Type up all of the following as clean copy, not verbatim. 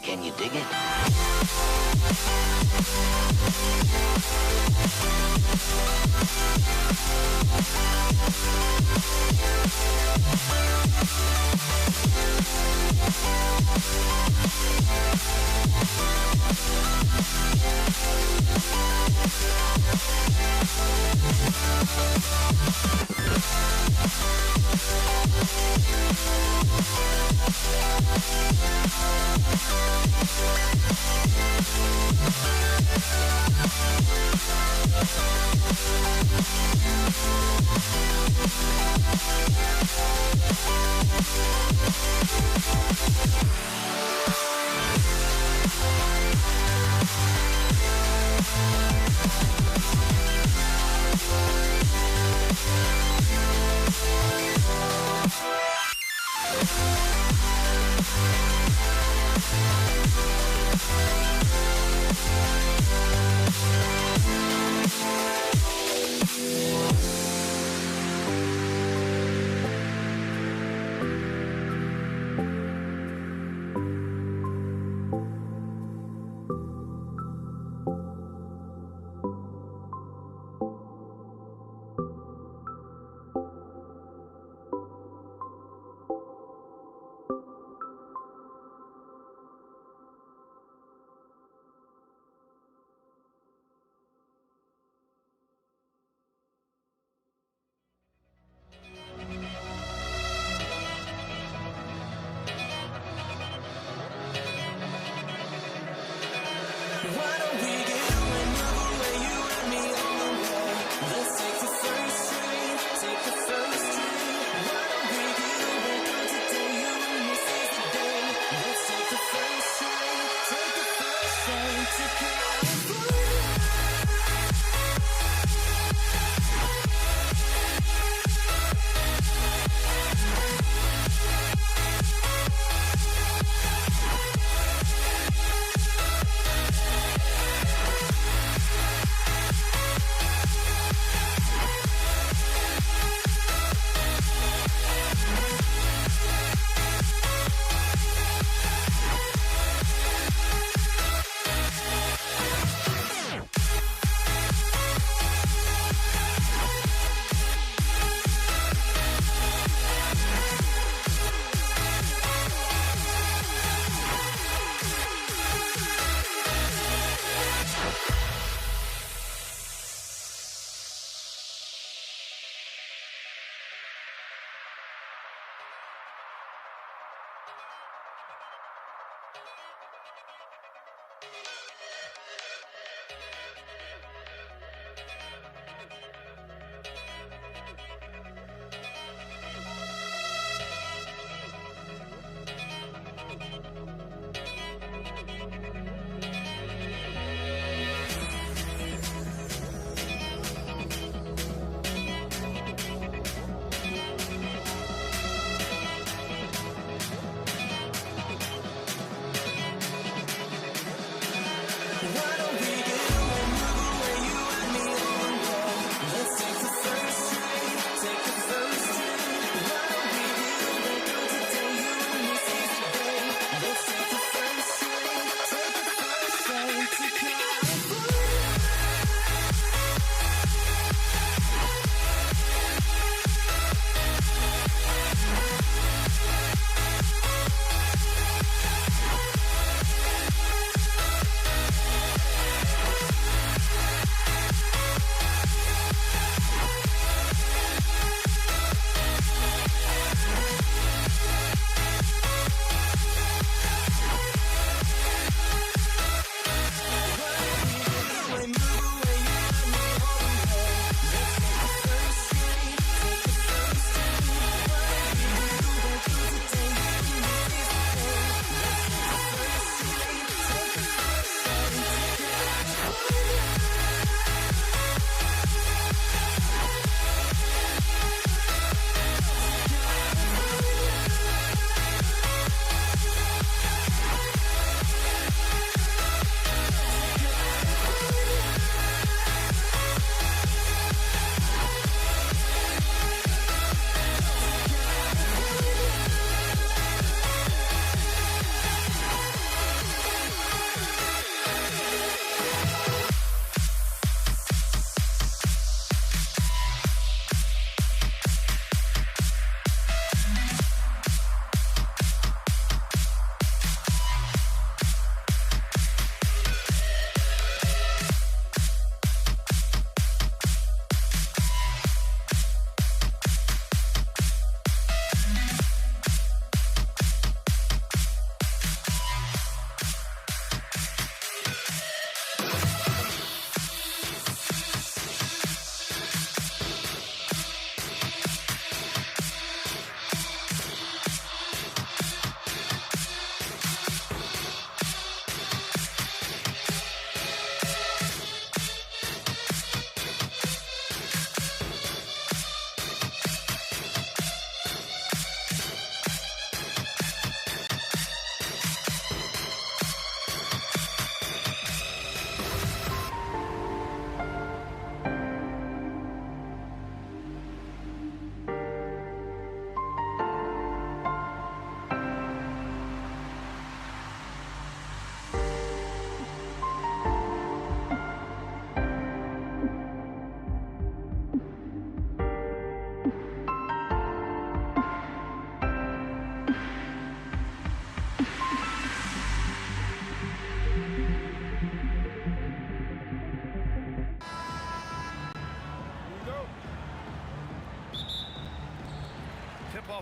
Can you dig it?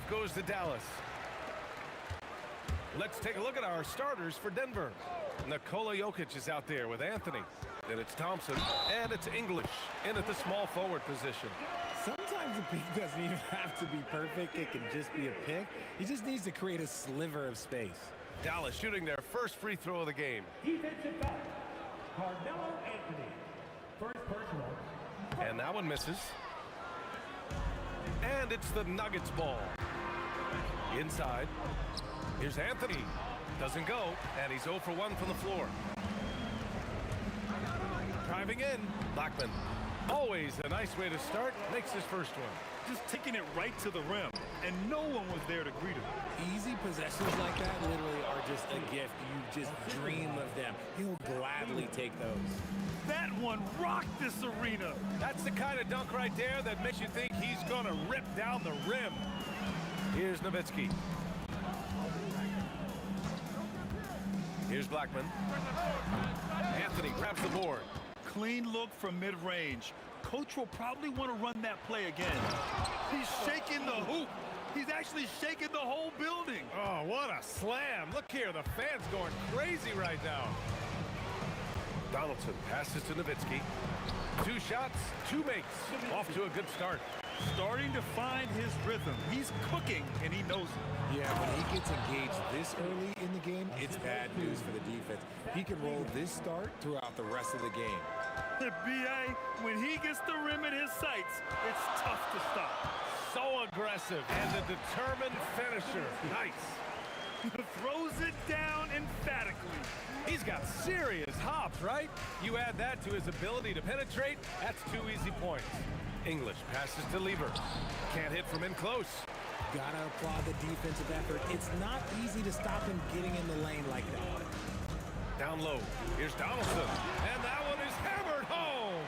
Leadoff goes to Dallas. Let's take a look at our starters for Denver. Nikola Jokic is out there with Anthony. Then it's Thompson, and it's English in at the small forward position. Sometimes a pick doesn't even have to be perfect. It can just be a pick. He just needs to create a sliver of space. Dallas shooting their first free throw of the game. Defensive foul, Carmelo Anthony. First personal. And that one misses. And it's the Nuggets ball. Inside. Here's Anthony. Doesn't go, and he's 0 for 1 from the floor. Driving in, Blackman. Always a nice way to start. Makes his first one. Just taking it right to the rim, and no one was there to greet him. Easy possessions like that literally are just a gift. You just dream of them. He'll gladly take those. That one rocked this arena. That's the kind of dunk right there that makes you think he's going to rip down the rim. Here's Nowitzki. Here's Blackman. Anthony grabs the board. Clean look from mid-range. Coach will probably want to run that play again. He's shaking the hoop. He's actually shaking the whole building. Oh, what a slam. Look here, the fans going crazy right now. Donaldson passes to Nowitzki. 2 shots, 2 makes. Off to a good start. Starting to find his rhythm. He's cooking, and he knows it. Yeah, when he gets engaged this early in the game, it's bad news for the defense. He can roll this start throughout the rest of the game. The B.A., when he gets the rim in his sights, it's tough to stop. So aggressive and a determined finisher. Nice. Throws it down emphatically. He's got serious hops, right? You add that to his ability to penetrate, that's 2 easy points. English passes to Lieber. Can't hit from in close. Gotta applaud the defensive effort. It's not easy to stop him getting in the lane like that. Down low. Here's Donaldson. And that one is hammered home.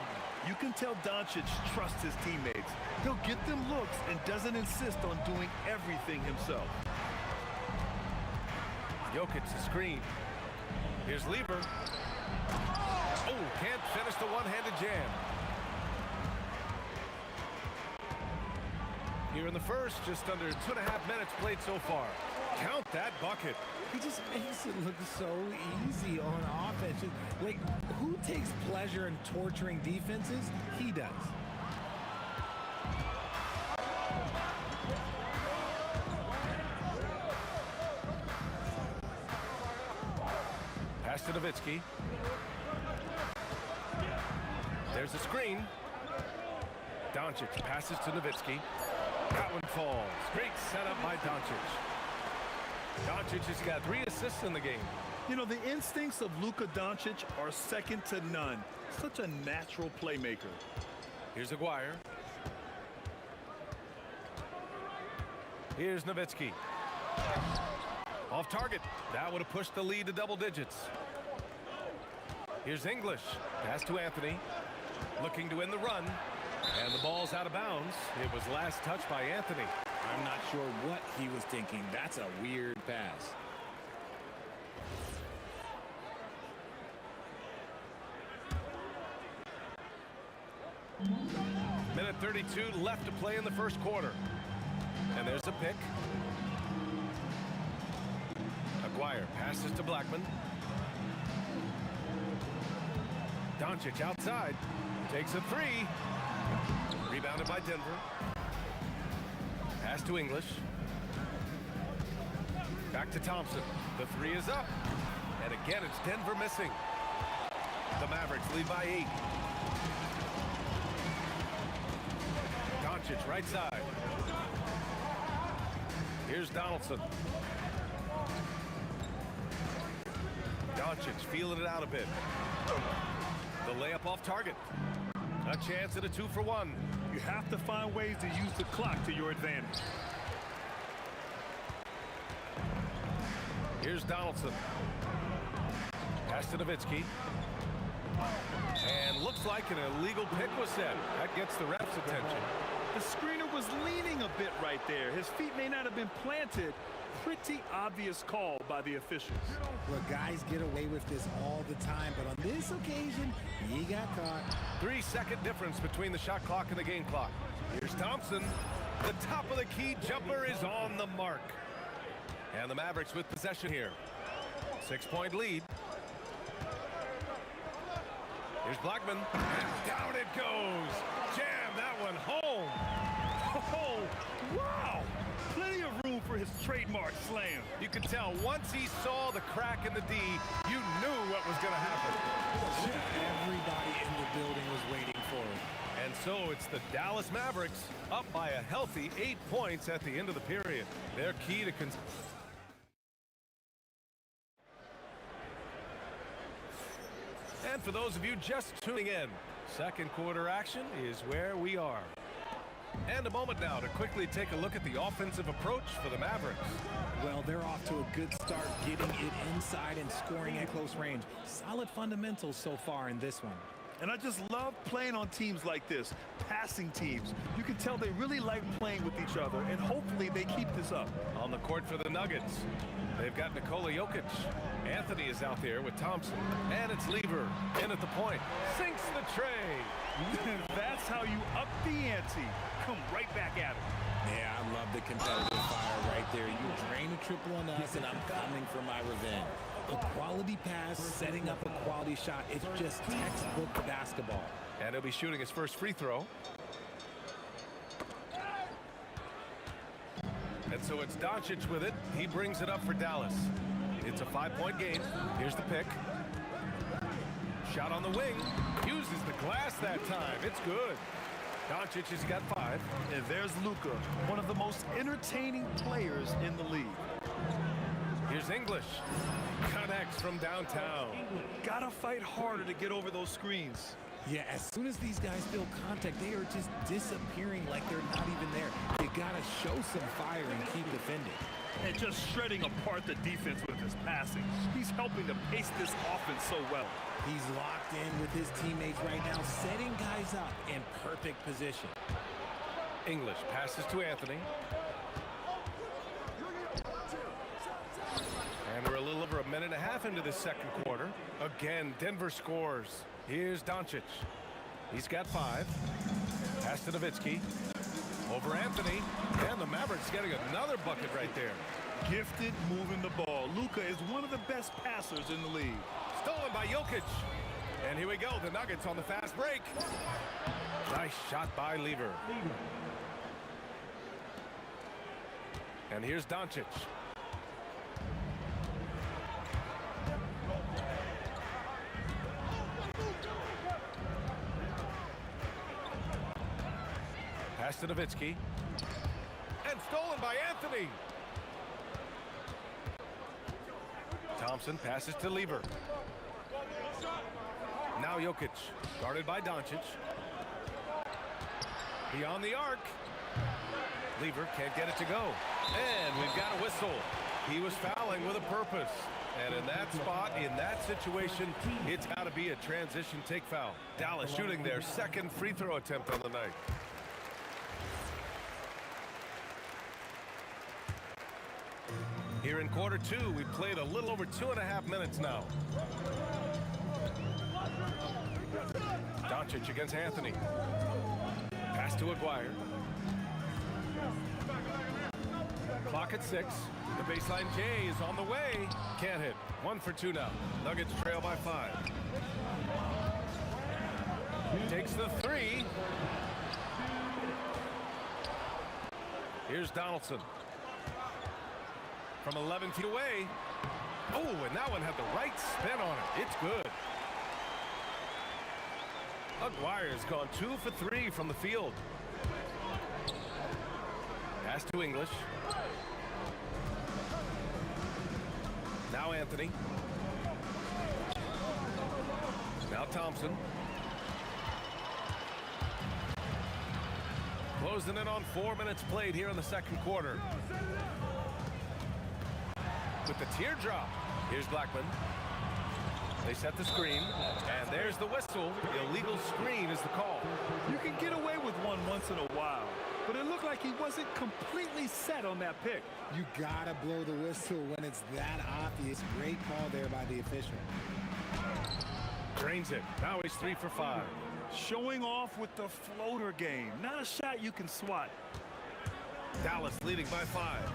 You can tell Doncic trusts his teammates. He'll get them looks and doesn't insist on doing everything himself. Jokic the screen. Here's Lieber. Oh, can't finish the one-handed jam. Here in the first, just under 2.5 minutes played so far. Count that bucket. He just makes it look so easy on offense. Like, who takes pleasure in torturing defenses? He does. Pass to Nowitzki. There's a screen. Doncic passes to Nowitzki. That one falls. Great setup by Doncic. Doncic has got 3 assists in the game. You know, the instincts of Luka Doncic are second to none. Such a natural playmaker. Here's Aguirre. Here's Nowitzki. Off target. That would have pushed the lead to double digits. Here's English. Pass to Anthony. Looking to win the run. And the ball's out of bounds. It was last touched by Anthony. I'm not sure what he was thinking. That's a weird pass. Minute 32 left to play in the first quarter. And there's a pick. Aguirre passes to Blackman. Doncic outside. Takes a 3. Rebounded by Denver. Pass to English. Back to Thompson. The 3 is up. And again, it's Denver missing. The Mavericks lead by 8. Doncic right side. Here's Donaldson. Doncic feeling it out a bit. The layup off target. A chance at a 2 for 1. You have to find ways to use the clock to your advantage. Here's Donaldson. Pass to Nowitzki. And looks like an illegal pick was set. That gets the ref's attention. The screener was leaning a bit right there. His feet may not have been planted. Pretty obvious call by the officials. Look, guys get away with this all the time, but on this occasion, he got caught. 3-second difference between the shot clock and the game clock. Here's Thompson. The top of the key jumper is on the mark. And the Mavericks with possession here. 6-point lead. Here's Blackman. And down it goes. Jam that one home. Oh, wow! Plenty of room for his trademark slam. You could tell once he saw the crack in the D, you knew what was going to happen. Everybody in the building was waiting for it. And so it's the Dallas Mavericks up by a healthy 8 points at the end of the period. Their key to And for those of you just tuning in, second quarter action is where we are. And a moment now to quickly take a look at the offensive approach for the Mavericks. Well, they're off to a good start, getting it inside and scoring at close range. Solid fundamentals so far in this one. And I just love playing on teams like this, passing teams. You can tell they really like playing with each other, and hopefully they keep this up. On the court for the Nuggets, they've got Nikola Jokic. Anthony is out there with Thompson. And it's Lever in at the point. Sinks the tray. That's how you up the ante. Come right back at it. Yeah, I love the competitive fire right there. You drain a triple on us, and I'm coming for my revenge. A quality pass, setting up a quality shot. It's just textbook basketball. And he'll be shooting his first free throw. And so it's Doncic with it. He brings it up for Dallas. It's a 5-point game. Here's the pick. Shot on the wing. Uses the glass that time. It's good. Doncic has got 5. And there's Luka, one of the most entertaining players in the league. Here's English. Connects from downtown. Gotta fight harder to get over those screens. Yeah, as soon as these guys feel contact, they are just disappearing like they're not even there. You gotta show some fire and keep defending. And just shredding apart the defense with his passing. He's helping to pace this offense so well. He's locked in with his teammates right now, setting guys up in perfect position. English passes to Anthony. And we're a little over a minute and a half into this second quarter. Again, Denver scores. Here's Doncic. He's got 5. Pass to Nowitzki. Over Anthony. And the Mavericks getting another bucket right there. Gifted moving the ball. Luka is one of the best passers in the league. Stolen by Jokic. And here we go. The Nuggets on the fast break. Nice shot by Lever. And here's Doncic. Pass to Nowitzki. And stolen by Anthony. Thompson passes to Lever. Now Jokic, guarded by Doncic. Beyond the arc. Lever can't get it to go. And we've got a whistle. He was fouling with a purpose. And in that spot, in that situation, it's got to be a transition take foul. Dallas shooting their second free throw attempt on the night. Here in quarter 2, we've played a little over 2.5 minutes now. Doncic against Anthony. Pass to Aguirre. Clock at 6. The baseline J is on the way. Can't hit. 1 for 2 now. Nuggets trail by 5. Takes the 3. Here's Donaldson. From 11 feet away. Oh, and that one had the right spin on it. It's good. Aguirre's gone 2 for 3 from the field. Pass to English. Now Anthony. Now Thompson. Closing in on 4 minutes played here in the second quarter. With the teardrop. Here's Blackman. They set the screen, and there's the whistle. Illegal screen is the call. You can get away with one once in a while, but it looked like he wasn't completely set on that pick. You gotta blow the whistle when it's that obvious. Great call there by the official. Drains it. Now he's 3 for 5. Showing off with the floater game. Not a shot you can swat. Dallas leading by 5.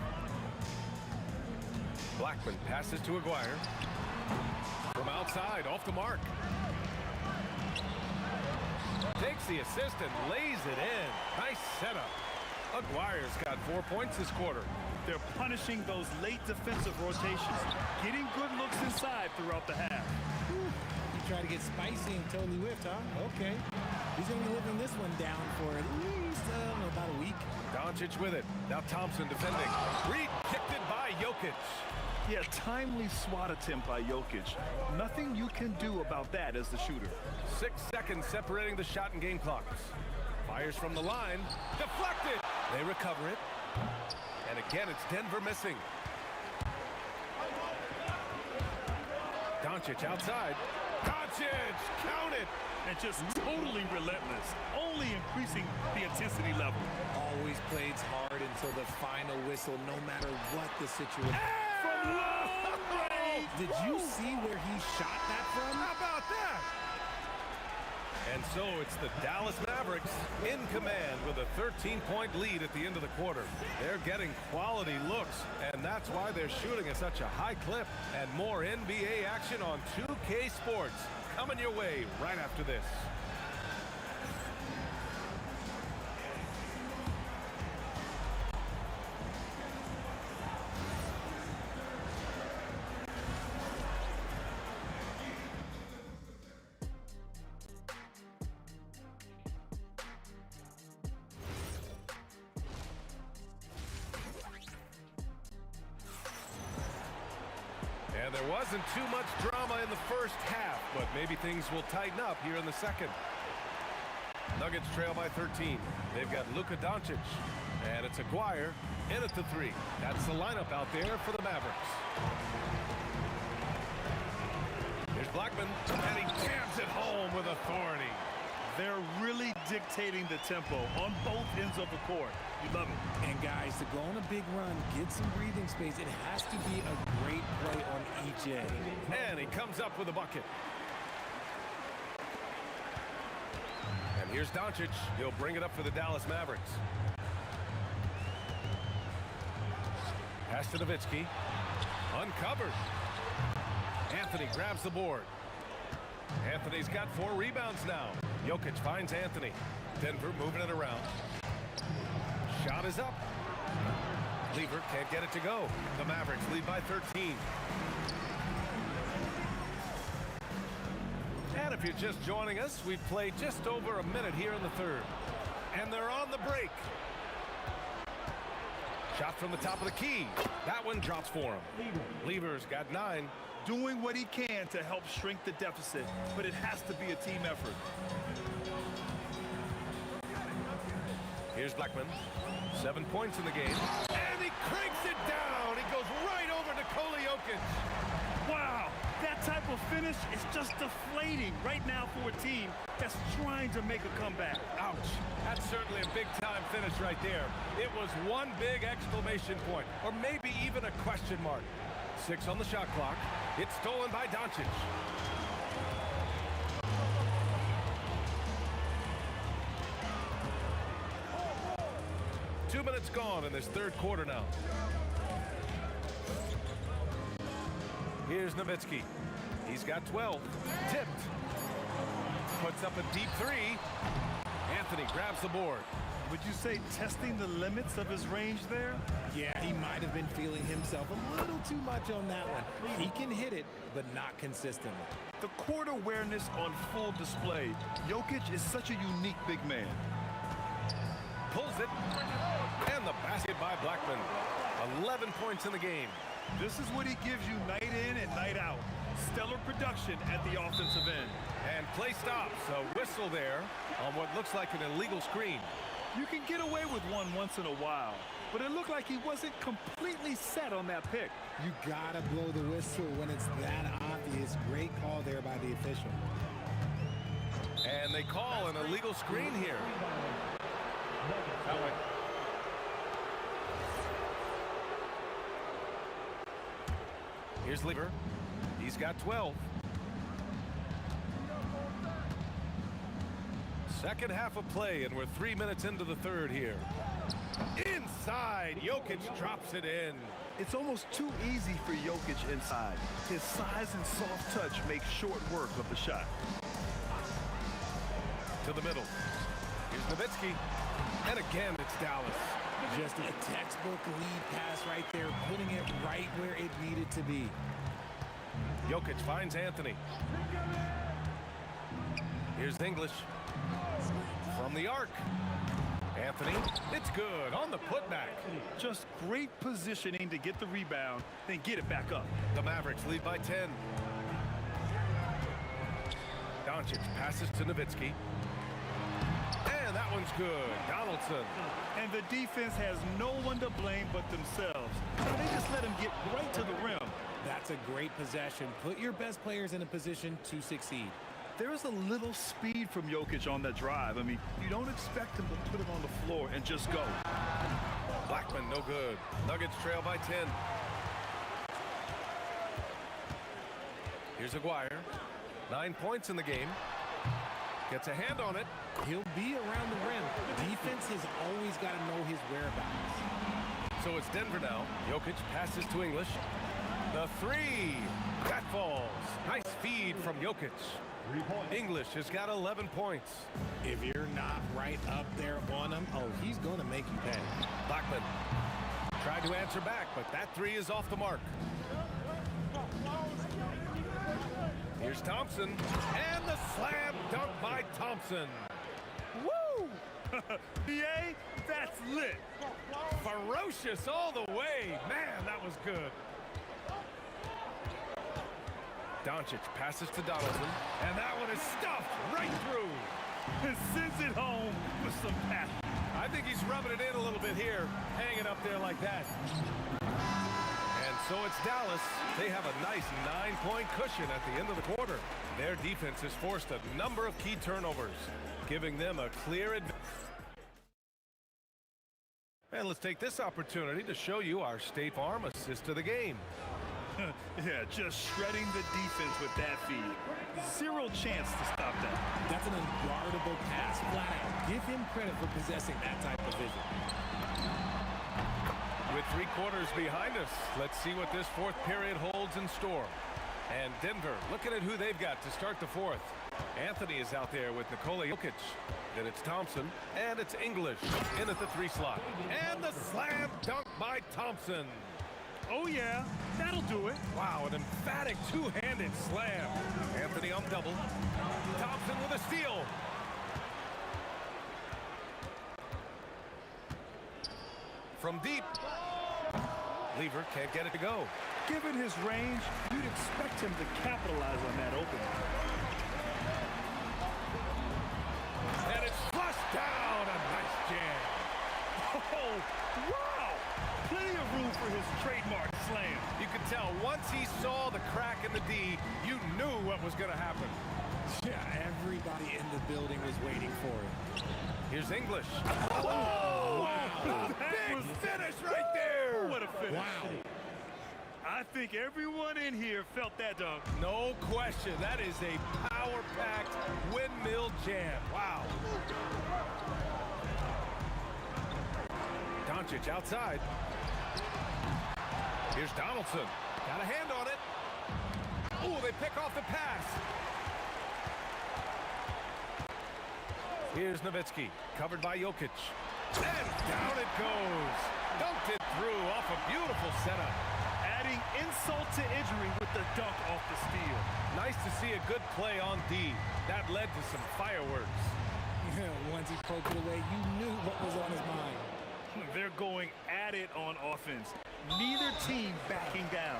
Blackman passes to Aguirre. From outside, off the mark. Takes the assist and lays it in. Nice setup. Aguirre's got 4 points this quarter. They're punishing those late defensive rotations, getting good looks inside throughout the half. You try to get spicy and totally whiffed, huh? Okay. He's going to be living this one down for at least about a week. Doncic with it. Now Thompson defending. Rejected by Jokic. Yeah, timely swat attempt by Jokic. Nothing you can do about that as the shooter. 6 seconds separating the shot and game clocks. Fires from the line. Deflected. They recover it. And again, it's Denver missing. Doncic outside. Doncic, count it. And just totally relentless, only increasing the intensity level. Always plays hard until the final whistle, no matter what the situation. From long range. Did you see where he shot that from? How about that? And so it's the Dallas Mavericks in command with a 13-point lead at the end of the quarter. They're getting quality looks, and that's why they're shooting at such a high clip. And more NBA action on 2K Sports coming your way right after this. And there wasn't too much drama in the first half, but maybe things will tighten up here in the second. Nuggets trail by 13. They've got Luka Doncic, and it's Aguirre in at the 3. That's the lineup out there for the Mavericks. Here's Blackman, and he jams it home with authority. They're really dictating the tempo on both ends of the court. You love it. And guys, to go on a big run, get some breathing space, it has to be a great play on each end. And he comes up with a bucket. And here's Doncic. He'll bring it up for the Dallas Mavericks. Pass to Nowitzki. Uncovered. Anthony grabs the board. Anthony's got 4 rebounds now. Jokic finds Anthony. Denver moving it around. Shot is up. Lever can't get it to go. The Mavericks lead by 13. And if you're just joining us, we've played just over a minute here in the third. And they're on the break. Shot from the top of the key. That one drops for him. Lever's got 9. Doing what he can to help shrink the deficit, but it has to be a team effort. Here's Blackman. 7 points in the game. And he cranks it down. He goes right over Nikola Jokic. Wow, that type of finish is just deflating right now for a team that's trying to make a comeback. Ouch. That's certainly a big-time finish right there. It was one big exclamation point, or maybe even a question mark. 6 on the shot clock. It's stolen by Doncic. Two minutes gone in this third quarter now. Here's Nowitzki. He's got 12. Tipped. Puts up a deep 3. Anthony grabs the board. Would you say testing the limits of his range there? Yeah, he might have been feeling himself a little too much on that one. He can hit it, but not consistently. The court awareness on full display. Jokic is such a unique big man. Pulls it. And the basket by Blackman. 11 points in the game. This is what he gives you night in and night out. Stellar production at the offensive end. And play stops. A whistle there on what looks like an illegal screen. You can get away with one once in a while, but it looked like he wasn't completely set on that pick. You gotta blow the whistle when it's that obvious. Great call there by the official. And they call an illegal screen here. That way. Here's Lever. He's got 12. Second half of play, and we're 3 minutes into the third here. Inside, Jokic drops it in. It's almost too easy for Jokic inside. His size and soft touch make short work of the shot. To the middle. Here's Nowitzki. And again, it's Dallas. Just a textbook lead pass right there, putting it right where it needed to be. Jokic finds Anthony. Here's English. From the arc. Anthony, it's good on the putback. Just great positioning to get the rebound, then get it back up. The Mavericks lead by 10. Doncic passes to Nowitzki. And that one's good. Donaldson. And the defense has no one to blame but themselves. They just let him get right to the rim. That's a great possession. Put your best players in a position to succeed. There's a little speed from Jokic on that drive. I mean, you don't expect him to put it on the floor and just go. Blackman, no good. Nuggets trail by 10. Here's Aguirre. 9 points in the game. Gets a hand on it. He'll be around the rim. Defense has always got to know his whereabouts. So it's Denver now. Jokic passes to English. The three. That falls. Nice feed from Jokic. English has got 11 points. If you're not right up there on him, oh, he's going to make you pay. Blackman tried to answer back, but that three is off the mark. Here's Thompson, and the slam dunk by Thompson. Woo! BA, that's lit. Ferocious all the way. Man, that was good. Doncic passes to Donaldson, and that one is stuffed right through. And sends it home with some passion. I think he's rubbing it in a little bit here, hanging up there like that. And so it's Dallas. They have a nice 9-point cushion at the end of the quarter. Their defense has forced a number of key turnovers, giving them a clear advantage. And let's take this opportunity to show you our State Farm assist of the game. Yeah, just shredding the defense with that feed. Zero chance to stop that. That's an unguardable pass, flat out. Give him credit for possessing that type of vision. With 3 quarters behind us, let's see what this fourth period holds in store. And Denver, looking at who they've got to start the fourth. Anthony is out there with Nikola Jokic. Then it's Thompson, and it's English in at the 3 slot. And the slam dunk by Thompson. Oh, yeah, that'll do it. Wow, an emphatic two-handed slam. Anthony on double. Thompson with a steal. From deep. Lever can't get it to go. Given his range, you'd expect him to capitalize on that opening. And it's flushed down. A nice jam. Oh, wow! Plenty of room for his trademark slam. You could tell once he saw the crack in the D, you knew what was going to happen. Yeah, everybody in the building was waiting for it. Here's English. Oh, wow. Big finish right there. What a finish. Wow. I think everyone in here felt that dunk. No question. That is a power-packed windmill jam. Wow. Doncic outside. Here's Donaldson. Got a hand on it. Oh, they pick off the pass. Here's Nowitzki, covered by Jokic. And down it goes. Dunked it through off a beautiful setup. Adding insult to injury with the dunk off the steal. Nice to see a good play on D. That led to some fireworks. Once he poked it away, you knew what was on his mind. They're going at it on offense. Neither team backing down.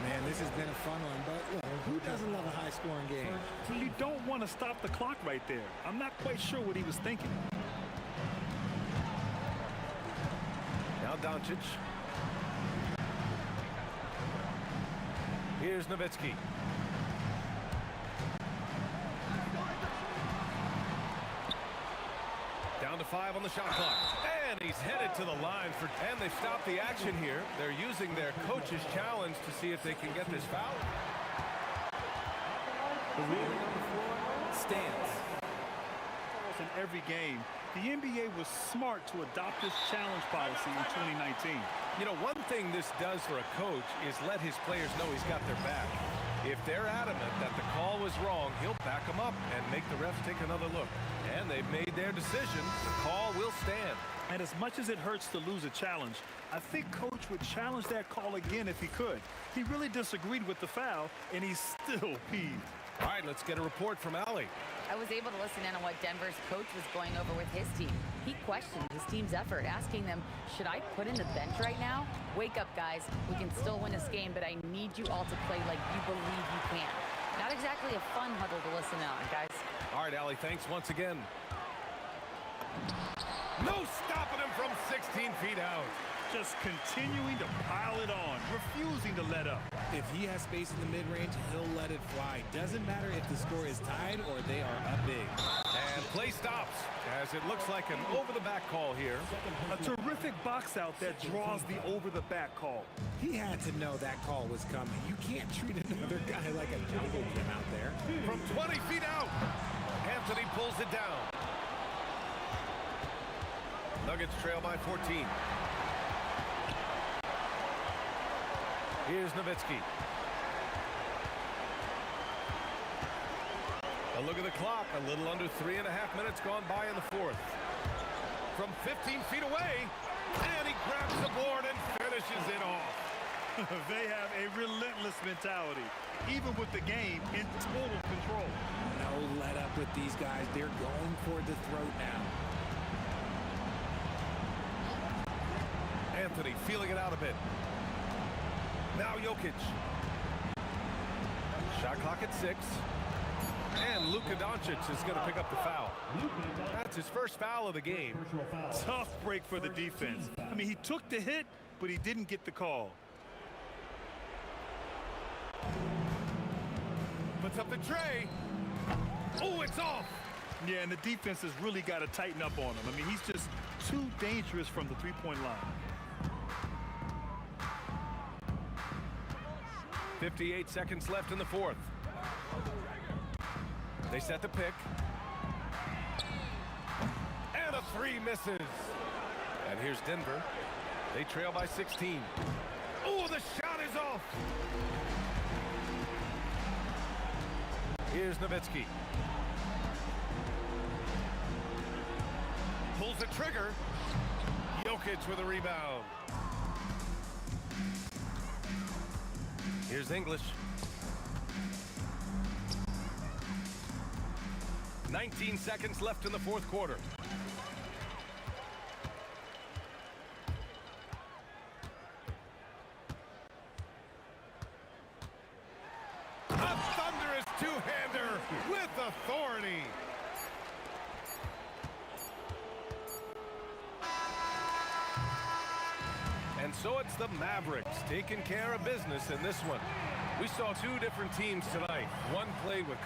Man, this has been a fun one, but look, who doesn't love a high-scoring game? You don't want to stop the clock right there. I'm not quite sure what he was thinking. Now Doncic. Here's Nowitzki. Down to 5 on the shot clock. And he's headed to the line for, and they've stopped the action here. They're using their coach's challenge to see if they can get this foul. The ruling on the floor stands. In every game, The NBA was smart to adopt this challenge policy in 2019. You know, one thing this does for a coach is let his players know he's got their back. If they're adamant that the call was wrong, he'll back them up and make the refs take another look. And they've made their decision. The call will stand. And as much as it hurts to lose a challenge, I think Coach would challenge that call again if he could. He really disagreed with the foul, and he's still peeved. All right, let's get a report from Allie. I was able to listen in on what Denver's coach was going over with his team. He questioned his team's effort, asking them, should I put in the bench right now? Wake up, guys. We can still win this game, but I need you all to play like you believe you can. Not exactly a fun huddle to listen in on, guys. All right, Allie, thanks once again. No stopping him from 16 feet out. Just continuing to pile it on, refusing to let up. If he has space in the mid-range, he'll let it fly. Doesn't matter if the score is tied or they are up big. And play stops as it looks like an over-the-back call here. A terrific box out that draws the over-the-back call. He had to know that call was coming. You can't treat another guy like a jungle gym out there. From 20 feet out, Anthony pulls it down. Nuggets trail by 14. Here's Nowitzki. A look at the clock. A little under 3.5 minutes gone by in the fourth. From 15 feet away, and he grabs the board and finishes it off. They have a relentless mentality, even with the game in total control. No let up with these guys. They're going for the throat now. Anthony feeling it out a bit. Now Jokic. Shot clock at 6. And Luka Doncic is going to pick up the foul. That's his first foul of the game. Tough break for the defense. I mean, he took the hit, but he didn't get the call. Puts up the tray. Oh, it's off. Yeah, and the defense has really got to tighten up on him. I mean, he's just too dangerous from the three-point line. 58 seconds left in the fourth. They set the pick. And a three misses. And here's Denver. They trail by 16. Oh, the shot is off. Here's Nowitzki. Pulls the trigger. Jokic with a rebound. Here's English. 19 seconds left in the fourth quarter. A thunderous two-hander with authority. And so it's the Mavericks taking care of business in this one. We saw two different teams tonight. One played with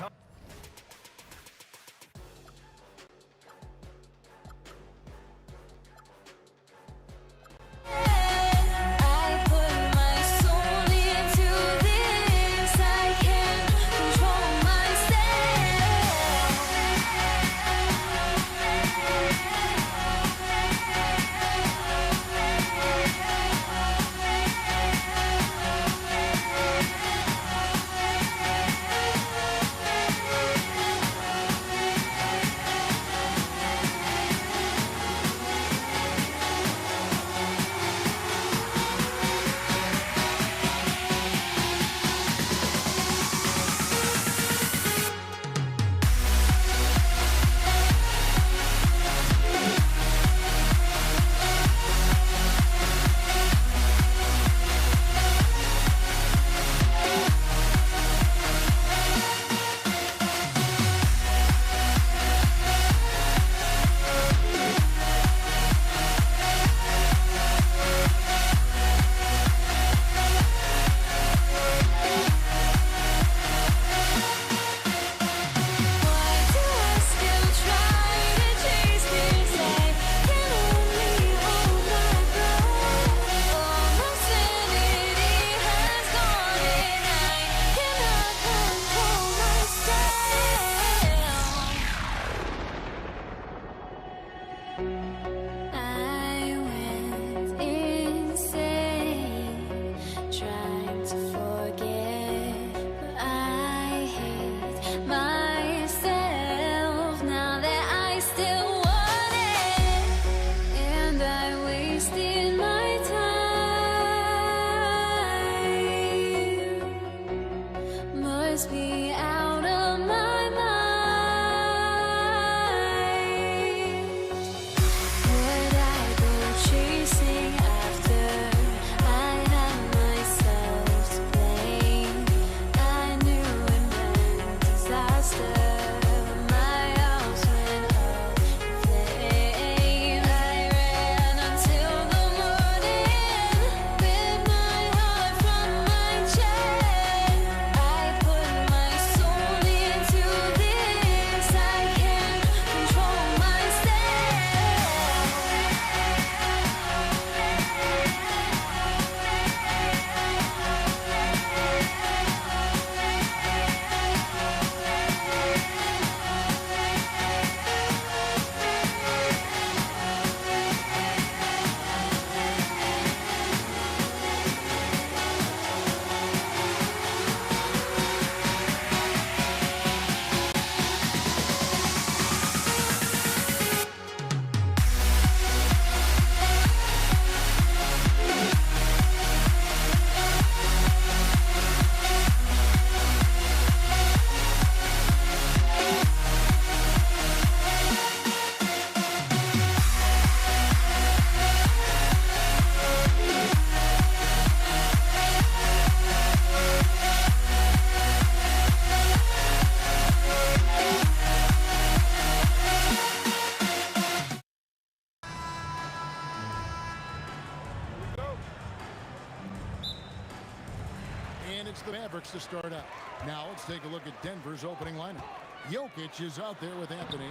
the Mavericks to start out. Now let's take a look at Denver's opening lineup. Jokic is out there with Anthony.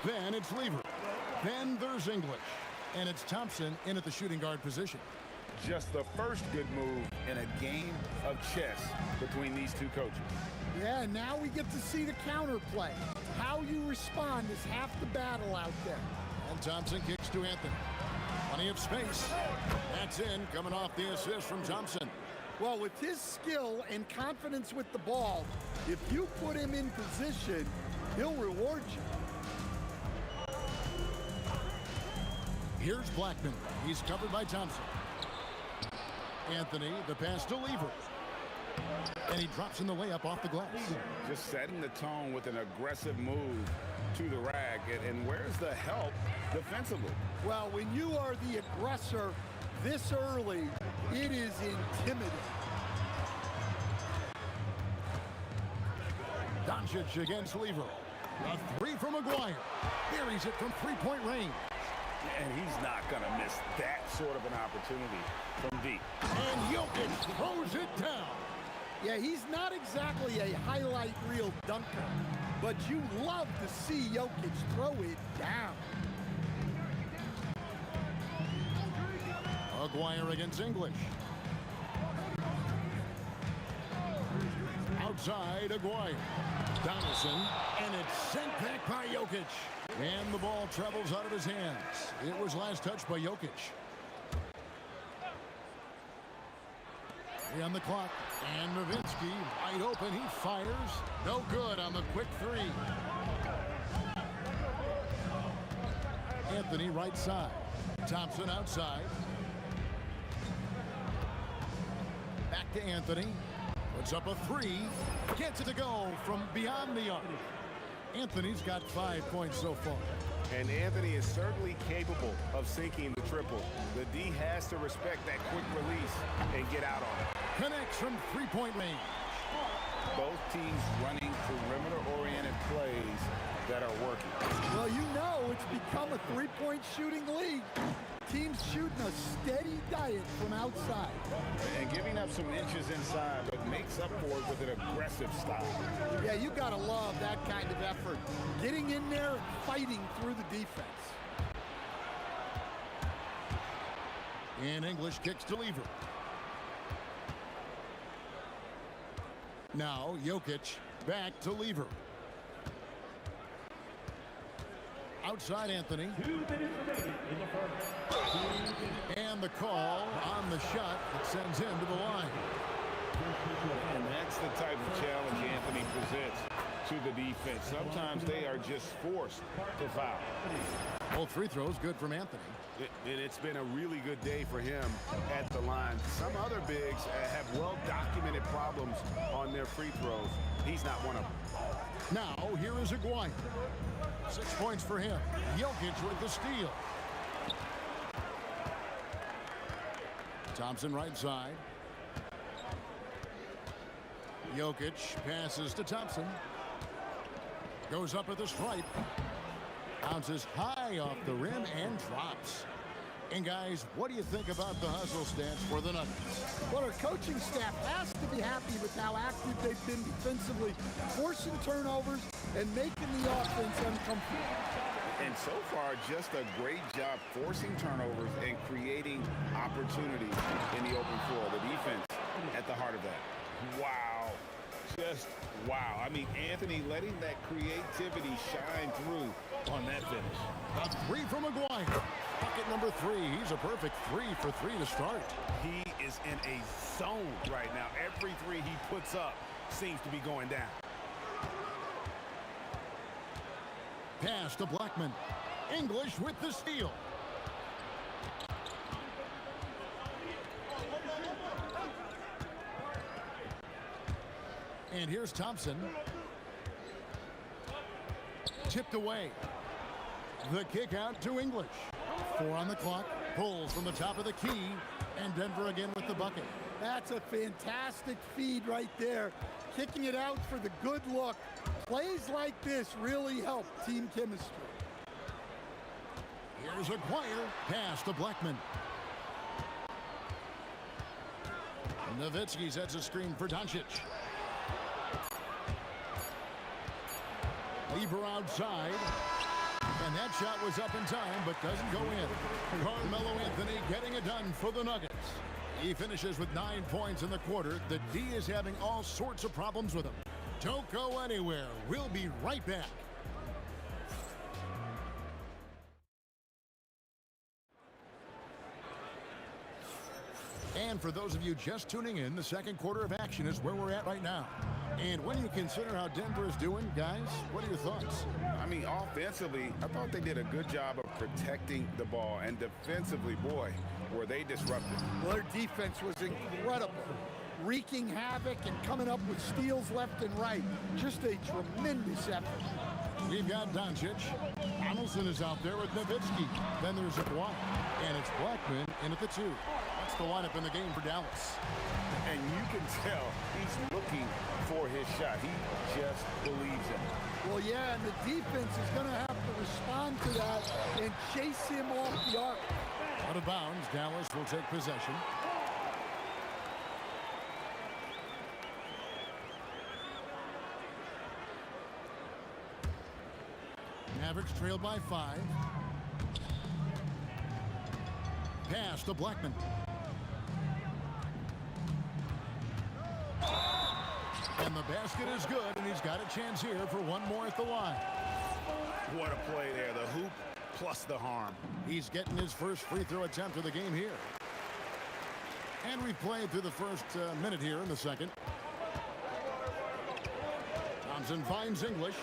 Then it's Lever. Then there's English. And it's Thompson in at the shooting guard position. Just the first good move in a game of chess between these two coaches. Yeah, now we get to see the counterplay. How you respond is half the battle out there. And Thompson kicks to Anthony. Plenty of space. That's in, coming off the assist from Thompson. Well, with his skill and confidence with the ball, if you put him in position, he'll reward you. Here's Blackman. He's covered by Thompson. Anthony, the pass to Lever. And he drops in the layup off the glass. Just setting the tone with an aggressive move to the rack. And where's the help defensively? Well, when you are the aggressor this early, it is intimidating. Doncic against Lever. A three from McGuire. Buries it from three-point range. And he's not going to miss that sort of an opportunity from deep. And Jokic throws it down. Yeah, he's not exactly a highlight reel dunker, but you love to see Jokic throw it down. McGuire against English. Outside, Aguirre. Donaldson, and it's sent back by Jokic. And the ball travels out of his hands. It was last touched by Jokic. 3 on the clock. And Nowitzki, wide open. He fires. No good on the quick three. Anthony right side. Thompson outside. Back to Anthony. Puts up a three. Gets it to go from beyond the arc. Anthony's got 5 points so far. And Anthony is certainly capable of sinking the triple. The D has to respect that quick release and get out on it. Connects from three-point range. Both teams running perimeter-oriented plays that are working. Well, you know it's become a three-point shooting league. Teams shooting a steady diet from outside. And giving up some inches inside, but makes up for it with an aggressive style. Yeah, you gotta love that kind of effort. Getting in there and fighting through the defense. And English kicks to Lever. Now Jokic back to Lever. Outside Anthony. 2 minutes remaining in the first. And the call on the shot that sends him to the line. And that's the type of challenge Anthony presents to the defense. Sometimes they are just forced to foul. Both free throws good from Anthony. And it's been a really good day for him at the line. Some other bigs have well-documented problems on their free throws. He's not one of them. Now here is Aguirre. 6 points for him. Jokic with the steal. Thompson right side. Jokic passes to Thompson. Goes up at the stripe. Bounces high off the rim and drops. And guys, what do you think about the hustle stance for the Nuggets? Well, our coaching staff has to be happy with how active they've been defensively, forcing turnovers and making the offense uncomfortable. And so far, just a great job forcing turnovers and creating opportunities in the open floor. The defense at the heart of that. Wow. Just wow. I mean, Anthony letting that creativity shine through on that finish. A three from McGuire. Bucket number 3. He's a perfect 3 for 3 to start. He is in a zone right now. Every three he puts up seems to be going down. Pass to Blackman. English with the steal. And here's Thompson. Tipped away. The kick out to English. 4 on the clock. Pulls from the top of the key. And Denver again with the bucket. That's a fantastic feed right there. Kicking it out for the good look. Plays like this really help team chemistry. Here's Aguirre. Pass to Blackman. Nowitzki sets a screen for Doncic. Lever outside. And that shot was up in time, but doesn't go in. Carmelo Anthony getting it done for the Nuggets. He finishes with 9 points in the quarter. The D is having all sorts of problems with him. Don't go anywhere. We'll be right back. And for those of you just tuning in, the second quarter of action is where we're at right now. And when you consider how Denver is doing, guys, what are your thoughts? I mean, offensively, I thought they did a good job of protecting the ball. And defensively, boy, were they disruptive. Well, their defense was incredible. Wreaking havoc and coming up with steals left and right. Just a tremendous effort. We've got Doncic. Donaldson is out there with Nowitzki. Then there's Kawhi. And it's Blackman in at the 2. That's the lineup in the game for Dallas. And you can tell he's looking for his shot. He just believes in it. Well, yeah, and the defense is going to have to respond to that and chase him off the arc. Out of bounds, Dallas will take possession. Mavericks trailed by 5. Pass to Blackman. And the basket is good, and he's got a chance here for one more at the line. What a play there. The hoop plus the harm. He's getting his first free throw attempt of the game here. And we've played through the first minute here in the second. Thompson finds English.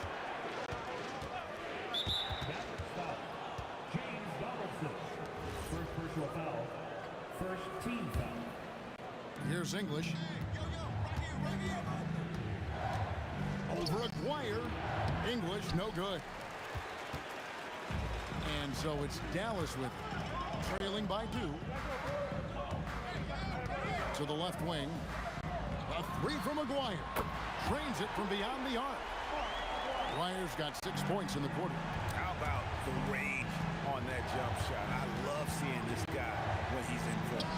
James Donaldson. First personal foul. First team foul. Here's English. Over Aguirre. English, no good. And so it's Dallas with it, trailing by 2. To the left wing. A 3 from Aguirre. Drains it from beyond the arc. Aguirre's got 6 points in the quarter. How about the rage on that jump shot? I love seeing this guy when he's in form.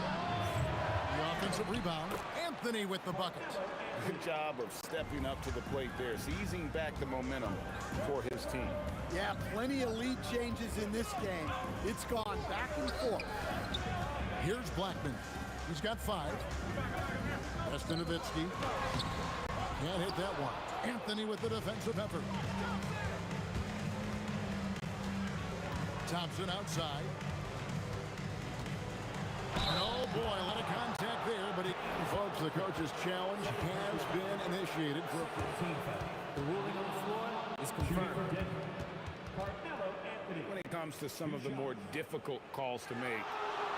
The offensive rebound. Anthony with the bucket. Good job of stepping up to the plate there, seizing back the momentum for his team. Yeah, plenty of lead changes in this game. It's gone back and forth. Here's Blackman. He's got 5. That's to Nowitzki. Can't hit that one. Anthony with the defensive effort. Thompson outside. And oh boy, a lot of contact there, but folks, the coach's challenge has been initiated for Team foul. The ruling on the floor is confirmed. Carmelo Anthony. When it comes to some of the more difficult calls to make,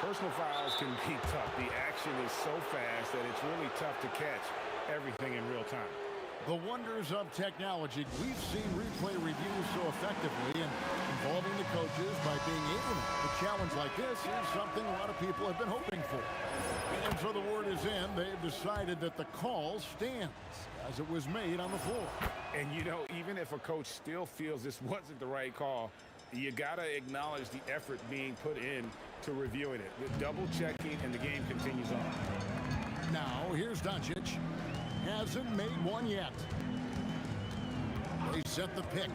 personal fouls can be tough. The action is so fast that it's really tough to catch everything in real time. the wonders of technology. We've seen replay reviews so effectively, and involving the coaches by being able to challenge like this is something a lot of people have been hoping for. And so the word is in. They've decided that the call stands as it was made on the floor. And, you know, even if a coach still feels this wasn't the right call, you got to acknowledge the effort being put in to reviewing it. The double checking, and the game continues on. Now, here's Doncic. Hasn't made one yet. They set the pick.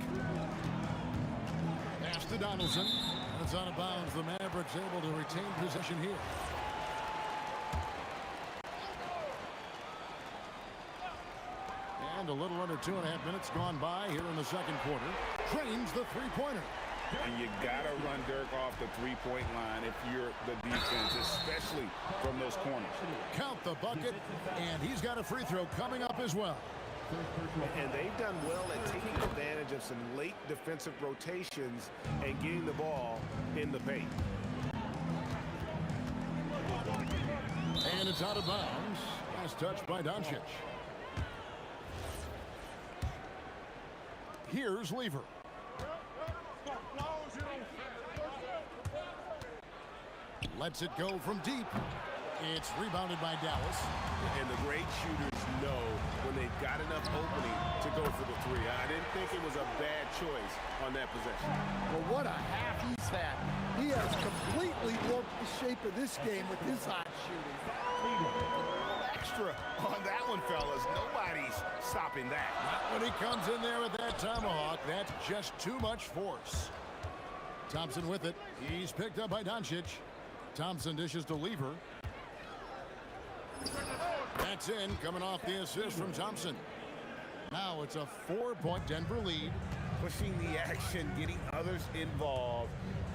Pass to Donaldson. That's out of bounds. The Mavericks able to retain possession here. And a little under 2.5 minutes gone by here in the second quarter. Trains the three-pointer. And you got to run Dirk off the three-point line if you're the defense, especially from those corners. Count the bucket, and he's got a free throw coming up as well. And they've done well at taking advantage of some late defensive rotations and getting the ball in the paint. And it's out of bounds. Last touch by Doncic. Here's Lever. Lets it go from deep. It's rebounded by Dallas. And the great shooters know when they've got enough opening to go for the three. I didn't think it was a bad choice on that possession. Well, what a half he's had. He has completely warped the shape of this game with his hot shooting. extra on that one, fellas. Nobody's stopping that. Not when he comes in there with that tomahawk. That's just too much force. Thompson with it. He's picked up by Doncic. Thompson dishes to Lever. That's in, coming off the assist from Thompson. Now it's a 4-point Denver lead. Pushing the action, getting others involved.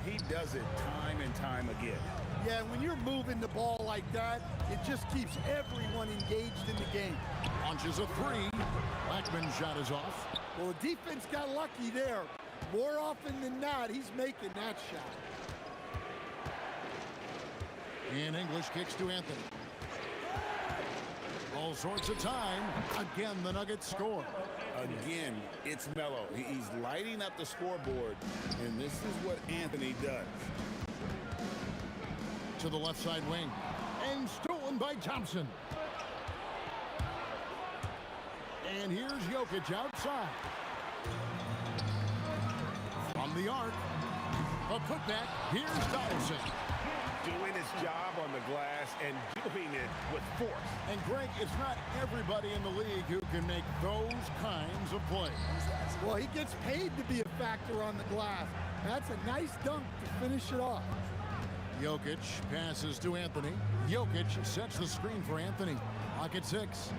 He does it time and time again. Yeah, when you're moving the ball like that, it just keeps everyone engaged in the game. Launches a three. Blackman's shot is off. Well, the defense got lucky there. More often than not, he's making that shot. And English kicks to Anthony. All sorts of time. Again, the Nuggets score. Again, it's Melo. He's lighting up the scoreboard, and this is what Anthony does. To the left side wing. And stolen by Thompson. And here's Jokic outside. From the arc. A putback. Here's Donaldson. Doing his job on the glass and doing it with force. And Greg, it's not everybody in the league who can make those kinds of plays. Well, he gets paid to be a factor on the glass. That's a nice dunk to finish it off. Jokic passes to Anthony. Jokic sets the screen for Anthony. Lock at 6.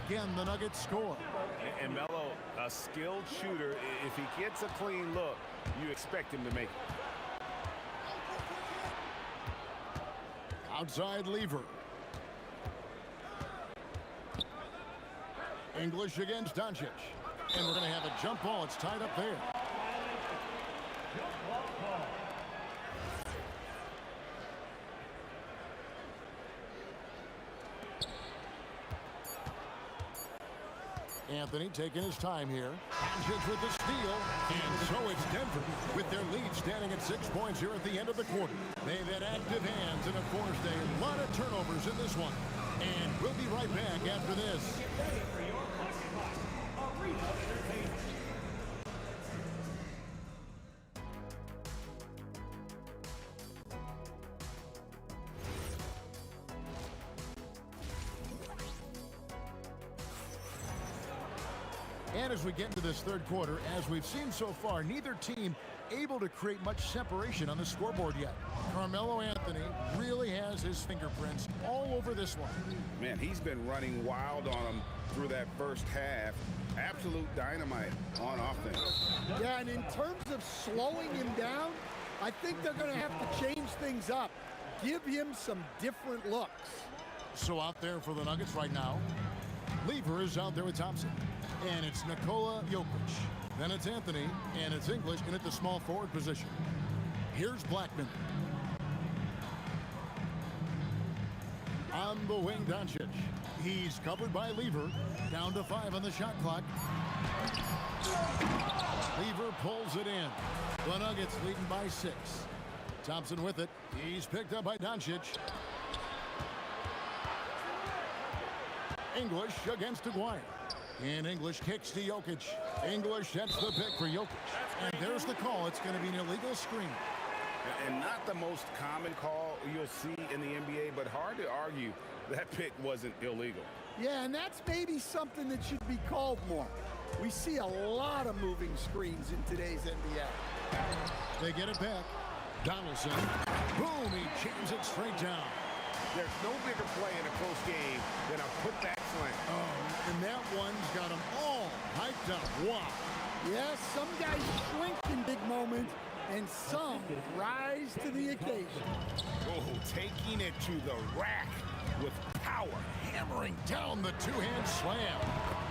Again, the Nuggets score. And Melo, a skilled shooter, if he gets a clean look, you expect him to make it. Outside Lever. English against Doncic. And we're going to have a jump ball. It's tied up there. Anthony taking his time here. Doncic with the steal. And so it's Denver with their lead standing at 6 points here at the end of the quarter. They've had active hands and, of course, a lot of turnovers in this one. And we'll be right back after this. And as we get into this third quarter, as we've seen so far, neither team able to create much separation on the scoreboard yet. Carmelo Anthony really has his fingerprints all over this one. Man, he's been running wild on him through that first half. Absolute dynamite on offense. Yeah, and in terms of slowing him down, I think they're going to have to change things up. Give him some different looks. So out there for the Nuggets right now, Lever is out there with Thompson. And it's Nikola Jokic. Then it's Anthony, and it's English in at the small forward position. Here's Blackman. On the wing, Doncic. He's covered by Lever. Down to 5 on the shot clock. Lever pulls it in. The Nuggets leading by 6. Thompson with it. He's picked up by Doncic. English against Aguirre. And English kicks to Jokic. English sets the pick for Jokic. And there's the call. It's going to be an illegal screen. And not the most common call you'll see in the NBA, but hard to argue that pick wasn't illegal. Yeah, and that's maybe something that should be called more. We see a lot of moving screens in today's NBA. They get it back. Donaldson. Boom, he jams it straight down. There's no bigger play in a close game than a putback slam. Oh, and that one's got them all hyped up. Wow. Yeah, some guys shrink in big moments, and some rise to the occasion. Oh, taking it to the rack with power. Hammering down the two-hand slam.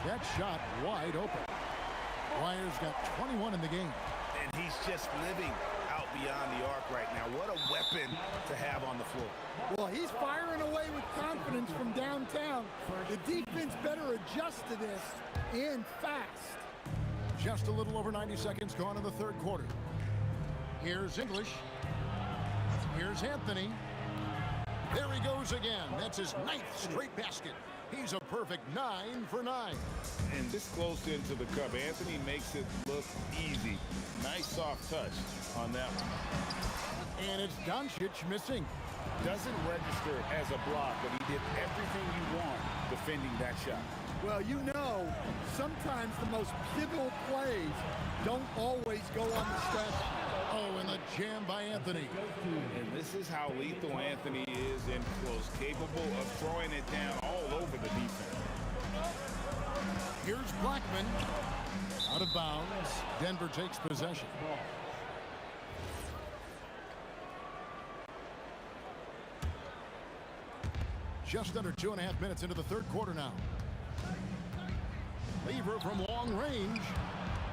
That shot wide open. Wyer's got 21 in the game. And he's just living out beyond the arc right now. What a weapon to have on the floor. Well, he's firing away with confidence from downtown. The defense better adjust to this, and fast. Just a little over 90 seconds gone in the third quarter. Here's English. Here's Anthony. There he goes again. That's his 9th straight basket. He's a perfect 9 for 9. And this close into the cup, Anthony makes it look easy. Nice soft touch on that one. And it's Doncic missing. Doesn't register as a block, but he did everything you want defending that shot. Well, you know, sometimes the most pivotal plays don't always go on the stretch. Oh, and the jam by Anthony. And this is how lethal Anthony is in close, capable of throwing it down all over the defense. Here's Blackman. Out of bounds. Denver takes possession. Just under 2.5 minutes into the third quarter now. Lever from long range.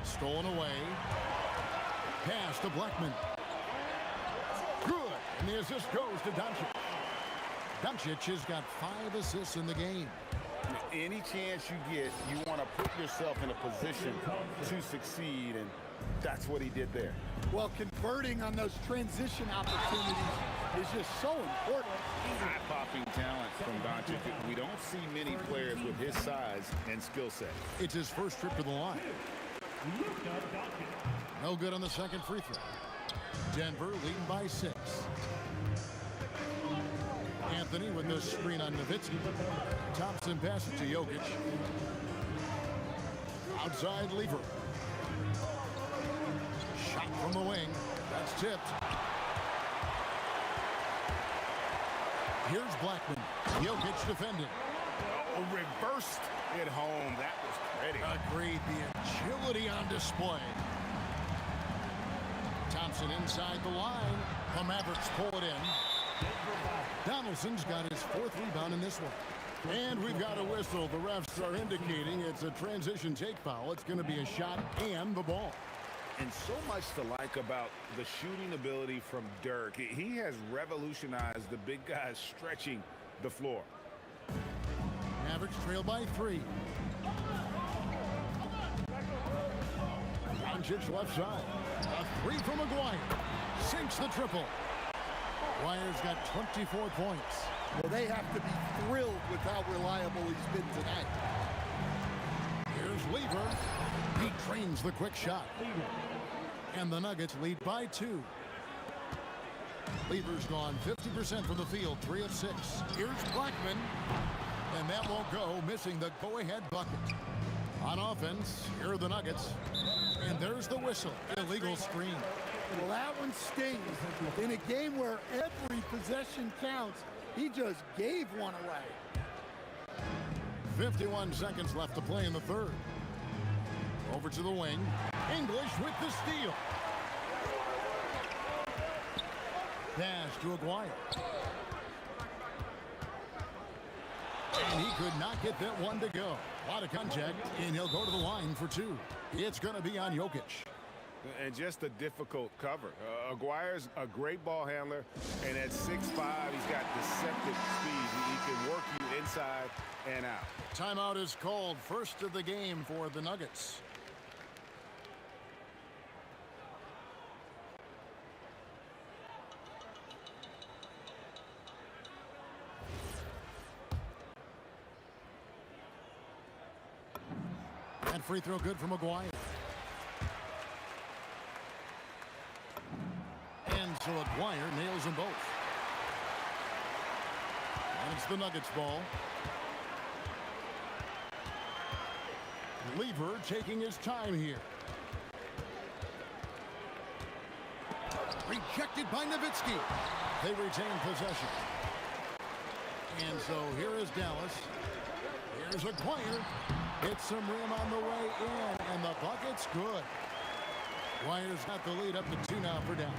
Stolen away. Pass to Blackman. Good. And the assist goes to Doncic. Doncic has got 5 assists in the game. Any chance you get, you want to put yourself in a position to succeed, and that's what he did there. Well, converting on those transition opportunities is just so important. Eye-popping talent from Doncic. We don't see many players with his size and skill set. It's his first trip to the line. No good on the second free throw. Denver leading by 6. Anthony with the screen on Nowitzki. Thompson passes to Jokic. Outside Lever. Shot from the wing. That's tipped. Here's Blackman. Jokic defending. Oh, reversed it home. That was pretty. Agreed. The agility on display. Thompson inside the line. The Mavericks pull it in. Donaldson's got his 4th rebound in this one. And we've got a whistle. The refs are indicating it's a transition take foul. It's going to be a shot and the ball. And so much to like about the shooting ability from Dirk. He has revolutionized the big guys stretching the floor. Mavericks trail by 3. Doncic left side. A 3 from Maguire. Sinks the triple. Maguire's got 24 points. Well, they have to be thrilled with how reliable he's been tonight. Here's Lever. He trains the quick shot. And the Nuggets lead by 2. Lever's gone 50% from the field, 3 of 6. Here's Blackman. And that won't go, missing the go-ahead bucket. On offense, here are the Nuggets. And there's the whistle. Illegal screen. Well, that one stings. In a game where every possession counts, he just gave one away. 51 seconds left to play in the third. Over to the wing. English with the steal. Pass to Aguirre. And he could not get that one to go. A lot of contact, and he'll go to the line for 2. It's going to be on Jokic. And just a difficult cover. Aguirre's a great ball handler, and at 6'5", he's got deceptive speed. He can work you inside and out. Timeout is called. First of the game for the Nuggets. And free throw good for Maguire. And so Aguirre nails them both. And it's the Nuggets ball. Lever taking his time here. Rejected by Nowitzki. They retain possession. And so here is Dallas. Here's Aguirre. Hits some rim on the way in, and the bucket's good. Aguirre's got the lead up to 2 now for Dallas.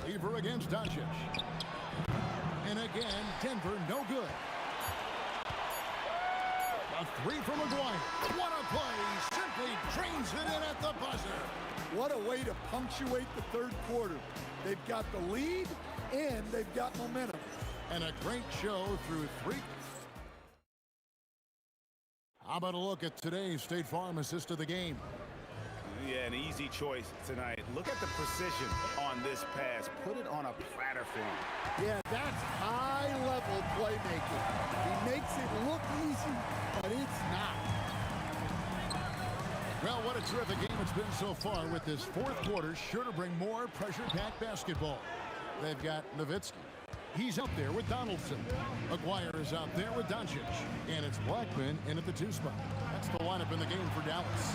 Lever against Doncic. And again, Denver no good. A 3 from Aguirre. What a play. Simply drains it in at the buzzer. What a way to punctuate the third quarter. They've got the lead, and they've got momentum. And a great show through 3. How about a look at today's State Farm assist of the game? Yeah, an easy choice tonight. Look at the precision on this pass. Put it on a platter for him. Yeah, that's high-level playmaking. He makes it look easy, but it's not. Well, what a terrific game it's been so far, with this fourth quarter sure to bring more pressure-packed basketball. They've got Nowitzki. He's out there with Donaldson. Aguirre is out there with Doncic. And it's Blackman in at the 2 spot. That's the lineup in the game for Dallas.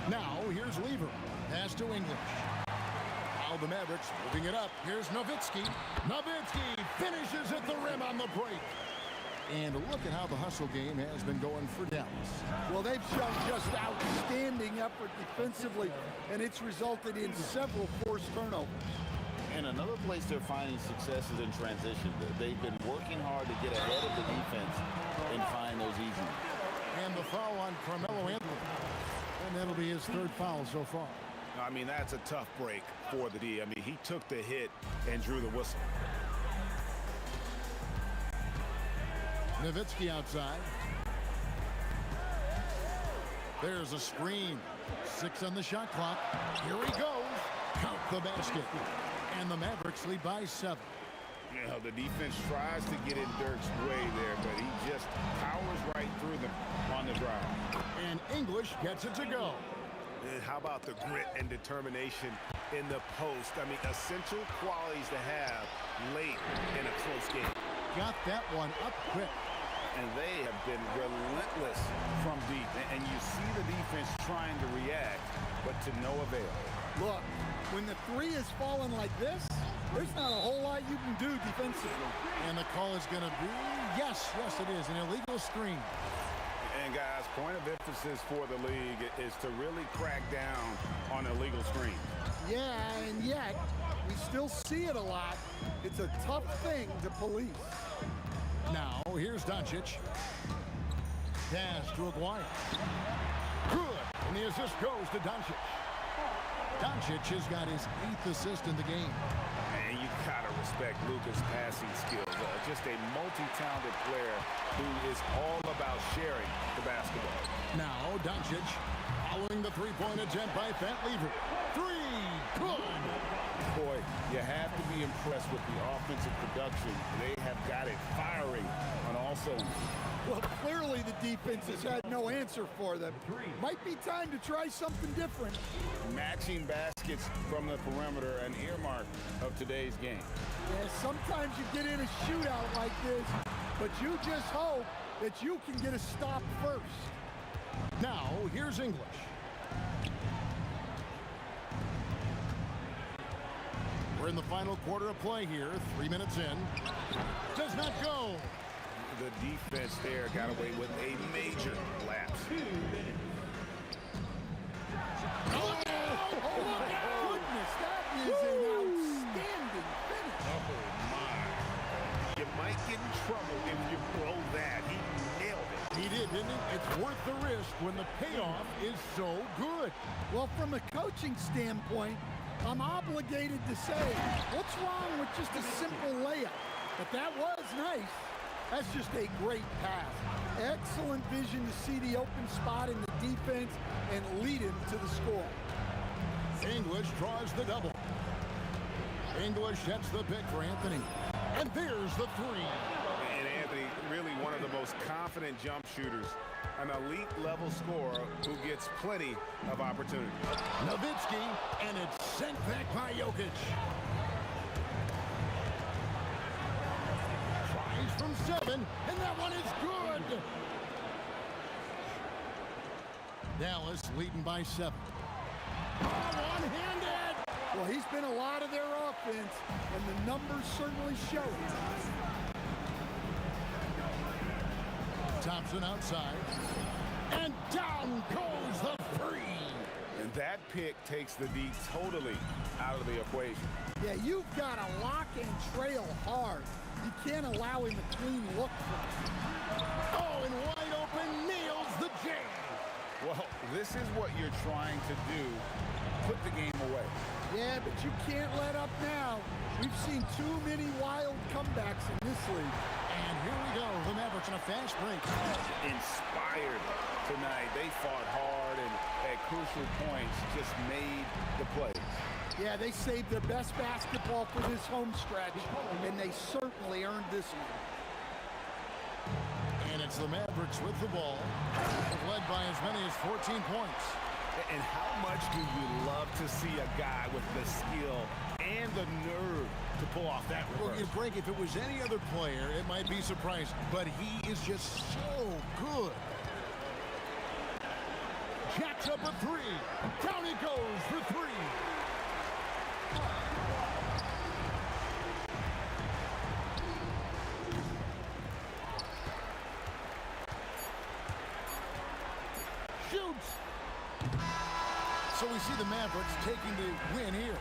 Now, here's Lever. Pass to English. Now the Mavericks moving it up. Here's Nowitzki. Nowitzki finishes at the rim on the break. And look at how the hustle game has been going for Dallas. Well, they've shown just outstanding effort defensively, and it's resulted in several forced turnovers. And another place they're finding success is in transition. They've been working hard to get ahead of the defense and find those easy ones. And the foul on Carmelo Anthony. And that'll be his 3rd foul so far. I mean, that's a tough break for the D. I mean, he took the hit and drew the whistle. Nowitzki outside. There's a screen. 6 on the shot clock. Here he goes. Count the basket. And the Mavericks lead by 7. You know, the defense tries to get in Dirk's way there, but he just powers right through them on the drive. And English gets it to go. And how about the grit and determination in the post? I mean, essential qualities to have late in a close game. Got that one up quick. And they have been relentless from deep. And you see the defense trying to react, but to no avail. Look, when the 3 is falling like this, there's not a whole lot you can do defensively. And the call is going to be, yes, it is, an illegal screen. And guys, point of emphasis for the league is to really crack down on illegal screens. Yeah, and yet, we still see it a lot. It's a tough thing to police. Now, here's Doncic. Pass to Aguirre. Good, and the assist goes to Doncic. Doncic has got his 8th assist in the game. And you gotta respect Luka's passing skills. Just a multi-talented player who is all about sharing the basketball. Now, Doncic following the 3-point attempt by Fat Lever. 3, good. Boy, you have to be impressed with the offensive production. They have got it firing on all cylinders. Well, clearly the defense has had no answer for them. Might be time to try something different. Matching baskets from the perimeter, an earmark of today's game. Yeah, sometimes you get in a shootout like this, but you just hope that you can get a stop first. Now, here's English. We're in the final quarter of play here. 3 minutes in. Does not go. The defense there got away with a major lapse. Oh, my goodness, that is an outstanding finish. Oh, my. You might get in trouble if you blow that. He nailed it. He did, didn't he? It's worth the risk when the payoff is so good. Well, from a coaching standpoint, I'm obligated to say, what's wrong with just a simple layup? But that was nice. That's just a great pass. Excellent vision to see the open spot in the defense and lead him to the score. English draws the double. English sets the pick for Anthony. And there's the 3. And Anthony, really one of the most confident jump shooters, an elite level scorer who gets plenty of opportunity. Nowitzki, and it's sent back by Jokic. Tries from 7, and that one is good. Dallas leading by 7. Oh, one-handed. Well, he's been a lot of their offense, and the numbers certainly show it. Thompson outside. And down goes the 3. And that pick takes the D totally out of the equation. Yeah, you've got to lock and trail hard. You can't allow him a clean look for him. Oh, and wide open, nails the jam. Well, this is what you're trying to do. Put the game away. Yeah, but you can't let up now. We've seen too many wild comebacks in this league. And here we go, the Mavericks on a fast break. Inspired tonight. They fought hard and at crucial points just made the plays. Yeah, they saved their best basketball for this home stretch, and they certainly earned this one. And it's the Mavericks with the ball, led by as many as 14 points. And how much do you love to see a guy with the skill and the nerve to pull off that reverse? Well, Greg, if it was any other player, it might be surprising, but he is just so good. Jacks up a three. Down he goes for three. Shoots. So we see the Mavericks taking the win here.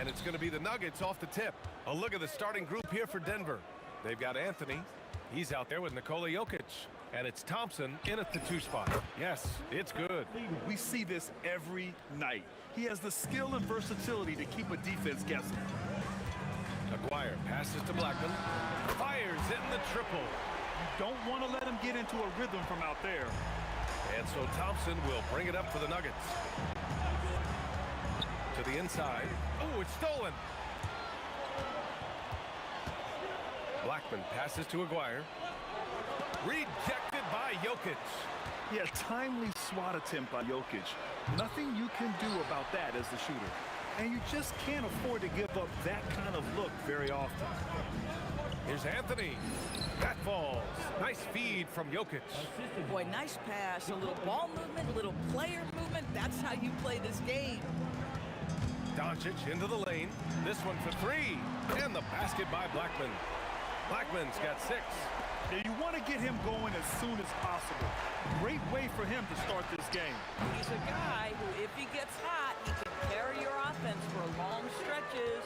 And it's going to be the Nuggets off the tip. A look at the starting group here for Denver. They've got Anthony. He's out there with Nikola Jokic. And it's Thompson in at the 2 spot. Yes, it's good. We see this every night. He has the skill and versatility to keep a defense guessing. Aguirre passes to Blackman. Fires in the triple. You don't want to let him get into a rhythm from out there. And so Thompson will bring it up for the Nuggets. To the inside. Oh, it's stolen. Blackman passes to Aguirre. Rejected by Jokic. Yeah, timely swat attempt by Jokic. Nothing you can do about that as the shooter. And you just can't afford to give up that kind of look very often. Here's Anthony. That falls. Nice feed from Jokic. Boy, nice pass. A little ball movement, a little player movement. That's how you play this game. Doncic into the lane. This one for 3. And the basket by Blackman. Blackman's got 6. Now you want to get him going as soon as possible. Great way for him to start this game. He's a guy who, if he gets hot, he can carry your offense for long stretches.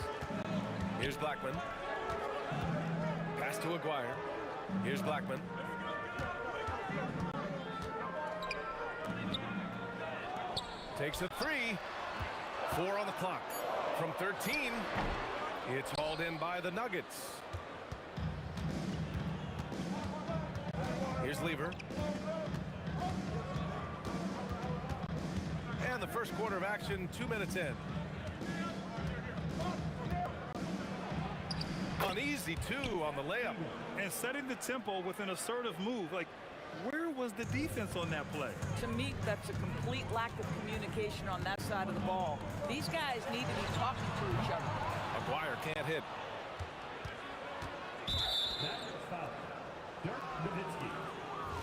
Here's Blackman. Pass to Aguirre. Here's Blackman. Takes a 3. 4 on the clock. From 13, it's hauled in by the Nuggets. Here's Lever. And the the first quarter of action, 2 minutes in. An easy 2 on the layup. And setting the tempo with an assertive move. Like, where was the defense on that play? To me, that's a complete lack of communication on that side of the ball. These guys need to be talking to each other. Aguirre can't hit. That is foul. Dirk Nowitzki.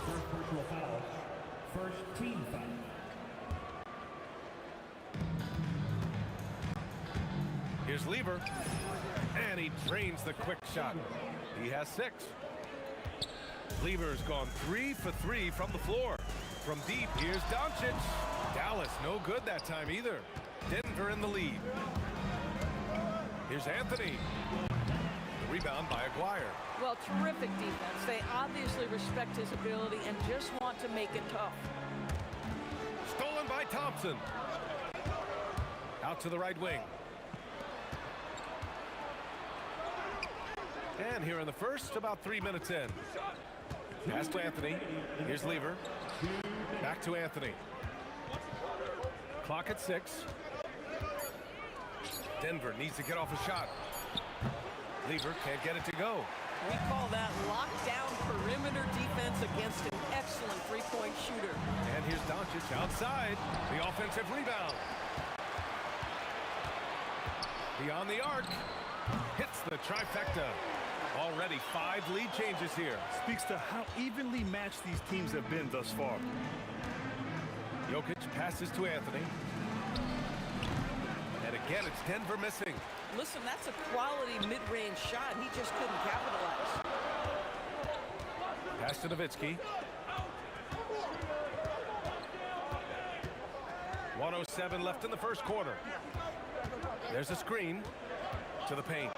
First personal foul. First team foul. Here's Lever. And he drains the quick shot. He has 6. Lever's gone 3 for 3 from the floor. From deep, here's Doncic. Dallas, no good that time either. Denver in the lead. Here's Anthony. The rebound by Aguirre. Well, terrific defense. They obviously respect his ability and just want to make it tough. Stolen by Thompson. Out to the right wing. And here in the first, about 3 minutes in. Pass to Anthony. Here's Lever. Back to Anthony. Clock at 6. Denver needs to get off a shot. Lever can't get it to go. We call that lockdown perimeter defense against an excellent three-point shooter. And here's Doncic outside. The offensive rebound. Beyond the arc. Hits the trifecta. Already 5 lead changes here. Speaks to how evenly matched these teams have been thus far. Jokic passes to Anthony. And again, it's Denver missing. Listen, that's a quality mid-range shot. He just couldn't capitalize. Pass to Nowitzki. 1:07 left in the first quarter. There's a screen to the paint.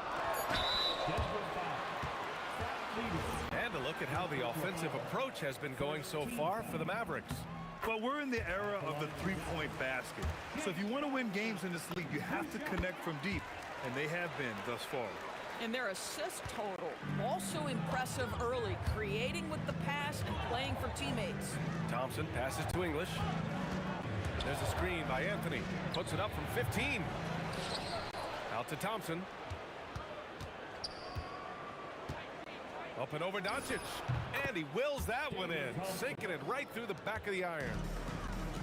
And a look at how the offensive approach has been going so far for the Mavericks. Well, we're in the era of the three-point basket. So if you want to win games in this league, you have to connect from deep. And they have been thus far. And their assist total, also impressive early, creating with the pass and playing for teammates. Thompson passes to English. There's a screen by Anthony. Puts it up from 15. Out to Thompson. Up and over Doncic. And he wills that one in, sinking it right through the back of the iron.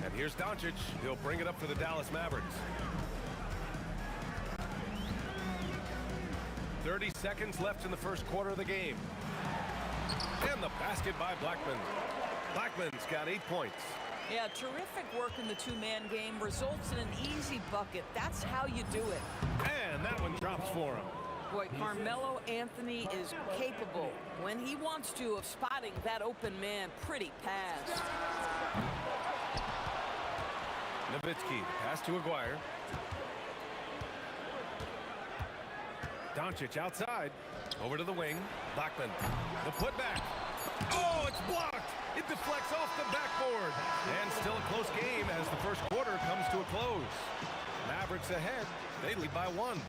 And here's Doncic. He'll bring it up for the Dallas Mavericks. 30 seconds left in the first quarter of the game. And the basket by Blackman. Blackman's got 8 points. Yeah, terrific work in the two-man game results in an easy bucket. That's how you do it. And that one drops for him. Boy, Carmelo Anthony is capable, when he wants to, of spotting that open man. Pretty pass. Nowitzki, pass to Aguirre. Doncic outside. Over to the wing. Blackman. The putback. Oh, it's blocked. It deflects off the backboard. And still a close game as the first quarter comes to a close. Mavericks ahead. They lead by 1.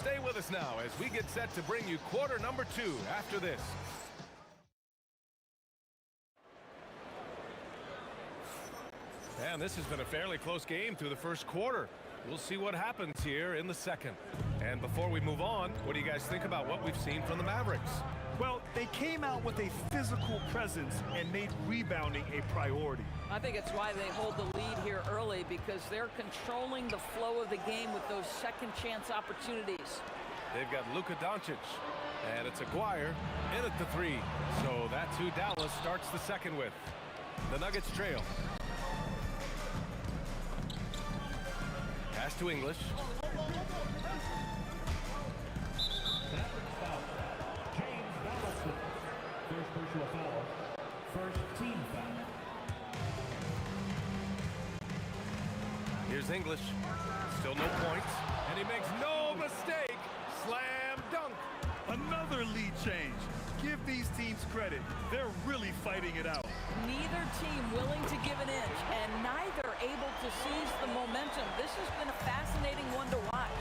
Stay with us now as we get set to bring you quarter number 2 after this. And this has been a fairly close game through the first quarter. We'll see what happens here in the second. And before we move on, what do you guys think about what we've seen from the Mavericks? Well, they came out with a physical presence and made rebounding a priority. I think it's why they hold the lead here early, because they're controlling the flow of the game with those second chance opportunities. They've got Luka Doncic, and it's Aguirre in at the 3. So that's who Dallas starts the second with. The Nuggets trail. Pass to English. First personal foul. First team foul. Here's English. Still no points. And he makes no mistake. Slam dunk. Another lead change. Give these teams credit. They're really fighting it out. Neither team willing to give an inch, and neither able to seize the momentum. This has been a fascinating one to watch.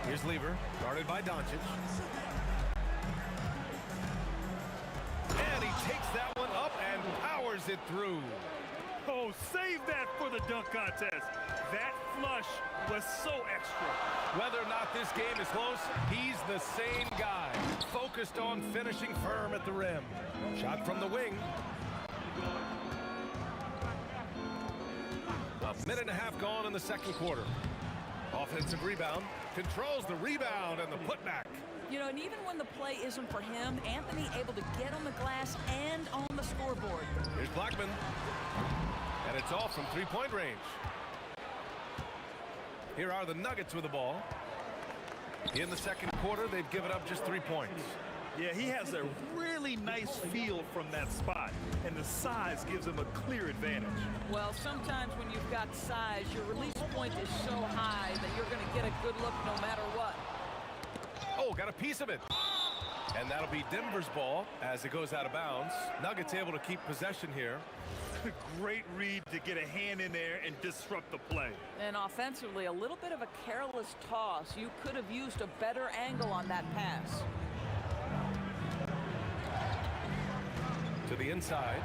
Here's Lever, guarded by Doncic. And he takes that one up and powers it through. Oh, save that for the dunk contest. That flush was so extra. Whether or not this game is close, he's the same guy. Focused on finishing firm at the rim. Shot from the wing. A minute and a half gone in the second quarter. Offensive rebound. Controls the rebound and the putback. You know, and even when the play isn't for him, Anthony able to get on the glass and on the scoreboard. Here's Blackman. And it's off from three-point range. Here are the Nuggets with the ball. In the second quarter, they've given up just 3 points. Yeah, he has a really nice feel from that spot, and the size gives him a clear advantage. Well, sometimes when you've got size, your release point is so high that you're going to get a good look no matter what. Oh, got a piece of it. And that'll be Denver's ball as it goes out of bounds. Nuggets able to keep possession here. Great read to get a hand in there and disrupt the play. And offensively, a little bit of a careless toss. You could have used a better angle on that pass. To the inside.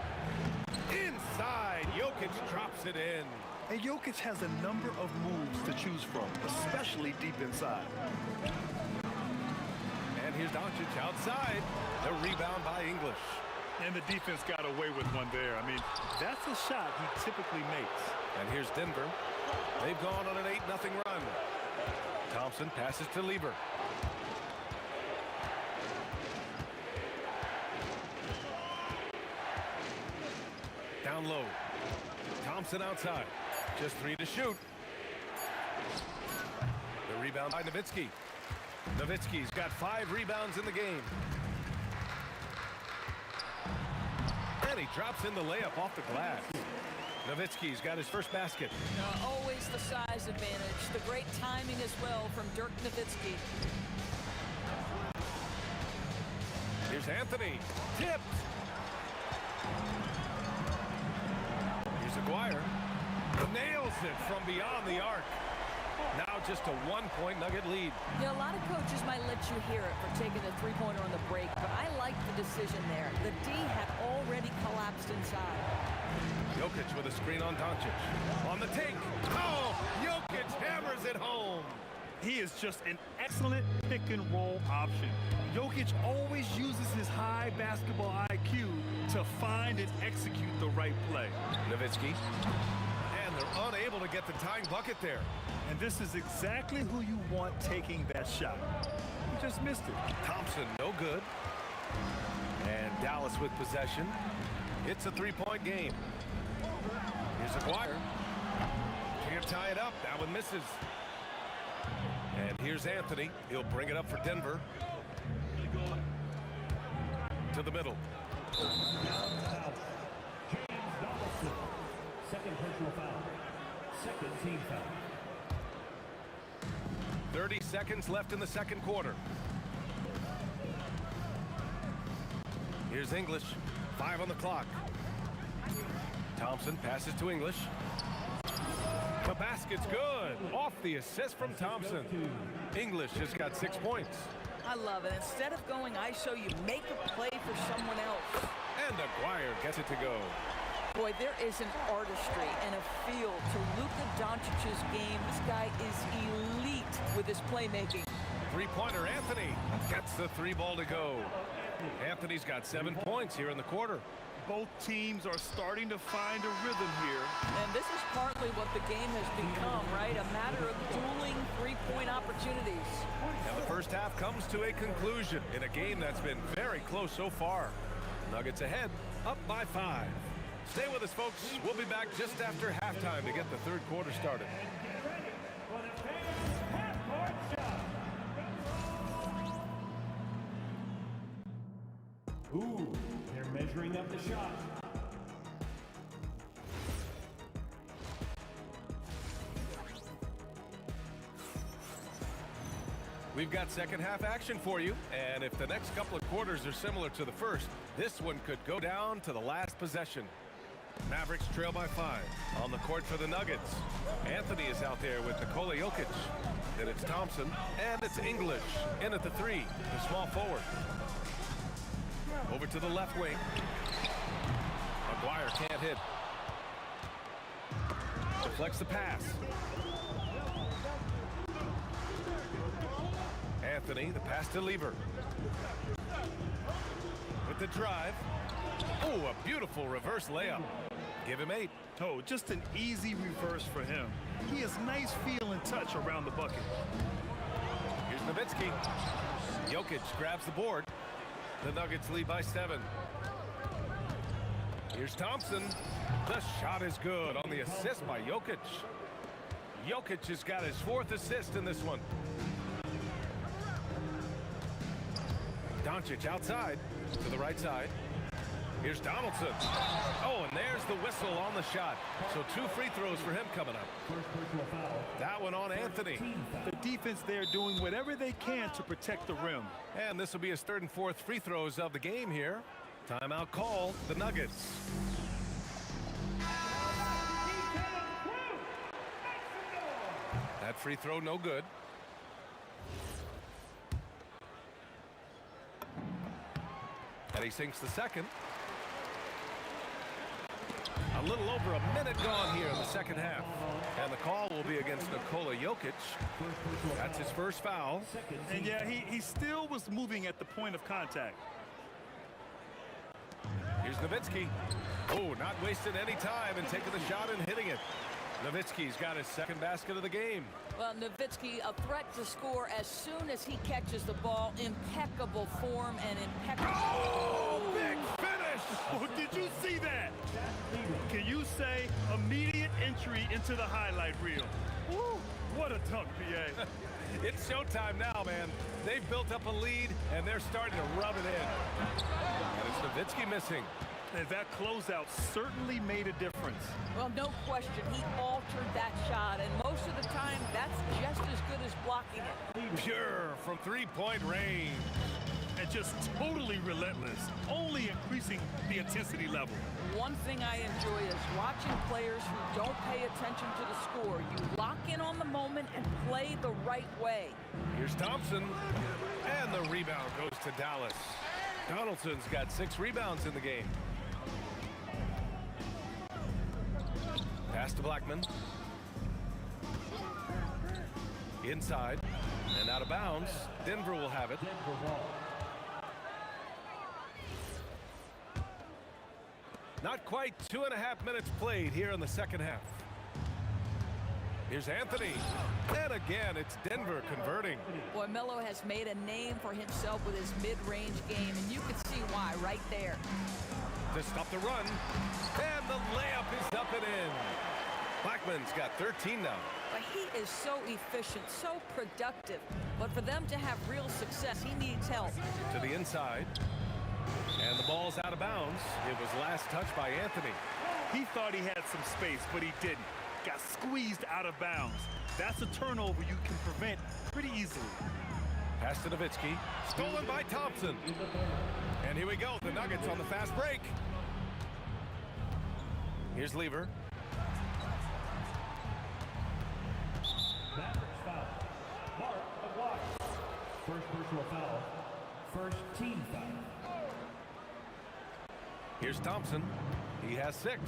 Inside, Jokic drops it in. And Jokic has a number of moves to choose from, especially deep inside. And here's Doncic outside. The rebound by English. And the defense got away with one there. I mean, that's a shot he typically makes. And here's Denver. They've gone on an 8-0 run. Thompson passes to Lieber. Down low. Thompson outside. Just 3 to shoot. The rebound by Nowitzki. Nowitzki's got 5 rebounds in the game. And he drops in the layup off the glass. Nowitzki's got his first basket. Always the size advantage. The great timing as well from Dirk Nowitzki. Here's Anthony. Tipped. Here's Aguirre. Nails it from beyond the arc. Now just a 1-point Nugget lead. Yeah, a lot of coaches might let you hear it for taking the three-pointer on the break, but I like the decision there. The D had already collapsed inside. Jokic with a screen on Doncic. On the take. Oh, Jokic hammers it home. He is just an excellent pick-and-roll option. Jokic always uses his high basketball IQ to find and execute the right play. Nowitzki. And they're unable to get the tying bucket there. And this is exactly who you want taking that shot. He just missed it. Thompson, no good. And Dallas with possession. It's a 3-point game. Here's Aguirre. Can't tie it up. That one misses. And here's Anthony. He'll bring it up for Denver. To the middle. Foul. James Donaldson. Second personal foul. Second team foul. 30 seconds left in the second quarter. Here's English. 5 on the clock. Thompson passes to English. The basket's good. Off the assist from Thompson. English just got 6 points. I love it. Instead of going ISO, you make a play for someone else. And Aguirre gets it to go. Boy, there is an artistry and a feel to Luka Doncic's game. This guy is elite with his playmaking. Three-pointer Anthony gets the 3-ball to go. Anthony's got 7 points here in the quarter. Both teams are starting to find a rhythm here. And this is partly what the game has become, right? A matter of dueling three-point opportunities. And the first half comes to a conclusion in a game that's been very close so far. Nuggets ahead, up by 5. Stay with us, folks. We'll be back just after halftime to get the third quarter started. Ooh, they're measuring up the shot. We've got second half action for you, and if the next couple of quarters are similar to the first, this one could go down to the last possession. Mavericks trail by 5. On the court for the Nuggets. Anthony is out there with Nikola Jokic. Then it's Thompson, and it's English. In at the 3, the small forward. Over to the left wing. Aguirre can't hit. deflects the pass. Anthony, the pass to Lever. With the drive. Oh, a beautiful reverse layup. Give him 8. Oh, just an easy reverse for him. He has nice feel and touch around the bucket. Here's Nowitzki. Jokic grabs the board. The Nuggets lead by 7. Here's Thompson. The shot is good on the assist by Jokic. Jokic has got his 4th assist in this one. Doncic outside to the right side. Here's Donaldson. Oh, and there's the whistle on the shot. So 2 free throws for him coming up. That one on Anthony. The defense there doing whatever they can to protect the rim. And this will be his 3rd and 4th free throws of the game here. Timeout called, the Nuggets. That free throw no good. And he sinks the second. A little over a minute gone here in the second half. And the call will be against Nikola Jokic. That's his first foul. And yeah, he still was moving at the point of contact. Here's Nowitzki. Oh, not wasting any time and taking the shot and hitting it. Nowitzki's got his 2nd basket of the game. Well, Nowitzki, a threat to score as soon as he catches the ball. Impeccable form and impeccable. Oh, big finish! Oh, did you see that? Can you say immediate entry into the highlight reel? Woo, what a dunk, PA. It's showtime now, man. They've built up a lead, and they're starting to rub it in. And it's Nowitzki missing. And that closeout certainly made a difference. Well, no question, he altered that shot, and most of the time, that's just as good as blocking it. Pure from 3-point range. And just totally relentless, only increasing the intensity level. One thing I enjoy is watching players who don't pay attention to the score. You lock in on the moment and play the right way. Here's Thompson, and the rebound goes to Dallas. Donaldson's got 6 rebounds in the game. Pass to Blackman. Inside and out of bounds. Denver will have it. Not quite 2.5 minutes played here in the second half. Here's Anthony. And again, it's Denver converting. Boy, Melo has made a name for himself with his mid-range game, and you can see why right there. To stop the run. And the layup is up and in. Blackman's got 13 now. But he is so efficient, so productive. But for them to have real success, he needs help. To the inside. And the ball's out of bounds. It was last touched by Anthony. He thought he had some space, but he didn't. Got squeezed out of bounds. That's a turnover you can prevent pretty easily. Pass to Nowitzki. Stolen by Thompson. And here we go. The Nuggets on the fast break. Here's Lever. Mavericks foul. Mark of Watts. First personal foul. First team foul. Here's Thompson. He has 6.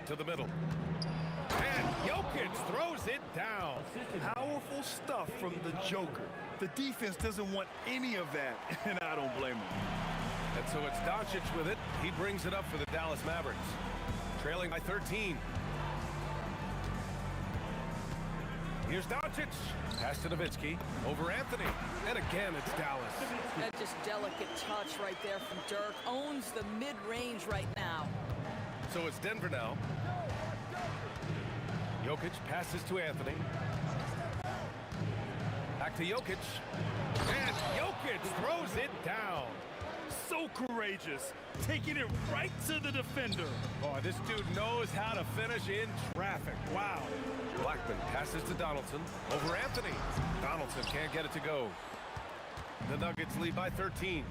To the middle. And Jokic throws it down. Powerful stuff from the Joker. The defense doesn't want any of that, and I don't blame him. And so it's Doncic with it. He brings it up for the Dallas Mavericks. Trailing by 13. Here's Doncic. Pass to Nowitzki. Over Anthony. And again, it's Dallas. That just delicate touch right there from Dirk. Owns the mid-range right now. So it's Denver now. Jokic passes to Anthony. Back to Jokic. And Jokic throws it down. So courageous, taking it right to the defender. Boy, this dude knows how to finish in traffic. Wow. Blackman passes to Donaldson. Over Anthony. Donaldson can't get it to go. The Nuggets lead by 13.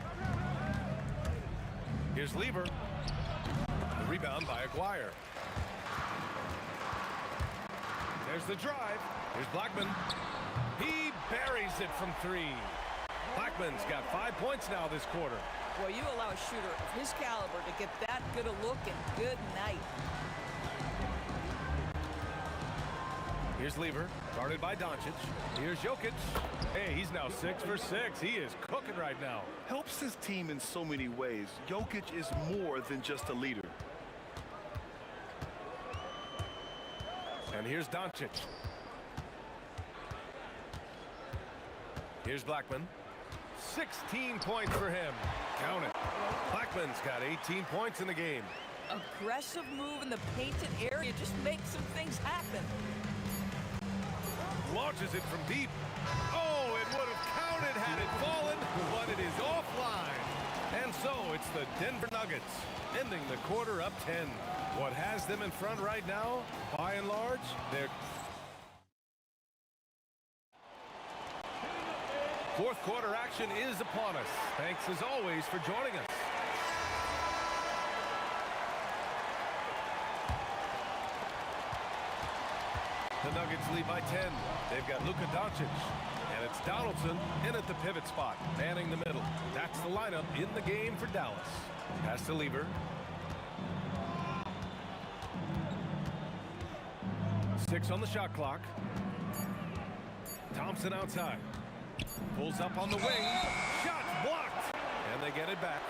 Here's Lever. The rebound by Aguirre. There's the drive. Here's Blackman. He buries it from 3. Blackman's got 5 points now this quarter. Well, you allow a shooter of his caliber to get that good a look and good night. Here's Lever, guarded by Doncic. Here's Jokic. Hey, he's now 6 for 6. He is cooking right now. Helps his team in so many ways. Jokic is more than just a leader. And here's Doncic. Here's Blackman. 16 points for him. Count it. Blackman's got 18 points in the game. Aggressive move in the painted area just makes some things happen. Launches it from deep. Oh, it would have counted had it fallen, but it is offline. And so it's the Denver Nuggets ending the quarter up 10. What has them in front right now, by and large, they're... Fourth quarter action is upon us. Thanks as always for joining us. The Nuggets lead by 10. They've got Luka Doncic. And it's Donaldson in at the pivot spot, manning the middle. That's the lineup in the game for Dallas. Pass to Lever. 6 on the shot clock. Thompson outside. Pulls up on the wing. Shot blocked. And they get it back.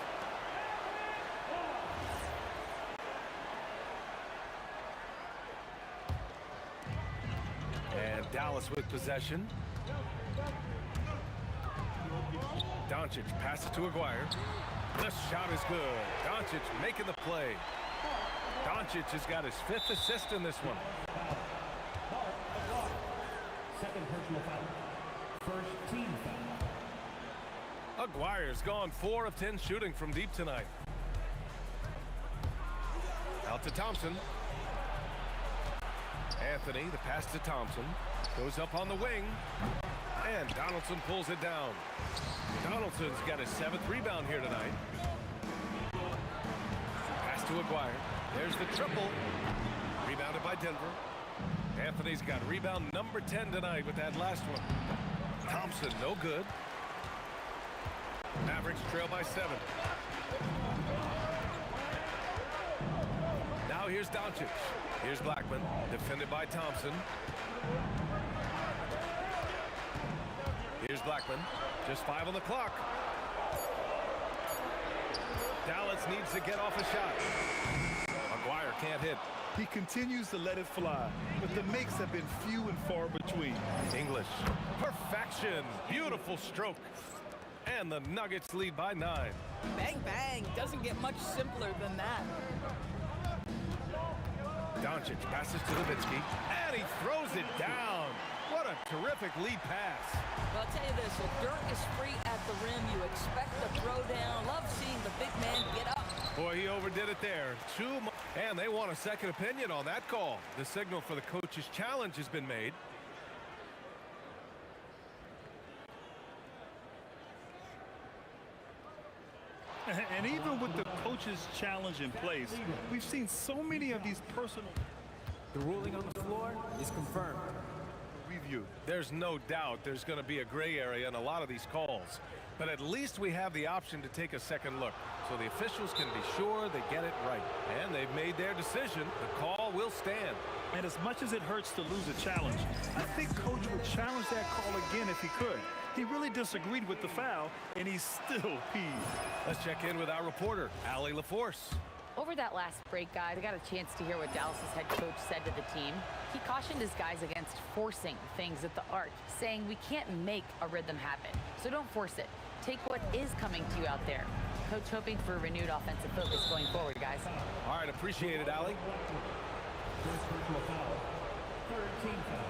And Dallas with possession. Doncic passes to Aguirre. The shot is good. Doncic making the play. Doncic has got his 5th assist in this one. Second personal foul. First team foul. Aguirre's gone 4 of 10 shooting from deep tonight. Out to Thompson. Anthony, the pass to Thompson. Goes up on the wing. And Donaldson pulls it down. Donaldson's got his 7th rebound here tonight. Pass to Aguirre. There's the triple. Rebounded by Denver. Anthony's got rebound number 10 tonight with that last one. Thompson, no good. Mavericks trail by 7. Now here's Doncic. Here's Blackman, defended by Thompson. Here's Blackman. Just 5 on the clock. Dallas needs to get off a shot. Aguirre can't hit. He continues to let it fly, but the makes have been few and far between. English. Perfection. Beautiful stroke. And the Nuggets lead by 9. Bang, bang. Doesn't get much simpler than that. Doncic passes to Nowitzki, and he throws it down. What a terrific lead pass. Well, I'll tell you this, if Dirk is free at the rim, you expect the throwdown. Love seeing the big man get up. Boy, he overdid it there. And they want a second opinion on that call. The signal for the coach's challenge has been made. And even with the coach's challenge in place, we've seen so many of these personal... The ruling on the floor is confirmed. Review. There's no doubt there's going to be a gray area in a lot of these calls. But at least we have the option to take a second look, so the officials can be sure they get it right. And they've made their decision. The call will stand. And as much as it hurts to lose a challenge, I think Coach would challenge that call again if he could. He really disagreed with the foul, and he's still peeved. Let's check in with our reporter, Allie LaForce. Over that last break, guys, I got a chance to hear what Dallas's head coach said to the team. He cautioned his guys against forcing things at the arc, saying we can't make a rhythm happen, so don't force it. Take what is coming to you out there. Coach hoping for a renewed offensive focus going forward, guys. All right, appreciate it, Allie. First personal foul. Third team foul.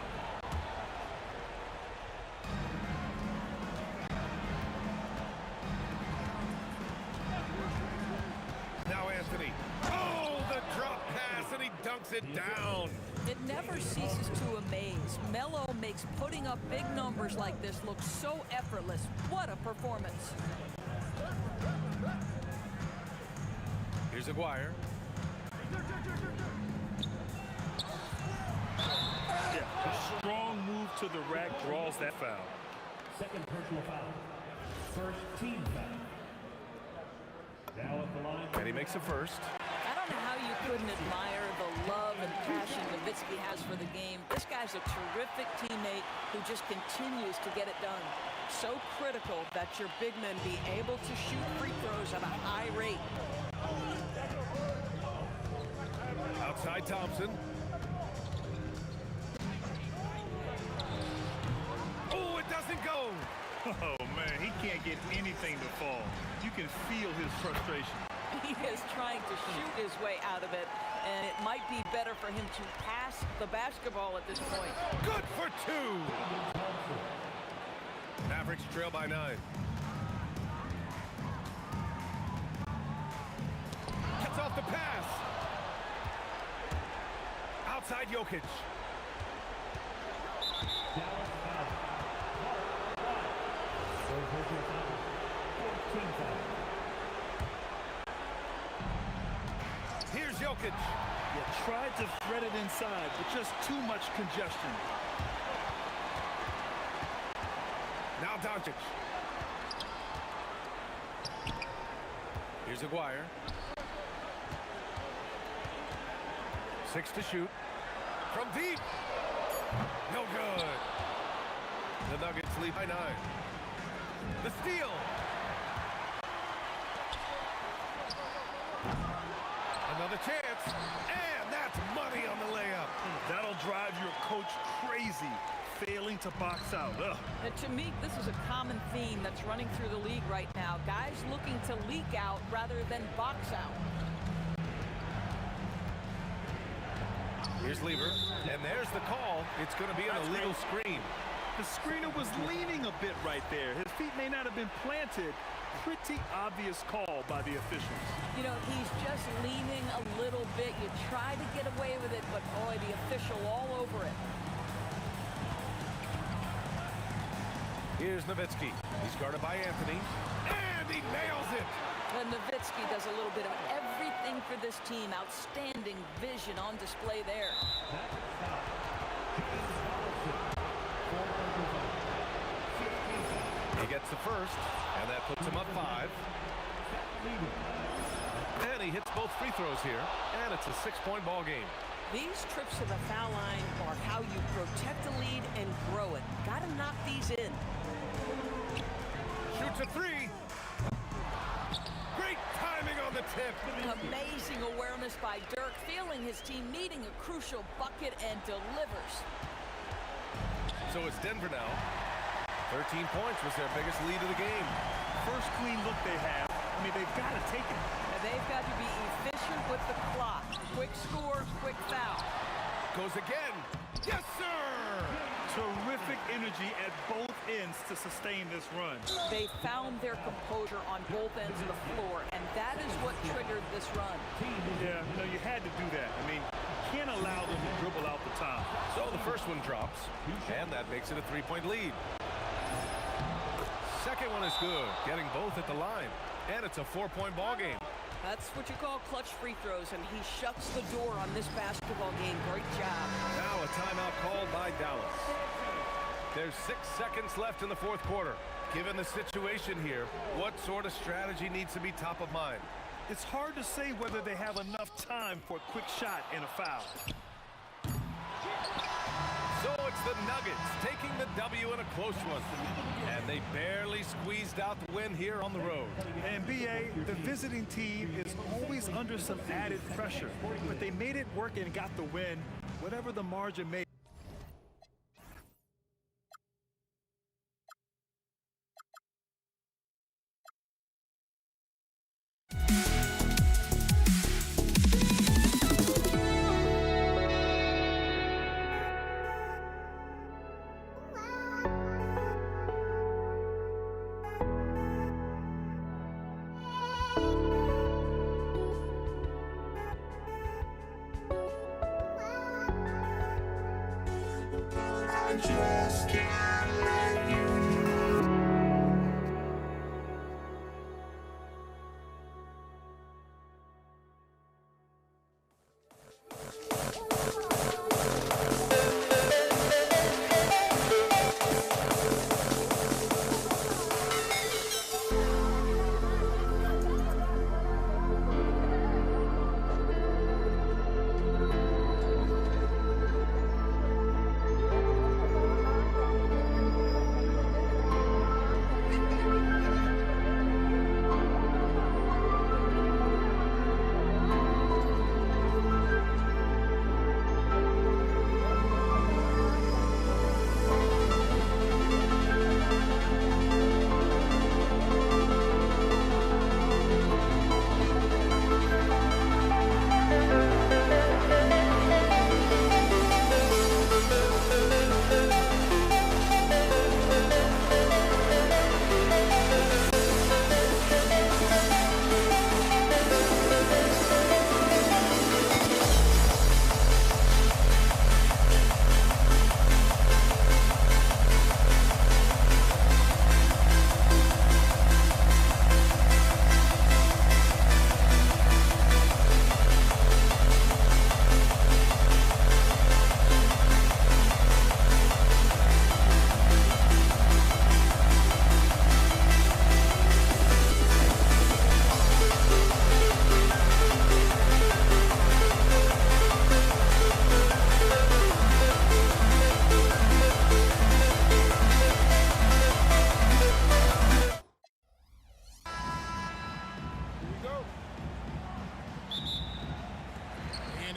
Now Anthony. Oh, the drop pass, and he dunks it down. It never ceases to amaze. Melo makes putting up big numbers like this look so effortless. What a performance. Here's Aguirre. Yeah, a strong move to the rack draws that foul. Second personal foul. First team foul. Now at the line. And he makes a first. I don't know how you couldn't admire the love and passion Nowitzki has for the game. This guy's a terrific teammate who just continues to get it done. So critical that your big men be able to shoot free throws at a high rate. Outside Thompson. Oh, it doesn't go. Oh, man, he can't get anything to fall. You can feel his frustration. He is trying to shoot his way out of it, and it might be better for him to pass the basketball at this point. Good for two. Mavericks trail by 9. Gets off the pass. Outside Jokic. Here's Jokic. Yeah, tried to thread it inside, but just too much congestion. Now Doncic. Here's Aguirre. 6 to shoot. From deep. No good. The Nuggets lead by 9. The steal. Another chance. And that's money on the layup. That'll drive your coach crazy, failing to box out. Ugh. And to me, this is a common theme that's running through the league right now. Guys looking to leak out rather than box out. Here's Lever, and there's the call. It's going to be an illegal screen. The screener was leaning a bit right there. His feet may not have been planted. Pretty obvious call by the officials. You know, he's just leaning a little bit. You try to get away with it, but boy, the official all over it. Here's Nowitzki. He's guarded by Anthony, and he nails it. And Nowitzki does a little bit of everything for this team. Outstanding vision on display there. He gets the first, and that puts him up 5. And he hits both free throws here, and it's a 6-point ball game. These trips to the foul line are how you protect a lead and grow it. Got to knock these in. Shoots a 3. Great timing on the tip. Amazing awareness by Dirk, feeling his team needing a crucial bucket and delivers. So it's Denver now. 13 points was their biggest lead of the game. First clean look they have. I mean, they've got to take it. And they've got to be efficient with the clock. Quick score, quick foul. Goes again. Yes, sir! Terrific energy at both ends to sustain this run. They found their composure on both ends of the floor, and that is what triggered this run. Yeah, you know, you had to do that. I mean, you can't allow them to dribble out the top. So the first one drops, and that makes it a 3-point lead. Second one is good, getting both at the line, and it's a 4-point ball game. That's what you call clutch free throws, and he shuts the door on this basketball game. Great job. Now a timeout called by Dallas. There's 6 seconds left in the fourth quarter. Given the situation here, what sort of strategy needs to be top of mind? It's hard to say whether they have enough time for a quick shot and a foul. So it's the Nuggets taking the W in a close one. And they barely squeezed out the win here on the road. And B.A., the visiting team is always under some added pressure. But they made it work and got the win, whatever the margin may be.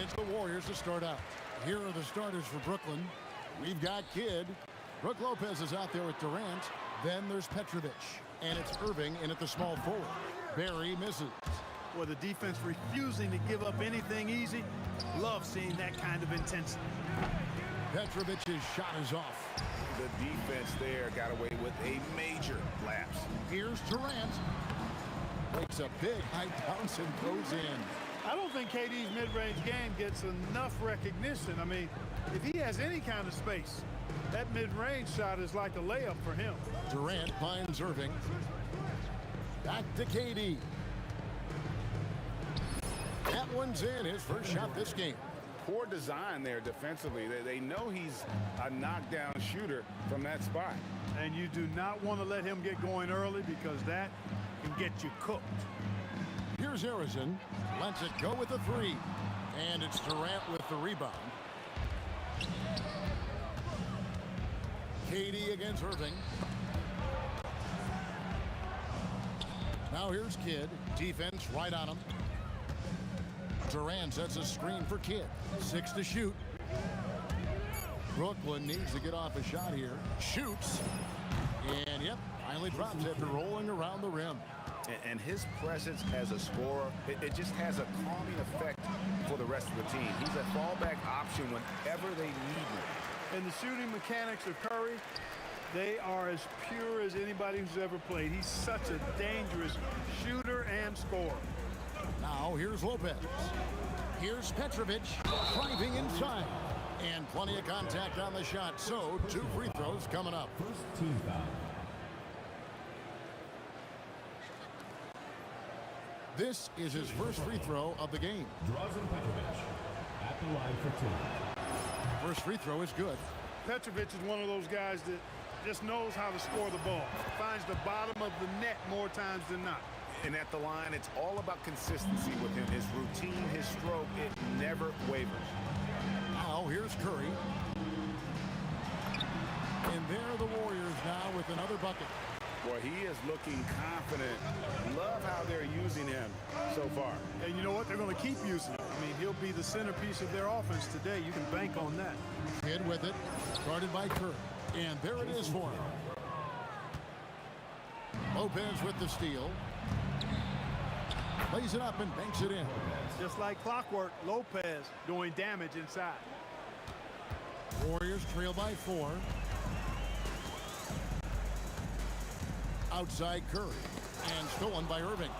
it's the Warriors to start out. Here are the starters for Brooklyn. We've got Kidd. Brook Lopez is out there with Durant. Then there's Petrovic. And it's Irving in at the small forward. Barry misses. Well, the defense refusing to give up anything easy. Love seeing that kind of intensity. Petrovic's shot is off. The defense there got away with a major lapse. Here's Durant. Breaks a big high bounce and goes in. I don't think KD's mid-range game gets enough recognition. I mean, if he has any kind of space, that mid-range shot is like a layup for him. Durant finds Irving. Back to KD. That one's in, his first shot this game. Poor design there defensively. They know he's a knockdown shooter from that spot. And you do not want to let him get going early because that can get you cooked. Here's Harrison. Lets it go with the three. And it's Durant with the rebound. KD against Irving. Now here's Kidd. Defense right on him. Durant sets a screen for Kidd. 6 to shoot. Brooklyn needs to get off a shot here. Shoots. And, yep, finally drops after rolling around the rim. And his presence as a scorer, it just has a calming effect for the rest of the team. He's a fallback option whenever they need him. And the shooting mechanics of Curry, they are as pure as anybody who's ever played. He's such a dangerous shooter and scorer. Now here's Lopez. Here's Petrovic driving inside. And plenty of contact on the shot. So 2 free throws coming up. First team foul. This is his first free throw of the game. Drazen Petrovic at the line for 2. First free throw is good. Petrovic is one of those guys that just knows how to score the ball. Finds the bottom of the net more times than not. And at the line, it's all about consistency with him. His routine, his stroke, it never wavers. Now here's Curry. And there are the Warriors now with another bucket. Boy, he is looking confident. Love how they're using him so far. And you know what? They're going to keep using him. I mean, he'll be the centerpiece of their offense today. You can bank on that. Kidd with it. Guarded by Curry. And there it is for him. Lopez with the steal. Plays it up and banks it in. Just like clockwork, Lopez doing damage inside. Warriors trail by 4. Outside Curry. And stolen by Irving.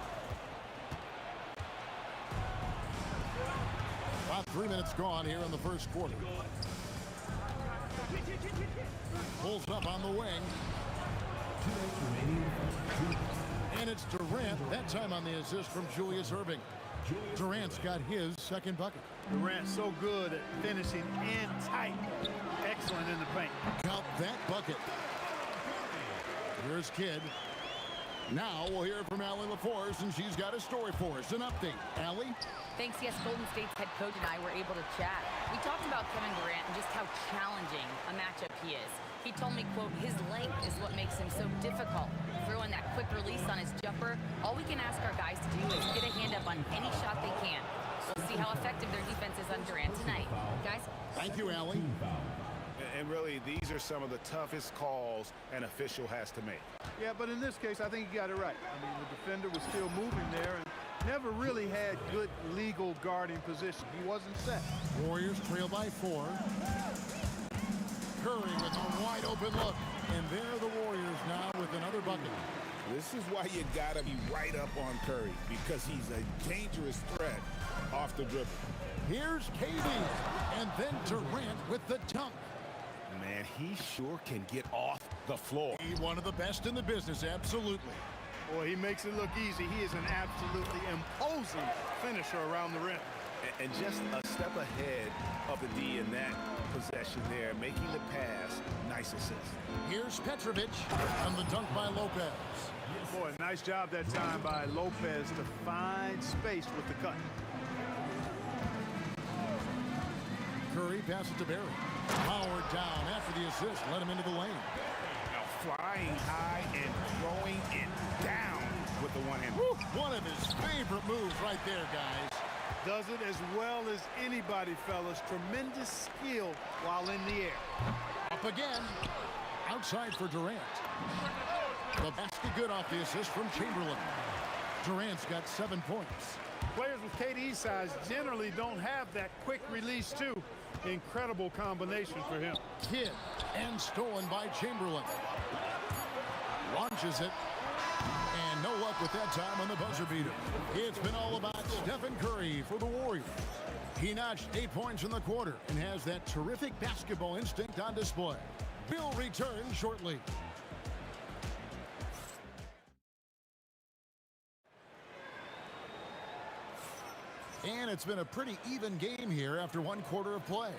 About 3 minutes gone here in the first quarter. Pulls up on the wing. And it's Durant, that time on the assist from Julius Irving. Durant's got his second bucket. Durant so good at finishing in tight. Excellent in the paint. Count that bucket. Here's Kidd. Now we'll hear from Allie LaForce, and she's got a story for us. An update. Allie? Thanks, yes, Golden State's head coach and I were able to chat. We talked about Kevin Durant and just how challenging a matchup he is. He told me, quote, his length is what makes him so difficult. Throwing that quick release on his jumper, all we can ask our guys to do is get a hand up on any shot they can. We'll see how effective their defense is on Durant tonight. Guys? Thank you, Allie. And really, these are some of the toughest calls an official has to make. Yeah, but in this case, I think he got it right. I mean, the defender was still moving there and never really had good legal guarding position. He wasn't set. Warriors trail by 4. Curry with a wide open look. And there are the Warriors now with another bucket. This is why you gotta be right up on Curry, because he's a dangerous threat off the dribble. Here's KD. And then Durant with the dunk. Man, he sure can get off the floor. He's one of the best in the business, absolutely. Boy, he makes it look easy. He is an absolutely imposing finisher around the rim. And just a step ahead of the D in that possession there, making the pass. Nice assist. Here's Petrovic on the dunk by Lopez. Boy, nice job that time by Lopez to find space with the cut. Curry passes to Barry. Powered down after the assist. Let him into the lane. Now flying high and throwing it down with the one hand. One of his favorite moves right there, guys. Does it as well as anybody, fellas. Tremendous skill while in the air. Up again. Outside for Durant. The basket good off the assist from Chamberlain. Durant's got 7 points. Players with KD's size generally don't have that quick release, too. Incredible combination for him. Kidd, and stolen by Chamberlain. Launches it. And no luck with that time on the buzzer beater. It's been all about Stephen Curry for the Warriors. He notched 8 points in the quarter and has that terrific basketball instinct on display. Will return shortly. And it's been a pretty even game here after 1 quarter of play.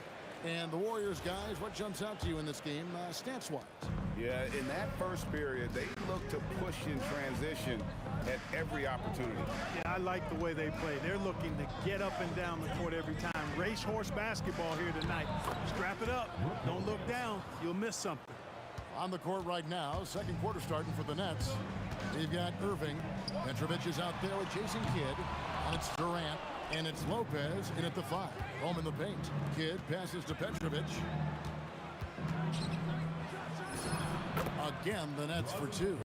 And the Warriors, guys, what jumps out to you in this game, stats-wise? Yeah, in that first period, they look to push in transition at every opportunity. Yeah, I like the way they play. They're looking to get up and down the court every time. Racehorse basketball here tonight. Strap it up. Don't look down. You'll miss something. On the court right now, second quarter starting for the Nets. They've got Irving. Petrovic is out there with Jason Kidd. And it's Durant. And it's Lopez in at the 5. Home in the paint. Kidd passes to Petrovic. Again, the Nets for 2.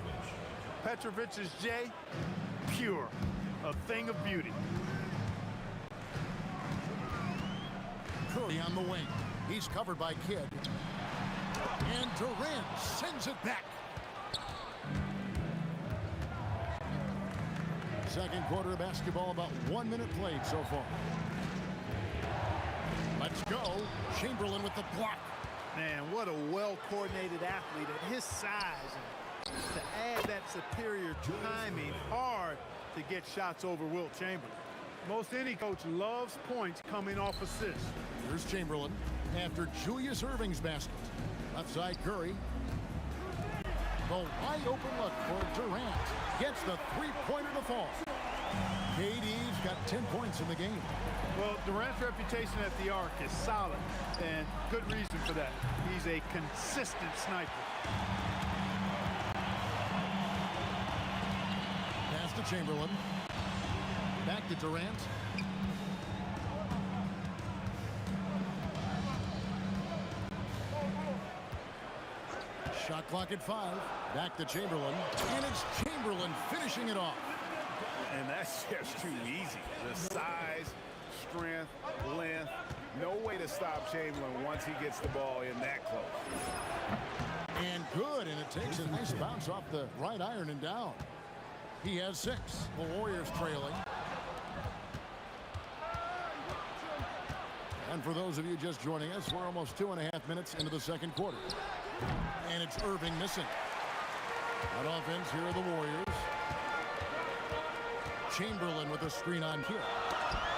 Petrovic's J, pure. A thing of beauty. Curry on the wing. He's covered by Kidd. And Durant sends it back. Second quarter of basketball, about 1 minute played so far. Let's go. Chamberlain with the block. Man, what a well-coordinated athlete at his size. And to add that superior timing, hard to get shots over Wilt Chamberlain. Most any coach loves points coming off assists. Here's Chamberlain after Julius Irving's basket. Left side Curry. The wide open look for Durant. Gets the three-pointer to fall. KD's got 10 points in the game. Well, Durant's reputation at the arc is solid, and good reason for that. He's a consistent sniper. Pass to Chamberlain. Back to Durant. Shot clock at 5. Back to Chamberlain. And it's Chamberlain finishing it off. And that's just too easy. The size, strength, length. No way to stop Chamberlain once he gets the ball in that close. And good, and it takes a nice bounce off the right iron and down. He has 6. The Warriors trailing. And for those of you just joining us, we're almost 2.5 minutes into the second quarter. And it's Irving missing. On offense, here are the Warriors. Chamberlain with a screen on Kidd.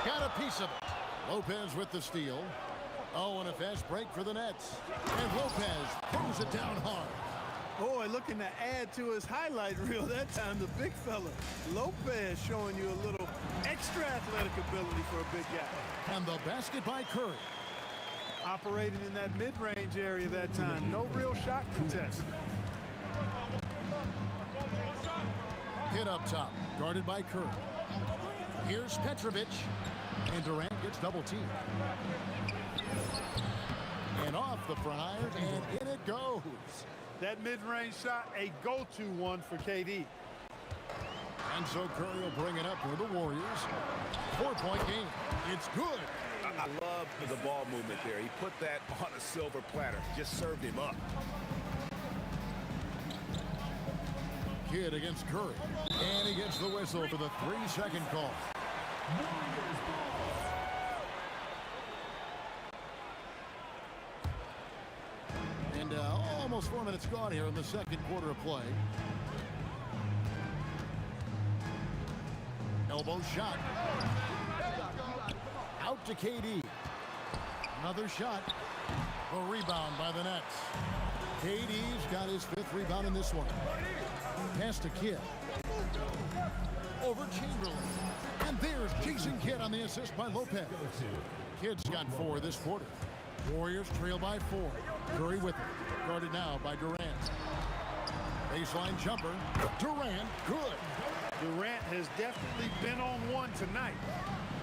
Got a piece of it. Lopez with the steal. Oh, and a fast break for the Nets. And Lopez throws it down hard. Boy, looking to add to his highlight reel that time, the big fella. Lopez showing you a little extra athletic ability for a big guy. And the basket by Curry. Operating in that mid-range area that time. No real shot contest. Hit up top, guarded by Curry. Here's Petrovic. And Durant gets double teamed. And off the front iron, and in it goes. That mid-range shot, a go-to one for KD. And so Curry will bring it up for the Warriors. 4-point game. It's good. I love the ball movement there. He put that on a silver platter. Just served him up. Kidd against Curry. And he gets the whistle for the 3-second call. And almost 4 minutes gone here in the second quarter of play. Elbow shot. Out to KD. Another shot. A rebound by the Nets. KD's got his 5th rebound in this one. Pass to Kidd. Over Chamberlain. And there's Jason Kidd on the assist by Lopez. Kidd's got 4 this quarter. Warriors trail by 4. Curry with it. Guarded now by Durant. Baseline jumper. Durant, good. Durant has definitely been on one tonight.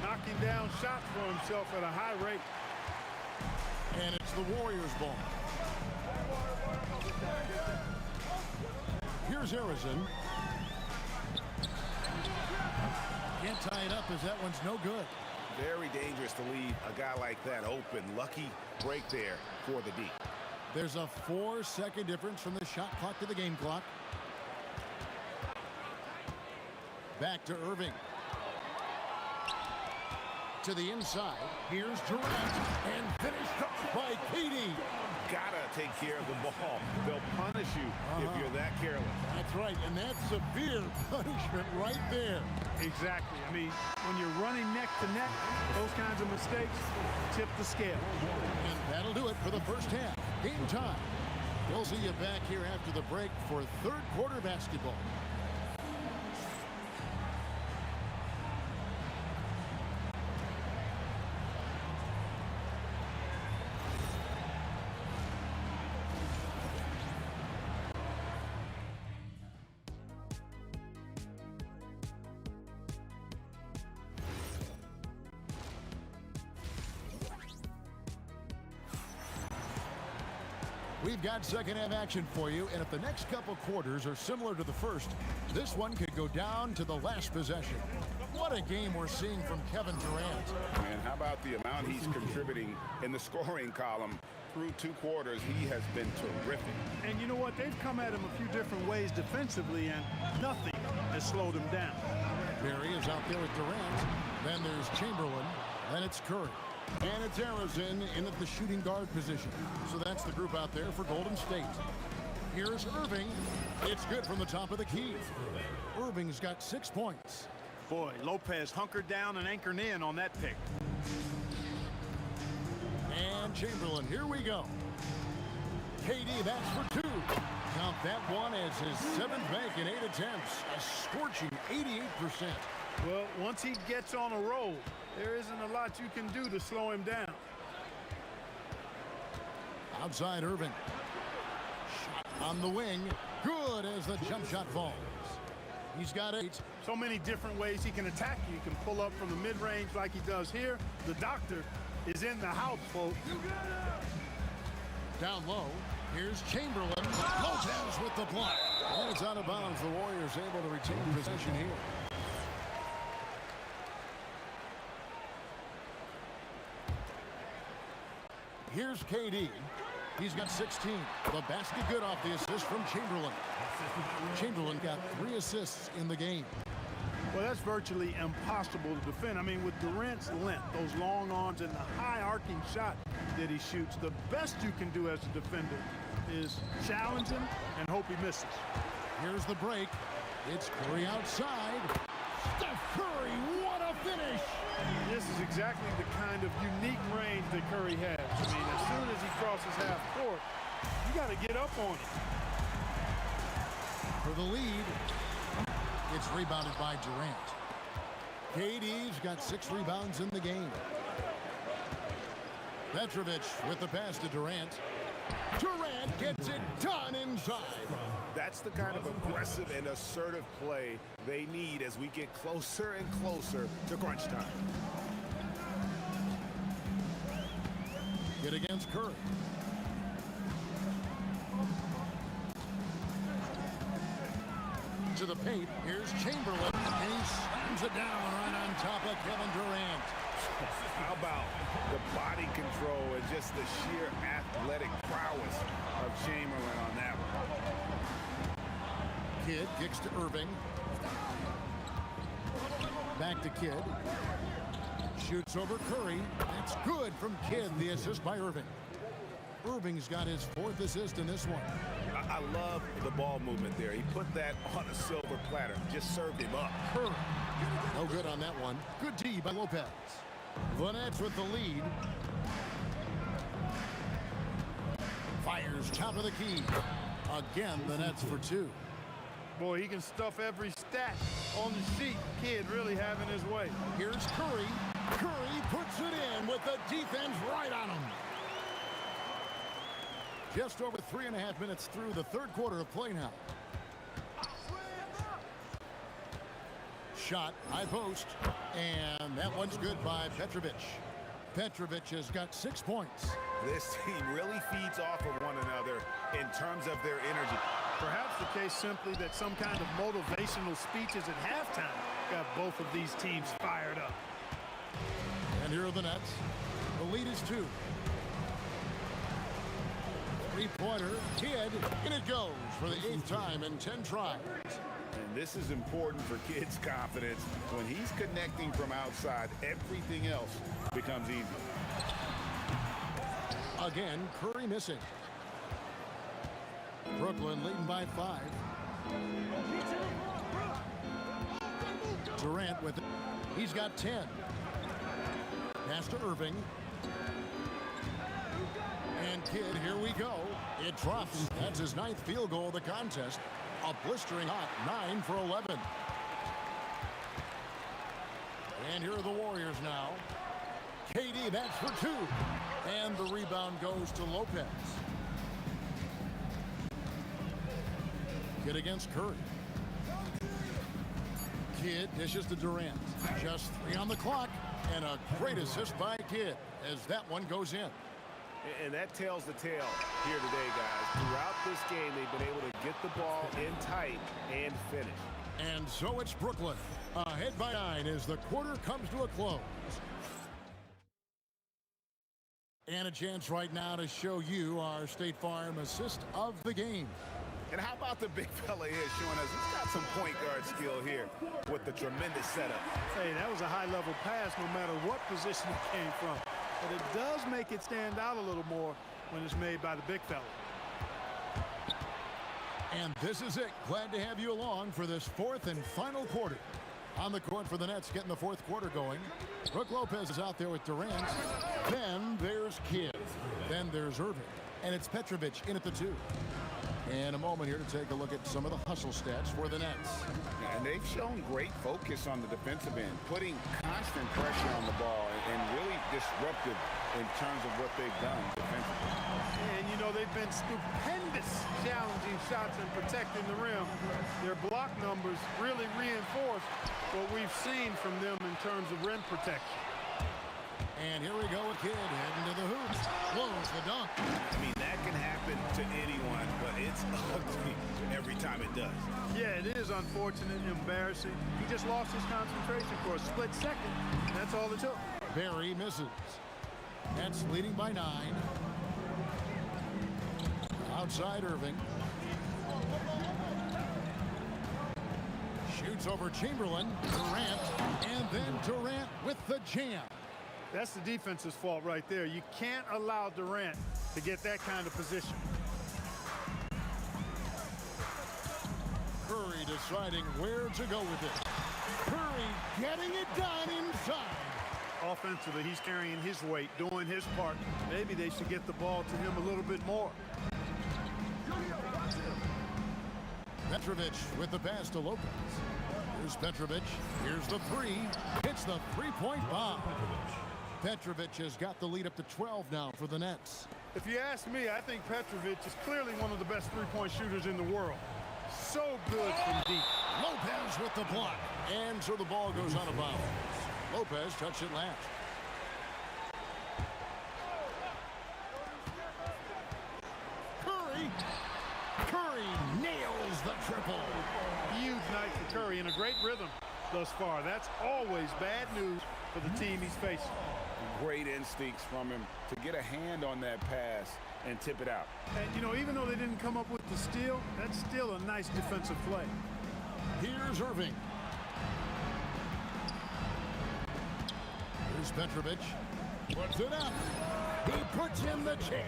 knocking down shots for himself at a high rate. And it's the Warriors' ball. Here's Harrison. Can't tie it up as that one's no good. Very dangerous to leave a guy like that open. Lucky break there for the D. There's a 4-second difference from the shot clock to the game clock. Back to Irving. To the inside. Here's Durant. And finished off by Katie. Gotta take care of the ball. They'll punish you if you're that careless. That's right, and that's severe punishment right there. Exactly. I mean, when you're running neck to neck, those kinds of mistakes tip the scale. And that'll do it for the first half. Game time. We'll see you back here after the break for third quarter basketball. We've got second half action for you, and if the next couple quarters are similar to the first, this one could go down to the last possession. What a game we're seeing from Kevin Durant. And how about the amount he's contributing in the scoring column through 2 quarters? He has been terrific. And you know what? They've come at him a few different ways defensively, and nothing has slowed him down. Barry is out there with Durant. Then there's Chamberlain. Then it's Curry. And it's Harrison in at the shooting guard position. So that's the group out there for Golden State. Here's Irving. It's good from the top of the key. Irving's got 6 points. Boy, Lopez hunkered down and anchored in on that pick. And Chamberlain, here we go. KD, that's for 2. Count that one as his 7th bank in 8 attempts. A scorching 88%. Well, once he gets on a roll, there isn't a lot you can do to slow him down. Outside Irving. Shot on the wing. Good as the jump shot falls. He's got 8. So many different ways he can attack you. He can pull up from the mid-range like he does here. The doctor is in the house, folks. Down low. Here's Chamberlain. Lopez with the block. And it's out of bounds. The Warriors able to retain possession here. Here's KD. He's got 16. The basket good off the assist from Chamberlain. Chamberlain got 3 assists in the game. Well, that's virtually impossible to defend. I mean, with Durant's length, those long arms, and the high arcing shot that he shoots, the best you can do as a defender is challenge him and hope he misses. Here's the break. It's Curry outside. Steph Curry, what a finish! This is exactly the kind of unique range that Curry has. I mean, as soon as he crosses half court, you got to get up on it. For the lead, it's rebounded by Durant. KD's got 6 rebounds in the game. Petrovic with the pass to Durant. Durant gets it done inside. That's the kind of aggressive and assertive play they need as we get closer and closer to crunch time. Get against Curry. To the paint, here's Chamberlain, and he slams it down right on top of Kevin Durant. How about the body control and just the sheer athletic prowess of Chamberlain on that one? Kidd kicks to Irving. Back to Kidd. Shoots over Curry. That's good from Kidd. The assist by Irving. Irving's got his 4th assist in this one. I love the ball movement there. He put that on a silver platter. Just served him up. Curry. No good on that one. Good D by Lopez. The Nets with the lead. Fires top of the key. Again, the Nets for 2. Boy, he can stuff every stat on the sheet. Kid really having his way. Here's Curry. Curry puts it in with the defense right on him. Just over 3.5 minutes through the third quarter of play now. shot, high post, and that one's good by Petrovic. Petrovic has got 6 points. This team really feeds off of one another in terms of their energy. Perhaps the case simply that some kind of motivational speeches at halftime got both of these teams fired up. And here are the Nets. The lead is 2. Three-pointer, Kidd, and it goes for the 8th time in 10 tries. And this is important for Kidd's confidence. When he's connecting from outside, everything else becomes easy. Again, Curry missing. Brooklyn leading by 5. Durant with it. He's got 10. Pass to Irving. And Kidd, here we go. It drops. That's his 9th field goal of the contest. A blistering hot 9 for 11. And here are the Warriors now. KD, that's for 2. And the rebound goes to Lopez. Kidd against Curry. Kidd dishes to Durant. Just 3 on the clock. And a great assist by Kidd as that one goes in. And that tells the tale here today, guys. Throughout this game, they've been able to get the ball in tight and finish. And so it's Brooklyn, ahead by 9 as the quarter comes to a close. And a chance right now to show you our State Farm assist of the game. And how about the big fella here showing us he's got some point guard skill here with the tremendous setup. Hey, that was a high-level pass no matter what position it came from. But it does make it stand out a little more when it's made by the big fella. And this is it. Glad to have you along for this 4th and final quarter. On the court for the Nets, getting the 4th quarter going. Brook Lopez is out there with Durant. Then there's Kidd. Then there's Irving. And it's Petrovic in at the 2. And a moment here to take a look at some of the hustle stats for the Nets. And they've shown great focus on the defensive end, putting constant pressure on the ball and really disruptive in terms of what they've done defensively. And, you know, they've been stupendous challenging shots and protecting the rim. Their block numbers really reinforce what we've seen from them in terms of rim protection. And here we go with Kidd heading to the hoops. Blows the dunk. I mean, that can happen to anyone, but it's ugly every time it does. Yeah, it is unfortunate and embarrassing. He just lost his concentration for a split second. That's all it took. Barry misses. Nets leading by 9. Outside Irving. Shoots over Chamberlain. Durant. And then Durant with the jam. That's the defense's fault right there. You can't allow Durant to get that kind of position. Curry deciding where to go with it. Curry getting it done inside. Offensively, he's carrying his weight, doing his part. Maybe they should get the ball to him a little bit more. Petrovic with the pass to Lopez. Here's Petrovic. Here's the 3. Hits the 3-point bomb. Petrovic has got the lead up to 12 now for the Nets. If you ask me, I think Petrovic is clearly one of the best three-point shooters in the world. So good from deep. Lopez with the block. And so the ball goes out of bounds. Lopez touched it last. Curry nails the triple. Huge night for Curry and a great rhythm thus far. That's always bad news for the team he's facing. Great instincts from him to get a hand on that pass and tip it out. And, you know, even though they didn't come up with the steal, that's still a nice defensive play. Here's Irving. Here's Petrovic. Puts it up. He puts in the chain.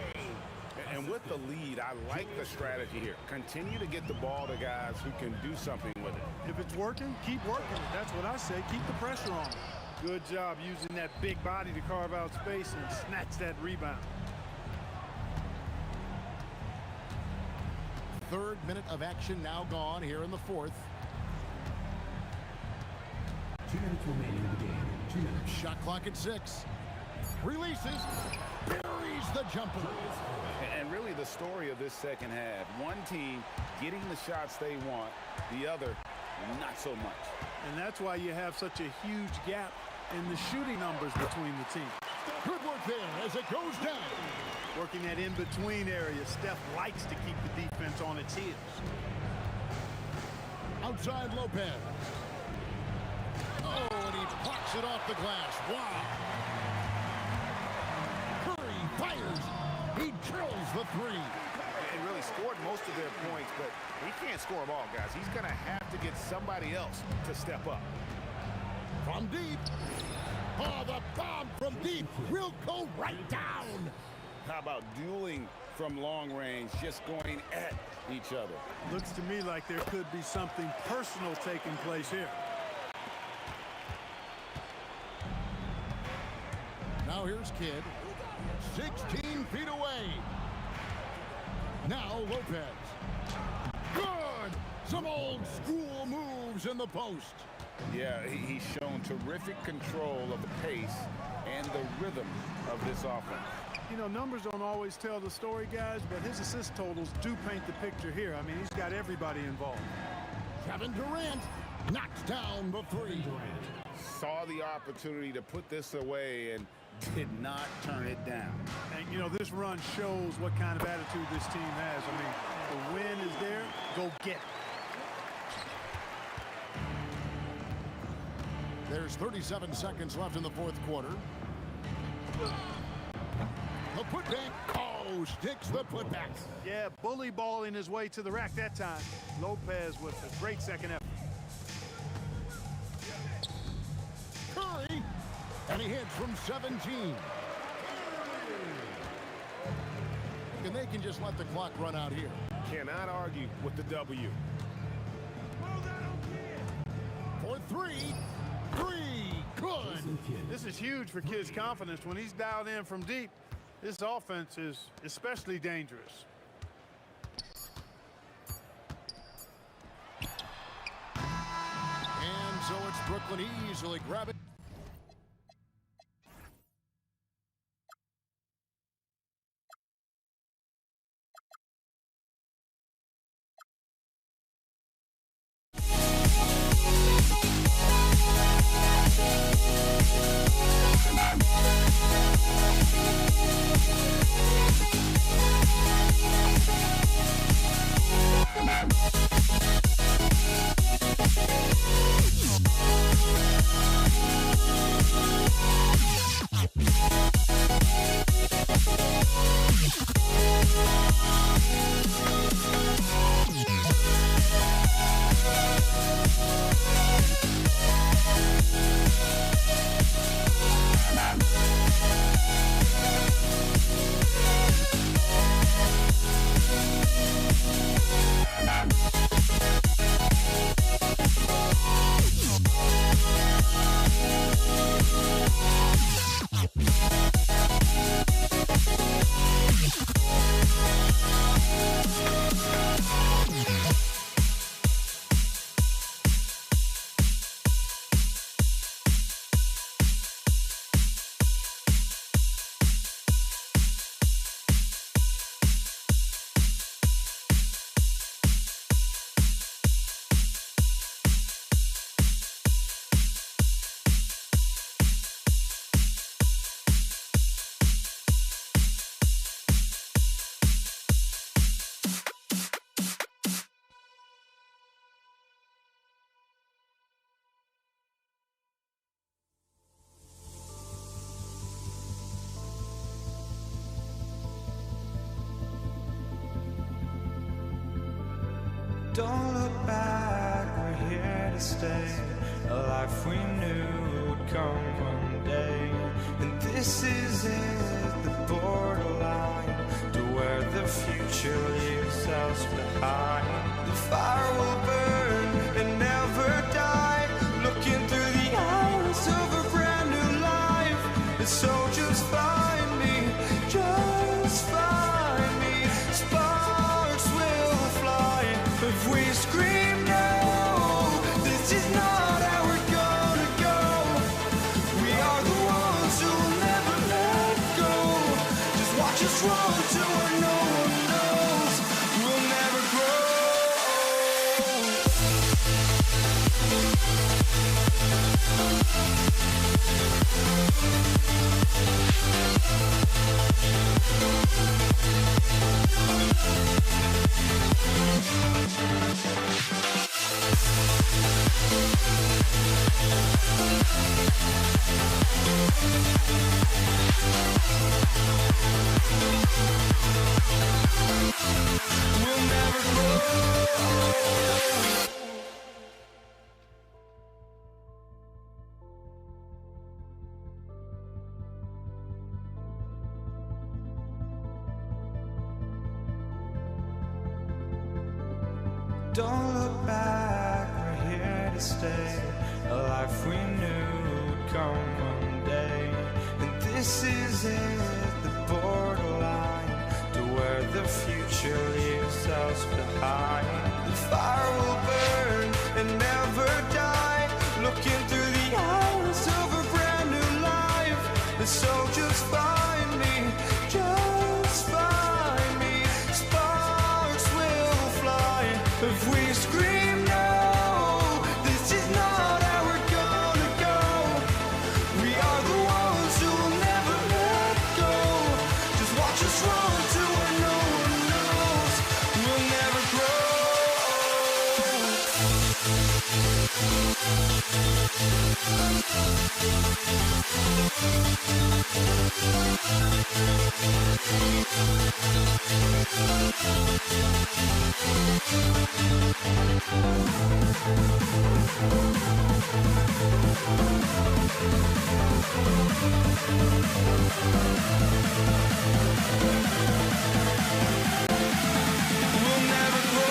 And with the lead, I like the strategy here. Continue to get the ball to guys who can do something with it. If it's working, keep working it. That's what I say. Keep the pressure on. Good job using that big body to carve out space and snatch that rebound. 3rd minute of action now gone here in the 4th. 2 minutes remaining in the game. 2 minutes. Shot clock at 6. Releases. Buries the jumper. And really the story of this second half, one team getting the shots they want, the other not so much. And that's why you have such a huge gap in the shooting numbers between the teams. Good work there as it goes down. Working that in-between area, Steph likes to keep the defense on its heels. Outside Lopez. Oh, and he blocks it off the glass. Wow. Curry fires. He drills the three. And really scored most of their points, but he can't score them all, guys. He's going to have to get somebody else to step up. From deep. Oh, the bomb from deep will go right down. How about dueling from long range, just going at each other? Looks to me like there could be something personal taking place here. Now here's Kidd. 16 feet away. Now Lopez. Good! Some old school moves in the post. Yeah, he's shown terrific control of the pace and the rhythm of this offense. You know, numbers don't always tell the story, guys, but his assist totals do paint the picture here. I mean, he's got everybody involved. Kevin Durant knocks down the three. Saw the opportunity to put this away and did not turn it down. And, you know, this run shows what kind of attitude this team has. I mean, the win is there. Go get it. There's 37 seconds left in the fourth quarter. The putback. Oh, sticks the putback. Yeah, bully balling his way to the rack that time. Lopez with a great second effort. Curry, and he hits from 17. And they can just let the clock run out here. Cannot argue with the W. For three. Good. This is huge for Kidd's confidence. When he's dialed in from deep, this offense is especially dangerous. And so it's Brooklyn easily grabbing. Don't look back, we're here to stay. A life we knew would come one day. And this is it, the borderline to where the future leaves us behind. The fire will burn and never die. Looking through the eyes of a brand new life. And so just find me, just find me. Sparks will fly if we scream no. This is not how we're gonna go. We are the ones who will never let go. Just watch us run to where no one knows. We'll never grow. Don't look back, we're here to stay. A life we knew would come one day. And this is it, the borderline to where the future leaves us behind. The fire will burn and never die. Looking through the eyes of a brand new life. And so just find me, just find me. Sparks will fly if we scream no. This is not how we're gonna go. We are the ones who will never let go. Just watch us run to where no one knows. We'll never grow. We'll never grow. We'll never grow.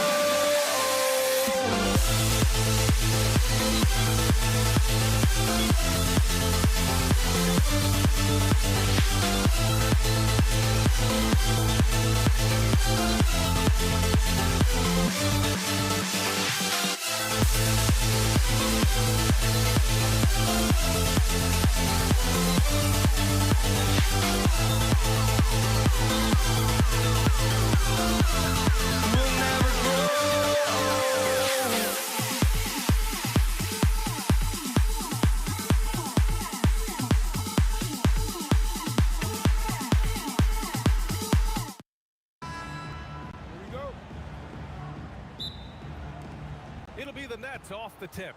It'll be the Nets off the tip.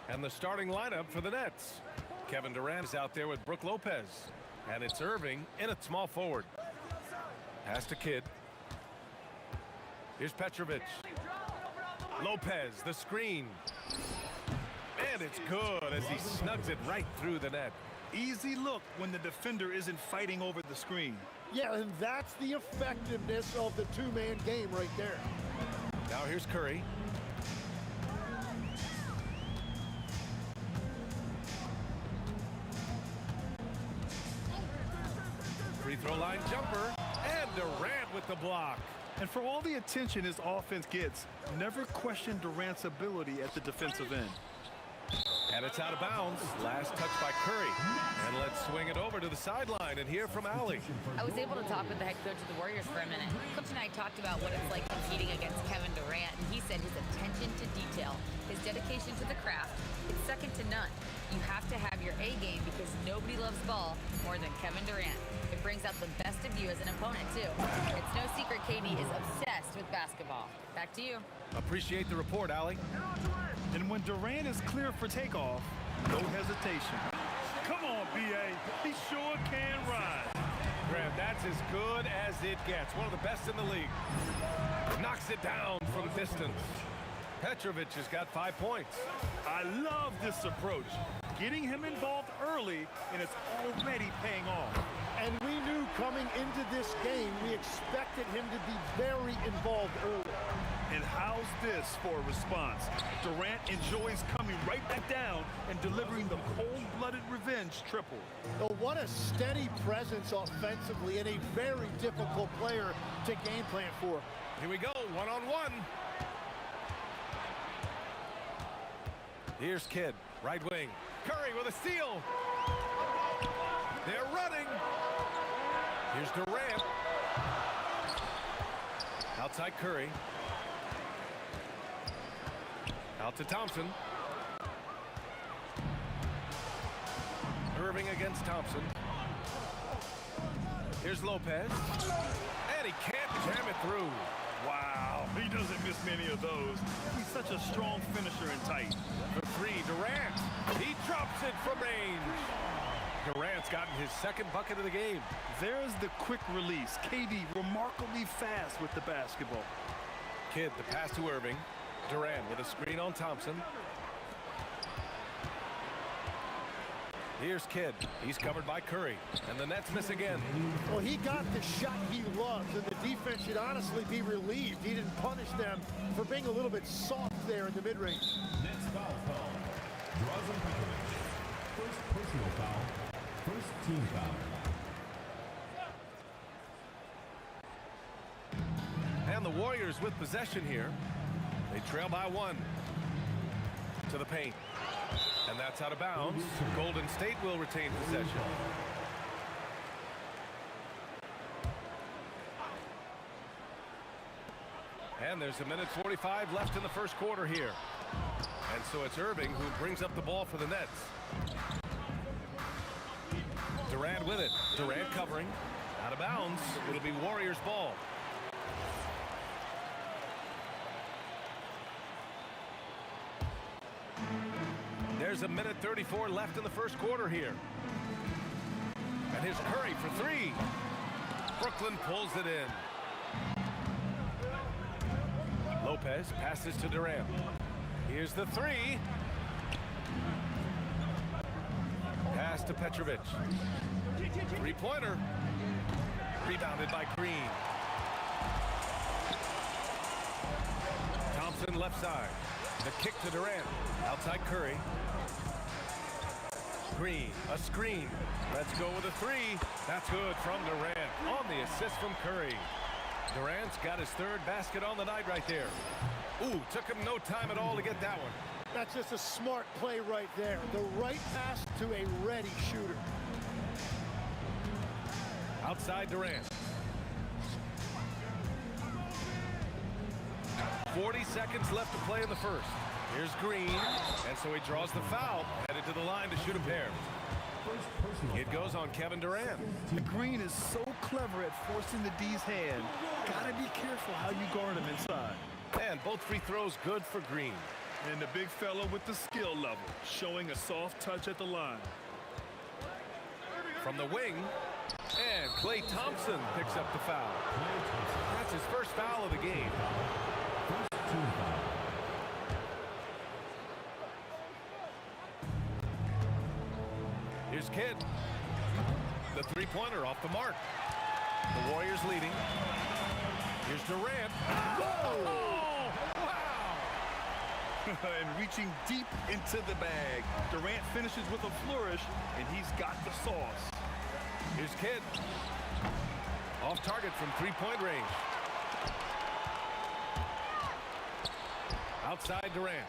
And the starting lineup for the Nets. Kevin Durant is out there with Brook Lopez. And it's Irving in at small forward. Pass to Kidd. Here's Petrovic. Lopez, the screen. And it's good as he snugs it right through the net. Easy look when the defender isn't fighting over the screen. Yeah, and that's the effectiveness of the two-man game right there. Now here's Curry. Free throw line jumper. And Durant with the block. And for all the attention his offense gets, never question Durant's ability at the defensive end. And it's out of bounds. Last touch by Curry. And let's swing it over to the sideline and hear from Allie. I was able to talk with the head coach of the Warriors for a minute. Coach and I talked about what it's like competing against Kevin Durant, and he said his attention to detail, his dedication to the craft, it's second to none. You have to have your A game because nobody loves ball more than Kevin Durant. It brings out the best of you as an opponent, too. It's no secret KD is obsessed with basketball. Back to you. Appreciate the report, Allie. And when Durant is clear for takeoff, no hesitation. Come on, B.A. He sure can ride. Graham, that's as good as it gets. One of the best in the league. Knocks it down from distance. Petrovic has got 5 points. I love this approach. Getting him involved early, and it's already paying off. And we knew coming into this game, we expected him to be very involved early. And how's this for a response? Durant enjoys coming right back down and delivering the cold-blooded revenge triple. Oh, what a steady presence offensively and a very difficult player to game plan for. Here we go, one-on-one. Here's Kidd, right wing. Curry with a steal. They're running. Here's Durant. Outside Curry. Out to Thompson. Irving against Thompson. Here's Lopez. And he can't jam it through. Wow, he doesn't miss many of those. He's such a strong finisher in tight. For three, Durant. He drops it from range. Durant's gotten his second bucket of the game. There's the quick release. KD remarkably fast with the basketball. Kidd, the pass to Irving. Durant with a screen on Thompson. Here's Kidd. He's covered by Curry. And the Nets miss again. Well, he got the shot he loves, and the defense should honestly be relieved. He didn't punish them for being a little bit soft there in the mid-range. Next foul call. Drazen Petrovic. First personal foul. First team foul. And the Warriors with possession here. They trail by 1. To the paint. And that's out of bounds. Golden State will retain possession. And there's a minute 45 left in the first quarter here. And so it's Irving who brings up the ball for the Nets. Durant with it. Durant covering. Out of bounds. It'll be Warriors ball. There's a minute 34 left in the first quarter here. And here's Curry for 3. Brooklyn pulls it in. Lopez passes to Durant. Here's the 3. Pass to Petrovic. Three-pointer. Rebounded by Green. Thompson left side. The kick to Durant. Outside Curry. Green, a screen. Let's go with a 3. That's good from Durant on the assist from Curry. Durant's got his 3rd basket on the night right there. Ooh, took him no time at all to get that one. That's just a smart play right there. The right pass to a ready shooter. Outside Durant. 40 seconds left to play in the first. Here's Green, and so he draws the foul, headed to the line to shoot a pair. It goes on Kevin Durant. Green is so clever at forcing the D's hand. Gotta be careful how you guard him inside. And both free throws good for Green. And the big fella with the skill level, showing a soft touch at the line. From the wing, and Klay Thompson picks up the foul. That's his first foul of the game. First team foul. Here's Kidd. The three-pointer off the mark. The Warriors leading. Here's Durant. Oh, wow! And reaching deep into the bag. Durant finishes with a flourish, and he's got the sauce. Here's Kidd. Off target from three-point range. Outside Durant.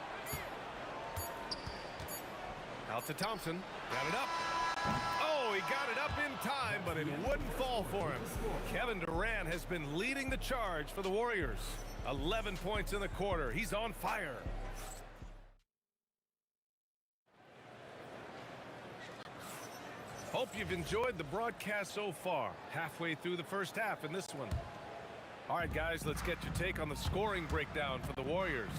Out to Thompson. Got it up. Oh, he got it up in time, but it wouldn't fall for him. Kevin Durant has been leading the charge for the Warriors. 11 points in the quarter. He's on fire. Hope you've enjoyed the broadcast so far. Halfway through the first half in this one. All right, guys, let's get your take on the scoring breakdown for the Warriors.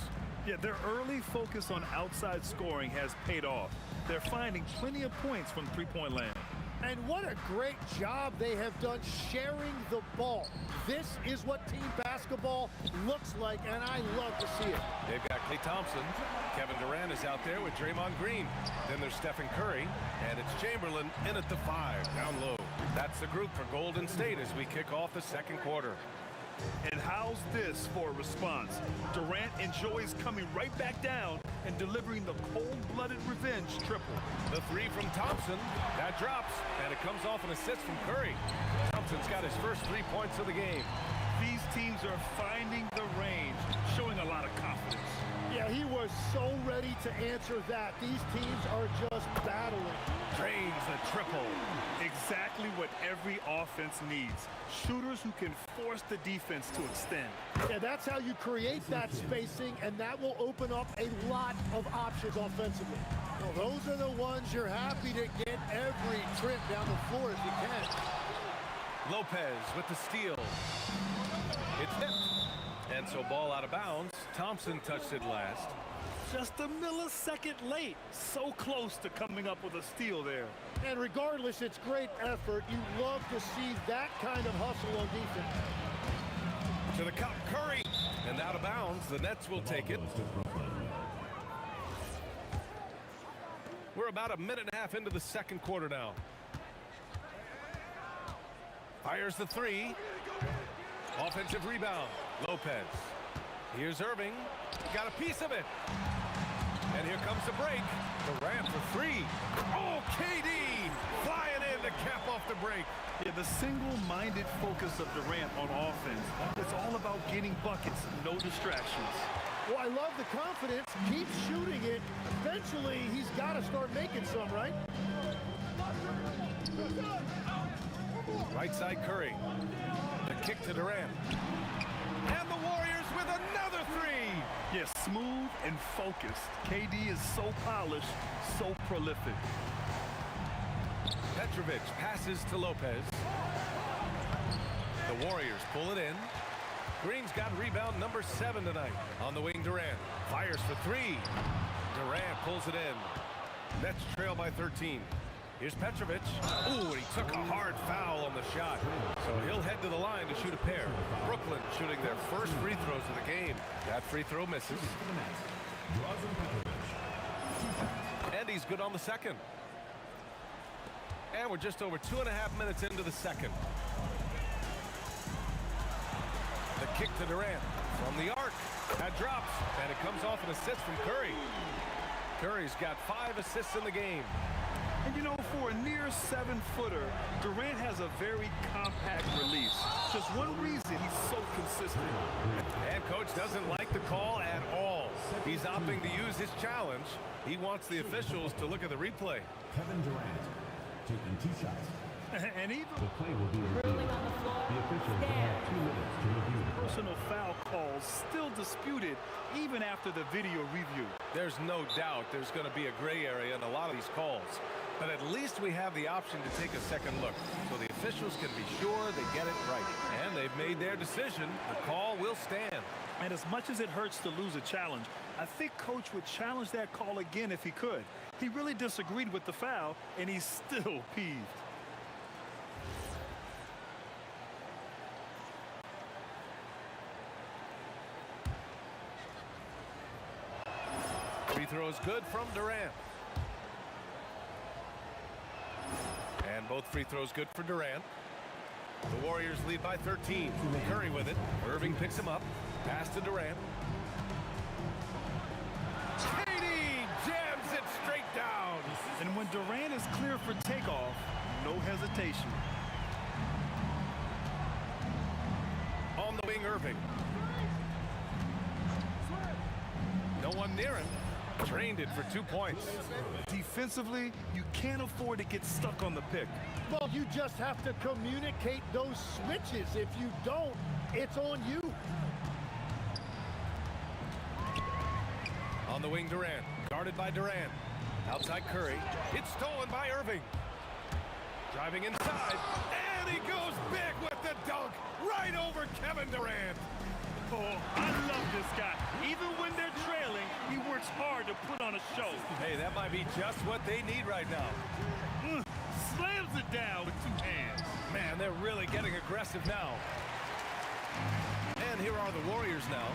Yeah, their early focus on outside scoring has paid off. They're finding plenty of points from three-point land. And what a great job they have done sharing the ball. This is what team basketball looks like, and I love to see it. They've got Klay Thompson. Kevin Durant is out there with Draymond Green. Then there's Stephen Curry, and it's Chamberlain in at the 5, down low. That's the group for Golden State as we kick off the second quarter. And how's this for a response? Durant enjoys coming right back down and delivering the cold-blooded revenge triple. The 3 from Thompson. That drops, and it comes off an assist from Curry. Thompson's got his first 3 points of the game. These teams are finding the range, showing a lot of confidence. Yeah, he was so ready to answer that. These teams are just battling. Drains the triple. Exactly what every offense needs. Shooters who can force the defense to extend. Yeah, that's how you create that spacing, and that will open up a lot of options offensively. Well, those are the ones you're happy to get every trip down the floor if you can. Lopez with the steal. It's tipped. And so ball out of bounds. Thompson touched it last. Just a millisecond late. So close to coming up with a steal there. And regardless, it's great effort. You love to see that kind of hustle on defense. To the cup, Curry. And out of bounds, the Nets will take it. We're about a minute and a half into the second quarter now. Fires the three. Offensive rebound. Lopez. Here's Irving. Got a piece of it. And here comes the break. Durant for three. Oh, KD flying in to cap off the break. Yeah, the single-minded focus of Durant on offense. It's all about getting buckets, no distractions. Well, I love the confidence. Keep shooting it. Eventually, he's got to start making some, right? Right side Curry. The kick to Durant. And the Warriors with another three. Yes, smooth and focused. KD is so polished, so prolific. Petrovic passes to Lopez. The Warriors pull it in. Green's got rebound number 7 tonight. On the wing, Durant fires for three. Durant pulls it in. Nets trail by 13. Here's Petrovic. Ooh, and he took a hard foul on the shot. So he'll head to the line to shoot a pair. Brooklyn shooting their first free throws of the game. That free throw misses. And he's good on the second. And we're just over 2.5 minutes into the second. The kick to Durant from the arc. That drops, and it comes off an assist from Curry. Curry's got 5 assists in the game. And you know, for a near 7-footer, Durant has a very compact release. Just one reason he's so consistent. And coach doesn't like the call at all. He's opting to use his challenge. He wants the officials to look at the replay. Kevin Durant taking 2 shots. And even The play will be reviewed. On the floor. The officials will have 2 minutes to review. personal foul calls still disputed even after the video review. There's no doubt there's going to be a gray area in a lot of these calls. But at least we have the option to take a second look so the officials can be sure they get it right. And they've made their decision. The call will stand. And as much as it hurts to lose a challenge, I think Coach would challenge that call again if he could. He really disagreed with the foul, and he's still peeved. Free throw is good from Durant. And both free throws good for Durant. The Warriors lead by 13. Curry with it. Irving picks him up. Pass to Durant. KD jams it straight down. And when Durant is clear for takeoff, no hesitation. On the wing, Irving. No one near him. Drained it for 2 points. Defensively, you can't afford to get stuck on the pick. Well, you just have to communicate those switches. If you don't, it's on you. On the wing, Durant. Guarded by Durant. Outside Curry. It's stolen by Irving. Driving inside. And he goes big with the dunk. Right over Kevin Durant. Oh, I love this guy. Even when they're trailing, he works hard to put on a show. Hey, that might be just what they need right now. Slams it down with 2 hands. Man, they're really getting aggressive now. And here are the Warriors now.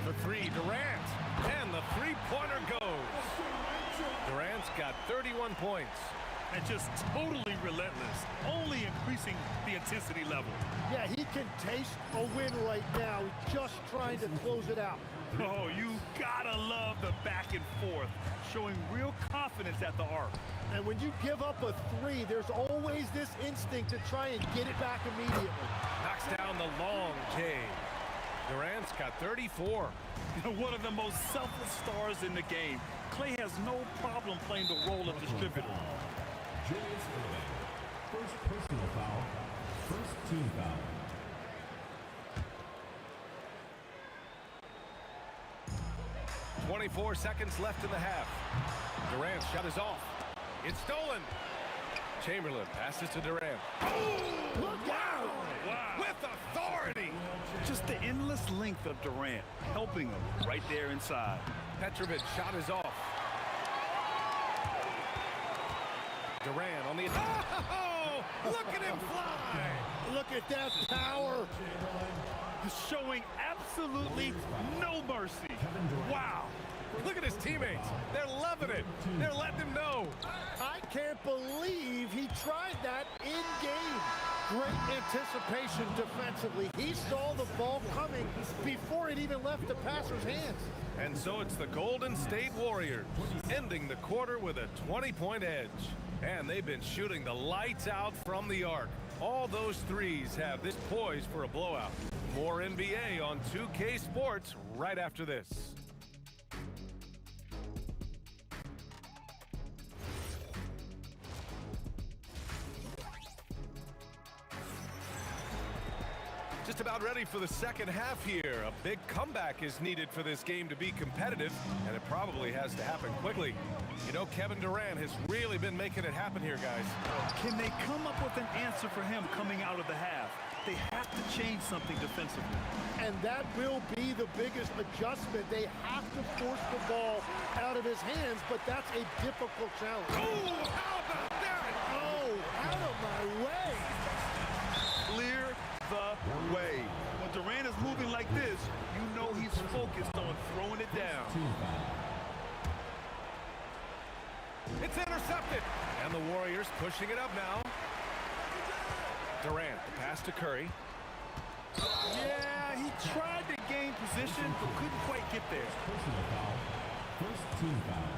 For three, Durant. And the three-pointer goes. Durant's got 31 points. And just totally relentless, only increasing the intensity level. Yeah, he can taste a win right now. He's just trying to close it out. Oh, you gotta love the back and forth, showing real confidence at the arc. And when you give up a 3, there's always this instinct to try and get it back immediately. Knocks down the long J. Durant's got 34. One of the most selfless stars in the game. Clay has no problem playing the role of distributor. Julius Irving. First personal foul. First team foul. .24 seconds left in the half. Durant's shot is off. It's stolen. Chamberlain passes to Durant. Oh, look out! Wow. With authority. Just the endless length of Durant, helping him right there inside. Petrovic shot is off. Durant on the attack. Oh, look at him fly. Look at that power. Showing absolutely no mercy. Wow. Look at his teammates. They're loving it. They're letting him know. I can't believe he tried that in game. Great anticipation defensively. He saw the ball coming before it even left the passer's hands. And so it's the Golden State Warriors ending the quarter with a 20-point edge. And they've been shooting the lights out from the arc. All those threes have this poised for a blowout. More NBA on 2K Sports right after this. Just about ready for the second half here. A big comeback is needed for this game to be competitive, and it probably has to happen quickly. You know, Kevin Durant has really been making it happen here, guys. Can they come up with an answer for him coming out of the half? They have to change something defensively. And that will be the biggest adjustment. They have to force the ball out of his hands, but that's a difficult challenge. Oh, how about that? Oh, out of my way. Clear the way. When Durant is moving like this, you know he's focused on throwing it down. It's intercepted. And the Warriors pushing it up now. Durant, the pass to Curry. Yeah, he tried to gain position, but couldn't quite get there. First team foul.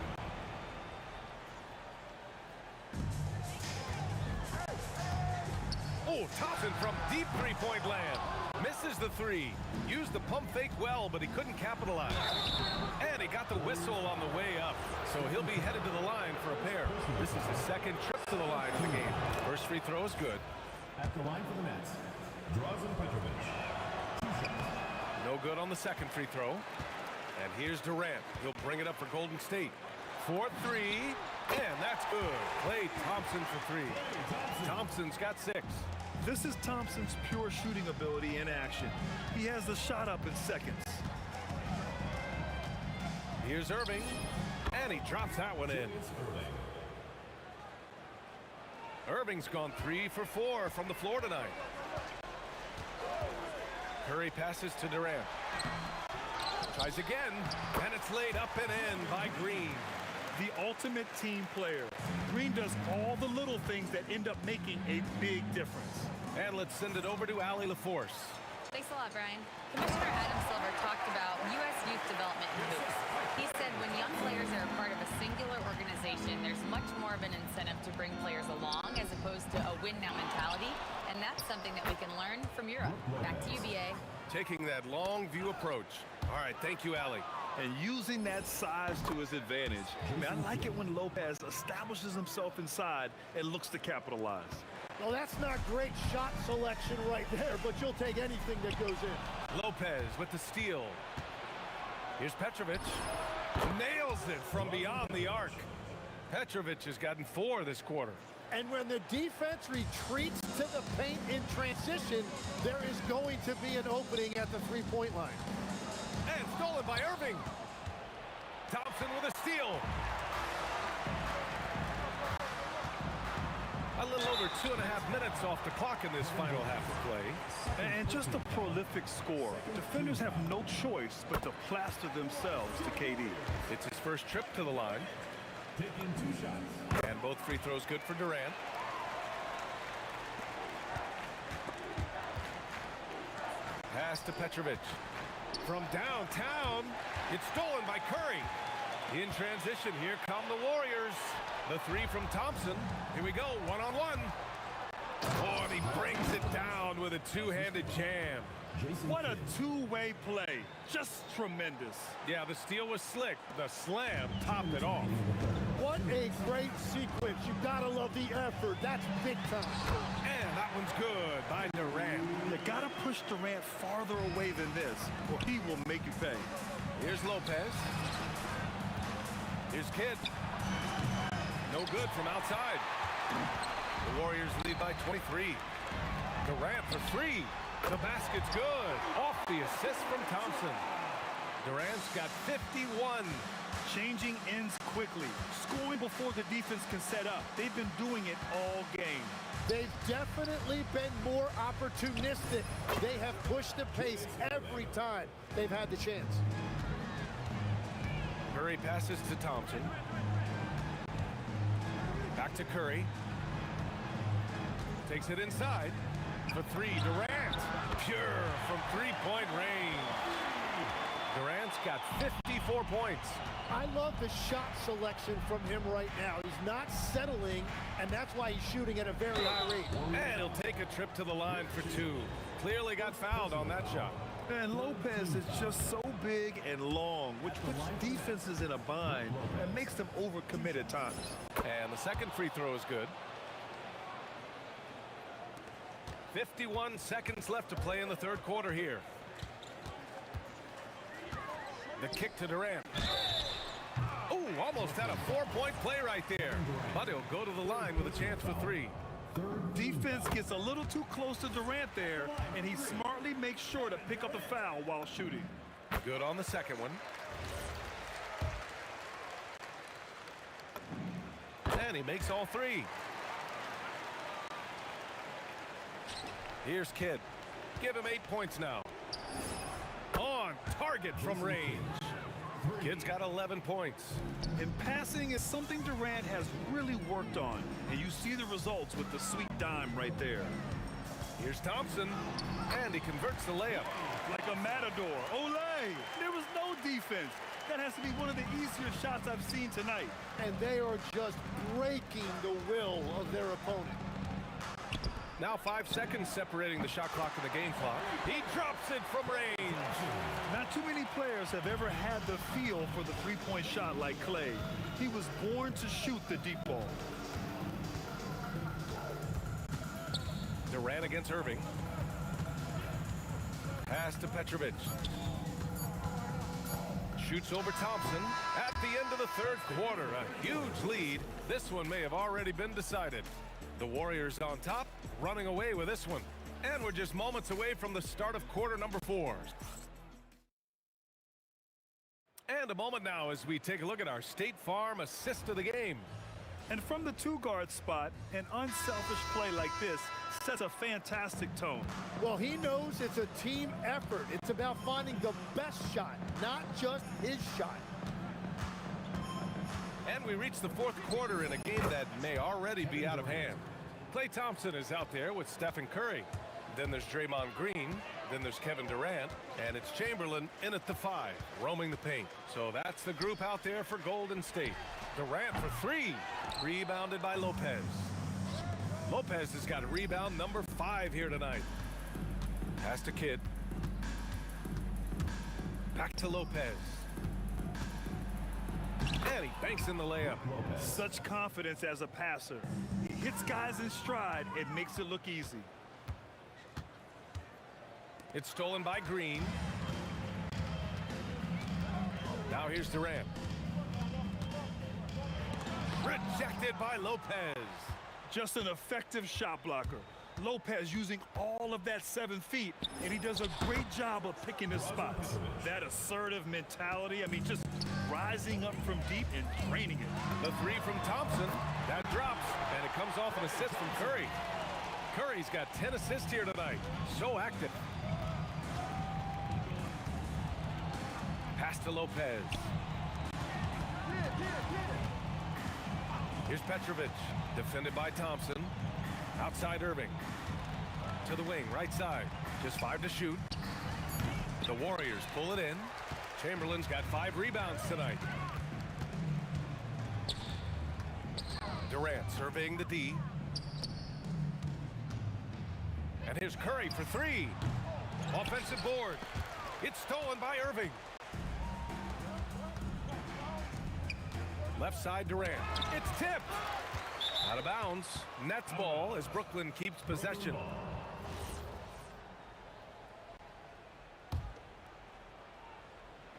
Oh, Thompson from deep three-point land. Misses the three. Used the pump fake well, but he couldn't capitalize. And he got the whistle on the way up. So he'll be headed to the line for a pair. This is his second trip to the line in the game. First free throw is good. At the line for the Nets, Drazen Petrovic. No good on the second free throw. And here's Durant. He'll bring it up for Golden State. 4-3, and that's good. Klay Thompson for three. Thompson's got 6. This is Thompson's pure shooting ability in action. He has the shot up in seconds. Here's Irving, and he drops that one in. Irving's gone 3 for 4 from the floor tonight. Curry passes to Durant. Tries again, and it's laid up and in by Green. The ultimate team player. Green does all the little things that end up making a big difference. And let's send it over to Allie LaForce. Thanks a lot, Brian. Commissioner Adam Silver talked about U.S. youth development in hoops. He said when young players are a part of a singular organization, there's much more of an incentive to bring players along as opposed to a win-now mentality, and that's something that we can learn from Europe. Back to you, BA. Taking that long view approach. All right, thank you, Allie. And using that size to his advantage. I mean, I like it when Lopez establishes himself inside and looks to capitalize. Well, that's not great shot selection right there, but you'll take anything that goes in. Lopez with the steal. Here's Petrovic. Nails it from beyond the arc. Petrovic has gotten 4 this quarter. And when the defense retreats to the paint in transition, there is going to be an opening at the three-point line. And stolen by Irving. Thompson with a steal. A little over 2.5 minutes off the clock in this final half of play. And just a prolific score. Defenders have no choice but to plaster themselves to KD. It's his first trip to the line. Taking 2 shots. And both free throws good for Durant. Pass to Petrovic. From downtown, it's stolen by Curry. In transition, here come the Warriors. The 3 from Thompson. Here we go, one-on-one. Oh, and he brings it down with a two-handed jam. What a two-way play. Just tremendous. Yeah, the steal was slick. The slam topped it off. What a great sequence. You gotta love the effort. That's big time. And that one's good by Durant. You gotta push Durant farther away than this, or he will make you pay. Here's Lopez. Here's Kidd. No good from outside. The Warriors lead by 23. Durant for 3. The basket's good. Off the assist from Thompson. Durant's got 51. Changing ends quickly. Scoring before the defense can set up. They've been doing it all game. They've definitely been more opportunistic. They have pushed the pace every time they've had the chance. Curry passes to Thompson. Back to Curry. Takes it inside. For three, Durant. Pure from three-point range. Durant's got 54 points. I love the shot selection from him right now. He's not settling, and that's why he's shooting at a very high rate. And he'll take a trip to the line for two. Clearly got fouled on that shot. And Lopez is just so big and long, which puts defenses in a bind and makes them overcommit at times. And the second free throw is good. 51 seconds left to play in the third quarter here. The kick to Durant. Oh, almost had a four-point play right there. But he'll go to the line with a chance for three. Defense gets a little too close to Durant there, and he smartly makes sure to pick up the foul while shooting. Good on the second one. And he makes all three. Here's Kidd. Give him 8 points now. On target from range. Kidd's got 11 points. And passing is something Durant has really worked on, and you see the results with the sweet dime right there. Here's Thompson, and he converts the layup. Like a matador. Olay! There was no defense. That has to be one of the easier shots I've seen tonight. And they are just breaking the will of their opponent. Now 5 seconds separating the shot clock and the game clock. He drops it from range. Not too many players have ever had the feel for the three-point shot like Clay. He was born to shoot the deep ball. Durant against Irving. Pass to Petrovic. Shoots over Thompson at the end of the third quarter. A huge lead. This one may have already been decided. The Warriors on top, running away with this one. And we're just moments away from the start of quarter number 4. And a moment now as we take a look at our State Farm assist of the game. And from the two-guard spot, an unselfish play like this sets a fantastic tone. Well, he knows it's a team effort. It's about finding the best shot, not just his shot. And we reach the fourth quarter in a game that may already be out of hand. Klay Thompson is out there with Stephen Curry. Then there's Draymond Green. Then there's Kevin Durant. And it's Chamberlain in at the 5, roaming the paint. So that's the group out there for Golden State. Durant for 3. Rebounded by Lopez. Lopez has got rebound number 5 here tonight. Pass to Kidd. Back to Lopez. And he banks in the layup. Such confidence as a passer. He hits guys in stride. It makes it look easy. It's stolen by Green. Now here's Durant. Rejected by Lopez. Just an effective shot blocker. Lopez using all of that 7 feet, and he does a great job of picking his spots. That assertive mentality, I mean, just rising up from deep and draining it. The 3 from Thompson, that drops, and it comes off an assist from Curry. Curry's got 10 assists here tonight. So active. Pass to Lopez. Here's Petrovic, defended by Thompson. Outside Irving. To the wing, right side. Just 5 to shoot. The Warriors pull it in. Chamberlain's got 5 rebounds tonight. Durant surveying the D. And here's Curry for 3. Offensive board. It's stolen by Irving. Left side Durant. It's tipped. Out of bounds. Nets ball as Brooklyn keeps possession.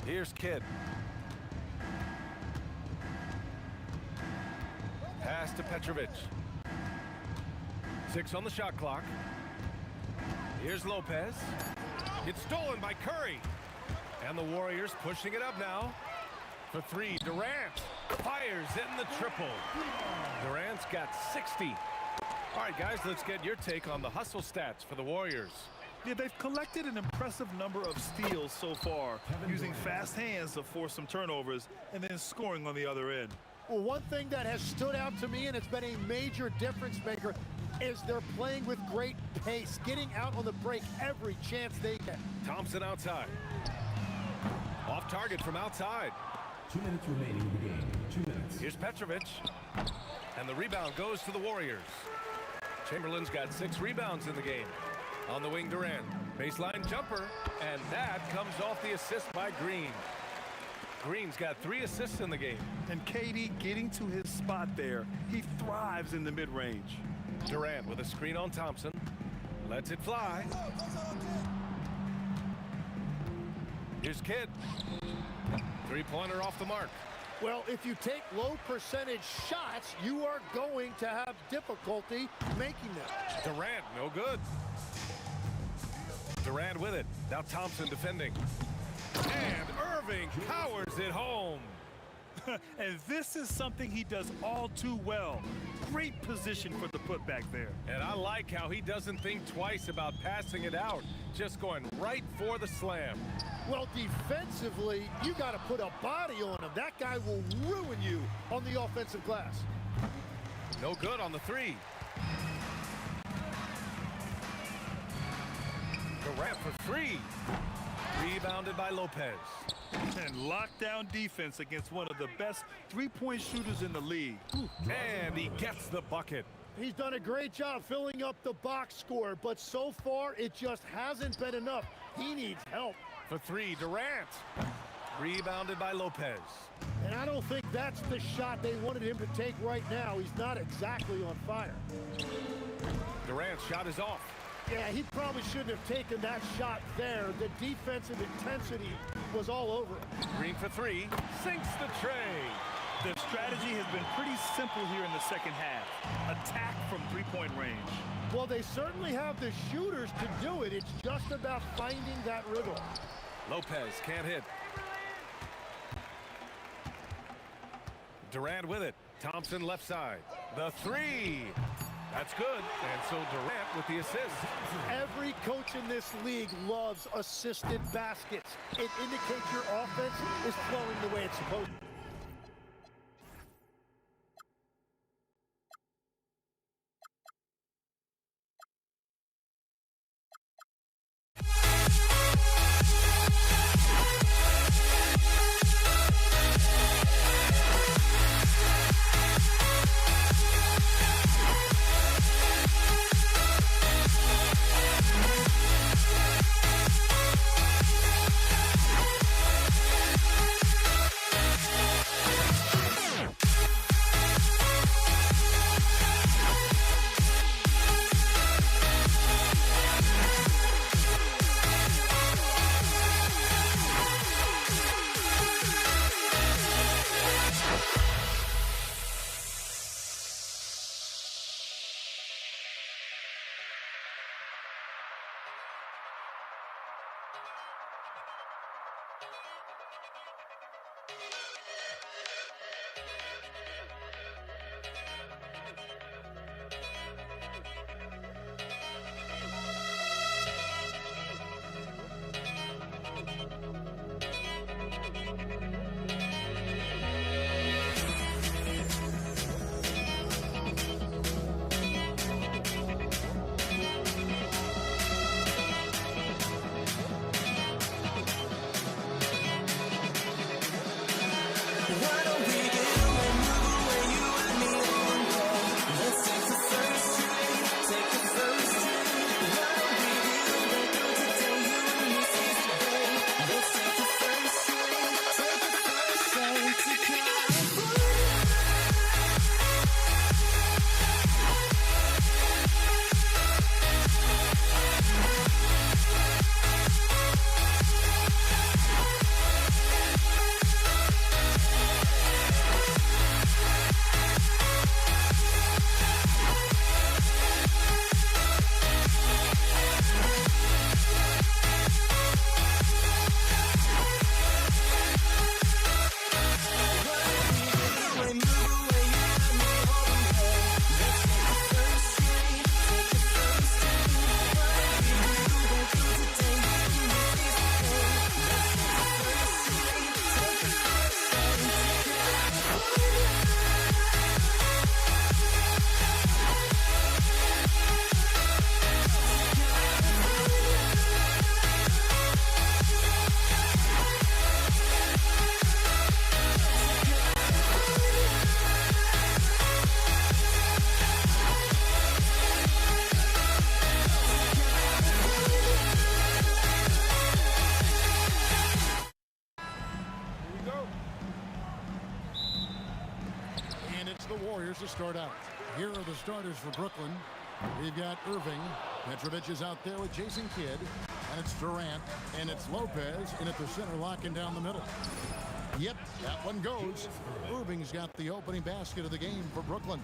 Here's Kidd. Pass to Petrovic. 6 on the shot clock. Here's Lopez. It's stolen by Curry. And the Warriors pushing it up now. For 3, Durant fires in the triple. Durant's got 60. All right, guys, let's get your take on the hustle stats for the Warriors. Yeah, they've collected an impressive number of steals so far, using fast hands to force some turnovers and then scoring on the other end. Well, one thing that has stood out to me, and it's been a major difference maker, is they're playing with great pace, getting out on the break every chance they get. Thompson outside. Off target from outside. 2 minutes remaining in the game. 2 minutes. Here's Petrovic. And the rebound goes to the Warriors. Chamberlain's got 6 rebounds in the game. On the wing, Durant. Baseline jumper. And that comes off the assist by Green. Green's got 3 assists in the game. And KD getting to his spot there. He thrives in the mid-range. Durant with a screen on Thompson. Lets it fly. Here's Kidd. 3-pointer off the mark. Well, if you take low percentage shots, you are going to have difficulty making them. Durant, no good. Durant with it. Now Thompson defending. And Irving powers it home. And this is something he does all too well. Great position for the putback there. And I like how he doesn't think twice about passing it out. Just going right for the slam. Well, defensively, you got to put a body on him. That guy will ruin you on the offensive glass. No good on the 3. Durant for 3. Rebounded by Lopez. And lockdown defense against one of the best three-point shooters in the league. And he gets the bucket. He's done a great job filling up the box score, but so far it just hasn't been enough. He needs help. For 3, Durant. Rebounded by Lopez. And I don't think that's the shot they wanted him to take right now. He's not exactly on fire. Durant's shot is off. Yeah, he probably shouldn't have taken that shot there. The defensive intensity was all over him. Green for 3. Sinks the tray. The strategy has been pretty simple here in the second half. Attack from three-point range. Well, they certainly have the shooters to do it. It's just about finding that rhythm. Lopez can't hit. Durant with it. Thompson left side. The 3. That's good. And so Durant with the assist. Every coach in this league loves assisted baskets. It indicates your offense is flowing the way it's supposed to. start out. Here are the starters for Brooklyn. We've got Irving. Petrovic is out there with Jason Kidd. And it's Durant. And it's Lopez in at the center, locking down the middle. Yep, that one goes. Irving's got the opening basket of the game for Brooklyn.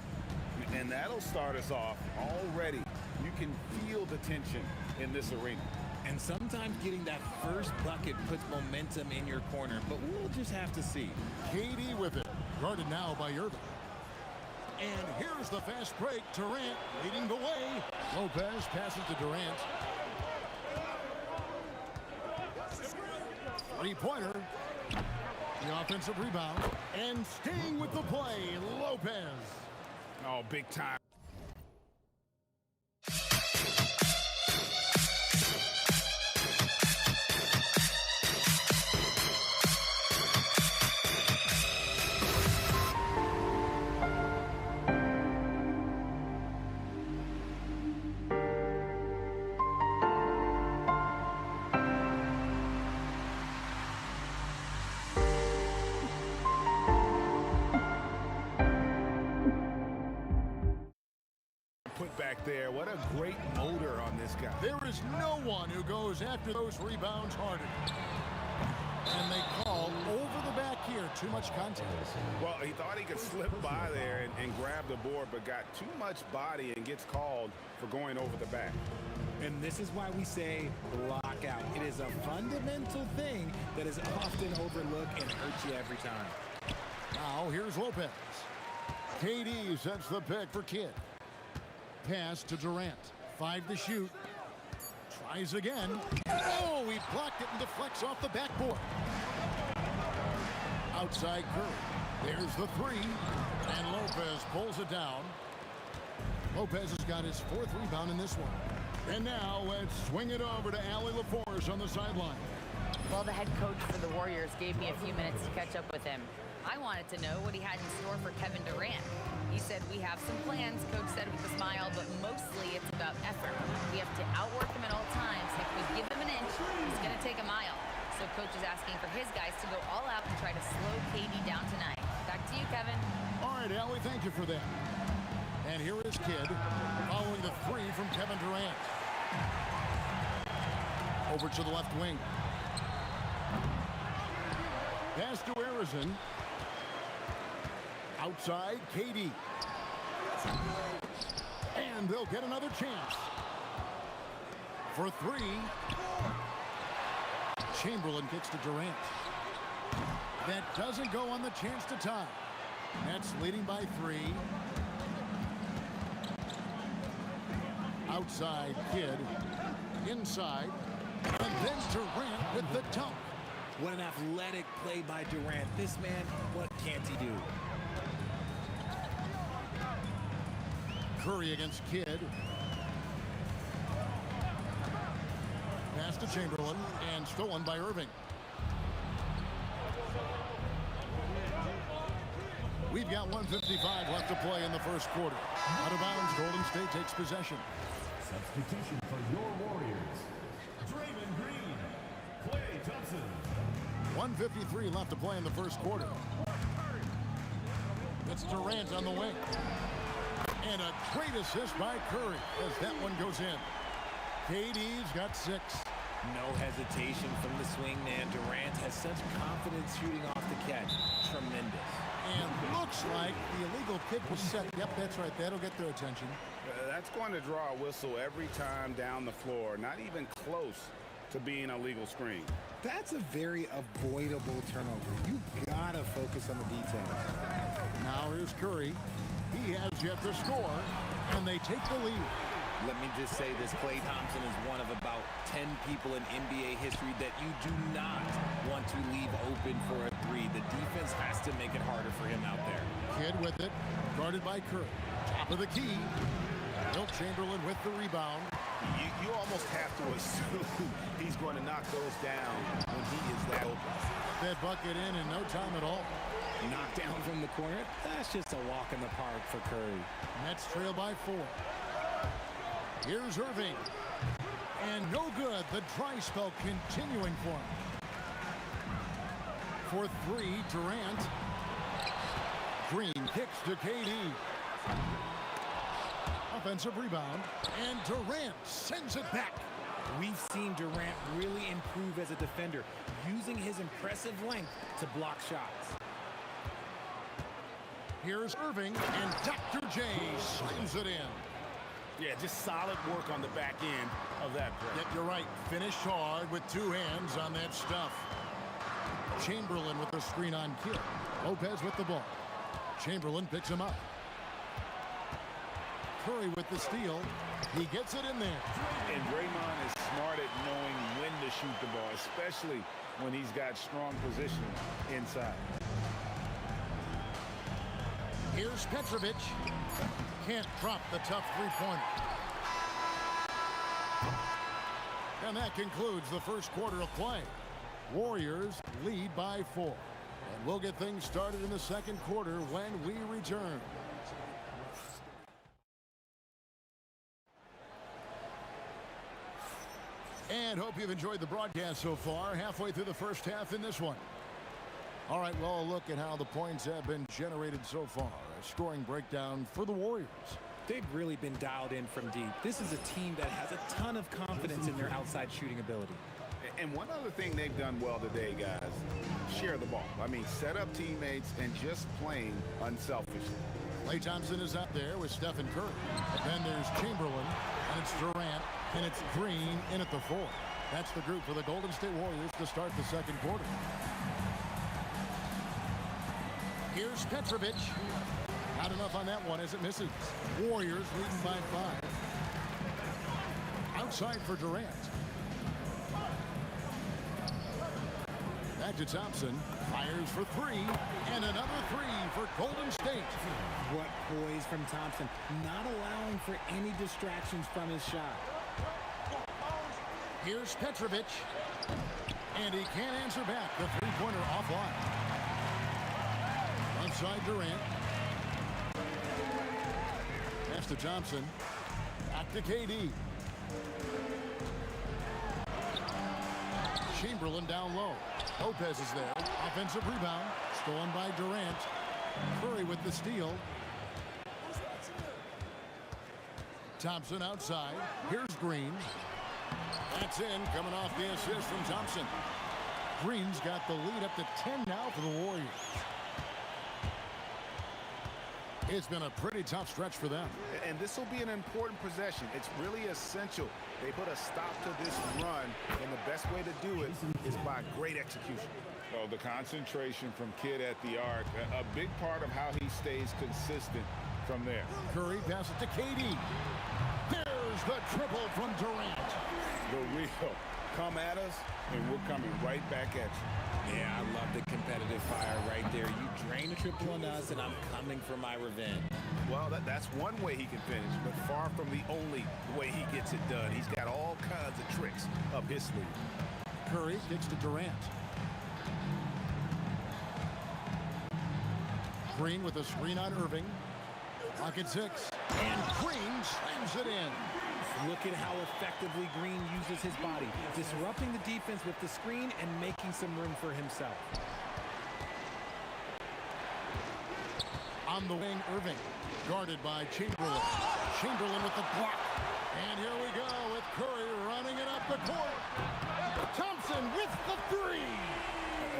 And that'll start us off already. You can feel the tension in this arena. And sometimes getting that first bucket puts momentum in your corner, but we'll just have to see. KD with it. Guarded now by Irving. And here's the fast break. Durant leading the way. Lopez passes to Durant. Three-pointer. The offensive rebound. And staying with the play, Lopez. Oh, big time. Put back there. What a great motor on this guy. There is no one who goes after those rebounds harder. And they call over the back here. Too much contact. Well, he thought he could slip by there and grab the board, but got too much body and gets called for going over the back. And this is why we say lockout. It is a fundamental thing that is often overlooked and hurts you every time. Now here's Lopez. KD sets the pick for Kidd. Pass to Durant. 5 to shoot. Tries again. Oh, he blocked it and deflects off the backboard. Outside Curry. There's the three. And Lopez pulls it down. Lopez has got his 4th rebound in this one. And now let's swing it over to Allie LaForce on the sideline. Well, the head coach for the Warriors gave me a few minutes to catch up with him. I wanted to know what he had in store for Kevin Durant. He said, we have some plans, Coach said with a smile, but mostly it's about effort. We have to outwork him at all times. If we give him an inch, he's going to take a mile. So Coach is asking for his guys to go all out and try to slow KD down tonight. Back to you, Kevin. All right, Allie, thank you for that. And here is Kidd following the three from Kevin Durant. Over to the left wing. Pass to Arizon. Outside, KD. And they'll get another chance. For three. Chamberlain kicks to Durant. That doesn't go on the chance to tie. Nets leading by 3. Outside, Kidd. Inside. And then Durant with the dunk. What an athletic play by Durant. This man, what can't he do? Curry against Kidd. Pass to Chamberlain and stolen by Irving. We've got 1:55 left to play in the first quarter. Out of bounds, Golden State takes possession. Substitution for your Warriors. Draymond Green, Klay Thompson. 1:53 left to play in the first quarter. It's Durant on the wing. And a great assist by Curry as that one goes in. KD's got 6. No hesitation from the swing man. Durant has such confidence shooting off the catch. Tremendous. And looks like the illegal kick was set. Yep, that's right. That'll get their attention. That's going to draw a whistle every time down the floor. Not even close to being a legal screen. That's a very avoidable turnover. You gotta focus on the details. Now here's Curry. He has yet to score, and they take the lead. Let me just say this, Klay Thompson is one of about 10 people in NBA history that you do not want to leave open for a 3. The defense has to make it harder for him out there. Kidd with it, guarded by Curry. Top of the key. Wilt Chamberlain with the rebound. You almost have to assume he's going to knock those down when he is that open. That bucket in no time at all. Knocked down from the corner. That's just a walk in the park for Curry. Nets trail by 4. Here's Irving. And no good. The dry spell continuing for him. For 3, Durant. Green kicks to KD. Offensive rebound, and Durant sends it back. We've seen Durant really improve as a defender, using his impressive length to block shots. Here's Irving, and Dr. J slams it in. Yeah, just solid work on the back end of that play. Yep, you're right. Finished hard with two hands on that stuff. Chamberlain with the screen on kill. Lopez with the ball. Chamberlain picks him up. Curry with the steal. He gets it in there. And Draymond is smart at knowing when to shoot the ball, especially when he's got strong position inside. Here's Petrovic. Can't drop the tough three-pointer. And that concludes the first quarter of play. Warriors lead by 4. And we'll get things started in the second quarter when we return. And hope you've enjoyed the broadcast so far. Halfway through the first half in this one. All right, well, a look at how the points have been generated so far. A scoring breakdown for the Warriors. They've really been dialed in from deep. This is a team that has a ton of confidence in their outside shooting ability. And one other thing they've done well today, guys, share the ball. I mean, set up teammates and just playing unselfishly. Klay Thompson is out there with Stephen Curry. Then there's Chamberlain, and it's Durant, and it's Green in at the 4. That's the group for the Golden State Warriors to start the second quarter. Here's Petrovic. Not enough on that one as it misses. Warriors leading by 5. Outside for Durant. Back to Thompson. Fires for 3. And another 3 for Golden State. What poise from Thompson. Not allowing for any distractions from his shot. Here's Petrovic. And he can't answer back. The three-pointer offline. Outside Durant. Pass to Thompson. Back to KD. Chamberlain down low. Lopez is there. Offensive rebound. Stolen by Durant. Curry with the steal. Thompson outside. Here's Green. That's in. Coming off the assist from Thompson. Green's got the lead up to 10 now for the Warriors. It's been a pretty tough stretch for them. And this will be an important possession. It's really essential. They put a stop to this run, and the best way to do it is by great execution. Oh, the concentration from Kidd at the arc, a big part of how he stays consistent from there. Curry passes it to KD. There's the triple from Durant. The real. Come at us, and we're coming right back at you. Yeah, I love the competitive fire right there. You drain a triple on us, and I'm coming for my revenge. Well, that's one way he can finish, but far from the only way he gets it done. He's got all kinds of tricks up his sleeve. Curry kicks to Durant. Green with a screen on Irving. Pocket 6. And Green slams it in. Look at how effectively Green uses his body, disrupting the defense with the screen and making some room for himself. On the wing, Irving, guarded by Chamberlain. Chamberlain with the block. And here we go with Curry running it up the court. Thompson with the 3.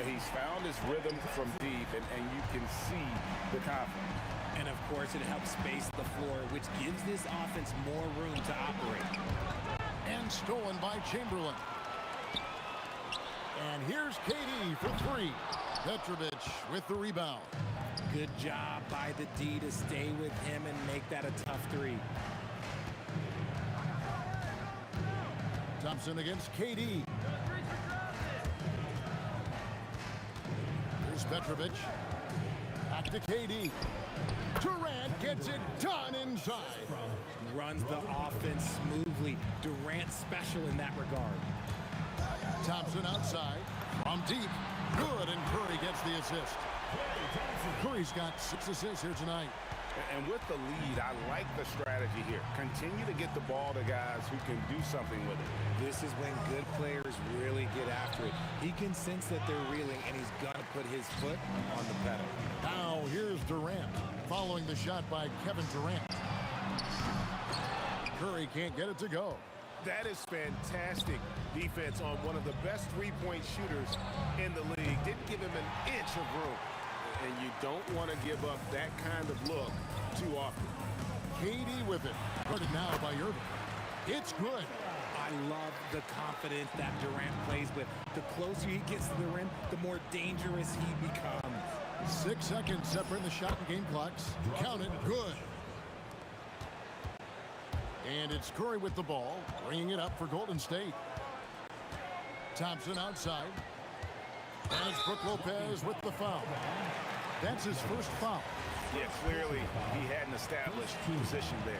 He's found his rhythm from deep, and you can see the confidence. And, of course, it helps space the floor, which gives this offense more room to operate. And stolen by Chamberlain. And here's KD for 3. Petrovic with the rebound. Good job by the D to stay with him and make that a tough 3. Thompson against KD. Here's Petrovic. Back to KD. Durant gets it done inside. Runs the offense smoothly. Durant special in that regard. Thompson outside. From deep. Good, and Curry gets the assist. Curry's got 6 assists here tonight. And with the lead, I like the strategy here. Continue to get the ball to guys who can do something with it. This is when good players really get after it. He can sense that they're reeling, and he's got to put his foot on the pedal. Now here's Durant, following the shot by Kevin Durant. Curry can't get it to go. That is fantastic defense on one of the best three-point shooters in the league. Didn't give him an inch of room. And you don't want to give up that kind of look too often. KD with it. Guarded now by Irving. It's good. I love the confidence that Durant plays with. The closer he gets to the rim, the more dangerous he becomes. 6 seconds separating the shot and game clocks. Count it. Good. And it's Curry with the ball, bringing it up for Golden State. Thompson outside. And it's Brook Lopez with the foul. That's his first foul. Yeah, clearly he had an established position there.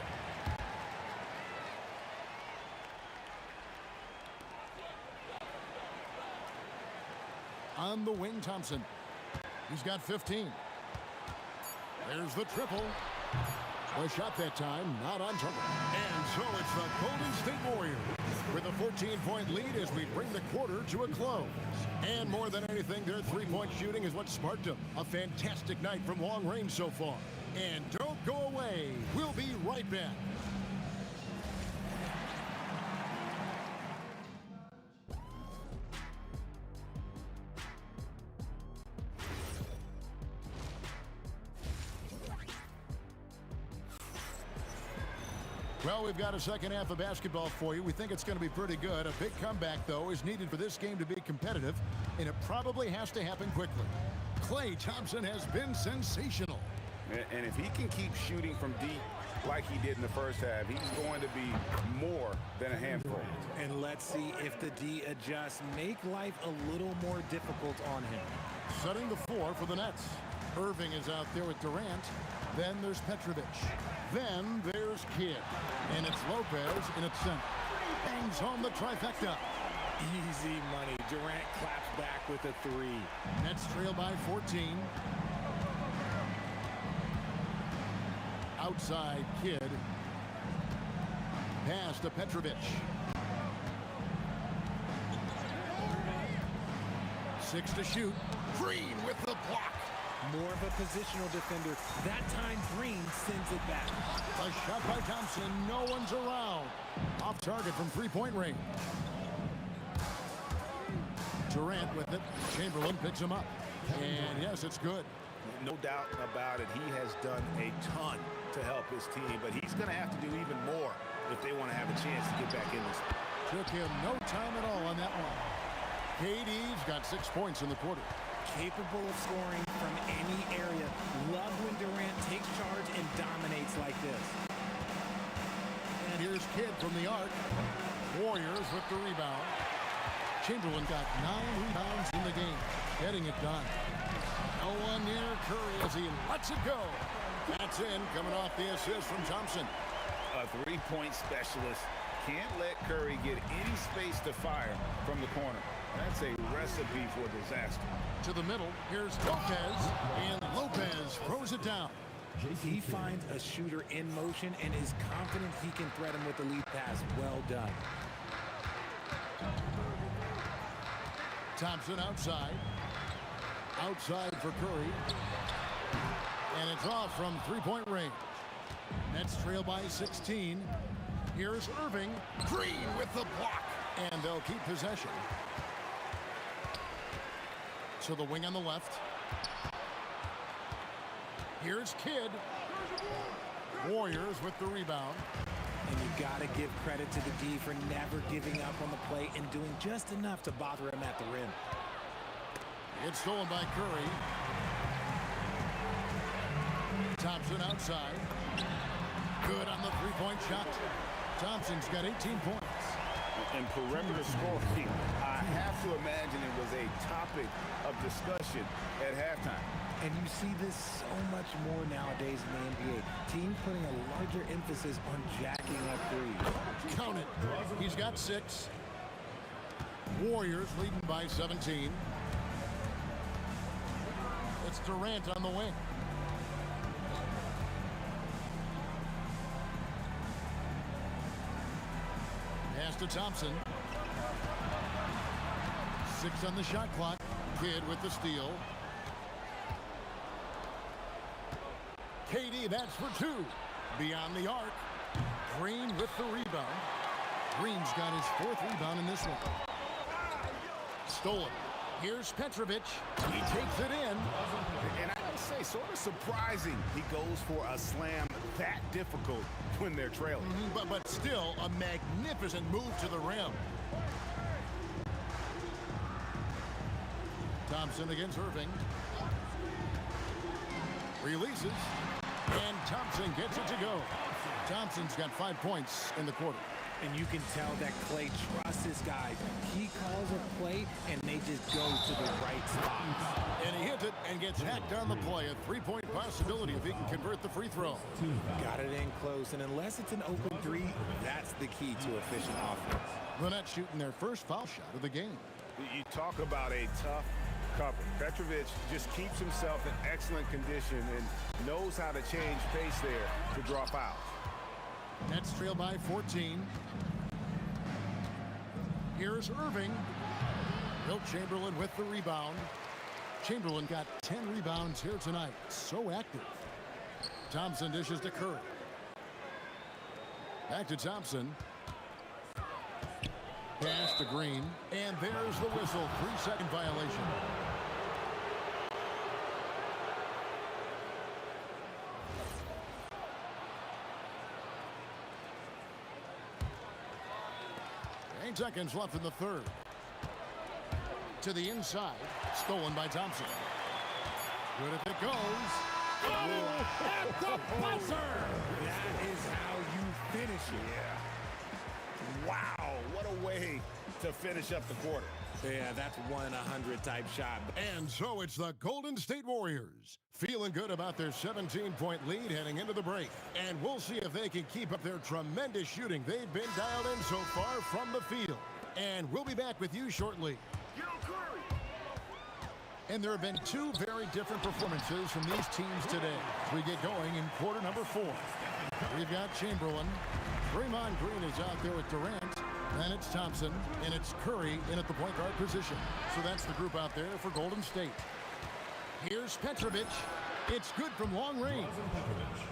On the wing, Thompson. He's got 15. There's the triple. The shot that time, not on target. And so it's the Golden State Warriors with a 14-point lead as we bring the quarter to a close. And more than anything, their three-point shooting is what sparked them. A fantastic night from long range so far. And don't go away. We'll be right back. Well, we've got a second half of basketball for you. We think it's going to be pretty good. A big comeback, though, is needed for this game to be competitive, and it probably has to happen quickly. Klay Thompson has been sensational. And if he can keep shooting from deep like he did in the first half, he's going to be more than a handful. And let's see if the D adjusts. Make life a little more difficult on him. Setting the floor for the Nets. Irving is out there with Durant. Then there's Petrovic. Then there's Kidd. And it's Lopez in its center. Bangs home the trifecta. Easy money. Durant claps back with a three. Nets trail by 14. Outside Kidd. Pass to Petrovic. 6 to shoot. Green with the block. More of a positional defender. That time Green sends it back. A shot by Thompson. No one's around. Off target from three-point range. Durant with it. Chamberlain picks him up. And yes, it's good. No doubt about it. He has done a ton to help his team, but he's going to have to do even more if they want to have a chance to get back in this. Took him no time at all on that one. KD's got 6 points in the quarter. Capable of scoring from any area. Love when Durant takes charge and dominates like this. And here's Kidd from the arc. Warriors with the rebound. Chamberlain got 9 rebounds in the game, getting it done. No one near Curry as he lets it go. That's in, coming off the assist from Thompson. A three-point specialist can't let Curry get any space to fire from the corner. That's a recipe for disaster. To the middle, here's Lopez, and Lopez throws it down. He finds a shooter in motion and is confident he can threat him with the lead pass. Well done. Thompson outside. Outside for Curry. And it's off from three-point range. Nets trail by 16. Here's Irving. Green with the block. And they'll keep possession. To the wing on the left. Here's Kidd. Warriors with the rebound. And you got to give credit to the D for never giving up on the play and doing just enough to bother him at the rim. It's stolen by Curry. Thompson outside. Good on the three-point shot. Thompson's got 18 points. And perimeter scoring, I have to imagine it was a topic of discussion at halftime. And you see this so much more nowadays in the NBA. Teams putting a larger emphasis on jacking up threes. Count it. He's got 6. Warriors leading by 17. It's Durant on the wing. Pass to Thompson. 6 on the shot clock. Kidd with the steal. KD, that's for 2. Beyond the arc. Green with the rebound. Green's got his 4th rebound in this one. Stolen. Here's Petrovic. He takes it in. And I would say sort of surprising he goes for a slam that difficult when they're trailing. But still a magnificent move to the rim. Thompson against Irving. Releases. And Thompson gets it to go. Thompson's got 5 points in the quarter. And you can tell that Klay trusts his guys. He calls a play, and they just go to the right spots. And he hits it and gets hacked on the play. A 3-point possibility if he can convert the free throw. Got it in close, and unless it's an open 3, that's the key to efficient offense. The Nets shooting their first foul shot of the game. You talk about a tough cover. Petrovic just keeps himself in excellent condition and knows how to change pace there to draw fouls. Nets trail by 14. Here's Irving. Wilt Chamberlain with the rebound. Chamberlain got 10 rebounds here tonight. So active. Thompson dishes to Curry. Back to Thompson. Pass to Green. And there's the whistle. 3-second violation. Seconds left in the third. To the inside. Stolen by Thompson. Good if it goes. Oh, at the buzzer! That is how you finish it. Yeah. Wow, what a way to finish up the quarter. Yeah, that's 1 in 100 type shot. And so it's the Golden State Warriors feeling good about their 17-point lead heading into the break. And we'll see if they can keep up their tremendous shooting they've been dialed in so far from the field. And we'll be back with you shortly. And there have been 2 very different performances from these teams today. As we get going in quarter number 4. We've got Chamberlain. Draymond Green is out there with Durant. Then it's Thompson, and it's Curry in at the point guard position. So that's the group out there for Golden State. Here's Petrovic. It's good from long range.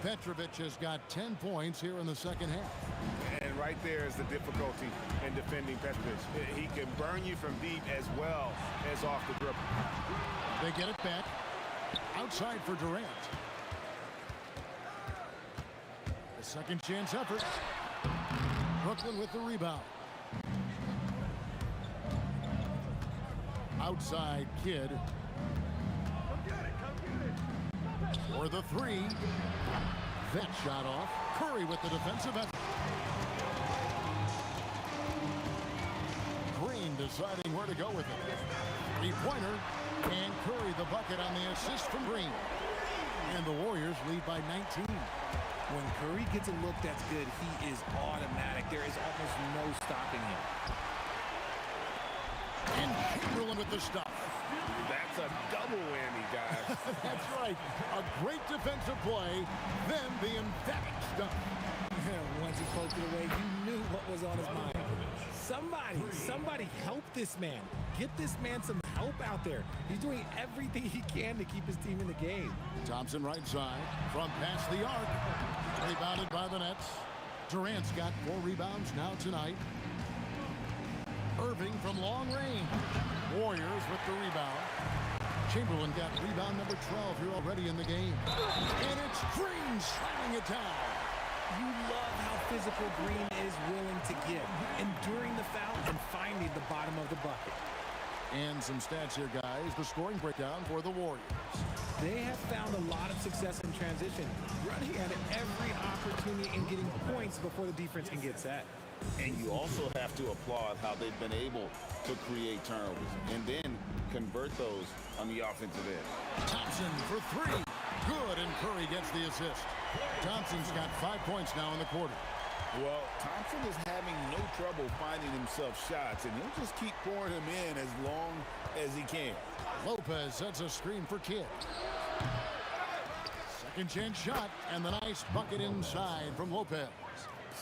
Petrovic has got 10 points here in the second half. And right there is the difficulty in defending Petrovic. He can burn you from deep as well as off the dribble. They get it back. Outside for Durant. The second chance effort. Brooklyn with the rebound. Outside Kidd. For the 3. That shot off. Curry with the defensive effort. Green deciding where to go with it. 3-pointer. And Curry the bucket on the assist from Green. And the Warriors lead by 19. When Curry gets a look that's good, he is automatic. There is almost no stopping him. And Chamberlain with the stuff. That's a double whammy, guys. That's right. A great defensive play, then the emphatic stuff. Once he poked it away, you knew what was on his mind. Somebody help this man. Get this man some help out there. He's doing everything he can to keep his team in the game. Thompson right side from past the arc. Rebounded by the Nets. Durant's got 4 rebounds now tonight. Irving from long range. Warriors with the rebound. Chamberlain got rebound number 12 here already in the game. And it's Green slamming it down. You love how physical Green is willing to give, enduring the foul and finding the bottom of the bucket. And some stats here, guys. The scoring breakdown for the Warriors. They have found a lot of success in transition, running at every opportunity and getting points before the defense can get set. And you also have to applaud how they've been able to create turnovers and then convert those on the offensive end. Thompson for 3. Good, and Curry gets the assist. Thompson's got 5 points now in the quarter. Well, Thompson is having no trouble finding himself shots, and he'll just keep pouring them in as long as he can. Lopez sets a screen for Kidd. Second chance shot, and the nice bucket inside from Lopez.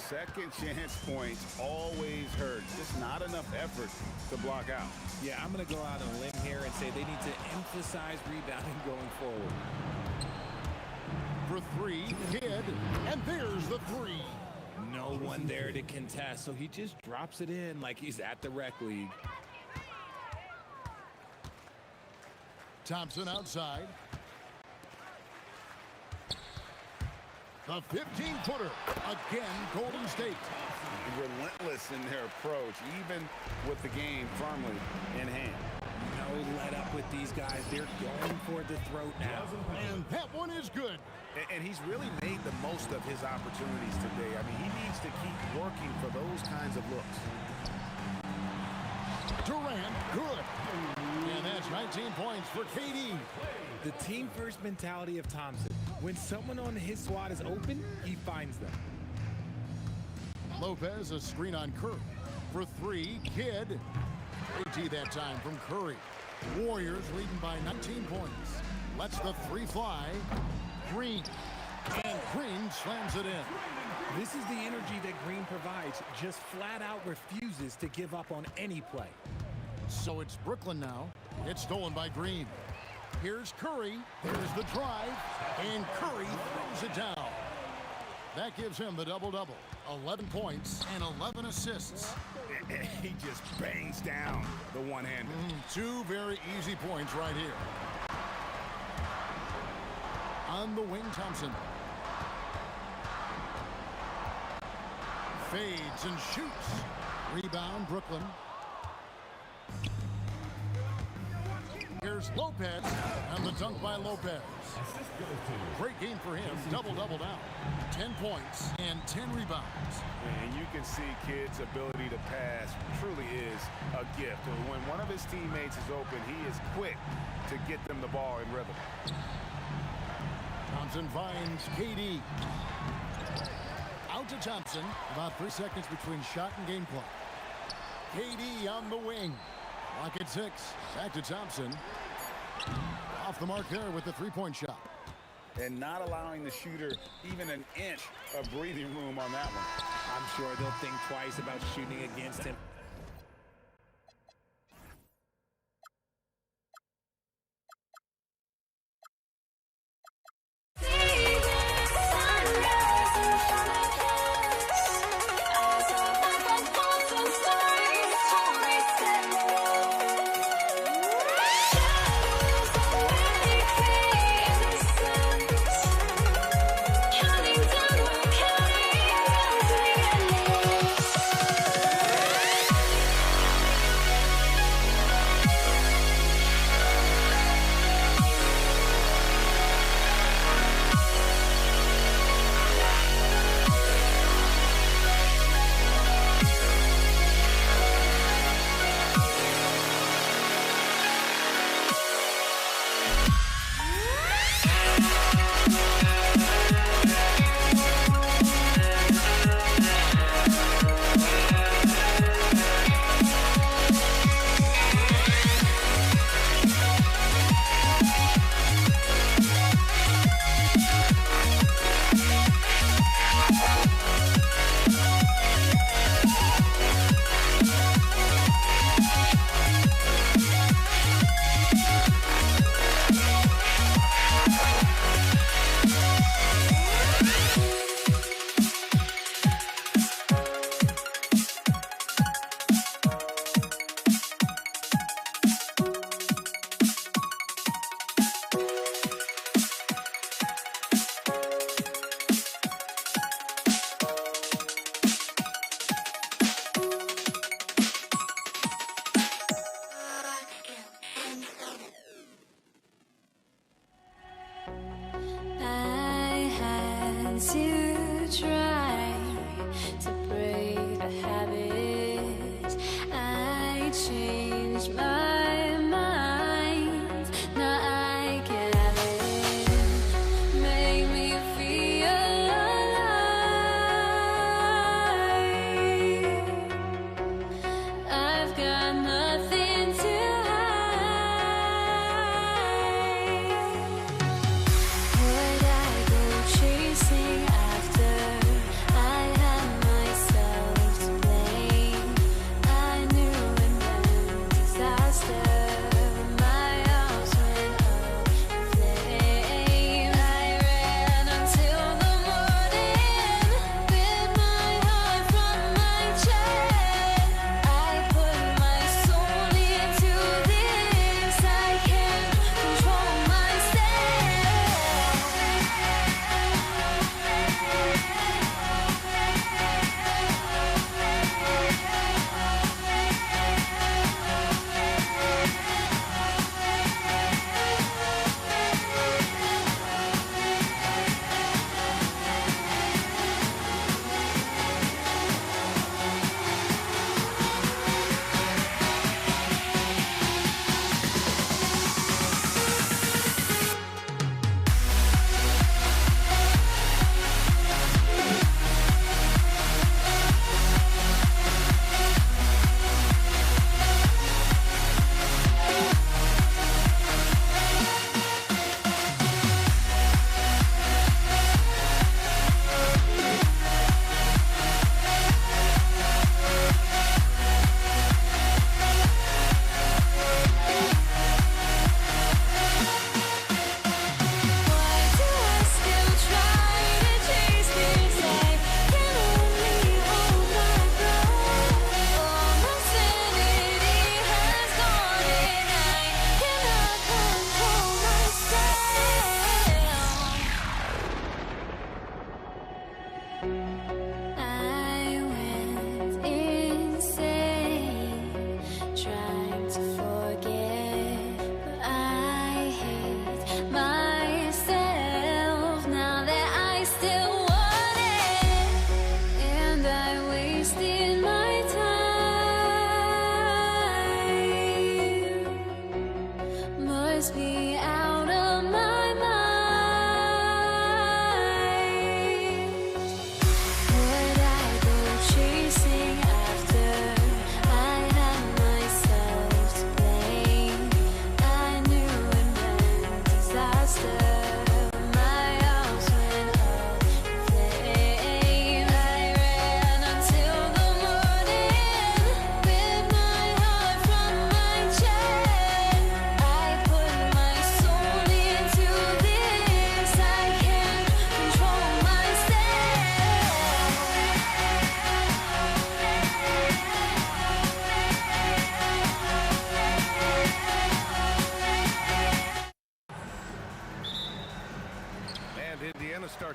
Second chance points always hurt. Just not enough effort to block out. Yeah, I'm going to go out on a limb here and say they need to emphasize rebounding going forward. For three, Kidd, and there's the three. No one there to contest, so he just drops it in like he's at the rec league. Thompson outside. The 15-footer. Again, Golden State. Relentless in their approach, even with the game firmly in hand. No let up with these guys. They're going for the throat now. And that one is good. And he's really made the most of his opportunities today. I mean, he needs to keep working for those kinds of looks. Durant, good. And that's 19 points for KD. The team-first mentality of Thompson. When someone on his squad is open, he finds them. Lopez, a screen on Curry. For three, Kidd. AT that time from Curry. Warriors leading by 19 points. Lets the three fly. Green. And Green slams it in. This is the energy that Green provides. Just flat out refuses to give up on any play. So it's Brooklyn now. It's stolen by Green. Here's Curry. There's the drive. And Curry throws it down. That gives him the double-double. 11 points and 11 assists. He just bangs down the one-hander. Two very easy points right here. On the wing, Thompson. Fades and shoots. Rebound, Brooklyn. Here's Lopez, and the dunk by Lopez. Great game for him, double-double now. 10 points and 10 rebounds. And you can see Kidd's ability to pass truly is a gift. And when one of his teammates is open, he is quick to get them the ball in rhythm. Thompson finds KD. Out to Thompson. About 3 seconds between shot and game clock. KD on the wing. Clock at 6. Back to Thompson. Off the mark there with the three-point shot. And not allowing the shooter even an inch of breathing room on that one. I'm sure they'll think twice about shooting against him. Would I go chasing after I had my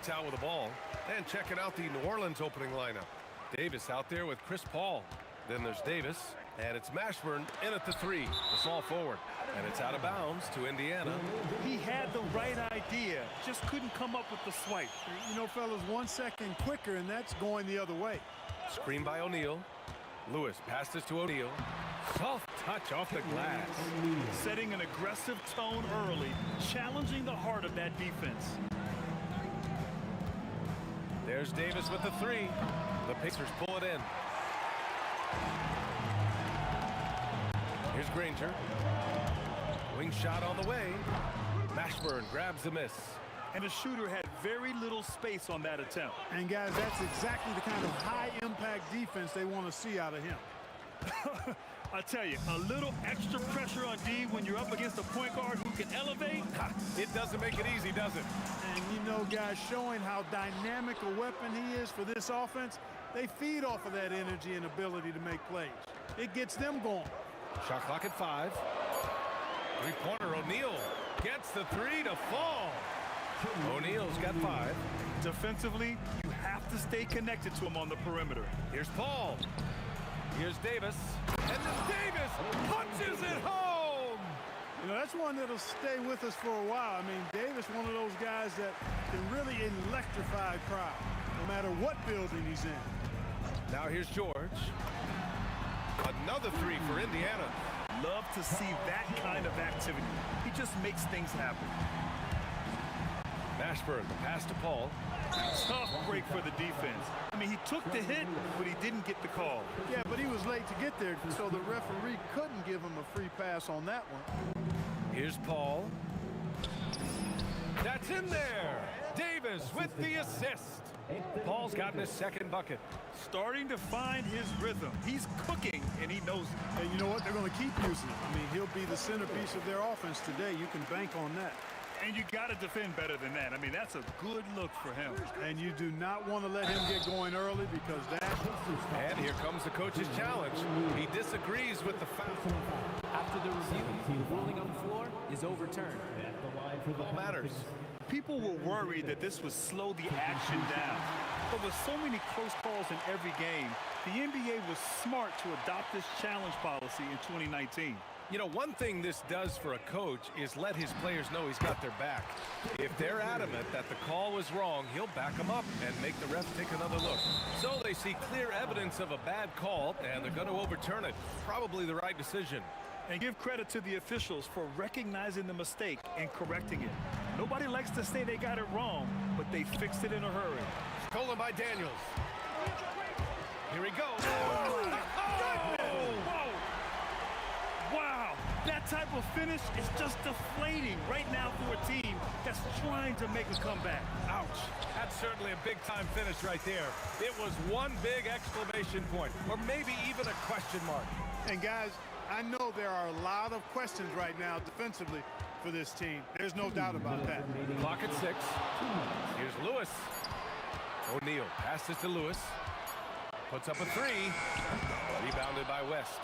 gets out with the ball. And checking out the New Orleans opening lineup. Davis out there with Chris Paul. Then there's Davis, and it's Mashburn in at the 3, the small forward. And it's out of bounds to Indiana. He had the right idea, just couldn't come up with the swipe. You know, fellas, 1 second quicker, and that's going the other way. Screen by O'Neal. Lewis passes to O'Neal. Soft touch off the glass. Setting an aggressive tone early, challenging the heart of that defense. There's Davis with the 3. The Pacers pull it in. Here's Granger. Wing shot on the way. Mashburn grabs the miss. And the shooter had very little space on that attempt. And guys, that's exactly the kind of high-impact defense they want to see out of him. I tell you, a little extra pressure on D when you're up against a point guard who can elevate. It doesn't make it easy, does it? And you know, guys, showing how dynamic a weapon he is for this offense, they feed off of that energy and ability to make plays. It gets them going. Shot clock at 5. Three-pointer, O'Neal gets the 3 to fall. O'Neal's got 5. Defensively, you have to stay connected to him on the perimeter. Here's Paul. Here's Davis. And then Davis punches it home! You know, that's one that'll stay with us for a while. I mean, Davis, one of those guys that can really electrify a crowd, no matter what building he's in. Now here's George. Another 3 for Indiana. Love to see that kind of activity. He just makes things happen. Mashburn, the pass to Paul. Tough break for the defense. I mean, he took the hit, but he didn't get the call. Yeah, but he was late to get there, so the referee couldn't give him a free pass on that one. Here's Paul. That's in there. Davis with the assist. Paul's gotten his second bucket. Starting to find his rhythm. He's cooking, and he knows it. And you know what? They're going to keep using it. I mean, he'll be the centerpiece of their offense today. You can bank on that. And you got to defend better than that. I mean, that's a good look for him. And you do not want to let him get going early because that... And here comes the coach's challenge. He disagrees with the foul. After the review, the ruling on the floor is overturned. All matters. People were worried that this would slow the action down. But with so many close calls in every game, the NBA was smart to adopt this challenge policy in 2019. You know, one thing this does for a coach is let his players know he's got their back. If they're adamant that the call was wrong, he'll back them up and make the ref take another look. So they see clear evidence of a bad call, and they're going to overturn it. Probably the right decision. And give credit to the officials for recognizing the mistake and correcting it. Nobody likes to say they got it wrong, but they fixed it in a hurry. Stolen by Daniels. Here he goes. Wow, that type of finish is just deflating right now for a team that's trying to make a comeback. Ouch. That's certainly a big-time finish right there. It was one big exclamation point, or maybe even a question mark. And guys, I know there are a lot of questions right now defensively for this team. There's no doubt about that. Clock at 6. Here's Lewis. O'Neal passes to Lewis. Puts up a 3. Rebounded by West.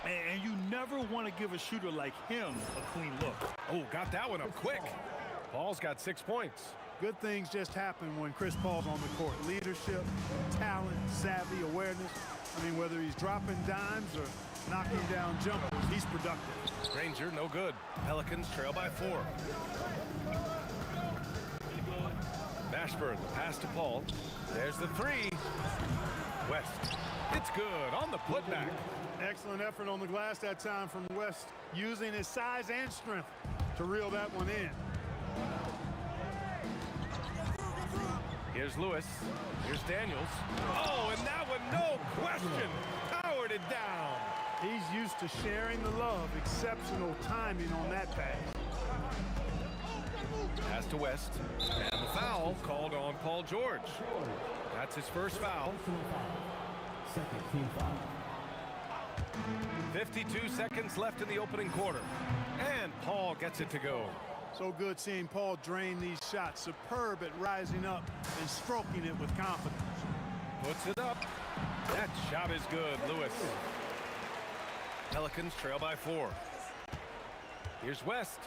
And you never want to give a shooter like him a clean look. Oh, got that one up quick. Paul's got 6 points. Good things just happen when Chris Paul's on the court. Leadership, talent, savvy, awareness. I mean, whether he's dropping dimes or knocking down jumpers, he's productive. Granger, no good. Pelicans trail by 4. Mashburn, the pass to Paul. There's the 3. West. It's good on the putback. Excellent effort on the glass that time from West, using his size and strength to reel that one in. Here's Lewis. Here's Daniels. Oh, and that one, no question, powered it down. He's used to sharing the love. Exceptional timing on that pass. Pass to West. And the foul called on Paul George. That's his first foul. Second team foul. 52 seconds left in the opening quarter. And Paul gets it to go. So good seeing Paul drain these shots. Superb at rising up and stroking it with confidence. Puts it up. That shot is good, Lewis. Pelicans trail by 4. Here's West.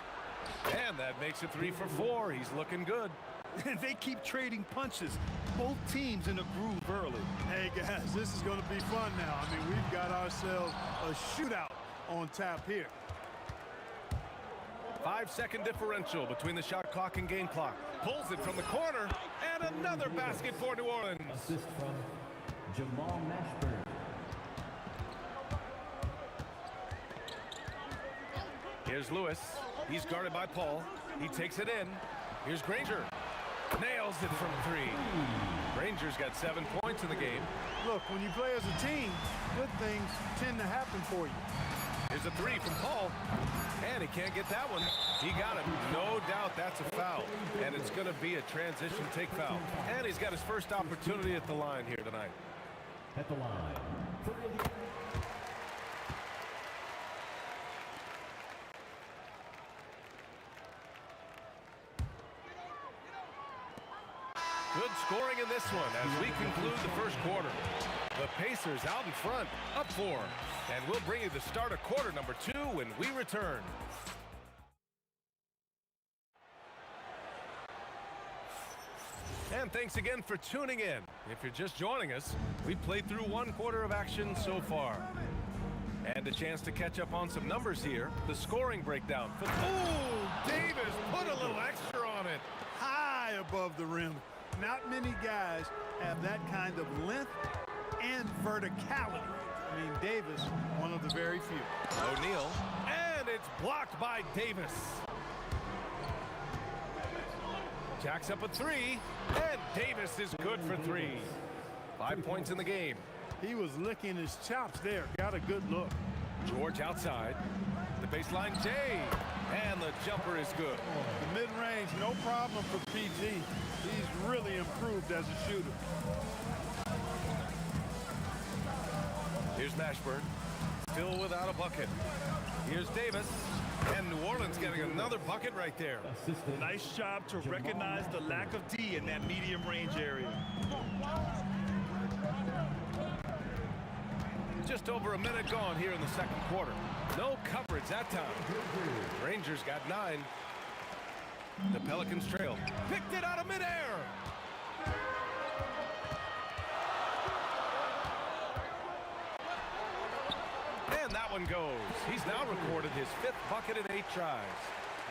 And that makes it 3 for 4. He's looking good. And they keep trading punches. Both teams in a groove early. Hey, guys, this is going to be fun now. I mean, we've got ourselves a shootout on tap here. 5-second differential between the shot clock and game clock. Pulls it from the corner, and another basket for New Orleans. Assist from Jamal Mashburn. Here's Lewis. He's guarded by Paul. He takes it in. Here's Granger. Nails it from three. Granger's got 7 points in the game. Look, when you play as a team, good things tend to happen for you. Here's a three from Paul. And he can't get that one. He got it. No doubt that's a foul. And it's going to be a transition take foul. And he's got his first opportunity at the line here tonight. At the line. Good scoring in this one as we conclude the first quarter. The Pacers out in front, up 4. And we'll bring you the start of quarter number 2 when we return. And thanks again for tuning in. If you're just joining us, we played through 1 quarter of action so far. And a chance to catch up on some numbers here. The scoring breakdown. Oh, Davis put a little extra on it. High above the rim. Not many guys have that kind of length and verticality. I mean, Davis, one of the very few. O'Neal, and it's blocked by Davis. Jacks up a 3, and Davis is good for 3. 5 points in the game. He was licking his chops there. Got a good look. George outside. The baseline J, and the jumper is good. The mid-range, no problem for PG. He's really improved as a shooter. Here's Mashburn, still without a bucket. Here's Davis, and New Orleans getting another bucket right there. Nice job to recognize the lack of D in that medium range area. Just over a minute gone here in the second quarter. No coverage that time. Rangers got 9. The Pelicans trail. Picked it out of midair. And that one goes. He's now recorded his 5th bucket in 8 tries.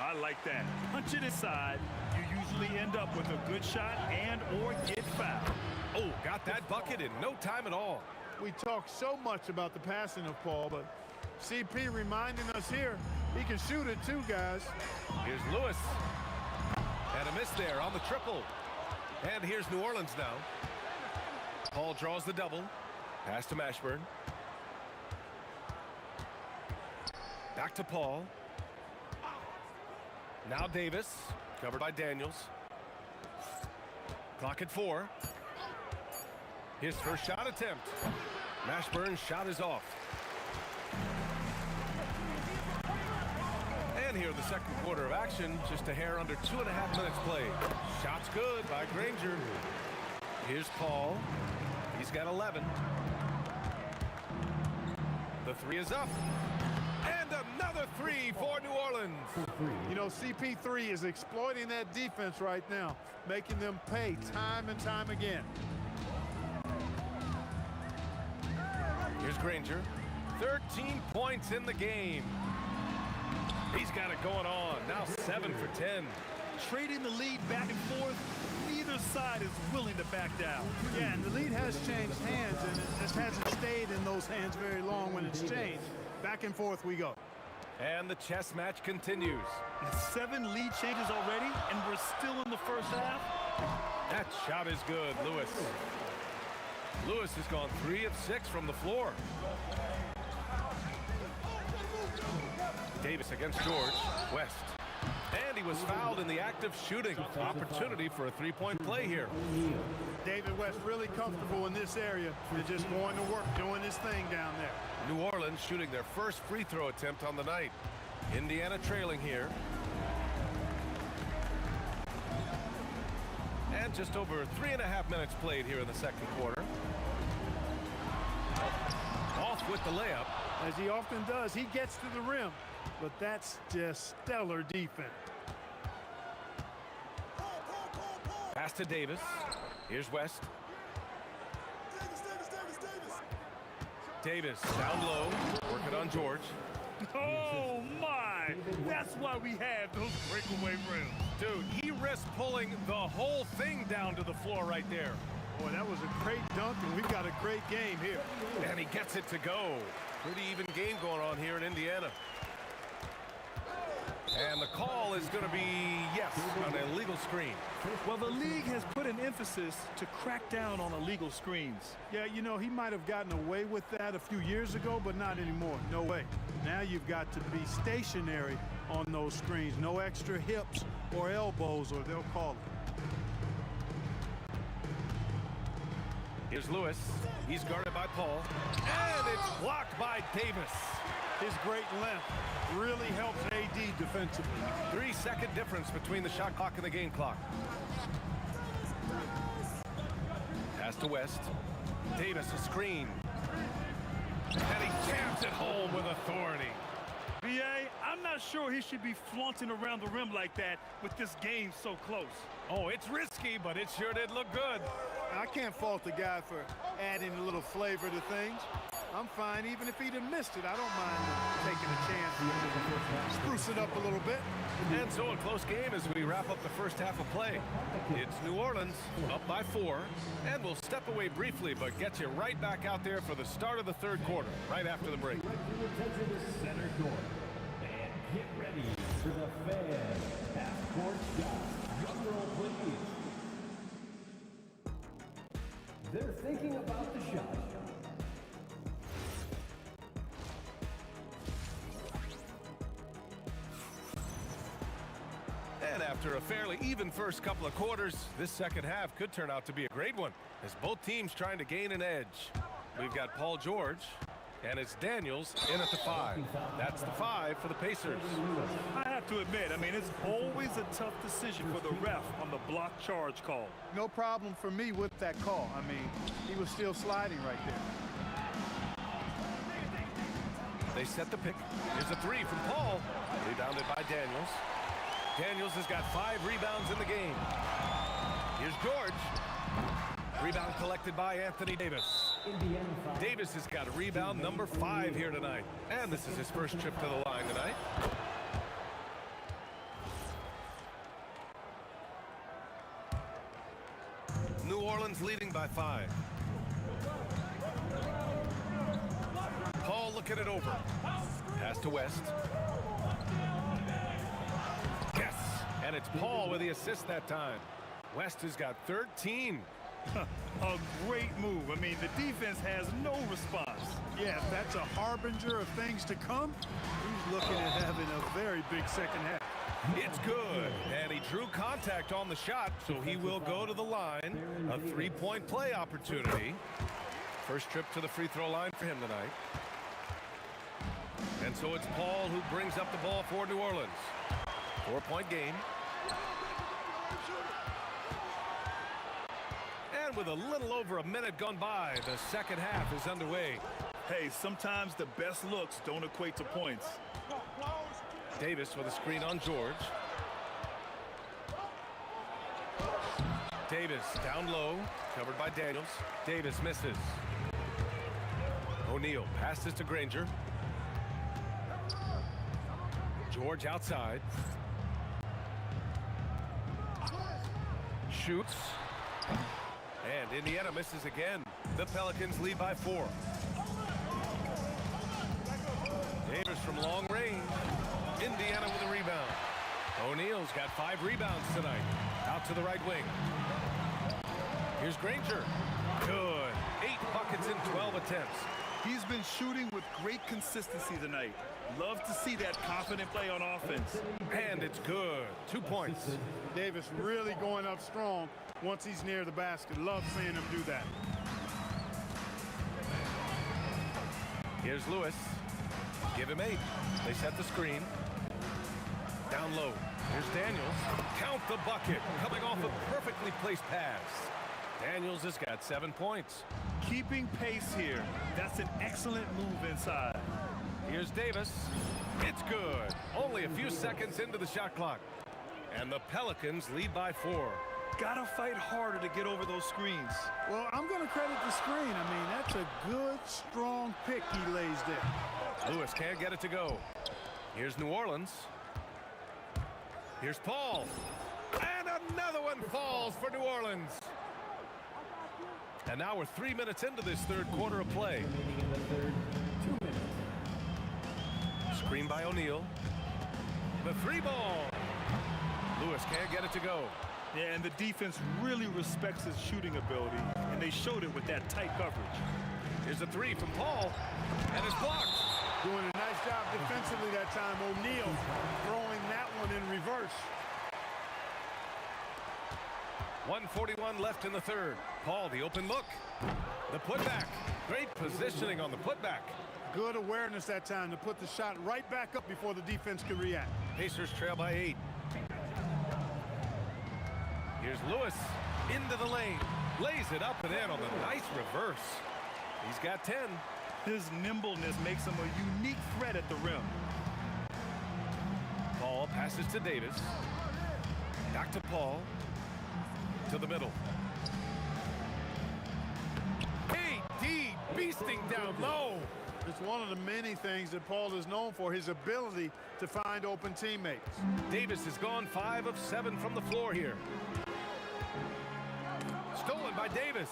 I like that. Punch it inside. You usually end up with a good shot and or get fouled. Oh, got that bucket in no time at all. We talk so much about the passing of Paul, but CP reminding us here, he can shoot it too, guys. Here's Lewis. And a miss there on the triple. And here's New Orleans now. Paul draws the double. Pass to Mashburn. Back to Paul. Now Davis, covered by Daniels. Clock at 4. His first shot attempt. Mashburn's shot is off. And here in the second quarter of action, just a hair under 2.5 minutes played. Shot's good by Granger. Here's Paul. He's got 11. The 3 is up. And another 3 for New Orleans. You know, CP3 is exploiting that defense right now, making them pay time and time again. Here's Granger. 13 points in the game. He's got it going on. Now 7 for 10. Trading the lead back and forth. Neither side is willing to back down. Yeah, and the lead has changed hands, and it just hasn't stayed in those hands very long when it's changed. Back and forth we go. And the chess match continues. 7 lead changes already, and we're still in the first half. That shot is good, Lewis. Lewis has gone 3 of 6 from the floor. Davis against George. West. And he was fouled in the act of shooting. Opportunity for a 3-point play here. David West really comfortable in this area. They're just going to work, doing his thing down there. New Orleans shooting their first free throw attempt on the night. Indiana trailing here. And just over 3.5 minutes played here in the second quarter. Off with the layup. As he often does, he gets to the rim. But that's just stellar defense. Pass to Davis. Here's West. Davis down low. Working on George. Oh, my. That's why we have those breakaway rims. Dude, he risked pulling the whole thing down to the floor right there. Boy, that was a great dunk, and we got a great game here. And he gets it to go. Pretty even game going on here in Indiana. And the call is going to be, yes, an illegal screen. Well, the league has put an emphasis to crack down on illegal screens. Yeah, you know, he might have gotten away with that a few years ago, but not anymore. No way. Now you've got to be stationary on those screens. No extra hips or elbows, or they'll call it. Here's Lewis. He's guarded by Paul. And it's blocked by Davis. His great length really helps AD defensively. 3-second difference between the shot clock and the game clock. Pass to West. Davis a screen. And he jams it home with authority. B.A., I'm not sure he should be flaunting around the rim like that with this game so close. Oh, it's risky, but it sure did look good. I can't fault the guy for adding a little flavor to things. I'm fine, even if he'd have missed it. I don't mind taking a chance, spruce it up a little bit. And so a close game as we wrap up the first half of play. It's New Orleans up by 4, and we'll step away briefly, but get you right back out there for the start of the third quarter, right after the break. Center court. And get ready for the fan half-court shot. Drum roll, please. They're thinking about the shot. And after a fairly even first couple of quarters, this second half could turn out to be a great one as both teams trying to gain an edge. We've got Paul George, and it's Daniels in at the 5. That's the 5 for the Pacers. I have to admit, I mean, it's always a tough decision for the ref on the block charge call. No problem for me with that call. I mean, he was still sliding right there. They set the pick. Here's a 3 from Paul. Rebounded by Daniels. Daniels has got 5 rebounds in the game. Here's George. Rebound collected by Anthony Davis. Davis has got a rebound number 5 here tonight. And this is his first trip to the line tonight. New Orleans leading by 5. Paul looking it over. Pass to West. Yes, and it's Paul with the assist that time. West has got 13. A great move. I mean, the defense has no response. Yeah, if that's a harbinger of things to come, he's looking at having a very big second half. It's good, and he drew contact on the shot, so he will go to the line. A 3-point play opportunity. First trip to the free throw line for him tonight. And so it's Paul who brings up the ball for New Orleans. 4-point game. And with a little over a minute gone by, the second half is underway. Hey, sometimes the best looks don't equate to points. Davis with a screen on George. Davis down low, covered by Daniels. Davis misses. O'Neal passes to Granger. George outside. Shoots. And Indiana misses again. The Pelicans lead by 4. Davis from long range. Indiana with a rebound. O'Neal's got 5 rebounds tonight. Out to the right wing. Here's Granger. Good. 8 buckets in 12 attempts. He's been shooting with great consistency tonight. Love to see that confident play on offense. And it's good. 2 points. Davis really going up strong once he's near the basket. Love seeing him do that. Here's Lewis. Give him 8. They set the screen. Down low. Here's Daniels. Count the bucket. Coming off a perfectly placed pass. Daniels has got 7 points. Keeping pace here. That's an excellent move inside. Here's Davis. It's good. Only a few seconds into the shot clock. And the Pelicans lead by 4. Gotta fight harder to get over those screens. Well, I'm going to credit the screen. I mean, that's a good, strong pick he lays there. Lewis can't get it to go. Here's New Orleans. Here's Paul. And another one falls for New Orleans. And now we're 3 minutes into this third quarter of play. Screen by O'Neal. The three ball. Lewis can't get it to go. Yeah, and the defense really respects his shooting ability, and they showed it with that tight coverage. Here's a three from Paul, and it's blocked. Doing a nice job defensively that time. O'Neal throwing that one in reverse. 1:41 left in the third. Paul, the open look. The putback. Great positioning on the putback. Good awareness that time to put the shot right back up before the defense could react. Pacers trail by 8. Here's Lewis into the lane. Lays it up and in on the nice reverse. He's got 10. His nimbleness makes him a unique threat at the rim. Paul passes to Davis. Back to Paul. To the middle. AD beasting down low. It's one of the many things that Paul is known for, his ability to find open teammates. Davis has gone 5 of 7 from the floor here. Stolen by Davis.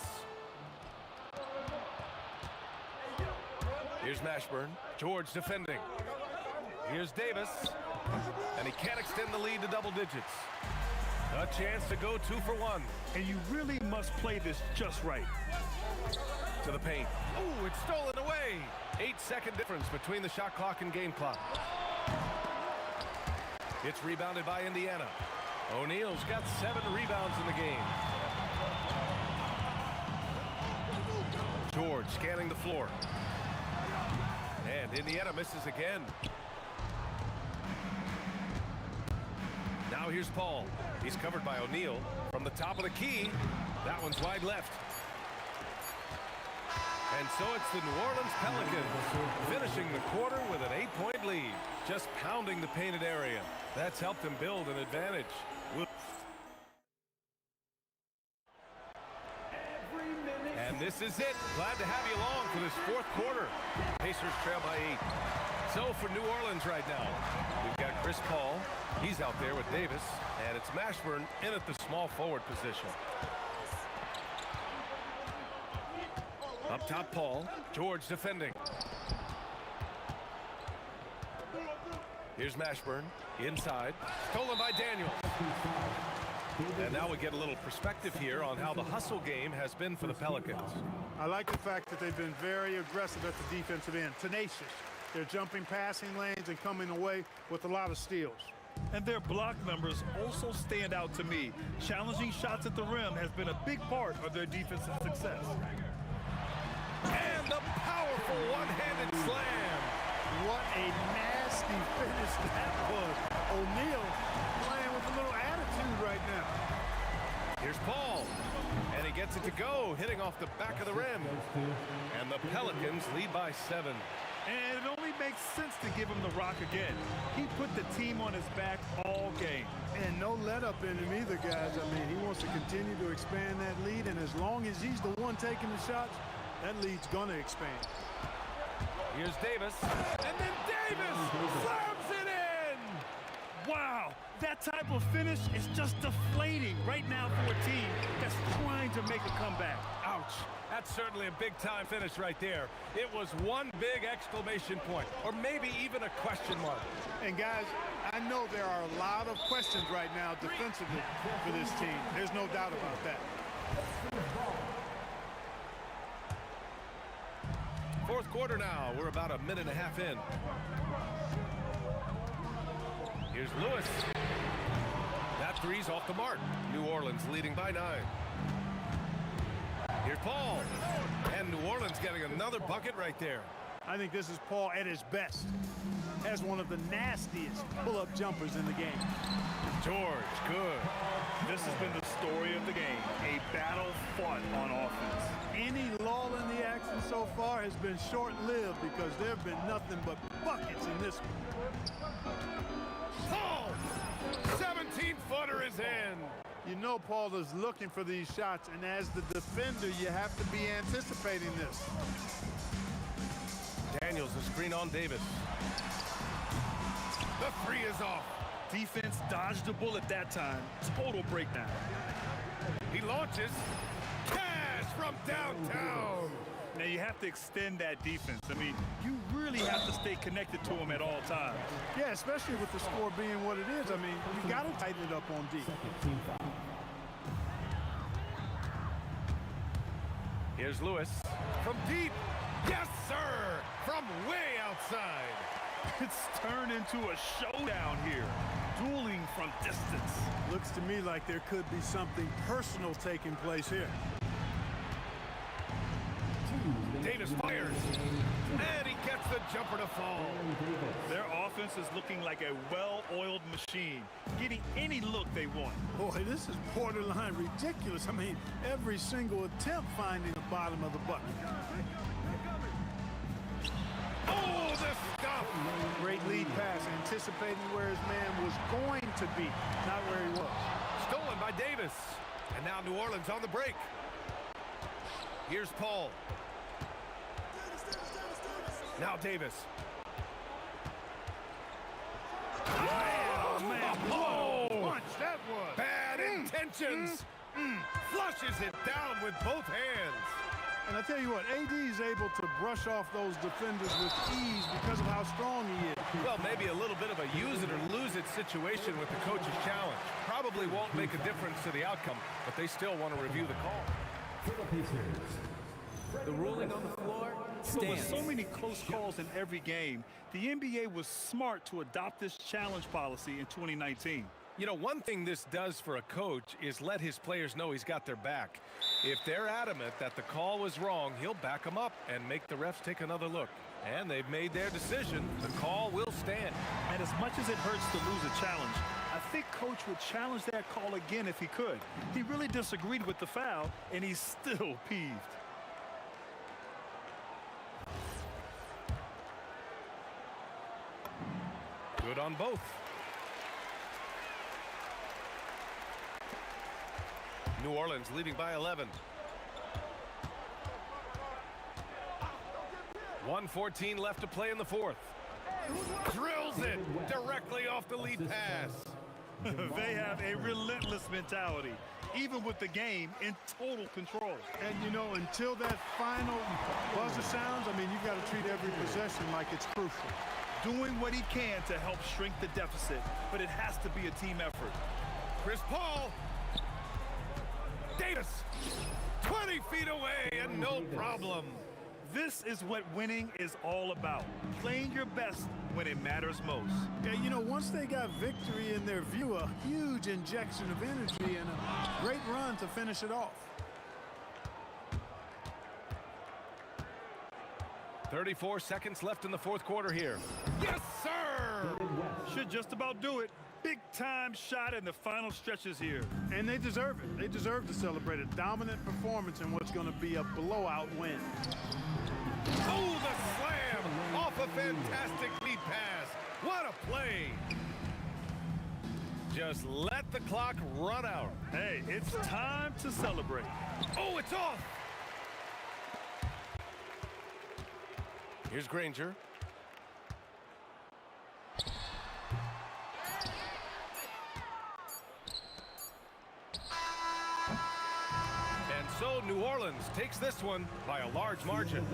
Here's Mashburn. George defending. Here's Davis. And he can't extend the lead to double digits. A chance to go 2 for 1. And you really must play this just right. To the paint. Oh, it's stolen away. 8-second difference between the shot clock and game clock. It's rebounded by Indiana. O'Neal's got 7 rebounds in the game. George scanning the floor. And Indiana misses again. Now here's Paul. He's covered by O'Neal. From the top of the key, that one's wide left. And so it's the New Orleans Pelicans finishing the quarter with an 8-point lead. Just pounding the painted area. That's helped them build an advantage. And this is it. Glad to have you along for this fourth quarter. Pacers trail by 8. So for New Orleans right now, we've got Chris Paul. He's out there with Davis. And it's Mashburn in at the small forward position. Up top, Paul. George defending. Here's Mashburn. Inside. Stolen by Daniels. And now we get a little perspective here on how the hustle game has been for the Pelicans. I like the fact that they've been very aggressive at the defensive end. Tenacious. They're jumping passing lanes and coming away with a lot of steals. And their block numbers also stand out to me. Challenging shots at the rim has been a big part of their defensive success. And the powerful one-handed slam. What a nasty finish that was. O'Neal playing with a little attitude right now. Here's Paul. And he gets it to go, hitting off the back of the rim. And the Pelicans lead by 7. And it only makes sense to give him the rock again. He put the team on his back all game. And no let up in him either, guys. I mean, he wants to continue to expand that lead, and as long as he's the one taking the shots, that lead's gonna expand. Here's Davis. And then Davis slams it in! Wow, that type of finish is just deflating right now for a team that's trying to make a comeback. Ouch. That's certainly a big-time finish right there. It was one big exclamation point, or maybe even a question mark. And guys, I know there are a lot of questions right now defensively for this team. There's no doubt about that. Fourth quarter now. We're about a minute and a half in. Here's Lewis. That three's off the mark. New Orleans leading by 9. Here's Paul. And New Orleans getting another bucket right there. I think this is Paul at his best. Has one of the nastiest pull-up jumpers in the game. George, good. This has been the story of the game. A battle fought on offense. Any lull in the action so far has been short-lived because there have been nothing but buckets in this one. Paul! 17-footer is in. You know Paul is looking for these shots, and as the defender, you have to be anticipating this. Daniels, the screen on Davis. The three is off. Defense dodged the bullet that time. Total breakdown. He launches. Cash from downtown. Now you have to extend that defense. I mean, you really have to stay connected to him at all times. Yeah, especially with the score being what it is. I mean, you got to tighten it up on D. Here's Lewis from deep. Yes, sir. From way outside. It's turned into a showdown here. Dueling from distance. Looks to me like there could be something personal taking place here. Davis fires. And he gets the jumper to fall. Their offense is looking like a well-oiled machine, getting any look they want. Boy, this is borderline ridiculous. I mean, every single attempt finding the bottom of the bucket. Oh, the stuff! Great lead pass, anticipating where his man was going to be, not where he was. Stolen by Davis. And now New Orleans on the break. Here's Paul. Now Davis. Oh, man. Oh, Punch, that was. bad intentions. Flushes it down with both hands. And I tell you what, AD is able to brush off those defenders with ease because of how strong he is. Well, maybe a little bit of a use it or lose it situation with the coach's challenge. Probably won't make a difference to the outcome, but they still want to review the call. The ruling on the floor But with stands. so many close calls in every game, the NBA was smart to adopt this challenge policy in 2019. You know, one thing this does for a coach is let his players know he's got their back. If they're adamant that the call was wrong, he'll back them up and make the refs take another look. And they've made their decision. The call will stand. And as much as it hurts to lose a challenge, I think Coach would challenge that call again if he could. He really disagreed with the foul, and he's still peeved. Good on both. New Orleans leading by 11. 1:14 left to play in the fourth. Drills it directly off the lead pass. They have a relentless mentality, even with the game in total control. And, you know, until that final buzzer sounds, I mean, you've got to treat every possession like it's crucial. Doing what he can to help shrink the deficit, but it has to be a team effort. Chris Paul. Davis. 20 feet away and no problem. This is what winning is all about. Playing your best when it matters most. Yeah, you know, once they got victory in their view, a huge injection of energy and a great run to finish it off. 34 seconds left in the fourth quarter here. Yes, sir! Should just about do it. Big time shot in the final stretches here. And they deserve it. They deserve to celebrate a dominant performance in what's going to be a blowout win. Oh, the slam off a fantastic lead pass. What a play. Just let the clock run out. Hey, it's time to celebrate. Oh, it's off. Here's Granger. And so New Orleans takes this one by a large margin.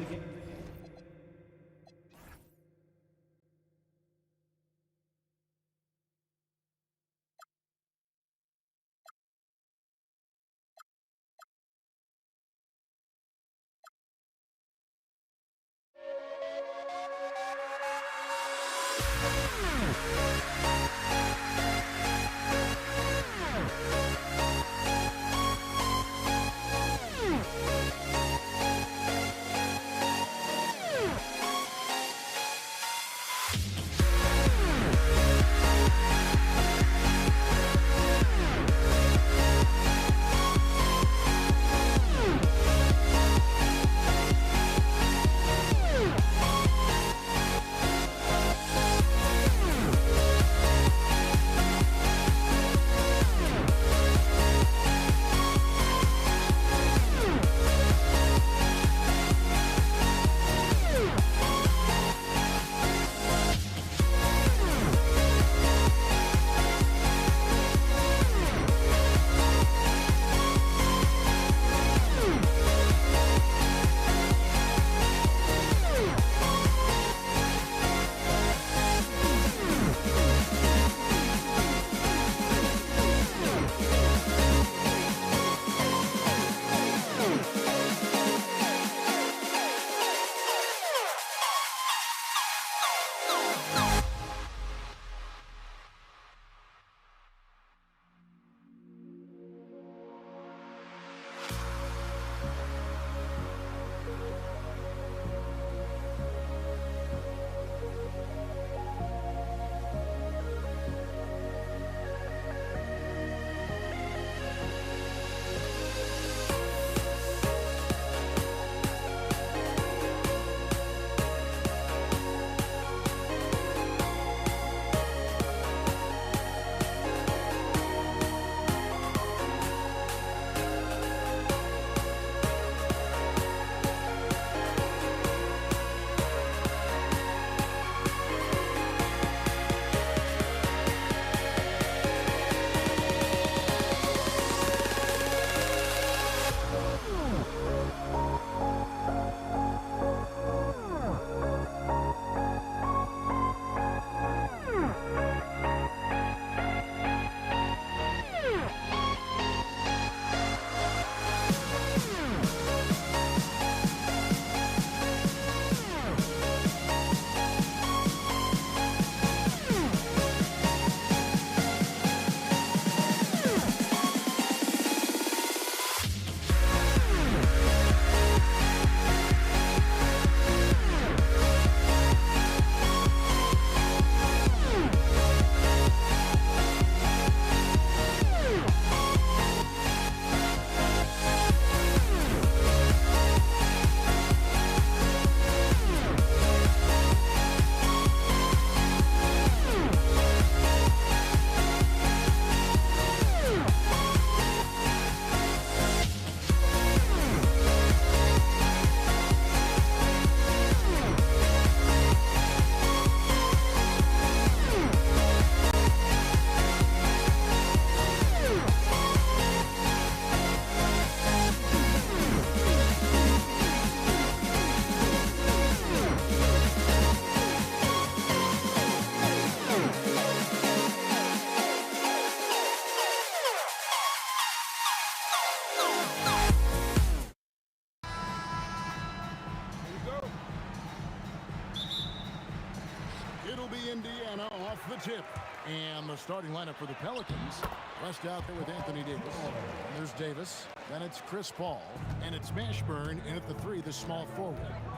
off the tip. And the starting lineup for the Pelicans. West out there with Anthony Davis. And there's Davis. Then it's Chris Paul. And it's Mashburn in at the 3, the small forward.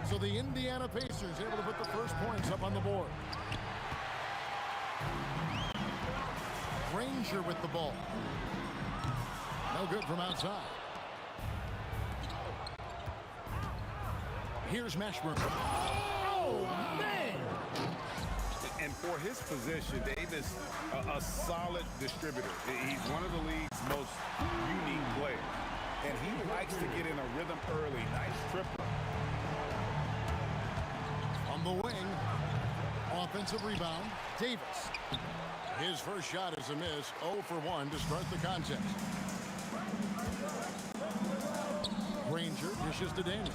So the Indiana Pacers able to put the first points up on the board. Granger with the ball. No good from outside. Here's Mashburn. Oh, man! And for his position, Davis, a solid distributor. He's one of the league's most unique players. And he likes to get in a rhythm early. Nice triple. On the wing, offensive rebound, Davis. His first shot is a miss, 0 for 1 to start the contest. Granger dishes to Daniels.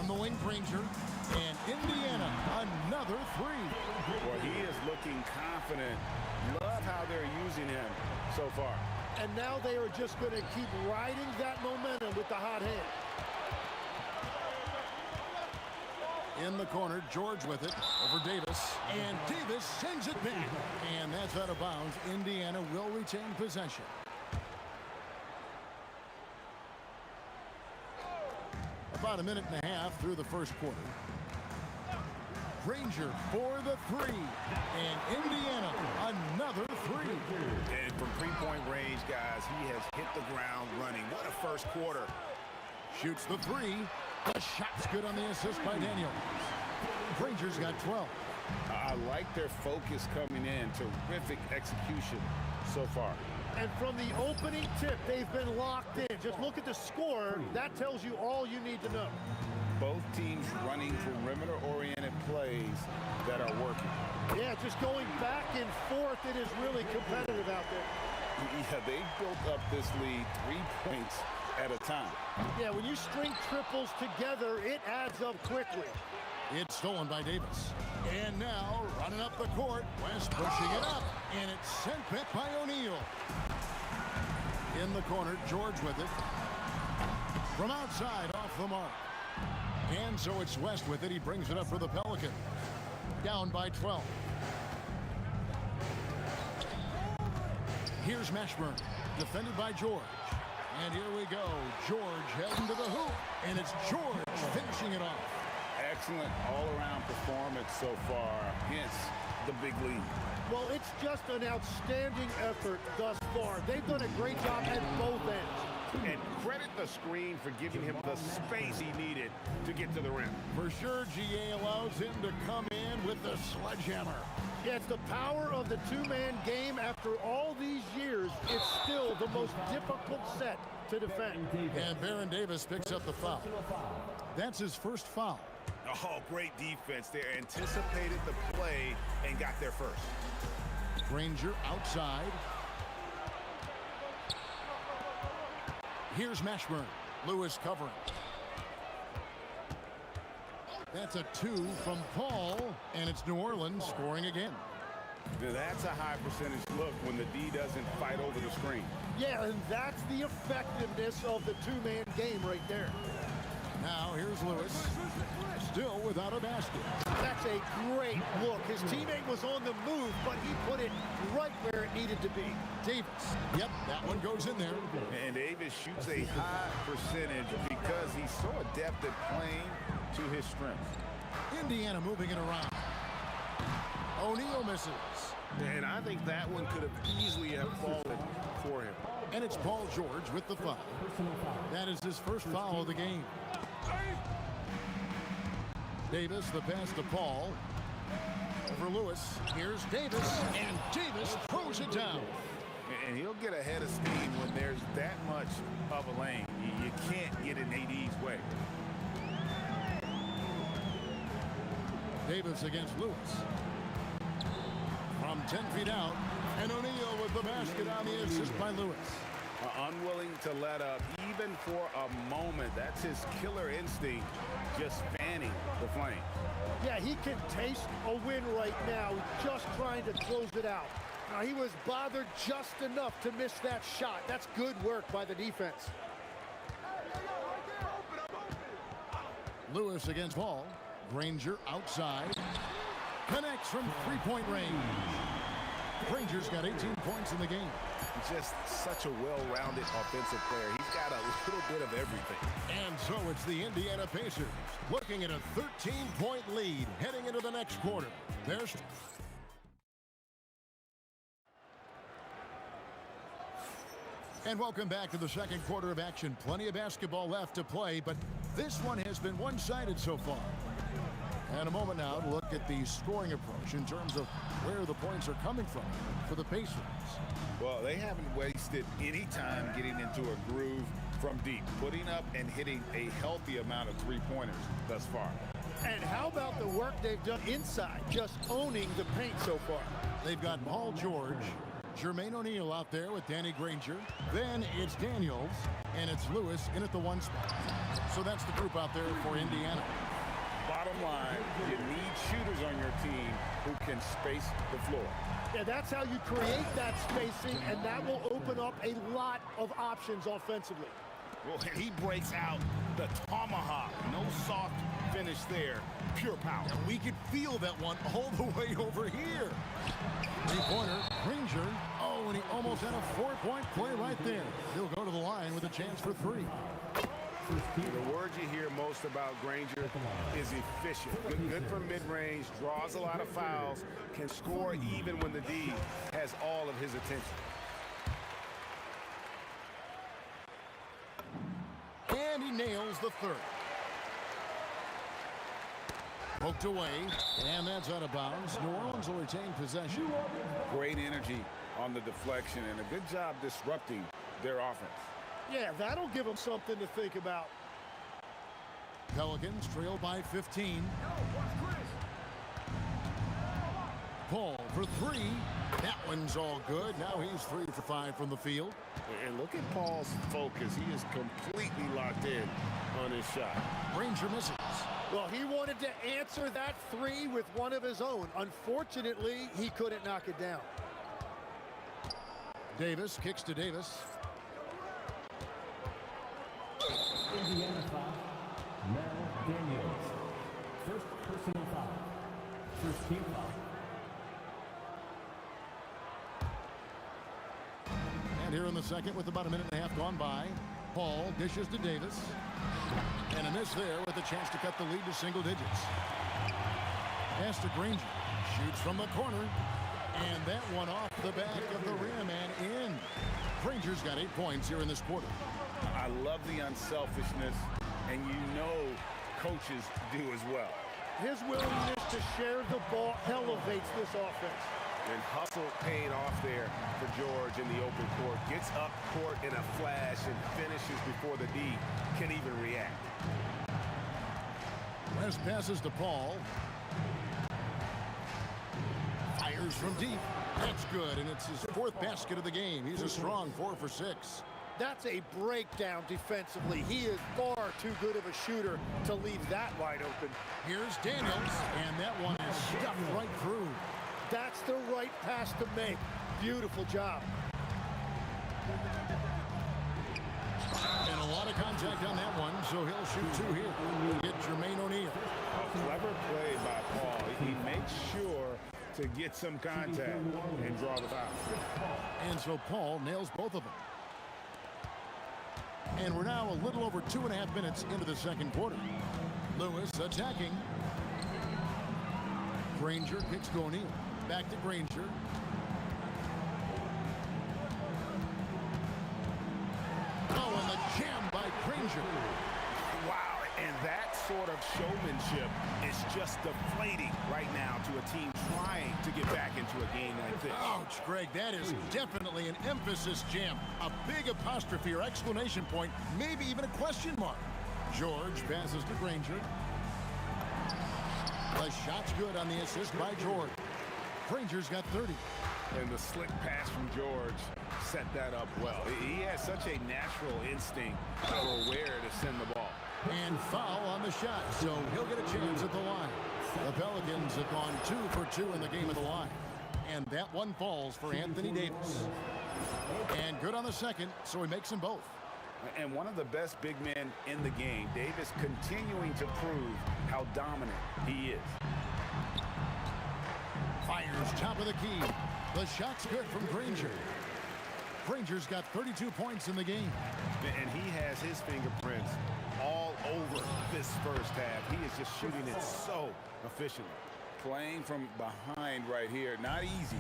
On the wing, Granger, and Indiana, another 3. Well, he is looking confident. Love how they're using him so far. And now they are just going to keep riding that momentum with the hot hand. In the corner, George with it over Davis. And Davis sends it back. And that's out of bounds. Indiana will retain possession. About a minute and a half through the first quarter. Granger for the 3. And Indiana, another 3. And from three-point range, guys, he has hit the ground running. What a first quarter. Shoots the 3. The shot's good on the assist by Daniels. Granger's got 12. I like their focus coming in. Terrific execution so far. And from the opening tip, they've been locked in. Just look at the score. That tells you all you need to know. Both teams running perimeter-oriented plays that are working. Yeah, just going back and forth, it is really competitive out there. Yeah, they built up this lead 3 points at a time. Yeah, when you string triples together, it adds up quickly. It's stolen by Davis. And now, running up the court, West pushing it up. And it's sent back by O'Neal. In the corner, George with it. From outside, off the mark. And so it's West with it. He brings it up for the Pelicans. Down by 12. Here's Mashburn, defended by George. And here we go. George heading to the hoop. And it's George finishing it off. Excellent all-around performance so far, hence the big lead. Well, it's just an outstanding effort thus far. They've done a great job at both ends. And credit the screen for giving him the space he needed to get to the rim. For sure, GA allows him to come in with the sledgehammer. Yeah, it's the power of the two-man game. After all these years, it's still the most difficult set to defend. And Baron Davis picks up the foul. That's his first foul. Oh, great defense there. Anticipated the play and got there first. Granger outside. Here's Mashburn. Lewis covering. That's a 2 from Paul, and it's New Orleans scoring again. Now that's a high percentage look when the D doesn't fight over the screen. Yeah, and that's the effectiveness of the two-man game right there. Now here's Lewis, still without a basket. That's a great look. His teammate was on the move, but he put it right where it needed to be. Davis, yep, that one goes in there. And Davis shoots a high percentage because he's so adept at playing to his strengths. Indiana moving it around. O'Neal misses. And I think that one could have easily have fallen for him. And it's Paul George with the foul. That is his first foul of the game. Davis, the pass to Paul. Over Lewis. Here's Davis, and Davis throws it down. And he'll get ahead of steam when there's that much of a lane. You can't get in AD's way. Davis against Lewis. From 10 feet out, and O'Neal with the basket on the assist by Lewis. Unwilling to let up even for a moment. That's his killer instinct, just fanning the flame. Yeah, he can taste a win right now, just trying to close it out. Now, he was bothered just enough to miss that shot. That's good work by the defense. Lewis against Paul. Granger outside. Connects from three-point range. Granger's got 18 points in the game. Just such a well-rounded offensive player. He's got a little bit of everything. And so it's the Indiana Pacers looking at a 13-point lead heading into the next quarter. There's And welcome back to the second quarter of action. Plenty of basketball left to play, but this one has been one-sided so far. And a moment now to look at the scoring approach in terms of where the points are coming from for the Pacers. Well, they haven't wasted any time getting into a groove from deep, putting up and hitting a healthy amount of three-pointers thus far. And how about the work they've done inside, just owning the paint so far? They've got Paul George, Jermaine O'Neal out there with Danny Granger. Then it's Daniels, and it's Lewis in at the one spot. So that's the group out there for Indiana. Bottom line, you need shooters on your team who can space the floor. Yeah, that's how you create that spacing, and that will open up a lot of options offensively. Well, he breaks out the tomahawk. No soft finish there. Pure power. And we could feel that one all the way over here. Three-pointer, Granger. Oh, and he almost had a four-point play right there. He'll go to the line with a chance for three. The word you hear most about Granger is efficient. Good from mid-range, draws a lot of fouls, can score even when the D has all of his attention. And he nails the third. Poked away, and that's out of bounds. New Orleans will retain possession. Great energy on the deflection and a good job disrupting their offense. Yeah, that'll give them something to think about. Pelicans trail by 15. Paul for three. That one's all good. Now he's 3 for 5 from the field. And look at Paul's focus. He is completely locked in on his shot. Granger misses. Well, he wanted to answer that three with one of his own. Unfortunately, he couldn't knock it down. Davis kicks to Davis. Indiana foul. Now Daniels. First personal foul. First team foul. And here in the second with about a minute and a half gone by, Paul dishes to Davis. And a miss there with a chance to cut the lead to single digits. Pass to Granger. Shoots from the corner. And that one off the back of the rim and in. Granger's got 8 points here in this quarter. I love the unselfishness, and you know coaches do as well. His willingness to share the ball elevates this offense. And hustle paid off there for George in the open court. Gets up court in a flash and finishes before the D can even react. West passes to Paul. Fires from deep. That's good, and it's his 4th basket of the game. He's a strong 4 for 6. That's a breakdown defensively. He is far too good of a shooter to leave that wide open. Here's Daniels, and that one is stuffed right through. That's the right pass to make. Beautiful job. And a lot of contact on that one, so he'll shoot 2 here. We'll get Jermaine O'Neal. A clever play by Paul. He makes sure to get some contact and draw the foul. And so Paul nails both of them. And we're now a little over 2.5 minutes into the second quarter. Lewis attacking. Granger kicks to O'Neal. Back to Granger. Oh, and the jam by Granger. Wow, and that sort of showmanship is just deflating right now to a team trying to get back into a game like this. Ouch, Greg, that is definitely an emphasis jam. A big apostrophe or exclamation point, maybe even a question mark. George passes to Granger. The shot's good on the assist by George. Granger's got 30. And the slick pass from George set that up well. He has such a natural instinct for where to send the ball. And foul on the shot, so he'll get a chance at the line. The Pelicans have gone 2 for 2 in the game at the line. And that one falls for Anthony Davis. And good on the second, so he makes them both. And one of the best big men in the game, Davis continuing to prove how dominant he is. Fires top of the key. The shot's good from Granger. Granger's got 32 points in the game. And he has his fingerprints all over this first half. He is just shooting it so efficiently. Playing from behind right here, not easy,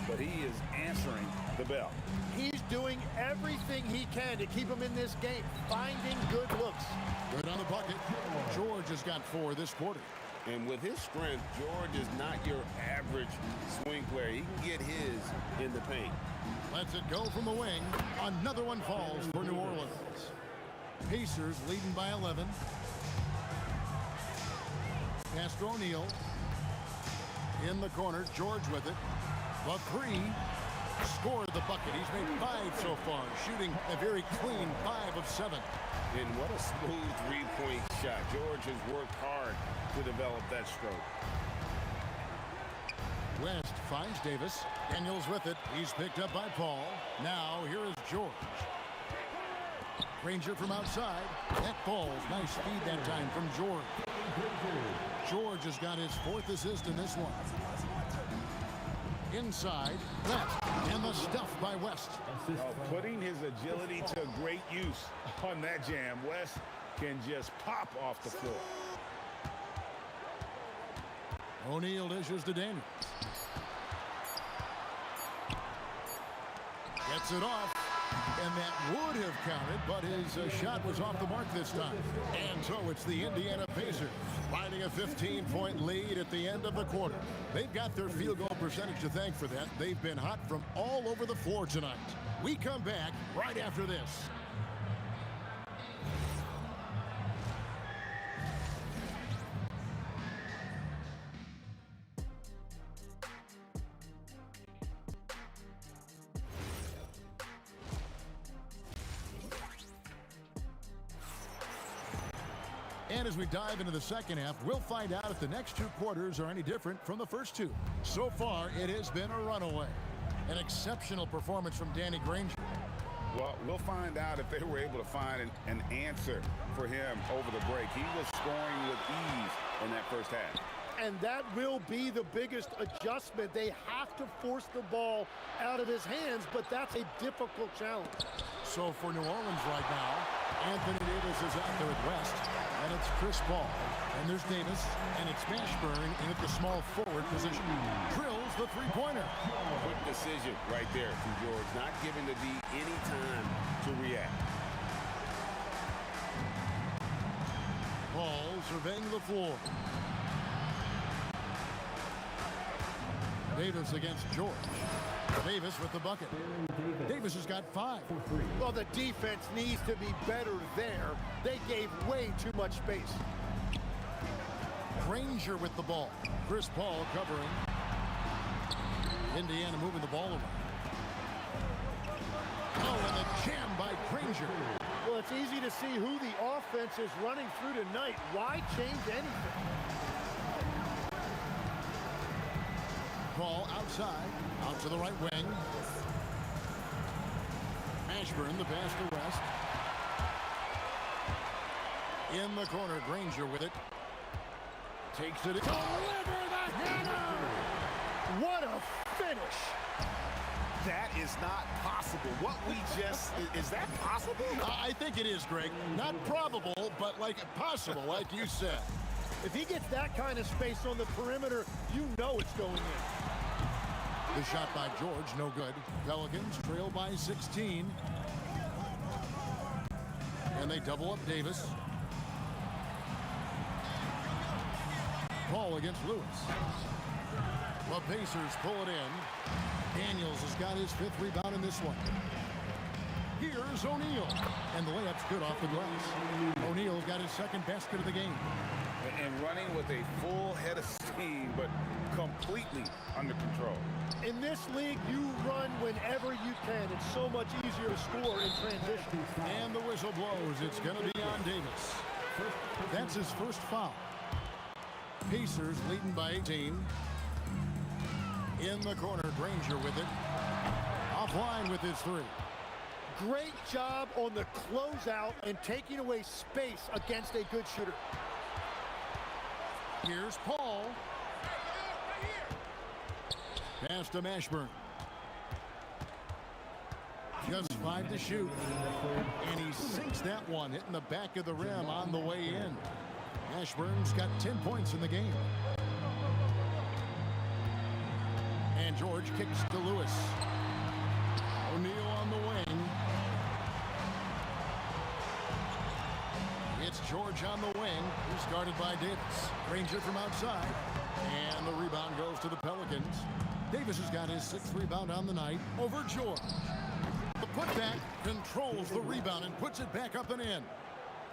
but he is answering the bell. He's doing everything he can to keep him in this game, finding good looks. Good on the bucket. George has got 4 this quarter. And with his strength, George is not your average swing player. He can get his in the paint. Lets it go from the wing. Another one falls for New Orleans. Pacers leading by 11. Pass to O'Neal. In the corner, George with it. The 3. Scored the bucket. He's made 5 so far, shooting a very clean 5 of 7. And what a smooth three-point shot. George has worked hard to develop that stroke. West finds Davis. Daniels with it. He's picked up by Paul. Now here is George. Granger from outside. That falls. Nice feed that time from George. George has got his 4th assist in this one. Inside, left, and the stuff by West. Putting his agility to great use on that jam. West can just pop off the floor. O'Neal dishes to Daniels. Gets it off, and that would have counted, but his shot was off the mark this time. And so it's the Indiana Pacers finding a 15-point lead at the end of the quarter. They've got their field goal percentage to thank for that. They've been hot from all over the floor tonight. We come back right after this. And as we dive into the second half, we'll find out if the next 2 quarters are any different from the first 2. So far, it has been a runaway. An exceptional performance from Danny Granger. Well, we'll find out if they were able to find an answer for him over the break. He was scoring with ease in that first half. And that will be the biggest adjustment. They have to force the ball out of his hands, but that's a difficult challenge. So for New Orleans right now, Anthony Davis is out there at West, and it's Chris Paul. And there's Davis, and it's Mashburn in at the small forward position. Drills the three-pointer. Quick decision right there from George, not giving the D any time to react. Paul surveying the floor. Davis against George. Davis with the bucket. Davis has got 5. Well, the defense needs to be better there. They gave way too much space. Granger with the ball. Chris Paul covering. Indiana moving the ball away. Oh, and the jam by Granger. Well, it's easy to see who the offense is running through tonight. Why change anything? Paul outside, out to the right wing. Mashburn, the pass to West. In the corner, Granger with it. Takes it. Deliver the hammer! What a finish! That is not possible. What we just, is that possible? I think it is, Greg. Not probable, but like possible, like you said. If he gets that kind of space on the perimeter, you know it's going in. The shot by George, no good. Pelicans trail by 16. And they double up Davis. Paul against Lewis. The Pacers pull it in. Daniels has got his 5th rebound in this one. Here's O'Neal. And the layup's good off the glass. O'Neal got his 2nd basket of the game. And running with a full head of steam, but completely under control. In this league, you run whenever you can. It's so much easier to score in transition. And the whistle blows. It's going to be on Davis. That's his first foul. Pacers leading by 18. In the corner, Granger with it. Offline with his 3. Great job on the closeout and taking away space against a good shooter. Here's Paul. Pass to Mashburn. Just 5 to shoot. And he sinks that one, hitting the back of the rim on the way in. Mashburn's got 10 points in the game. And George kicks to Lewis. O'Neal on the wing. It's George on the wing, who's guarded by Davis. Granger from outside. And the rebound goes to the Pelicans. Davis has got his 6th rebound on the night over George. The putback controls the rebound and puts it back up and in.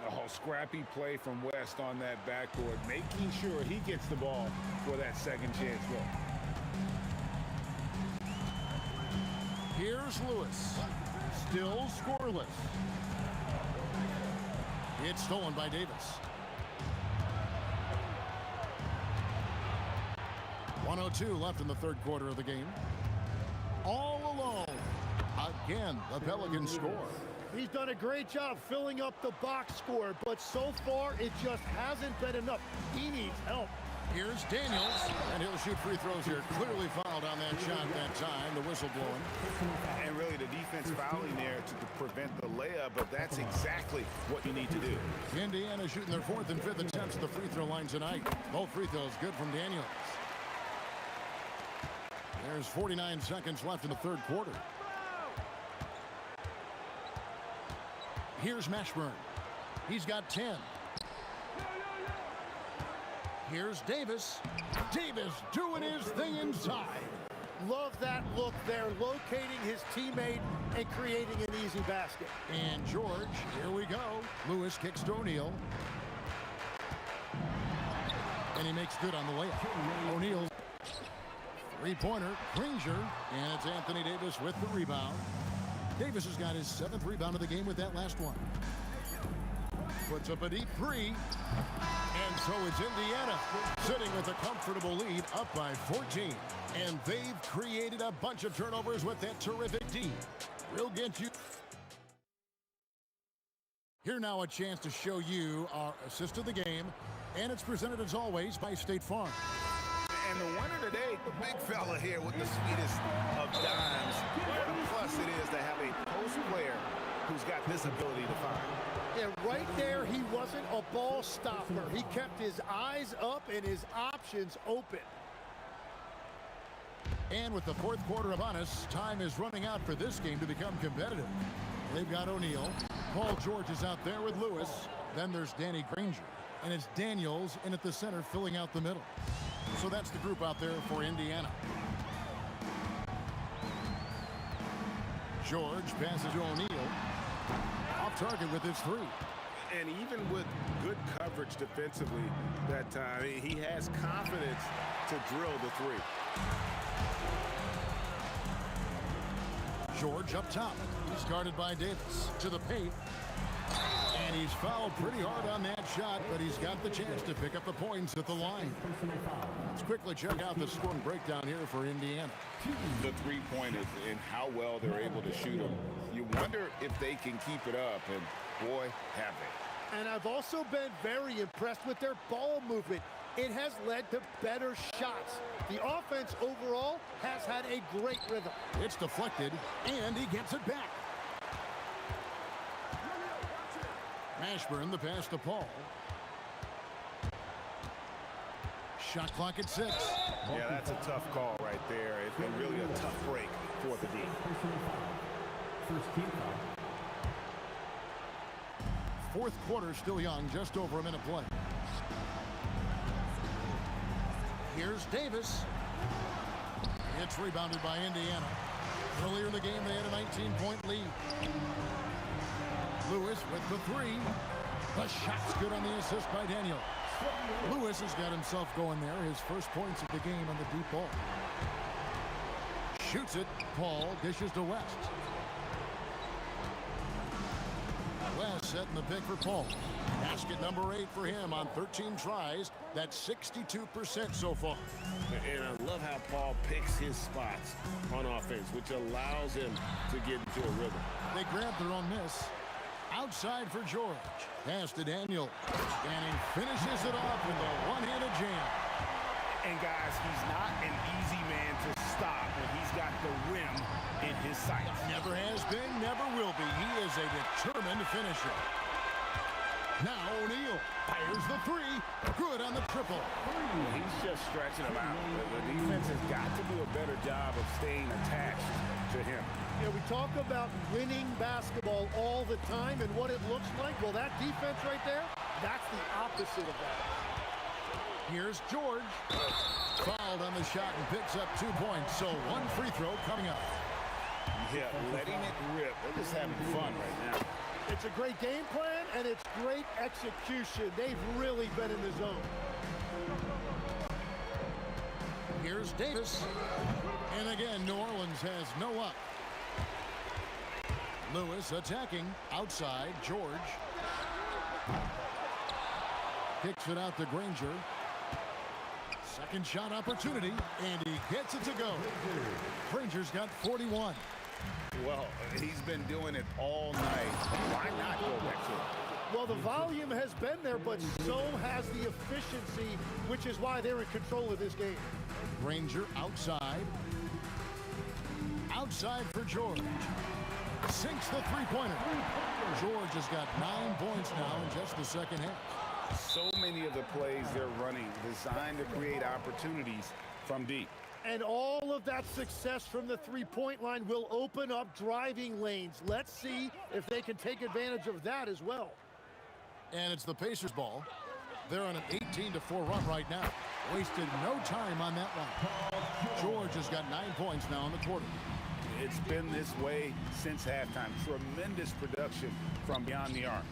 Oh, scrappy play from West on that backboard, making sure he gets the ball for that second chance look. Here's Lewis. Still scoreless. It's stolen by Davis. 1:02 left in the 3rd quarter of the game. All alone. Again, the Pelicans score. He's done a great job filling up the box score, but so far it just hasn't been enough. He needs help. Here's Daniels, and he'll shoot free throws here. Clearly fouled on that shot that time, the whistle blowing. And really the defense fouling there to prevent the layup, but that's exactly what you need to do. Indiana shooting their 4th and 5th attempts at the free throw line tonight. Both free throws good from Daniels. There's 49 seconds left in the 3rd quarter. Here's Mashburn. He's got 10. Here's Davis. Davis doing his thing inside. Love that look there, locating his teammate and creating an easy basket. And George, here we go. Lewis kicks to O'Neal. And he makes good on the layup. O'Neal. Three-pointer, Granger, and it's Anthony Davis with the rebound. Davis has got his 7th rebound of the game with that last one. Puts up a deep 3. And so it's Indiana sitting with a comfortable lead, up by 14. And they've created a bunch of turnovers with that terrific D. We'll get you. Here now a chance to show you our assist of the game. And it's presented as always by State Farm. And the winner today, the big fella here with the sweetest of dimes. What a plus it is to have a post player who's got this ability to find. And right there, he wasn't a ball stopper. He kept his eyes up and his options open. And with the 4th quarter upon us, time is running out for this game to become competitive. They've got O'Neal. Paul George is out there with Lewis. Then there's Danny Granger. And it's Daniels in at the center filling out the middle. So that's the group out there for Indiana. George passes to O'Neal. Off target with his 3. And even with good coverage defensively that time, he has confidence to drill the 3. George up top. He's guarded by Davis. To the paint. And he's fouled pretty hard on that shot, but he's got the chance to pick up the points at the line. Let's quickly check out the scoring breakdown here for Indiana. The three-pointers and how well they're able to shoot them. You wonder if they can keep it up, and boy, have they. And I've also been very impressed with their ball movement. It has led to better shots. The offense overall has had a great rhythm. It's deflected, and he gets it back. Mashburn, the pass to Paul. Shot clock at 6. Yeah, that's a tough call right there. It's been really a tough break for the D. First team foul. 4th quarter still young, just over a minute play. Here's Davis. It's rebounded by Indiana. Earlier in the game, they had a 19-point lead. Lewis with the 3. The shot's good on the assist by Daniel. Lewis has got himself going there. His first points of the game on the deep ball. Shoots it. Paul dishes to West. West setting the pick for Paul. Basket number 8 for him on 13 tries. That's 62% so far. And I love how Paul picks his spots on offense, which allows him to get into a rhythm. They grab their own miss. Outside for George. Pass to Daniel. And he finishes it off with a one-handed jam. And guys, he's not an easy man to stop when he's got the rim in his sights. Never has been, never will be. He is a determined finisher. Now O'Neal fires the three. Good on the triple. He's just stretching him out. The defense has got to do a better job of staying attached to him. Yeah, we talk about winning basketball all the time and what it looks like. Well, that defense right there, that's the opposite of that. Here's George. Fouled on the shot and picks up 2 points. So one free throw coming up. Yeah, letting it rip. They're just having fun right now. It's a great game plan, and it's great execution. They've really been in the zone. Here's Davis. And again, New Orleans has no up. Lewis attacking. Outside, George. Kicks it out to Granger. Second shot opportunity, and he gets it to go. Granger's got 41. Well, he's been doing it all night. Why not go back to it? Well, the volume has been there, but so has the efficiency, which is why they're in control of this game. Granger outside. Outside for George. Sinks the three-pointer. George has got 9 points now in just the second half. So many of the plays they're running designed to create opportunities from deep. And all of that success from the three-point line will open up driving lanes. Let's see if they can take advantage of that as well. And it's the Pacers' ball. They're on an 18-4 run right now. Wasted no time on that one. George has got 9 points now in the quarter. It's been this way since halftime. Tremendous production from beyond the arc.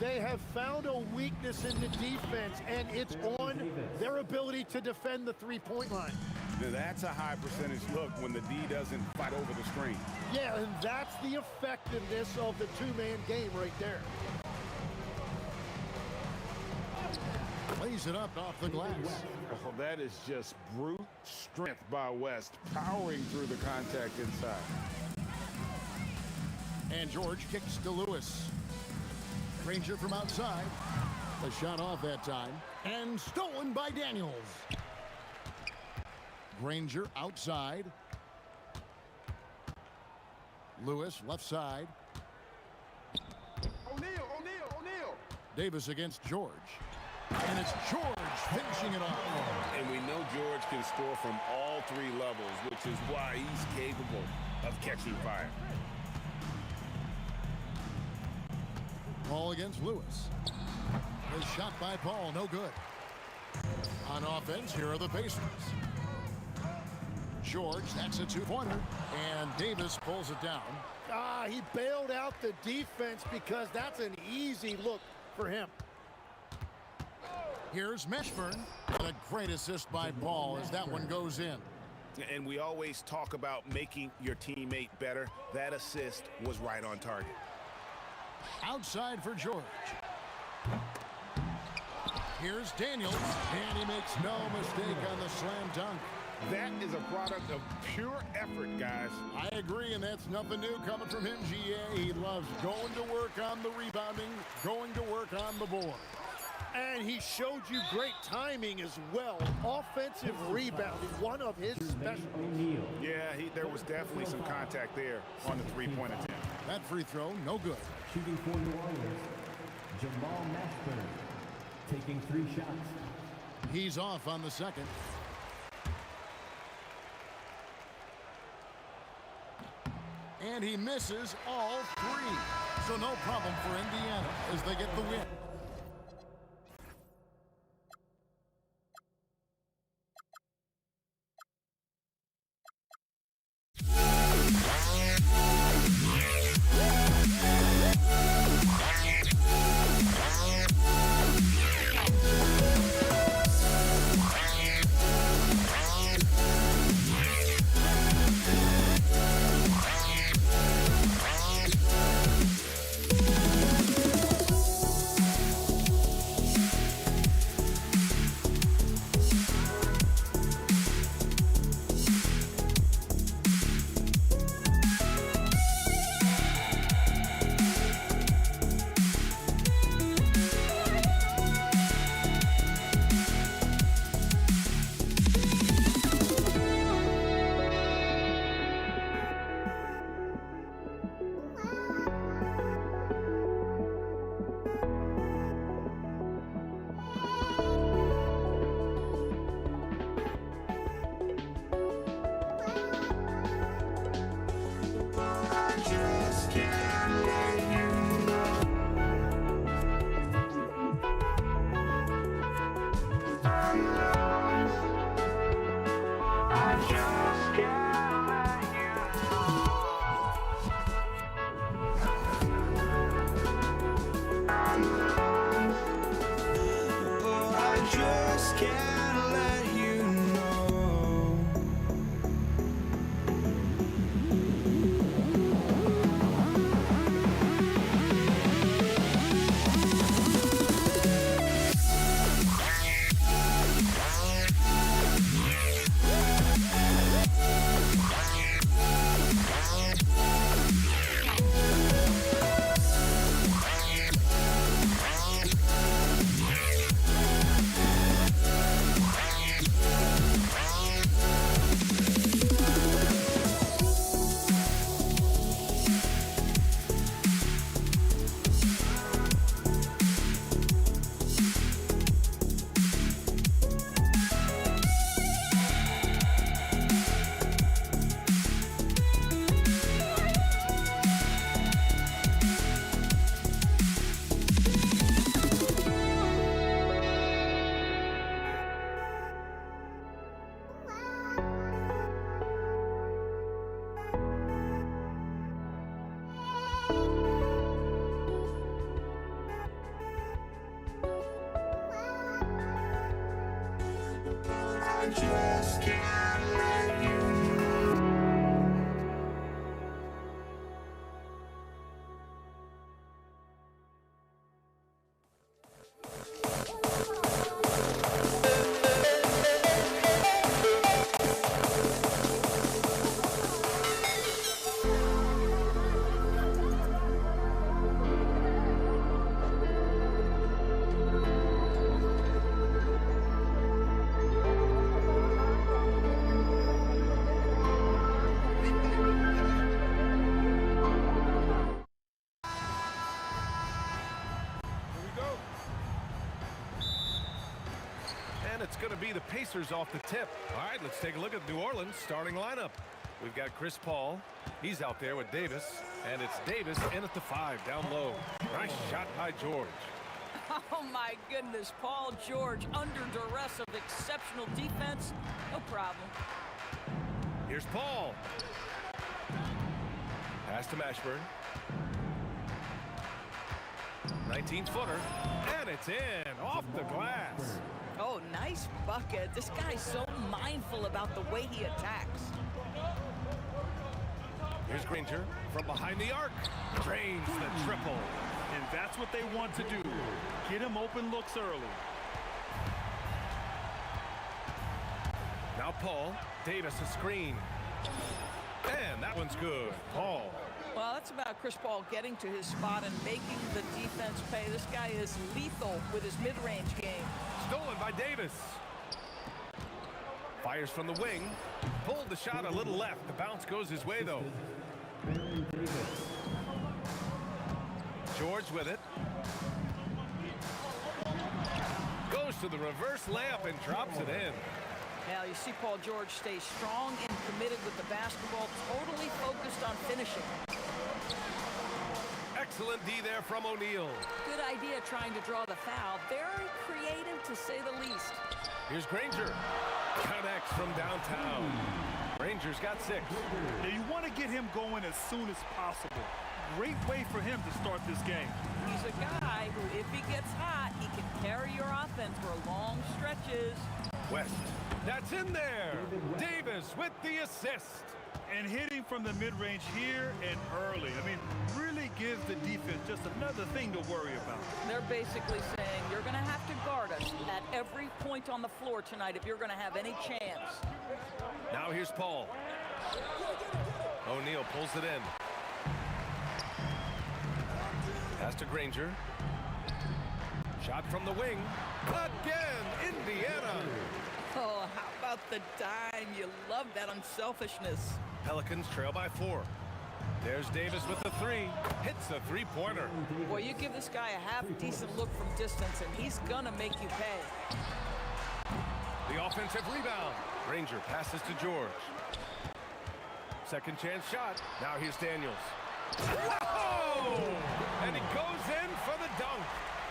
They have found a weakness in the defense, and it's on their ability to defend the three-point line. Now that's a high percentage look when the D doesn't fight over the screen. Yeah, and that's the effectiveness of the two-man game right there. Lays it up off the glass. Oh, that is just brute strength by West, powering through the contact inside. And George kicks to Lewis. Granger from outside. The shot off that time. And stolen by Daniels. Granger outside. Lewis left side. O'Neal. Davis against George. And it's George finishing it off. And we know George can score from all 3 levels, which is why he's capable of catching fire. Paul against Lewis. His shot by Paul, no good. On offense, here are the Pacers. George, that's a 2-pointer. And Davis pulls it down. He bailed out the defense because that's an easy look for him. Here's Meshburn. And a great assist by Paul as that one goes in. And we always talk about making your teammate better. That assist was right on target. Outside for George. Here's Daniels, and he makes no mistake on the slam dunk. That is a product of pure effort, guys. I agree, and that's nothing new coming from him, GA. He loves going to work on the rebounding, going to work on the board. And he showed you great timing as well. Offensive rebounding, one of his specialties. Yeah, there was definitely some contact there on the three-point attempt. That free throw, no good. Shooting for New Orleans, Jamal Mashburn, taking 3 shots. He's off on the second. And he misses all 3. So no problem for Indiana as they get the win. I just can't let you know. And it's going to be the Pacers off the tip. All right, let's take a look at New Orleans starting lineup. We've got Chris Paul. He's out there with Davis. And it's Davis in at the 5, down low. Nice shot by George. Oh, my goodness. Paul George under duress of exceptional defense. No problem. Here's Paul. Pass to Mashburn. 19-footer. And it's in. Off the glass. Oh, nice bucket. This guy's so mindful about the way he attacks. Here's Granger from behind the arc. Drains the triple. And that's what they want to do. Get him open looks early. Now Paul. Davis a screen. And that one's good. Paul. Well, that's about Chris Paul getting to his spot and making the defense pay. This guy is lethal with his mid-range game. Stolen by Davis. Fires from the wing. Pulled the shot a little left. The bounce goes his way, though. George with it. Goes to the reverse layup and drops it in. Now, you see Paul George stay strong and committed with the basketball, totally focused on finishing. Excellent D there from O'Neal. Good idea trying to draw the foul. Very creative, to say the least. Here's Granger. Connects from downtown. Granger's got 6. Now you want to get him going as soon as possible. Great way for him to start this game. He's a guy who, if he gets hot, he can carry your offense for long stretches. West. That's in there. Davis with the assist. And hitting from the mid-range here and early. I mean, really gives the defense just another thing to worry about. They're basically saying you're going to have to guard us at every point on the floor tonight if you're going to have any chance. Now here's Paul. O'Neal pulls it in. Pass to Granger. Shot from the wing. Again, Indiana. Oh, how about the dime? You love that unselfishness. Pelicans trail by 4. There's Davis with the 3. Hits a 3-pointer. Boy, you give this guy a half-decent look from distance, and he's gonna make you pay. The offensive rebound. Granger passes to George. Second chance shot. Now here's Daniels. Whoa! And he goes in for the dunk.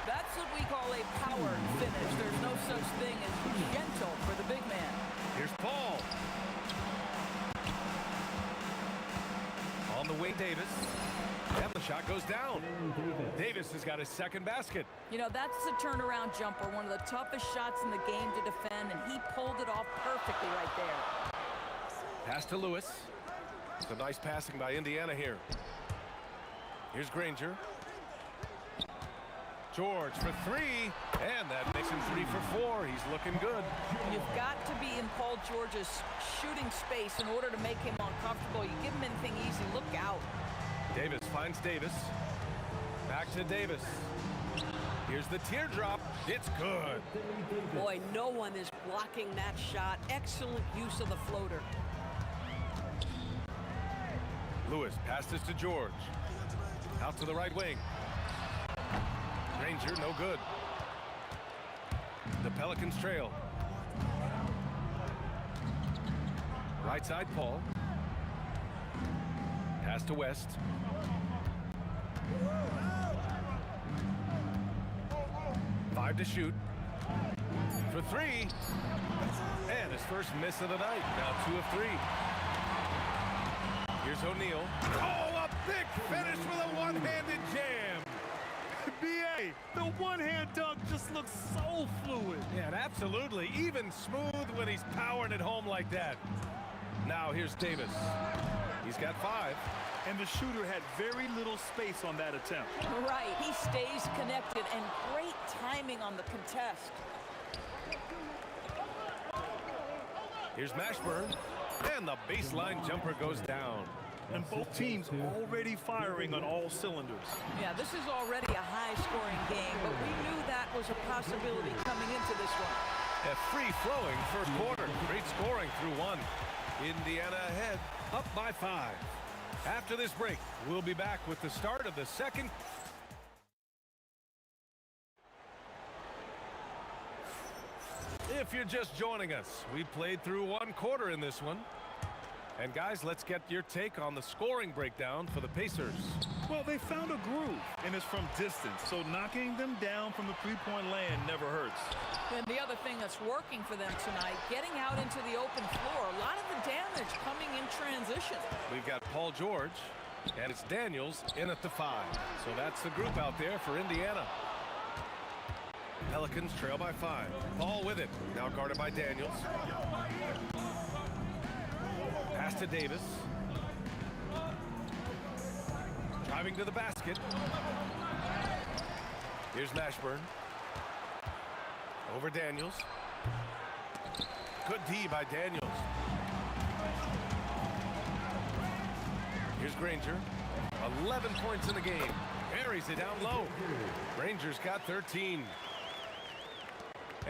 That's what we call a power finish. There's no such thing as gentle for the big man. Here's Paul. On the wing, Davis. And the shot goes down. Davis has got his second basket. You know, that's a turnaround jumper, one of the toughest shots in the game to defend, and he pulled it off perfectly right there. Pass to Lewis. Some nice passing by Indiana here. Here's Granger. George for 3, and that makes him 3 for 4. He's looking good. You've got to be in Paul George's shooting space in order to make him uncomfortable. You give him anything easy, look out. Davis finds Davis. Back to Davis. Here's the teardrop. It's good. Boy, no one is blocking that shot. Excellent use of the floater. Lewis passes to George. Out to the right wing. Granger, no good. The Pelicans trail. Right side, Paul. Pass to West. Five to shoot. For 3. And his first miss of the night. Now 2 of 3. Here's O'Neal. Oh, a big finish with a one-handed jam. B.A., the one-hand dunk just looks so fluid. Yeah, and absolutely. Even smooth when he's powering it home like that. Now here's Davis. He's got 5. And the shooter had very little space on that attempt. Right, he stays connected, and great timing on the contest. Here's Mashburn, and the baseline jumper goes down. And both teams already firing on all cylinders. Yeah, this is already a high-scoring game, but we knew that was a possibility coming into this one. A free-flowing first quarter. Great scoring through 1. Indiana ahead, up by 5. After this break, we'll be back with the start of the second. If you're just joining us, we played through 1 quarter in this one. And guys, let's get your take on the scoring breakdown for the Pacers. Well, they found a groove, and it's from distance, so knocking them down from the three-point land never hurts. And the other thing that's working for them tonight, getting out into the open floor, a lot of the damage coming in transition. We've got Paul George, and it's Daniels in at the 5. So that's the group out there for Indiana. Pelicans trail by 5. Paul with it, now guarded by Daniels. Pass to Davis. Driving to the basket. Here's Mashburn. Over Daniels. Good D by Daniels. Here's Granger. 11 points in the game. Carries it down low. Rangers got 13.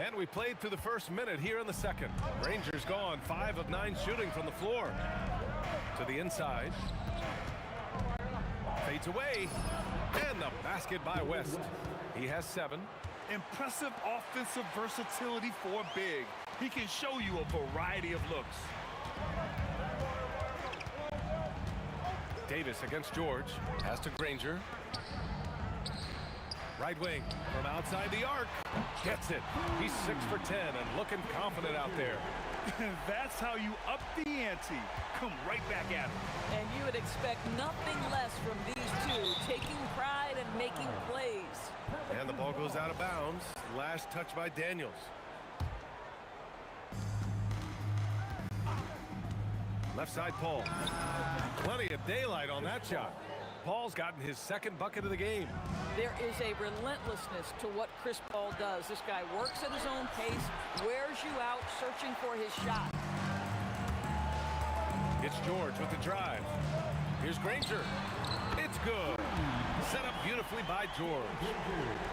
And we played through the first minute here in the second. Rangers gone 5 of 9 shooting from the floor. To the inside. Fades away. And the basket by West. He has 7. Impressive offensive versatility for big. He can show you a variety of looks. Davis against George. Pass to Granger. Right wing from outside the arc. Gets it. He's 6 for 10 and looking confident out there. That's how you up the ante. Come right back at him. And you would expect nothing less from these two, taking pride and making plays. And the ball goes out of bounds. Last touch by Daniels. Left side, Paul. Plenty of daylight on that shot. Paul's gotten his 2nd bucket of the game. There is a relentlessness to what Chris Paul does. This guy works at his own pace, wears you out, searching for his shot. It's George with the drive. Here's Granger. It's good. Set up beautifully by George.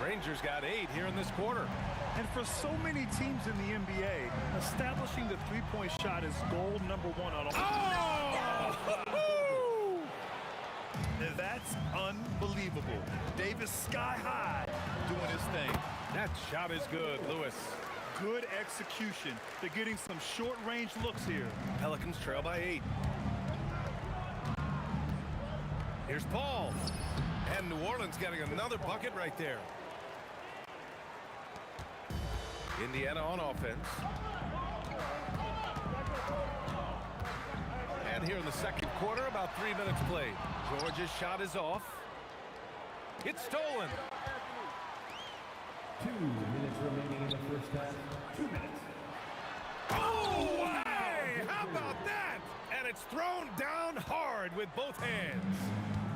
Rangers got 8 here in this quarter. And for so many teams in the NBA, establishing the three-point shot is goal number 1 on all. Oh! That's unbelievable. Davis sky high doing his thing. That shot is good, Lewis. Good execution. They're getting some short-range looks here. Pelicans trail by 8. Here's Paul. And New Orleans getting another bucket right there. Indiana on offense. And here in the second quarter, about 3 minutes played. George's shot is off. It's stolen. 2 minutes remaining in the first half. 2 minutes. Oh, hey! How about that? And it's thrown down hard with both hands.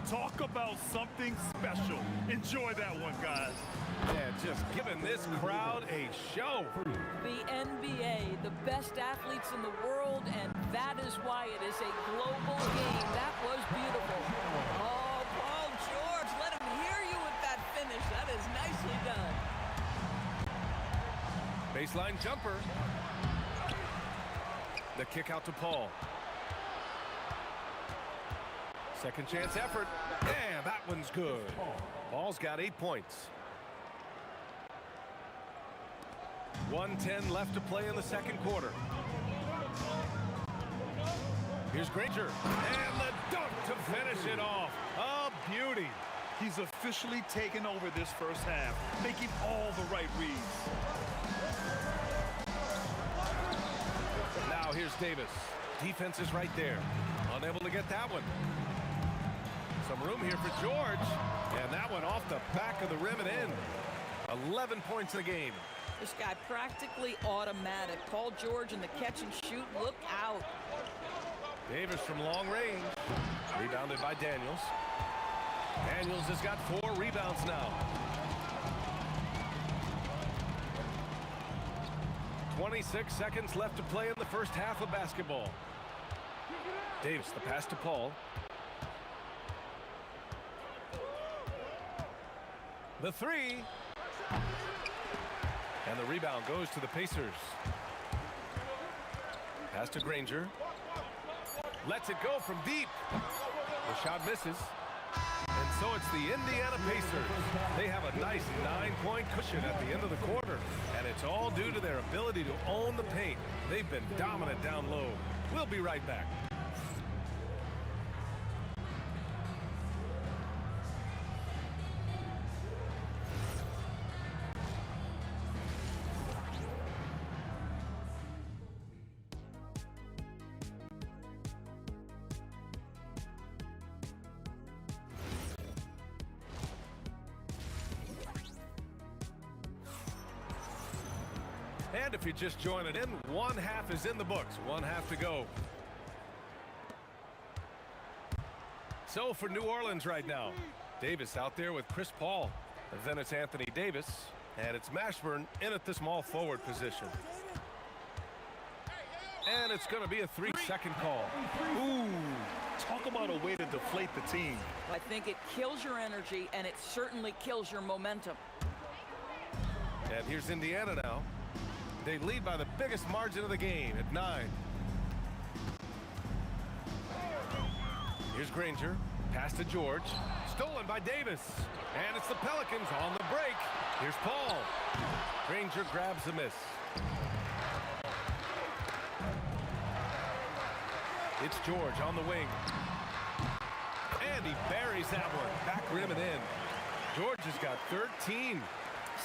Talk about something special. Enjoy that one, guys. Yeah, just giving this crowd a show. The NBA, the best athletes in the world, and that is why it is a global game. That was beautiful. Oh, Paul George, let him hear you with that finish. That is nicely done. Baseline jumper. The kick out to Paul. Second chance effort. Yeah, that one's good. Paul's got 8 points. 1:10 left to play in the second quarter. Here's Granger. And the dunk to finish it off. A beauty. He's officially taken over this first half, making all the right reads. Now here's Davis. Defense is right there. Unable to get that one. Some room here for George. And that went off the back of the rim and in. 11 points in the game. This guy practically automatic. Paul George in the catch and shoot. Look out. Davis from long range. Rebounded by Daniels. Daniels has got 4 rebounds now. 26 seconds left to play in the first half of basketball. Davis, the pass to Paul. The 3. And the rebound goes to the Pacers. Pass to Granger. Lets it go from deep. The shot misses. And so it's the Indiana Pacers. They have a nice 9-point cushion at the end of the quarter. And it's all due to their ability to own the paint. They've been dominant down low. We'll be right back. And if you're just joining in, one half is in the books. One half to go. So for New Orleans right now, Davis out there with Chris Paul. And then it's Anthony Davis. And it's Mashburn in at the small forward position. And it's going to be a 3-second call. Ooh, talk about a way to deflate the team. I think it kills your energy, and it certainly kills your momentum. And here's Indiana now. They lead by the biggest margin of the game at 9. Here's Granger. Pass to George. Stolen by Davis. And it's the Pelicans on the break. Here's Paul. Granger grabs the miss. It's George on the wing. And he buries that one. Back rim and in. George has got 13.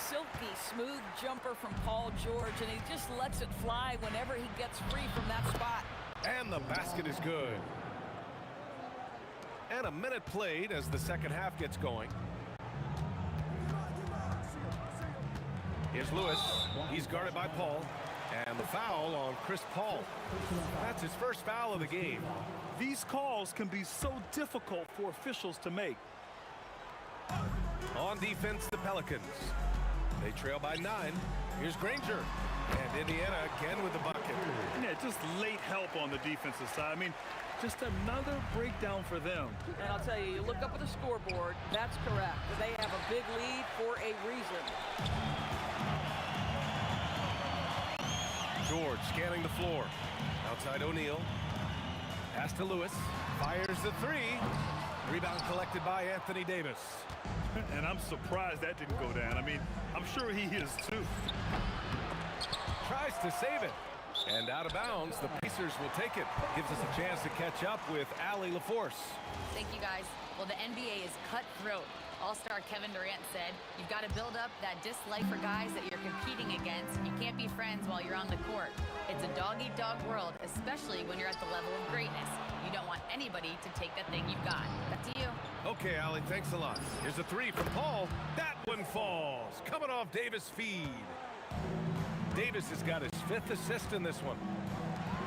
Silky smooth jumper from Paul George, and he just lets it fly whenever he gets free from that spot. And the basket is good. And a minute played as the second half gets going. Here's Lewis. He's guarded by Paul. And the foul on Chris Paul. That's his first foul of the game. These calls can be so difficult for officials to make. On defense, the Pelicans. They trail by 9. Here's Granger. And Indiana again with the bucket. Yeah, just late help on the defensive side. I mean, just another breakdown for them. And I'll tell you, you look up at the scoreboard, that's correct. They have a big lead for a reason. George scanning the floor. Outside O'Neal. Pass to Lewis. Fires the 3. Rebound collected by Anthony Davis. And I'm surprised that didn't go down. I mean, I'm sure he is too. Tries to save it. And out of bounds, the Pacers will take it. Gives us a chance to catch up with Allie LaForce. Thank you, guys. Well, the NBA is cutthroat. All-star Kevin Durant said, you've got to build up that dislike for guys that you're competing against, and you can't be friends while you're on the court. It's a dog-eat-dog world, especially when you're at the level of greatness. You don't want anybody to take that thing you've got. Back to you. Okay, Allie, thanks a lot. Here's a 3 from Paul. That one falls. Coming off Davis' feed. Davis has got his 5th assist in this one.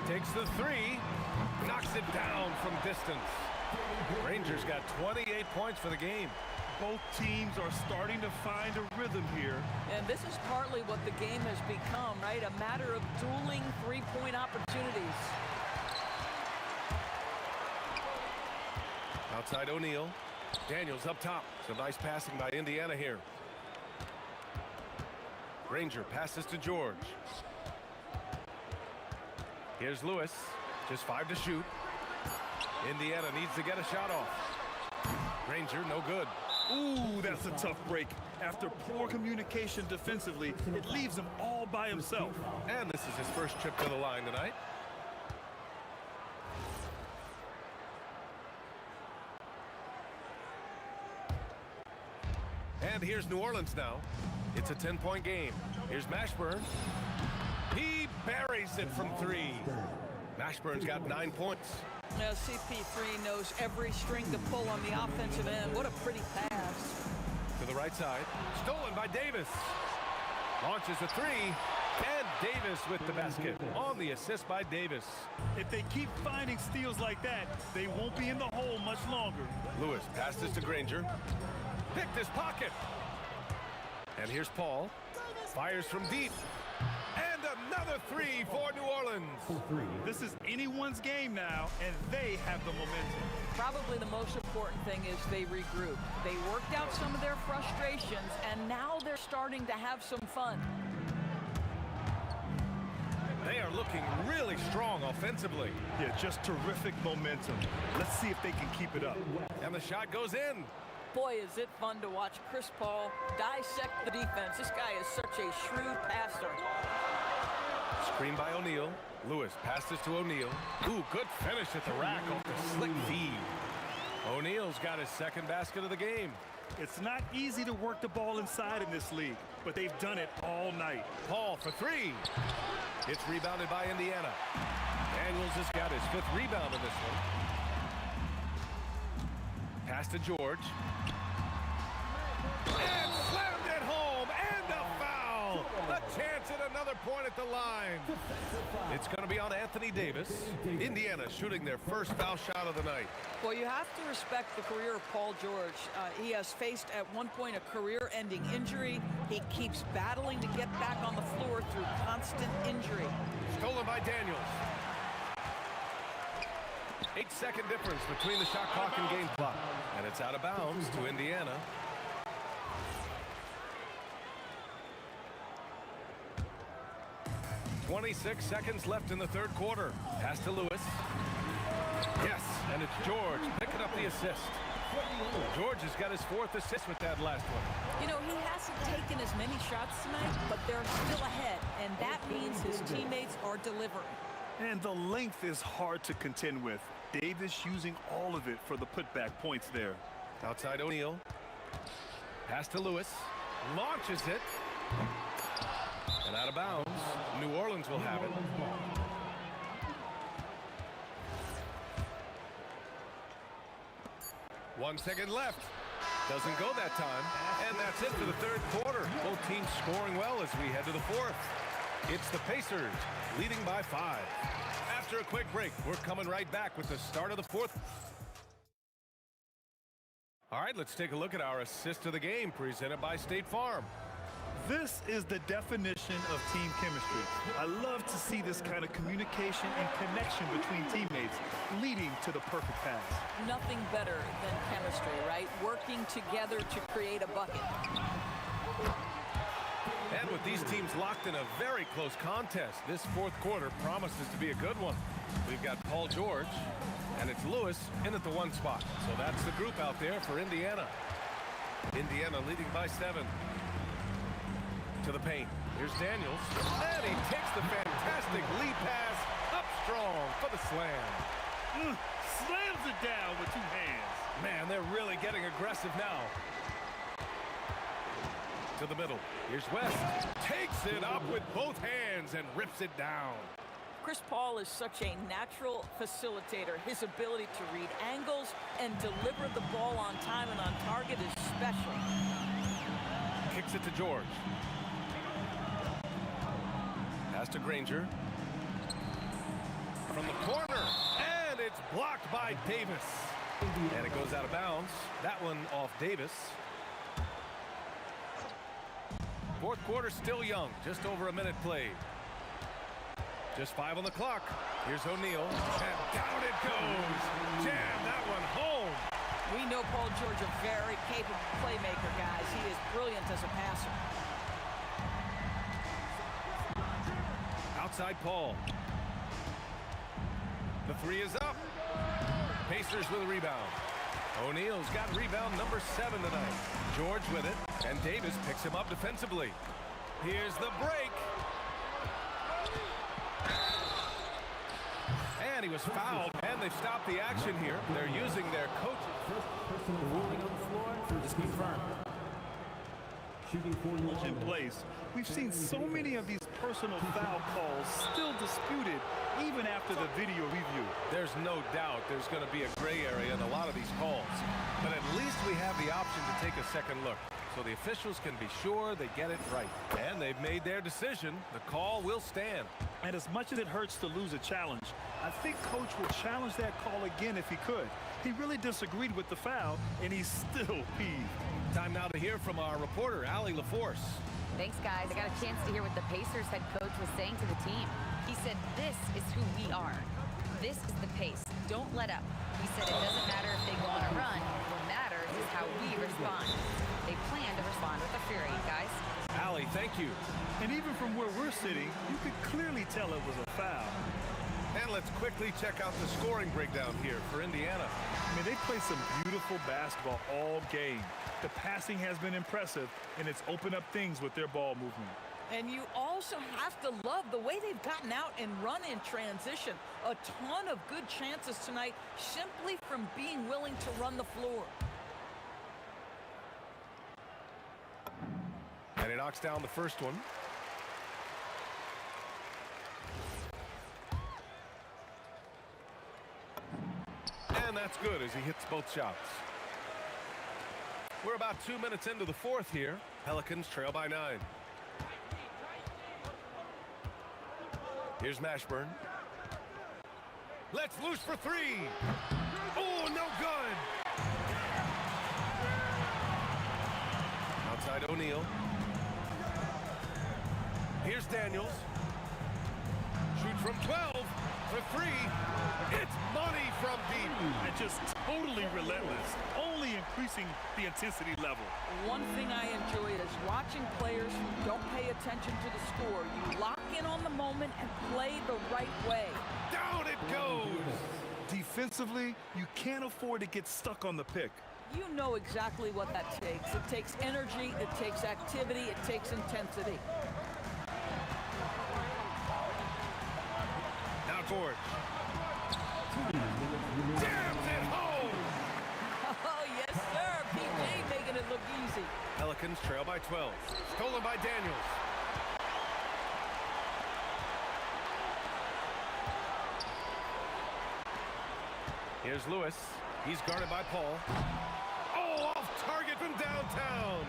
Takes the 3. Knocks it down from distance. Rangers got 28 points for the game. Both teams are starting to find a rhythm here. And this is partly what the game has become, right? A matter of dueling three-point opportunities. Outside O'Neal. Daniels up top. Some nice passing by Indiana here. Granger passes to George. Here's Lewis. Just 5 to shoot. Indiana needs to get a shot off. Granger, no good. Ooh, that's a tough break. After poor communication defensively, it leaves him all by himself. And this is his first trip to the line tonight. And here's New Orleans now. It's a 10-point game. Here's Mashburn. He buries it from 3. Mashburn's got 9 points. Now, CP3 knows every string to pull on the offensive end. What a pretty pass. To the right side. Stolen by Davis. Launches a three. And Davis with the basket. On the assist by Davis. If they keep finding steals like that, they won't be in the hole much longer. Lewis passes to Granger. Picked his pocket. And here's Paul. Fires from deep. And another three for New Orleans. This is anyone's game now, and they have the momentum. Probably the most important thing is they regroup. They worked out some of their frustrations, and now they're starting to have some fun. They are looking really strong offensively. Yeah, just terrific momentum. Let's see if they can keep it up. And the shot goes in. Boy, is it fun to watch Chris Paul dissect the defense. This guy is such a shrewd passer. Screen by O'Neal. Lewis passes to O'Neal. Ooh, good finish at the rack off the slick feed. O'Neal's got his second basket of the game. It's not easy to work the ball inside in this league, but they've done it all night. Paul for three. It's rebounded by Indiana. Daniels has got his 5th rebound in this one. Pass to George. And slammed it home. And a foul. A chance at another point at the line. It's going to be on Anthony Davis. Indiana shooting their first foul shot of the night. Well, you have to respect the career of Paul George. He has faced at one point a career-ending injury. He keeps battling to get back on the floor through constant injury. Stolen by Daniels. 8-second difference between the shot clock and game clock. And it's out of bounds to Indiana. .26 seconds left in the third quarter. Pass to Lewis. Yes, and it's George picking up the assist. George has got his 4th assist with that last one. You know, he hasn't taken as many shots tonight, but they're still ahead, and that means his teammates are delivering. And the length is hard to contend with. Davis using all of it for the putback points there. Outside O'Neal. Pass to Lewis. Launches it. And out of bounds. New Orleans will have it. One second left. Doesn't go that time. And that's it for the third quarter. Both teams scoring well as we head to the fourth. It's the Pacers leading by 5. After a quick break, we're coming right back with the start of the fourth. All right, let's take a look at our assist of the game presented by State Farm. This is the definition of team chemistry. I love to see this kind of communication and connection between teammates leading to the perfect pass. Nothing better than chemistry, right? Working together to create a bucket. And with these teams locked in a very close contest, this fourth quarter promises to be a good one. We've got Paul George, and it's Lewis in at the 1 spot. So that's the group out there for Indiana. Indiana leading by 7. To the paint. Here's Daniels. And he takes the fantastic lead pass up strong for the slam. Slams it down with 2 hands. Man, they're really getting aggressive now. To the middle. Here's West. Takes it up with both hands and rips it down. Chris Paul is such a natural facilitator. His ability to read angles and deliver the ball on time and on target is special. Kicks it to George. Pass to Granger. From the corner. And it's blocked by Davis. And it goes out of bounds. That one off Davis. Fourth quarter still young. Just over a minute played. Just 5 on the clock. Here's O'Neal. And down it goes. Jam that one home. We know Paul George, a very capable playmaker, guys. He is brilliant as a passer. Outside Paul. The 3 is up. Pacers with a rebound. O'Neal's got rebound number 7 tonight. George with it, and Davis picks him up defensively. Here's the break. And he was fouled, and they've stopped the action here. They're using their coach. The ruling on the floor is confirmed. In place. We've seen so many of these personal foul calls still disputed even after the video review. There's no doubt there's going to be a gray area in a lot of these calls. But at least we have the option to take a second look, so the officials can be sure they get it right. And they've made their decision. The call will stand. And as much as it hurts to lose a challenge, I think Coach would challenge that call again if he could. He really disagreed with the foul, and he's still peeved. Time now to hear from our reporter, Allie LaForce. Thanks, guys. I got a chance to hear what the Pacers head coach was saying to the team. He said, this is who we are. This is the pace. Don't let up. He said it doesn't matter if they go on a run. What matters is how we respond. They plan to respond with a fury, guys. Allie, thank you. And even from where we're sitting, you could clearly tell it was a foul. And let's quickly check out the scoring breakdown here for Indiana. I mean, they play some beautiful basketball all game. The passing has been impressive, and it's opened up things with their ball movement. And you also have to love the way they've gotten out and run in transition. A ton of good chances tonight simply from being willing to run the floor. And he knocks down the first one. And that's good as he hits both shots. We're about 2 minutes into the fourth here. Pelicans trail by 9. Here's Mashburn. Let's loose for 3. Oh, no good. Outside O'Neal. Here's Daniels. Shoots from 12 for 3. It's money from deep. And just totally relentless, only increasing the intensity level. One thing I enjoy is watching players who don't pay attention to the score. You lock in on the moment and play the right way. Down it goes. Defensively, you can't afford to get stuck on the pick. You know exactly what that takes. It takes energy, it takes activity, it takes intensity. Now George. Jams it home. Oh, yes, sir. PJ making it look easy. Pelicans trail by 12. Stolen by Daniels. Here's Lewis. He's guarded by Paul. Oh, off target from downtown.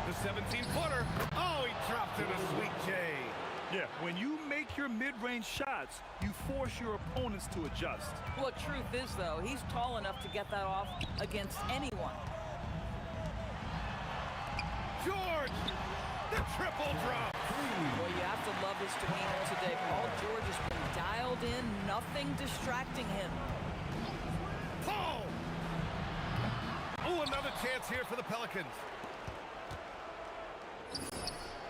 The 17-footer. Oh, he dropped it a sweet J. Yeah, when you make your mid-range shots, you force your opponents to adjust. Well, truth is, though, he's tall enough to get that off against anyone. George, the triple drop. Well, you have to love his demeanor today. Paul George has been dialed in, nothing distracting him. Paul! Oh, another chance here for the Pelicans.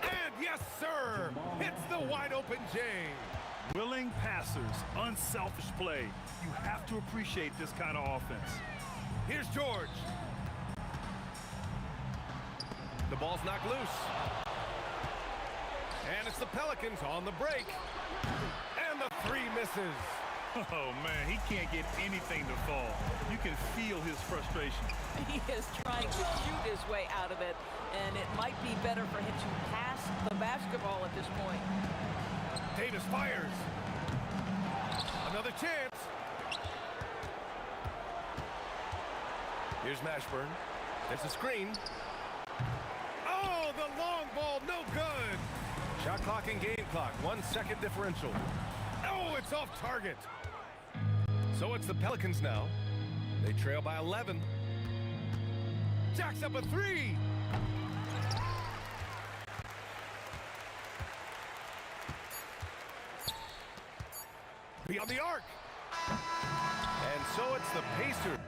And yes, sir, hits the wide open J. Willing passers, unselfish play. You have to appreciate this kind of offense. Here's George. The ball's knocked loose. And it's the Pelicans on the break. And the 3 misses. Oh, man, he can't get anything to fall. You can feel his frustration. He is trying to shoot his way out of it, and it might be better for him to pass the basketball at this point. Davis fires. Another chance. Here's Mashburn. There's a screen. Oh, the long ball, no good. Shot clock and game clock, 1 second differential. Oh, it's off target. So it's the Pelicans now. They trail by 11. Jacks up a 3. Beyond the arc. And so it's the Pacers.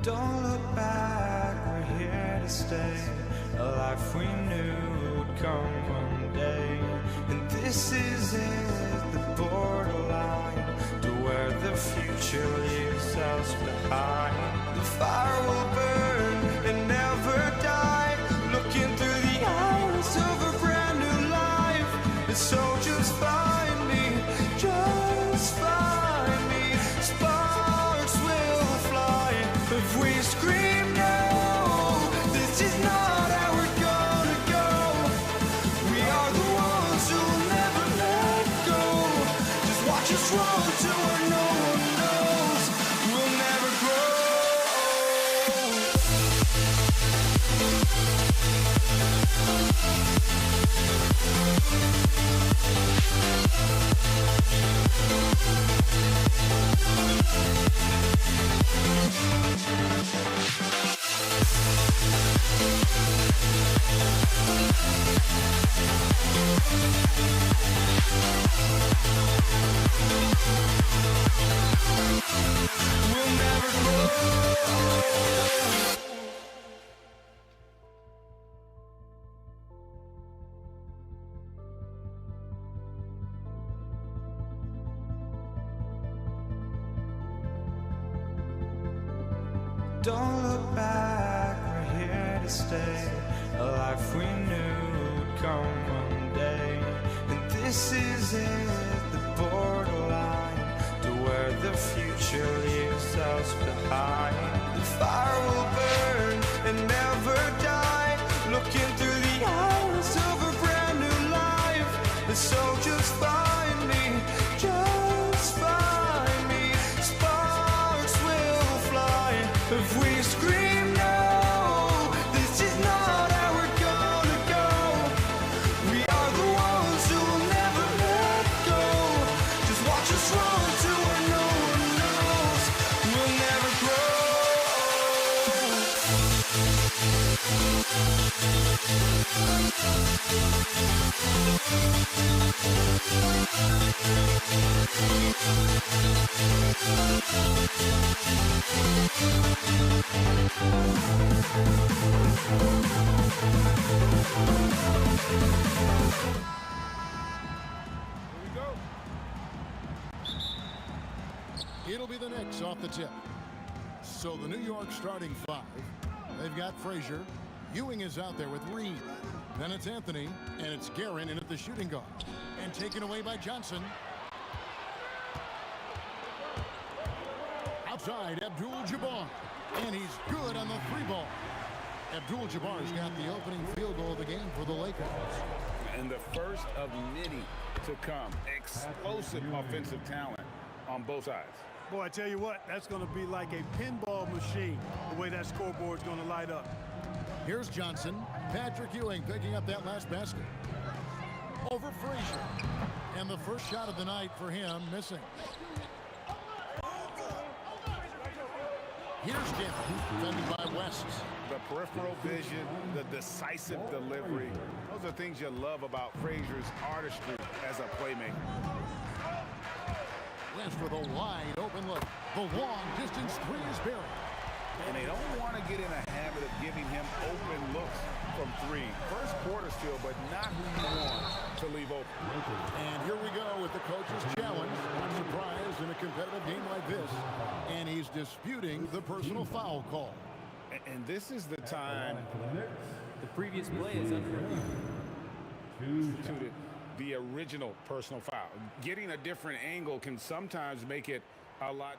Don't look back, we're here to stay. A life we knew would come one day. And this is it, the borderline to where the future leaves us behind. The fire will burn and never die, looking through the eyes of a brand new life. And so just find me, just find me. Sparks will fly if we scream no. This is not how we're gonna go. We are the ones who will never let go. Just watch us run to where no one knows. We'll never grow. We'll never grow. Don't look back, we're here to stay. A life we knew would come one day. And this is it, the borderline to where the future leaves us behind. The fire will burn and never die, looking through the eyes of a brand new life. And so just find me, just find me. Sparks will fly if we scream no. This is not how we're gonna go. We are the ones who will never let go. Just watch us run to where no one knows. We'll never grow. It'll be the Knicks off the tip. So the New York starting five. They've got Frazier. Ewing is out there with Reed. Then it's Anthony, and it's Guerin in at the shooting guard. And taken away by Johnson. Outside, Abdul-Jabbar. And he's good on the three ball. Abdul-Jabbar's got the opening field goal of the game for the Lakers. And the first of many to come. Explosive offensive talent on both sides. Boy, I tell you what, that's going to be like a pinball machine, the way that scoreboard's going to light up. Here's Johnson. Patrick Ewing picking up that last basket. Over Frazier. And the first shot of the night for him missing. Here's Gibbs, defended by West. The peripheral vision, the decisive delivery. Those are things you love about Frazier's artistry as a playmaker. West with a wide open look. The long distance three is buried. And they don't want to get in a habit of giving him open looks from three. First quarter still, but not who you want to leave open. And here we go with the coach's challenge. Not surprised in a competitive game like this. And he's disputing the personal foul call. And this is the time. The previous play is under review. To the original personal foul. Getting a different angle can sometimes make it a lot.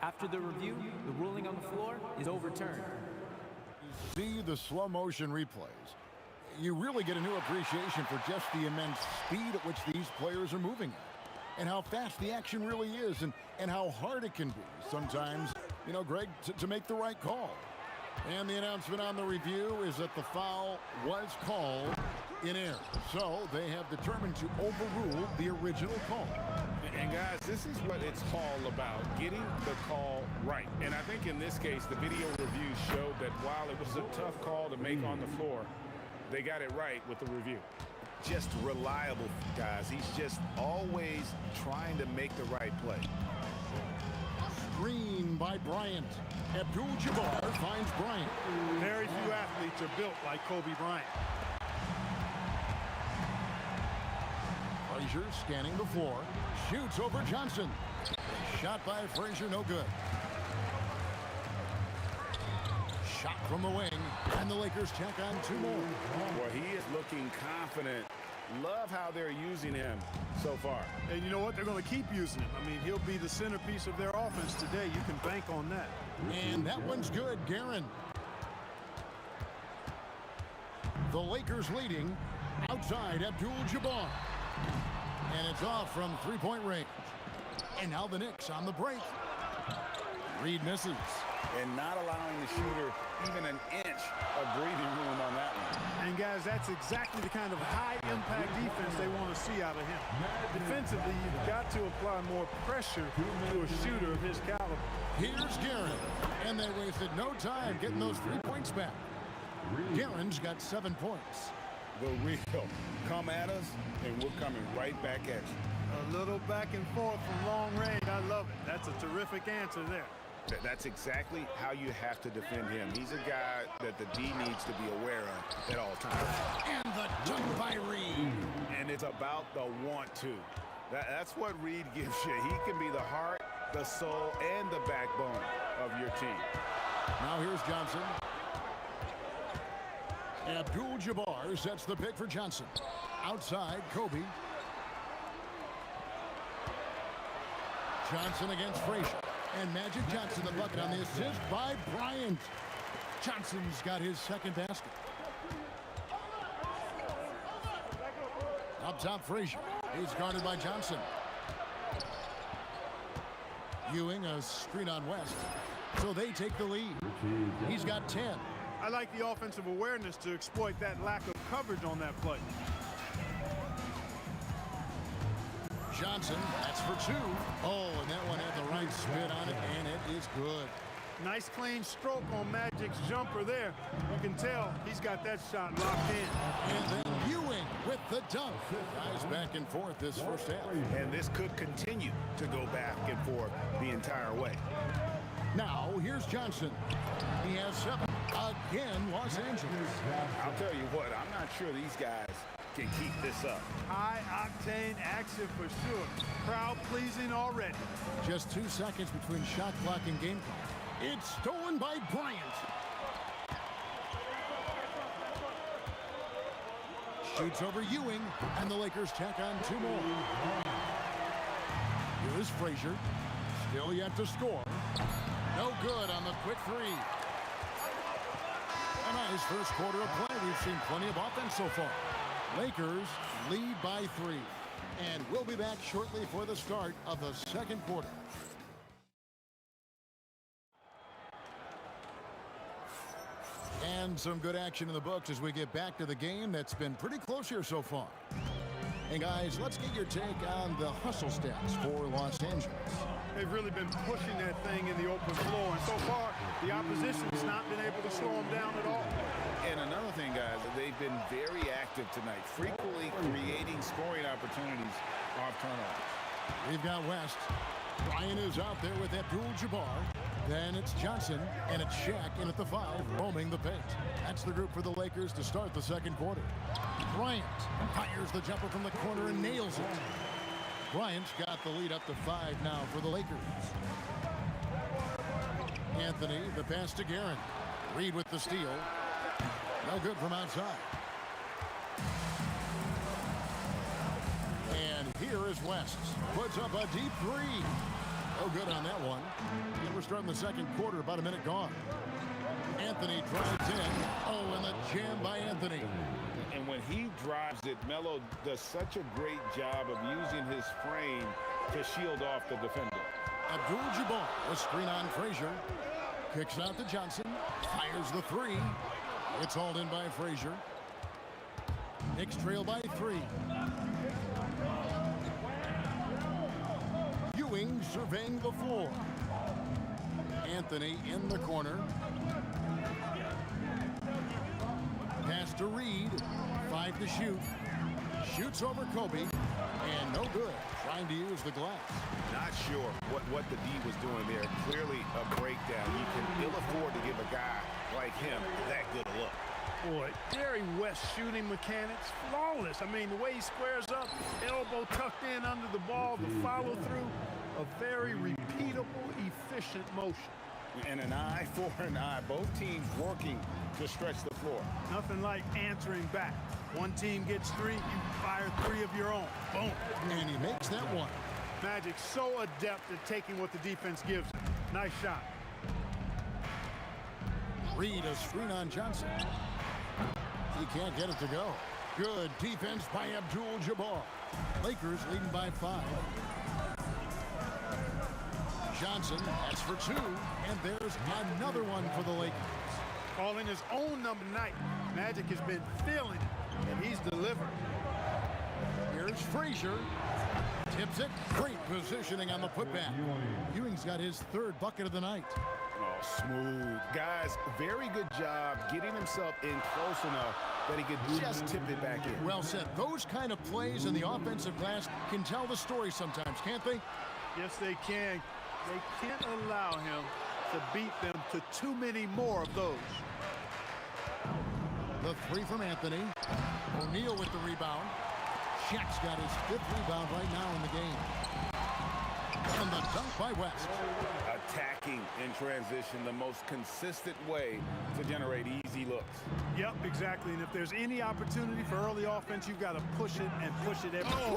After the review, the ruling on the floor is overturned. See the slow motion replays. You really get a new appreciation for just the immense speed at which these players are moving at, and how fast the action really is, and how hard it can be sometimes, you know, Greg, to make the right call. And the announcement on the review is that the foul was called in error. So they have determined to overrule the original call. And guys, this is what it's all about, getting the call right. And I think in this case, the video reviews showed that while it was a tough call to make on the floor, they got it right with the review. Just reliable, guys. He's just always trying to make the right play. Screen by by Bryant. Abdul-Jabbar finds Bryant. Very few athletes are built like Kobe Bryant. Frazier scanning the floor. Shoots over Johnson. Shot by Frazier, no good. Shot from the wing, and the Lakers check on 2 more. Well, he is looking confident. Love how they're using him so far. And you know what? They're going to keep using him. I mean, he'll be the centerpiece of their offense today. You can bank on that. And that one's good, Guerin. The Lakers leading outside Abdul-Jabbar. And it's off from 3-point range. And now the Knicks on the break. Reed misses. And not allowing the shooter even an inch of breathing room on that one. And guys, that's exactly the kind of high-impact defense they want to see out of him. Defensively, you've got to apply more pressure to a shooter of his caliber. Here's Guerin. And they wasted no time getting those 3 points back. Guerin's got 7 points. The real. Come at us, and we're coming right back at you. A little back and forth from long range. I love it. That's a terrific answer there. That's exactly how you have to defend him. He's a guy that the D needs to be aware of at all times. And the dunk by Reed. And it's about the want-to. That's what Reed gives you. He can be the heart, the soul, and the backbone of your team. Now here's Johnson. Abdul-Jabbar sets the pick for Johnson. Outside, Kobe. Johnson against Frazier. And Magic Johnson, the bucket on the assist by Bryant. Johnson's got his second basket. Up top, Frazier. He's guarded by Johnson. Ewing, a screen on West. So they take the lead. He's got 10. I like the offensive awareness to exploit that lack of coverage on that play. Johnson, that's for 2. Oh, and that one had the right spin on it, and it is good. Nice clean stroke on Magic's jumper there. You can tell he's got that shot locked in. And then Ewing with the dunk. Guys back and forth this first half. And this could continue to go back and forth the entire way. Now, here's Johnson. He has 7. Again, Los Angeles. I'll tell you what, I'm not sure these guys can keep this up. High-octane action for sure. Crowd-pleasing already. Just 2 seconds between shot clock and game clock. It's stolen by Bryant. Shoots over Ewing, and the Lakers tack on 2 more. Here's Frazier. Still yet to score. No good on the quick 3. A nice first quarter of play. We've seen plenty of offense so far. Lakers lead by 3. And we'll be back shortly for the start of the second quarter. And some good action in the books as we get back to the game that's been pretty close here so far. And guys, let's get your take on the hustle stats for Los Angeles. They've really been pushing that thing in the open floor, and so far, the opposition's not been able to slow them down at all. And another thing, guys, they've been very active tonight, frequently creating scoring opportunities off turnovers. We've got West. Bryant is out there with Abdul-Jabbar. Then it's Johnson, and it's Shaq in at the 5, roaming the paint. That's the group for the Lakers to start the second quarter. Bryant fires the jumper from the corner and nails it. Bryant's got the lead up to 5 now for the Lakers. Anthony, the pass to Guerin. Reed with the steal. No good from outside. And here is West. Puts up a deep 3. No good on that one. And we're starting the second quarter, about a minute gone. Anthony drives in. Oh, and the jam by Anthony. And when he drives it, Melo does such a great job of using his frame to shield off the defender. Abdul-Jabbar, a screen on Frazier. Kicks out to Johnson. Fires the 3. It's hauled in by Frazier. Knicks trail by 3. Ewing surveying the floor. Anthony in the corner. Pass to Reed. 5 to shoot. Shoots over Kobe. And no good. Trying to use the glass. Not sure what the D was doing there. Clearly a breakdown. You can ill afford to give a guy like him that good a look. Boy, Jerry West shooting mechanics, flawless. I mean, the way he squares up, elbow tucked in under the ball, the follow through, a very repeatable, efficient motion. And an eye for an eye. Both teams working to stretch the floor. Nothing like answering back. One team gets 3, you fire 3 of your own. Boom. And he makes that one. Magic so adept at taking what the defense gives him. Nice shot. Reed a screen on Johnson. He can't get it to go. Good defense by Abdul-Jabbar. Lakers leading by 5. Johnson, that's for 2, and there's another one for the Lakers. Calling his own number tonight. Magic has been feeling it, and he's delivered. Here's Frazier. Tips it. Great positioning on the putback. Ewing's got his 3rd bucket of the night. Oh, smooth. Guys, very good job getting himself in close enough that he could just tip it back in. Well said. Those kind of plays in the offensive glass can tell the story sometimes, can't they? Yes, they can. They can't allow him to beat them to too many more of those. The 3 from Anthony. O'Neal with the rebound. Shaq's got his 5th rebound right now in the game. And the dunk by West. Attacking in transition, the most consistent way to generate easy looks. Yep, exactly. And if there's any opportunity for early offense, you've got to push it and push it every time.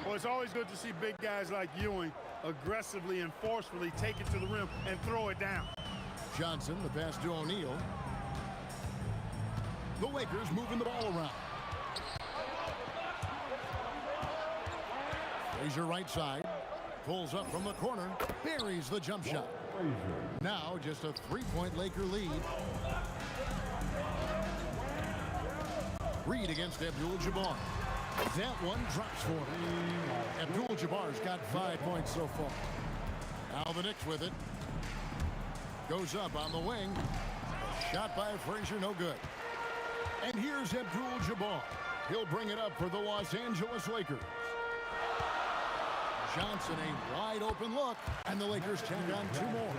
Well, it's always good to see big guys like Ewing aggressively and forcefully take it to the rim and throw it down. Johnson, the pass to O'Neal. The Lakers moving the ball around. Frazier right side. Pulls up from the corner. Buries the jump shot. Now just a 3-point Laker lead. Reed against Abdul-Jabbar. That one drops for him. Abdul-Jabbar's got 5 points so far. Now the Knicks with it. Goes up on the wing. Shot by Frazier, no good. And here's Abdul-Jabbar. He'll bring it up for the Los Angeles Lakers. Johnson, a wide open look, and the Lakers check on 2 more.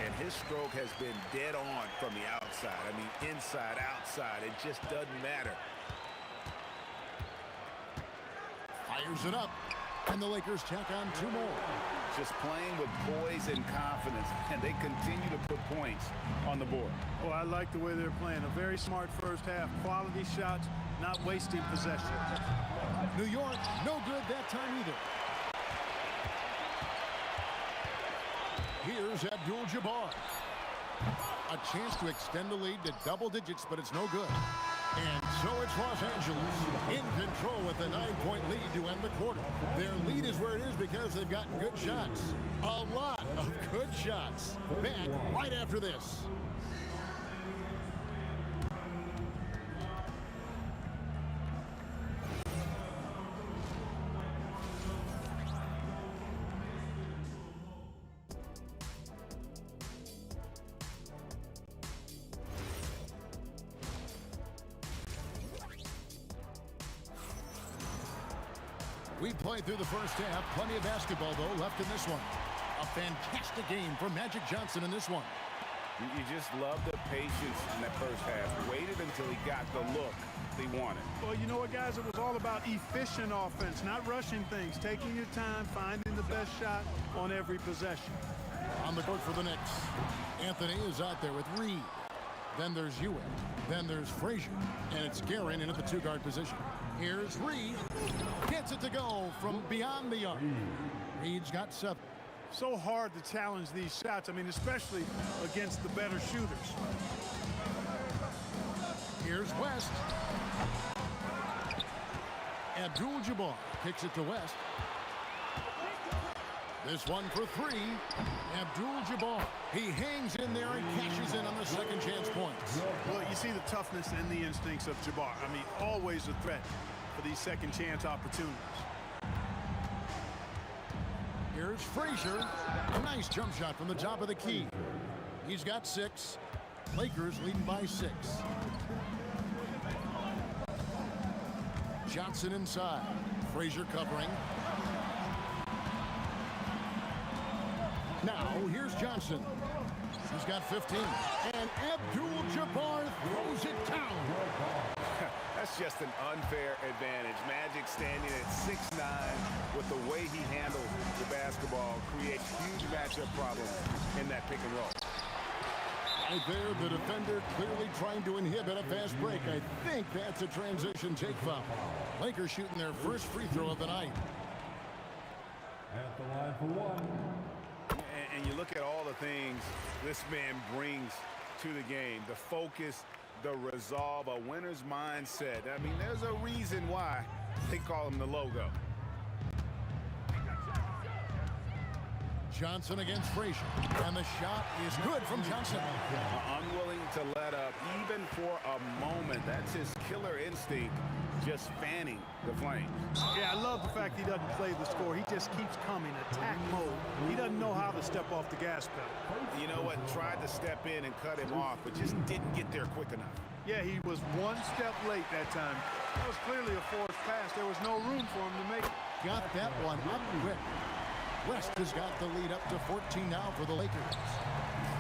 And his stroke has been dead on from the outside. I mean, inside, outside, it just doesn't matter. Fires it up, and the Lakers check on 2 more. Just playing with poise and confidence, and they continue to put points on the board. Oh, I like the way they're playing. A very smart first half. Quality shots, not wasting possession. New York, no good that time either. Here's Abdul-Jabbar. A chance to extend the lead to double digits, but it's no good. And so it's Los Angeles in control with a 9-point lead to end the quarter. Their lead is where it is because they've gotten good shots. A lot of good shots. Back right after this. We played through the first half. Plenty of basketball, though, left in this one. A fantastic game from Magic Johnson in this one. You just love the patience in that first half. Waited until he got the look they wanted. Well, you know what, guys? It was all about efficient offense, not rushing things, taking your time, finding the best shot on every possession. On the court for the Knicks, Anthony is out there with Reed. Then there's Ewing. Then there's Frazier. And it's Guerin in at the 2-guard position. Here's Reed. Gets it to go from beyond the arc. Reed's got 7. So hard to challenge these shots. I mean, especially against the better shooters. Here's West. Abdul-Jabbar kicks it to West. This one for 3. Abdul-Jabbar. He hangs in there and cashes in on the second chance points. Well, you see the toughness and the instincts of Jabbar. I mean, always a threat for these second chance opportunities. Here's Frazier. A nice jump shot from the top of the key. He's got 6. Lakers leading by 6. Johnson inside. Frazier covering. Now, here's Johnson. He's got 15. And Abdul-Jabbar throws it down. That's just an unfair advantage. Magic standing at 6'9", with the way he handles the basketball, creates huge matchup problems in that pick and roll. Right there, the defender clearly trying to inhibit a fast break. I think that's a transition take foul. Lakers shooting their first free throw of the night. At the line for one. And you look at all the things this man brings to the game. The focus, the resolve, a winner's mindset. I mean, there's a reason why they call him the logo. Johnson against Frazier. And the shot is good from Johnson. Unwilling to let up even for a moment. That's his killer instinct, just fanning the flames. Yeah, I love the fact he doesn't play the score. He just keeps coming, attack mode. He doesn't know how to step off the gas pedal. You know what? Tried to step in and cut him off, but just didn't get there quick enough. Yeah, he was one step late that time. That was clearly a forced pass. There was no room for him to make it. Got that one up quick. West has got the lead up to 14 now for the Lakers.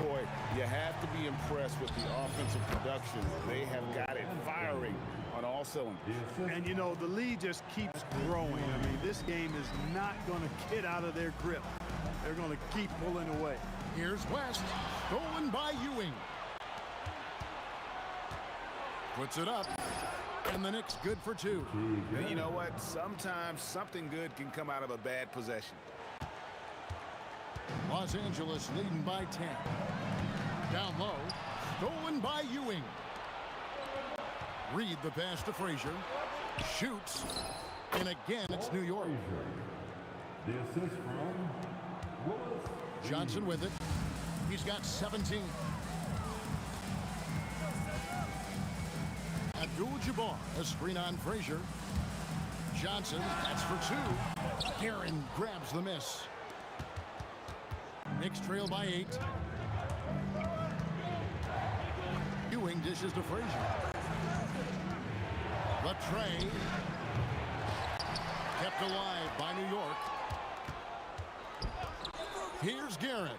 Boy, you have to be impressed with the offensive production. They have got it firing on all cylinders. And, you know, the lead just keeps growing. I mean, this game is not going to get out of their grip. They're going to keep pulling away. Here's West, stolen by Ewing. Puts it up, and the Knicks good for two. And you know what? Sometimes something good can come out of a bad possession. Los Angeles leading by 10. Down low, stolen by Ewing. Reed the pass to Frazier. Shoots, and again it's New York. The assist from Willis. Johnson with it. He's got 17. Abdul-Jabbar, a screen on Frazier. Johnson, that's for two. Aaron grabs the miss. Knicks trail by 8. Ewing dishes to Frazier. The tray. Kept alive by New York. Here's Garrett.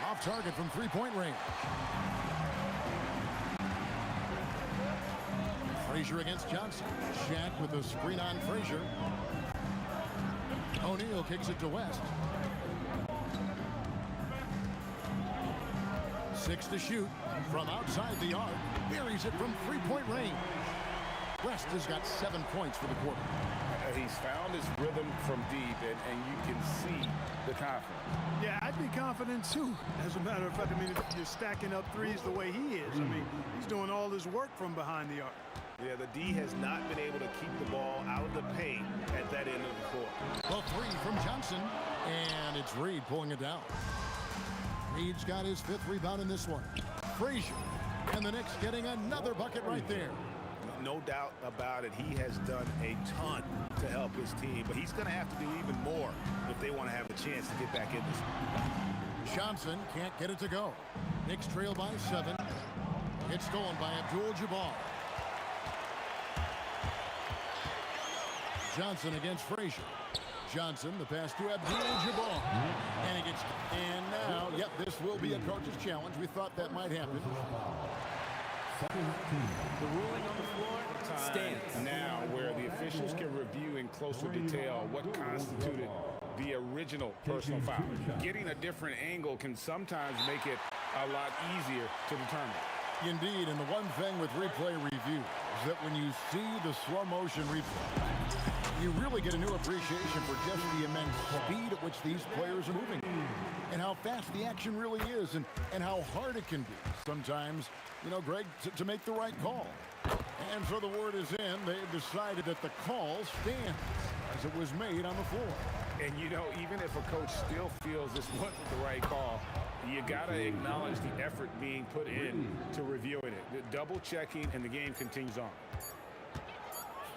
Off target from three-point range. Frazier against Johnson. Shaq with a screen on Frazier. O'Neal kicks it to West. 6 to shoot from outside the arc. Buries it from three-point range. West has got 7 points for the quarter. He's found his rhythm from deep, and you can see the confidence. Yeah, I'd be confident too. As a matter of fact, I mean, if you're stacking up threes the way he is, I mean, he's doing all his work from behind the arc. Yeah, the D has not been able to keep the ball out of the paint at that end of the court. The three from Johnson, and it's Reed pulling it down. Reed's got his 5th rebound in this one. Frazier, and the Knicks getting another bucket right there. No doubt about it, he has done a ton to help his team, but he's going to have to do even more if they want to have a chance to get back in this one. Johnson can't get it to go. Knicks trail by 7. It's stolen by Abdul-Jabbar. Johnson against Frazier. Johnson, the pass to Abdul-Jabbar. And he gets, and now, yep, this will be a coach's challenge. We thought that might happen. The ruling on the floor stands. Now, where the officials can review in closer detail what constituted the original personal foul. Getting a different angle can sometimes make it a lot easier to determine. Indeed, and the one thing with replay review is that when you see the slow motion replay, you really get a new appreciation for just the immense speed at which these players are moving and how fast the action really is and how hard it can be sometimes, you know, Greg, to make the right call. And so the word is in. They've decided that the call stands as it was made on the floor. And, you know, even if a coach still feels this wasn't the right call, you got to acknowledge the effort being put in to reviewing it. The double checking, and the game continues on.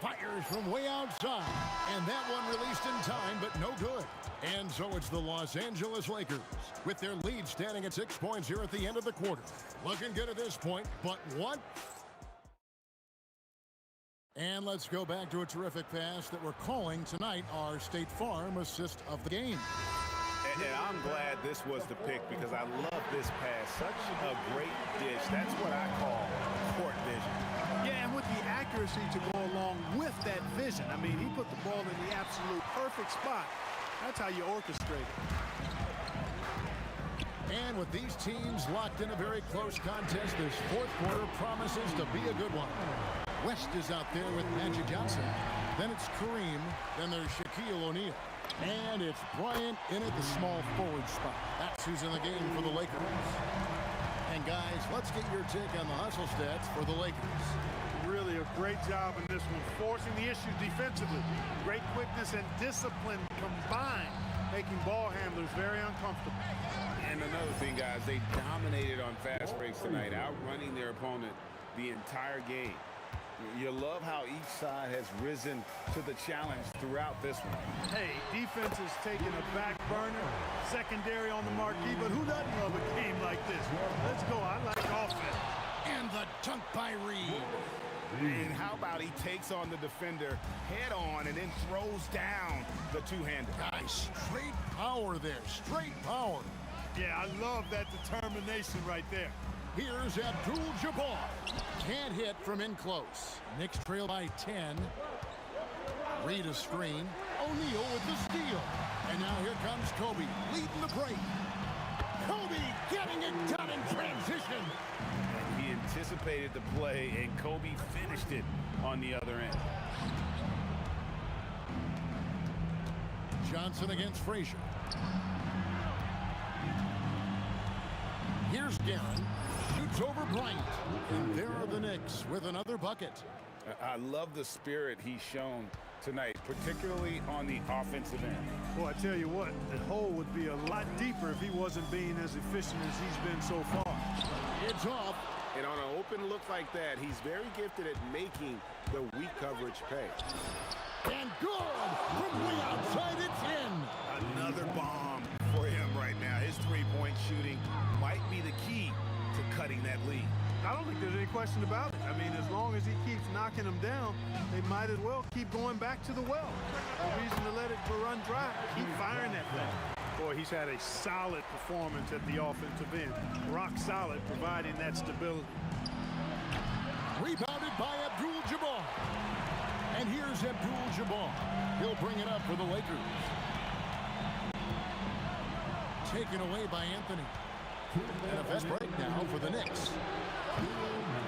Fires from way outside, and that one released in time, but no good. And so it's the Los Angeles Lakers with their lead standing at 6 points here at the end of the quarter. Looking good at this point, but what And let's go back to a terrific pass that we're calling tonight our State Farm assist of the game. And I'm glad this was the pick because I love this pass. Such a great dish. That's what I call court vision. Yeah, and with the accuracy to go along with that vision. I mean, he put the ball in the absolute perfect spot. That's how you orchestrate it. And with these teams locked in a very close contest, this fourth quarter promises to be a good one. West is out there with Magic Johnson. Then it's Kareem. Then there's Shaquille O'Neal. And it's Bryant in at the small forward spot. That's who's in the game for the Lakers. And guys, let's get your take on the hustle stats for the Lakers. Really a great job in this one, forcing the issue defensively. Great quickness and discipline combined, making ball handlers very uncomfortable. And another thing, guys, they dominated on fast breaks tonight, outrunning their opponent the entire game. You love how each side has risen to the challenge throughout this one. Hey, defense is taking a back burner, secondary on the marquee, but who doesn't love a game like this? Let's go. I like offense. And the dunk by Reed. And how about he takes on the defender head on and then throws down the two-hander. Guys, straight power there, straight power. Yeah, I love that determination right there. Here's Abdul-Jabbar. Can't hit from in close. Knicks trail by 10. Reed a screen. O'Neal with the steal. And now here comes Kobe, leading the break. Kobe getting it done in transition. And he anticipated the play, and Kobe finished it on the other end. Johnson against Frazier. Here's Guerin. Shoots over Bryant. And there are the Knicks with another bucket. I love the spirit he's shown tonight, particularly on the offensive end. Boy, I tell you what, the hole would be a lot deeper if he wasn't being as efficient as he's been so far. It's off. And on an open look like that, he's very gifted at making the weak coverage pay. And good! From way outside, it's in! Another bomb for him right now. His three-point shooting might be the key to cutting that lead. I don't think there's any question about it. I mean, as long as he keeps knocking them down, they might as well keep going back to the well. No reason to let it run dry. Keep firing that thing. Boy, he's had a solid performance at the offensive end. Rock solid, providing that stability. Rebounded by Abdul-Jabbar. And here's Abdul-Jabbar. He'll bring it up for the Lakers. Taken away by Anthony. And a fast break now for the Knicks.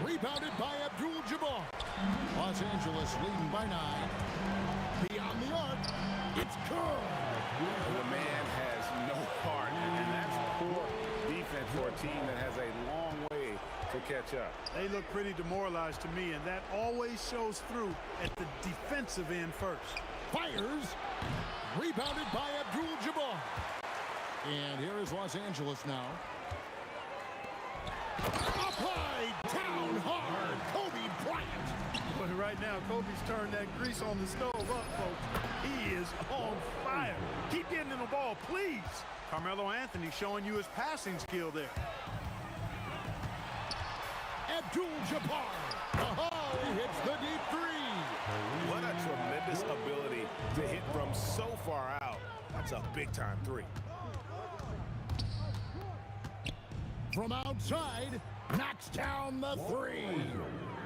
Rebounded by Abdul-Jabbar. Los Angeles leading by 9. Beyond the arc, it's good. The man has no heart, and that's poor defense for a team that has a long way to catch up. They look pretty demoralized to me, and that always shows through at the defensive end first. Fires. Rebounded by Abdul-Jabbar. And here is Los Angeles now. Applied down hard. Kobe Bryant. But right now, Kobe's turned that grease on the stove up, folks. He is on fire. Keep getting in the ball, please. Carmelo Anthony showing you his passing skill there. Abdul-Jabbar. Oh, he hits the deep three. What a tremendous ability to hit from so far out. That's a big-time three. From outside, knocks down the three.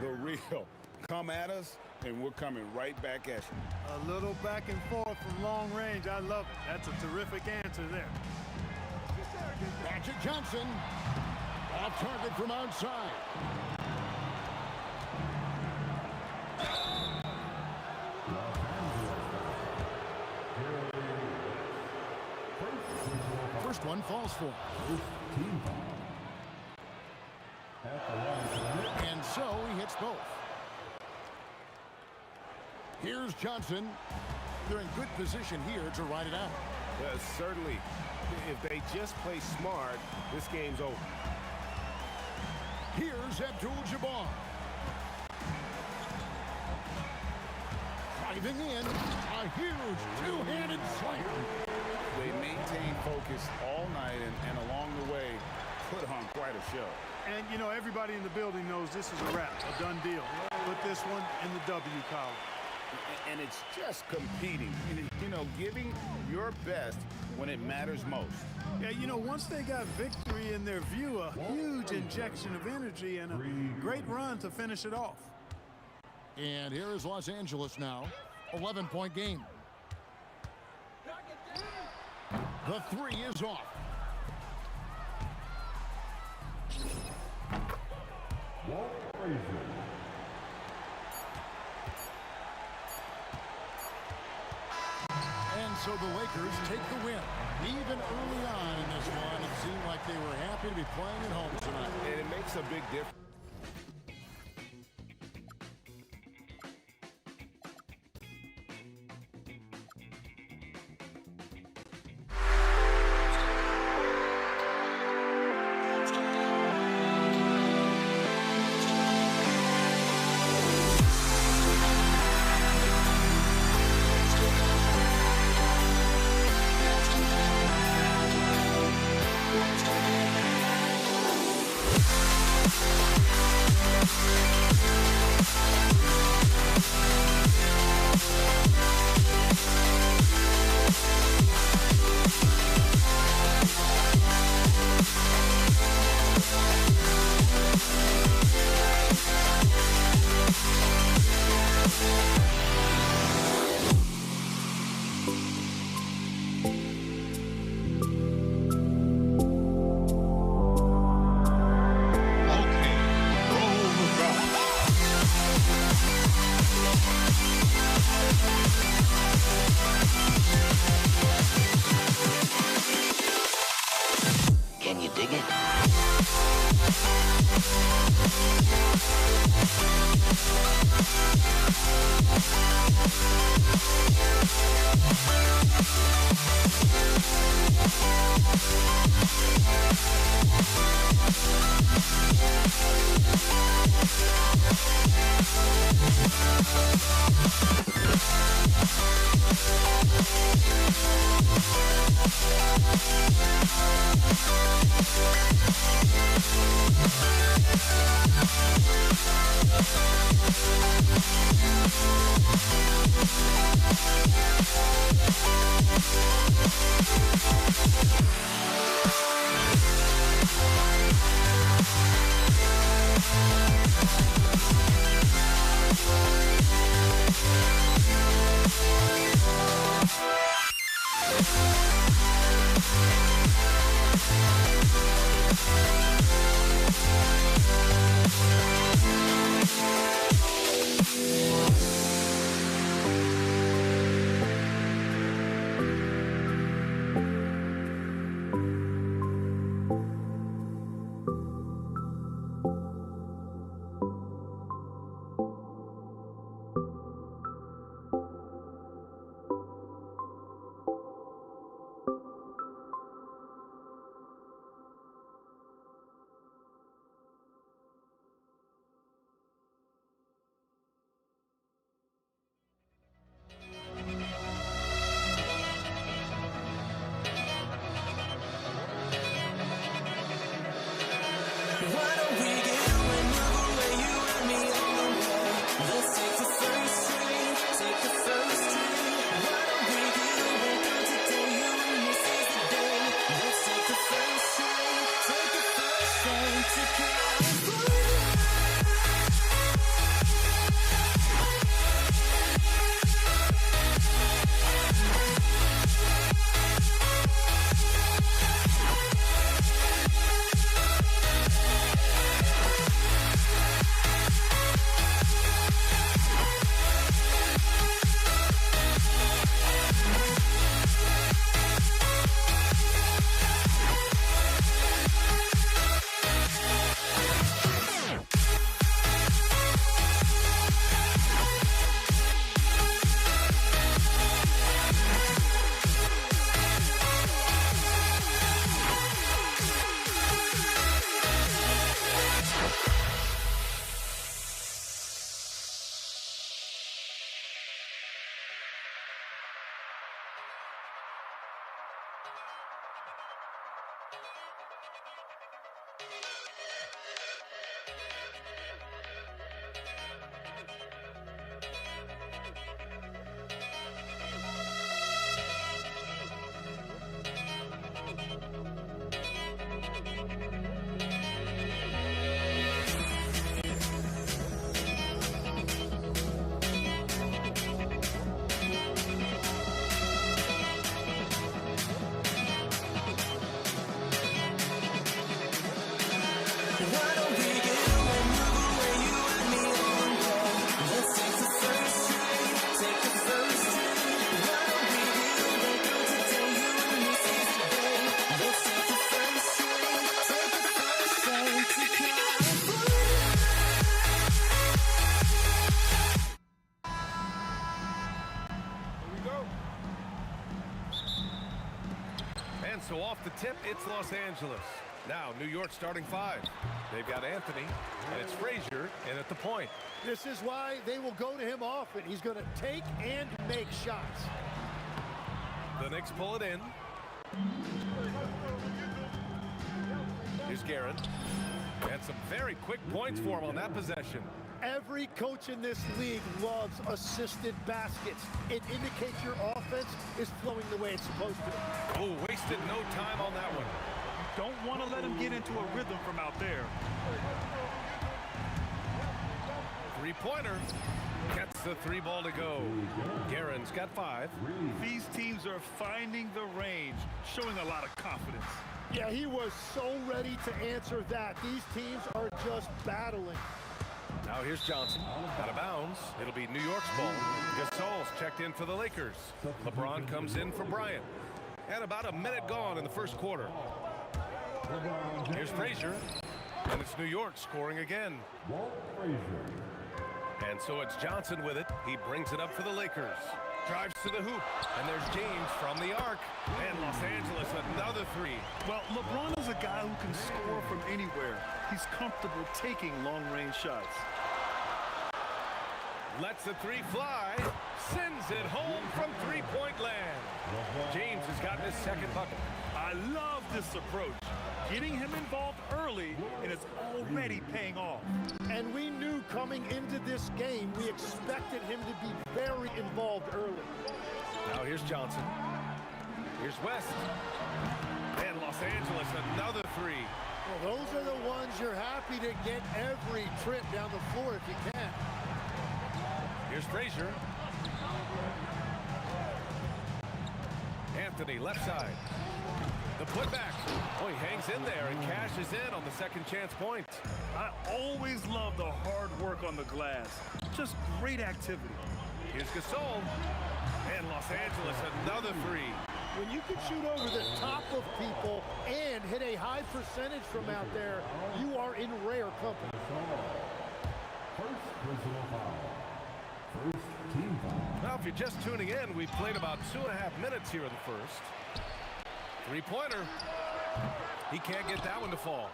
The real. Come at us, and we're coming right back at you. A little back and forth from long range. I love it. That's a terrific answer there. Magic Johnson. Off target from outside. First one falls for. And so he hits both. Here's Johnson. They're in good position here to ride it out. Certainly, if they just play smart, this game's over. Here's Abdul-Jabbar. Driving in, a huge two-handed slam. They maintain focus all night and along the way put on quite a show. And, you know, everybody in the building knows this is a wrap, a done deal. Put this one in the W column. And it's just competing, you know, giving your best when it matters most. Yeah, you know, once they got victory in their view, a huge injection of energy and a great run to finish it off. And here is Los Angeles now. 11-point game. The three is off. And so the Lakers take the win. Even early on in this one, it seemed like they were happy to be playing at home tonight. And it makes a big difference. Can you dig it? Why don't we get away, move away, you and me on board? Let's take the first train, take the first train. Why don't we get away, go today, you and me seize the day. Let's take the first train, take the first train to California. Here we go. And so off the tip, it's Los Angeles. Now, New York starting 5. They've got Anthony, and it's Frazier in at the point. This is why they will go to him often. He's going to take and make shots. The Knicks pull it in. Here's Guerin. And some very quick points for him on that possession. Every coach in this league loves assisted baskets. It indicates your offense is flowing the way it's supposed to. Oh, wasted no time on that one. Don't want to let him get into a rhythm from out there. Three-pointer. Gets the 3 ball to go. Guerin's got 5. These teams are finding the range, showing a lot of confidence. Yeah, he was so ready to answer that. These teams are just battling. Now here's Johnson. Out of bounds. It'll be New York's ball. Gasol's checked in for the Lakers. LeBron comes in for Bryant. And about a minute gone in the first quarter. Here's Frazier. And it's New York scoring again. And so it's Johnson with it. He brings it up for the Lakers. Drives to the hoop. And there's James from the arc. And Los Angeles another 3. Well, LeBron is a guy who can score from anywhere. He's comfortable taking long-range shots. Lets the 3 fly. Sends it home from 3-point land. James has gotten his second bucket. I love this approach. Getting him involved early, and it's already paying off. And we knew coming into this game, we expected him to be very involved early. Now here's Johnson. Here's West. And Los Angeles, another 3. Well, those are the ones you're happy to get every trip down the floor if you can. Here's Frazier. Anthony, left side. The putback. Oh, he hangs in there and cashes in on the second chance point. I always love the hard work on the glass. Just great activity. Here's Gasol. And Los Angeles, another 3. When you can shoot over the top of people and hit a high percentage from out there, you are in rare company. First personal foul. First team foul. Now, if you're just tuning in, we've played about 2.5 minutes here in the first. 3-pointer. He can't get that one to fall.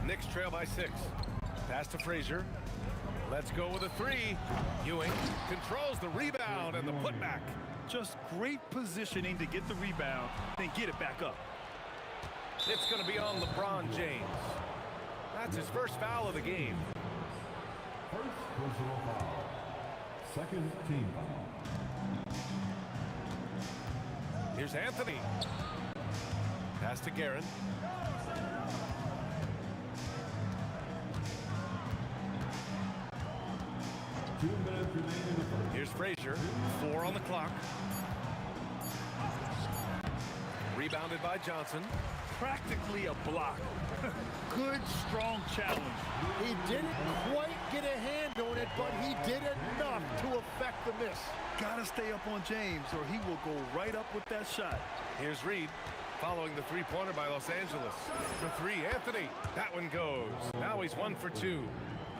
Knicks trail by 6. Pass to Frazier. Let's go with a 3. Ewing controls the rebound and the putback. Just great positioning to get the rebound, then get it back up. It's going to be on LeBron James. That's his first foul of the game. First personal foul. Second team foul. Here's Anthony. Pass to Guerin. Here's Frazier. 4 on the clock. Rebounded by Johnson. Practically a block. Good, strong challenge. He didn't quite get a hand on it, but he did enough to affect the miss. Gotta stay up on James, or he will go right up with that shot. Here's Reed, following the 3-pointer by Los Angeles. For 3, Anthony. That one goes. Now he's 1 for 2.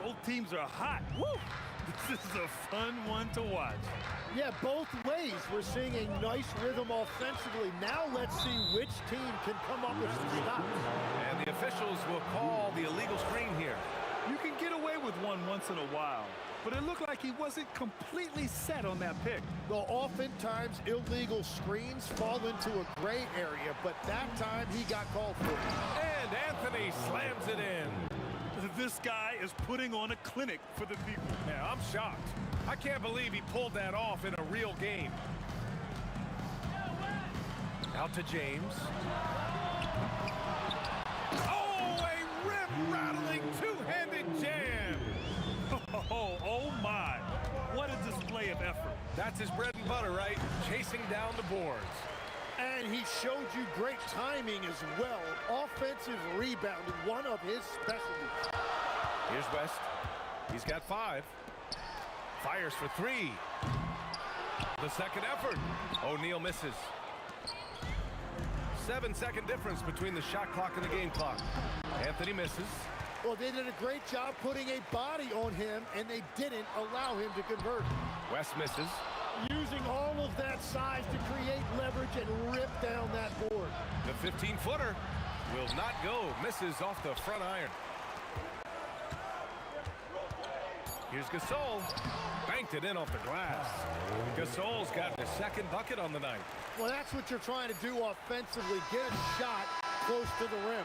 Both teams are hot. Woo! This is a fun one to watch. Yeah, both ways. We're seeing a nice rhythm offensively. Now let's see which team can come up with some stops. And the officials will call the illegal screen here. You can get away with one once in a while, but it looked like he wasn't completely set on that pick. Well, oftentimes illegal screens fall into a gray area, but that time he got called for it. And Anthony slams it in. This guy is putting on a clinic for the people. Yeah, I'm shocked. I can't believe he pulled that off in a real game. Out to James. Oh, a rim-rattling two-handed jam. Oh my. What a display of effort. That's his bread and butter, right? Chasing down the boards. And he showed you great timing as well. Offensive rebounding, one of his specialties. Here's West. He's got 5. Fires for 3. The second effort. O'Neal misses. 7-second difference between the shot clock and the game clock. Anthony misses. Well, they did a great job putting a body on him, and they didn't allow him to convert. West misses. Using all of that size to create leverage and rip down that board. The 15-footer will not go. Misses off the front iron. Here's Gasol. Banked it in off the glass. Gasol's got his second bucket on the night. Well, that's what you're trying to do offensively. Get a shot close to the rim.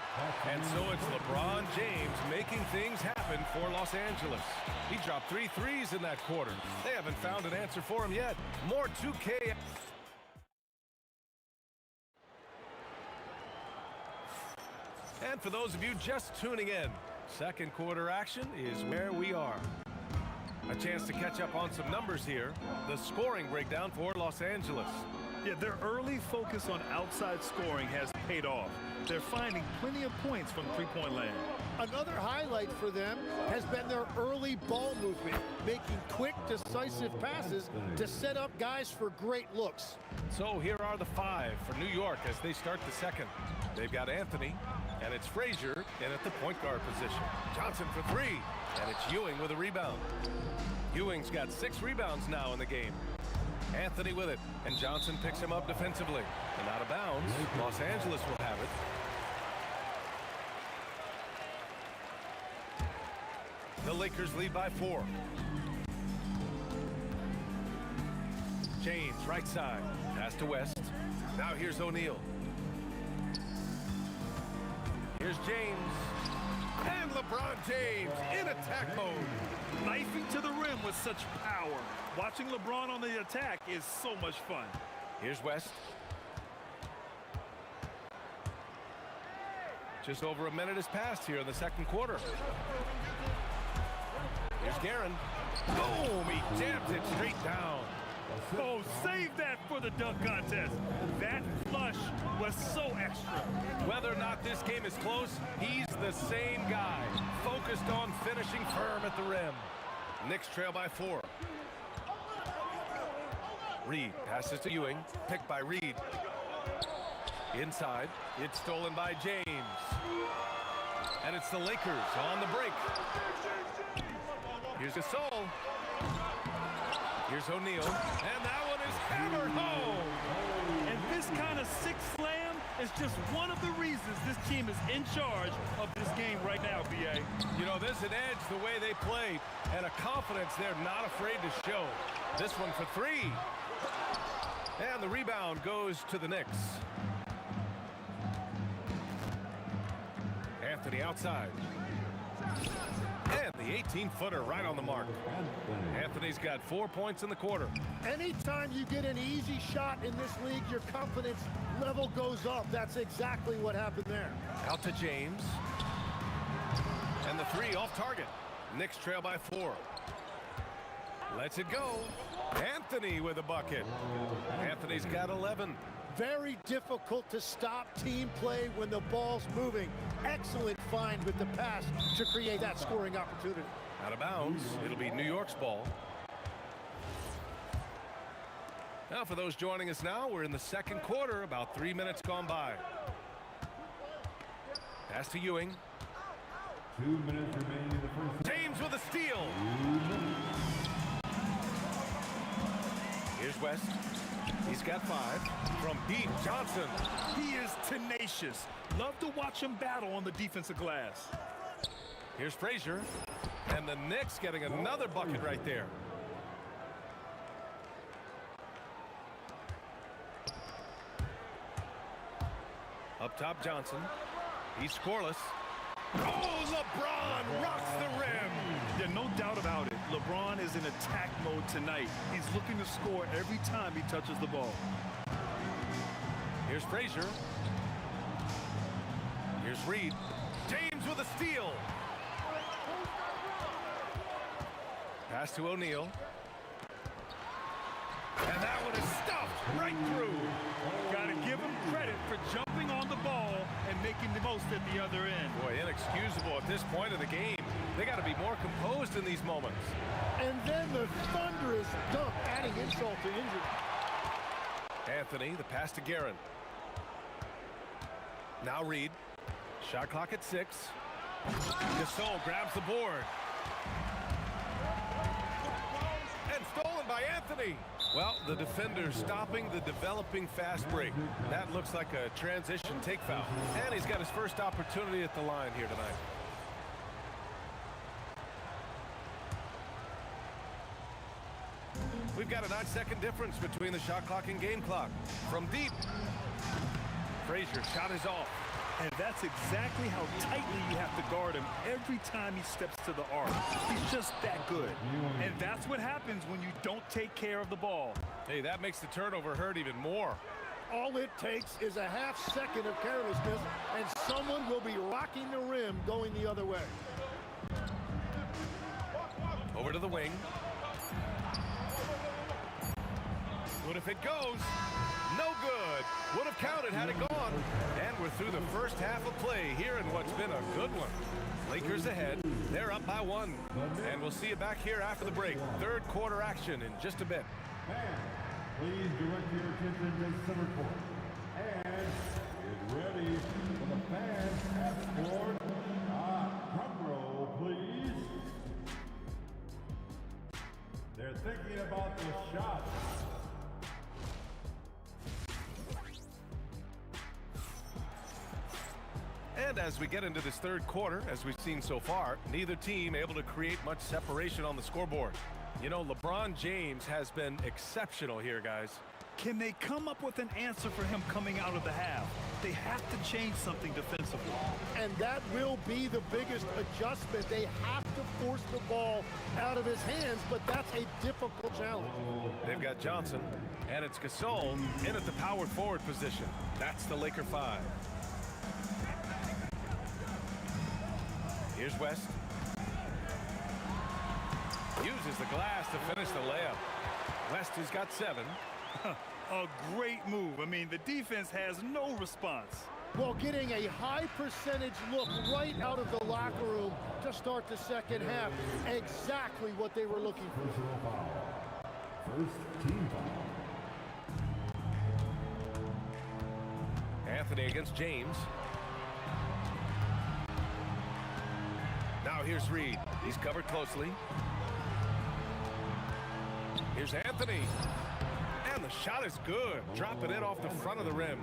And so it's LeBron James making things happen for Los Angeles. He dropped 3 threes in that quarter. They haven't found an answer for him yet. More 2K. And for those of you just tuning in, second quarter action is where we are. A chance to catch up on some numbers here. The scoring breakdown for Los Angeles. Yeah, their early focus on outside scoring has paid off. They're finding plenty of points from three-point land. Another highlight for them has been their early ball movement, making quick, decisive passes to set up guys for great looks. So here are the 5 for New York as they start the second. They've got Anthony, and it's Frazier in at the point guard position. Johnson for 3, and it's Ewing with a rebound. Ewing's got 6 rebounds now in the game. Anthony with it, and Johnson picks him up defensively. And out of bounds, Los Angeles will have it. The Lakers lead by 4. James, right side. Pass to West. Now here's O'Neal. Here's James. And LeBron James in attack mode. Knifing to the rim with such power. Watching LeBron on the attack is so much fun. Here's West. Just over a minute has passed here in the second quarter. Here's Guerin. Boom! He jams it straight down. Oh, save that for the dunk contest. That flush was so extra. Whether or not this game is close, he's the same guy. Focused on finishing firm at the rim. Knicks trail by 4. Reed passes to Ewing. Picked by Reed. Inside. It's stolen by James. And it's the Lakers on the break. Here's Gasol. Here's O'Neal. And that one is hammered home. And this kind of six slam is just one of the reasons this team is in charge of this game right now, B.A. You know, there's an edge the way they play and a confidence they're not afraid to show. This one for 3. And the rebound goes to the Knicks. Anthony outside. And the 18-footer right on the mark. Anthony's got 4 points in the quarter. Anytime you get an easy shot in this league, your confidence level goes up. That's exactly what happened there. Out to James. And the 3 off target. Knicks trail by 4. Lets it go. Anthony with a bucket. Anthony's got 11. Very difficult to stop team play when the ball's moving. Excellent find with the pass to create that scoring opportunity. Out of bounds. It'll be New York's ball. Now for those joining us now, we're in the second quarter, about 3 minutes gone by. Pass to Ewing. 2 minutes remaining in the first. James with a steal. Here's West. He's got 5 from Pete Johnson. He is tenacious. Love to watch him battle on the defensive glass. Here's Frazier. And the Knicks getting another bucket right there. Up top, Johnson. He's scoreless. Oh, LeBron rocks the rim. Yeah, no doubt about it. LeBron is in attack mode tonight. He's looking to score every time he touches the ball. Here's Frazier. Here's Reed. James with a steal. Pass to O'Neal. And that one is stuffed right through. Got to give him credit for jumping on the the ball and making the most at the other end. Boy, inexcusable at this point of the game. They got to be more composed in these moments. And then the thunderous dunk, adding insult to injury. Anthony, the pass to Guerin. Now Reed. Shot clock at 6. Gasol grabs the board. And stolen by Anthony. Well, the defender stopping the developing fast break. That looks like a transition take foul. And he's got his first opportunity at the line here tonight. We've got a 9-second difference between the shot clock and game clock. From deep, Frazier's shot is off. And that's exactly how tightly you have to guard him every time he steps to the arc. He's just that good. And that's what happens when you don't take care of the ball. Hey, that makes the turnover hurt even more. All it takes is a half second of carelessness, and someone will be rocking the rim going the other way. Over to the wing. What if it goes? No good. Would have counted had it gone. And we're through the first half of play here in what's been a good one. Lakers ahead. They're up by 1. And we'll see you back here after the break. Third quarter action in just a bit. Please direct your attention to center court. And get ready for the fans half court. Drum roll, please. They're thinking about the shot. And as we get into this third quarter, as we've seen so far, neither team able to create much separation on the scoreboard. You know, LeBron James has been exceptional here, guys. Can they come up with an answer for him coming out of the half? They have to change something defensively. And that will be the biggest adjustment. They have to force the ball out of his hands, but that's a difficult challenge. They've got Johnson, and it's Gasol in at the power forward position. That's the Laker 5. Here's West. Uses the glass to finish the layup. West has got 7. A great move. I mean, the defense has no response. Well, getting a high percentage look right out of the locker room to start the second half. Exactly what they were looking for. First team foul. Anthony against James. Now here's Reed. He's covered closely. Here's Anthony. And the shot is good. Dropping it off the front of the rim.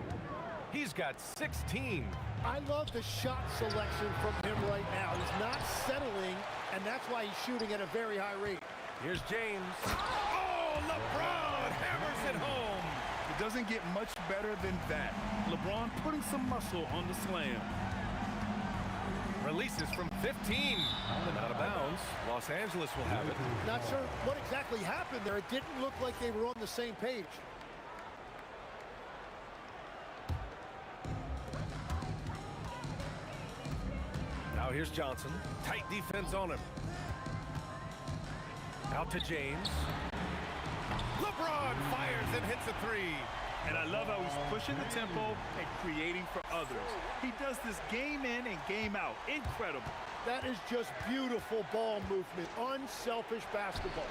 He's got 16. I love the shot selection from him right now. He's not settling, and that's why he's shooting at a very high rate. Here's James. Oh, LeBron hammers it home. It doesn't get much better than that. LeBron putting some muscle on the slam. Releases from 15. Out of bounds. Los Angeles will have it. Not sure what exactly happened there. It didn't look like they were on the same page. Now here's Johnson. Tight defense on him. Out to James. LeBron fires and hits a 3. And I love how he's pushing the tempo and creating for others. He does this game in and game out. Incredible. That is just beautiful ball movement. Unselfish basketball.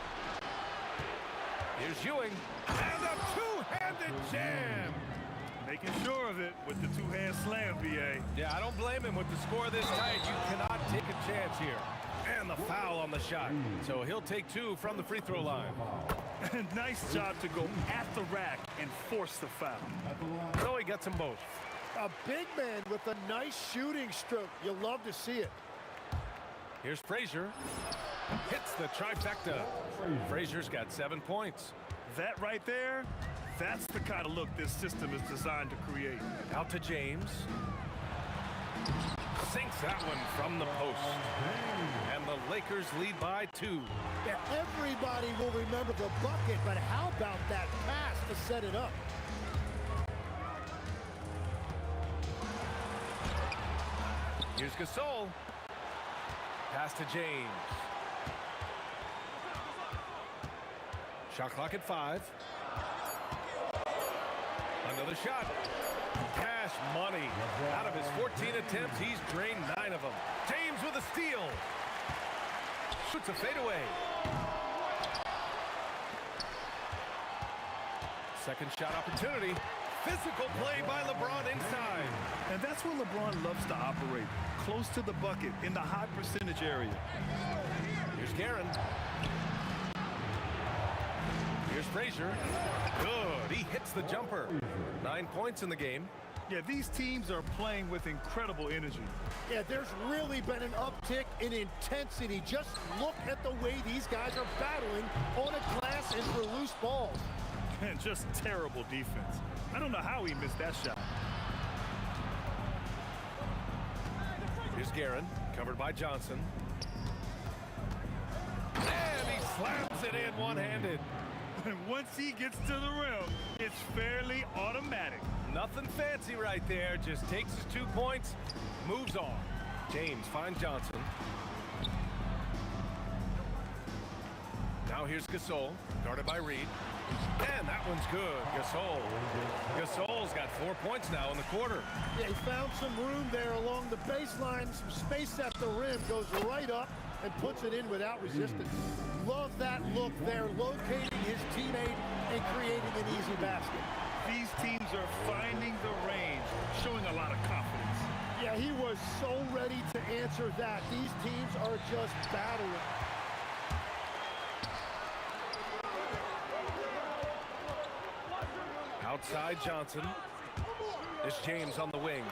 Here's Ewing. And a two-handed jam. Making sure of it with the two-hand slam, BA. Yeah, I don't blame him with the score this tight. You cannot take a chance here. And the foul on the shot. So he'll take 2 from the free throw line. Nice job to go at the rack and force the foul. So he gets them both. A big man with a nice shooting stroke. You love to see it. Here's Frazier. Hits the trifecta. Frazier's got 7 points. That right there, that's the kind of look this system is designed to create. Out to James. Sinks that one from the post. And the Lakers lead by 2. Yeah, everybody will remember the bucket, but how about that pass to set it up? Here's Gasol. Pass to James. Shot clock at 5. Another shot. Pass Cash money. Out of his 14 attempts, he's drained 9 of them. James with a steal. Shoots a fadeaway. Second shot opportunity. Physical play by LeBron inside. And that's where LeBron loves to operate. Close to the bucket in the high percentage area. Here's Guerin. Here's Frazier. Good. He hits the jumper. 9 points in the game. Yeah, these teams are playing with incredible energy. Yeah, there's really been an uptick in intensity. Just look at the way these guys are battling on a glass and for loose balls. And just terrible defense. I don't know how he missed that shot. Here's Guerin, covered by Johnson. And he slams it in one-handed. And once he gets to the rim, it's fairly automatic. Nothing fancy right there. Just takes his 2 points, moves on. James finds Johnson. Now here's Gasol, guarded by Reed. And that one's good. Gasol's got 4 points now in the quarter. Yeah, he found some room there along the baseline, some space at the rim, goes right up and puts it in without resistance. Love that look there, locating his teammate and creating an easy basket. These teams are finding the range, showing a lot of confidence. Yeah, he was so ready to answer that. These teams are just battling. Outside Johnson. It's James on the wing.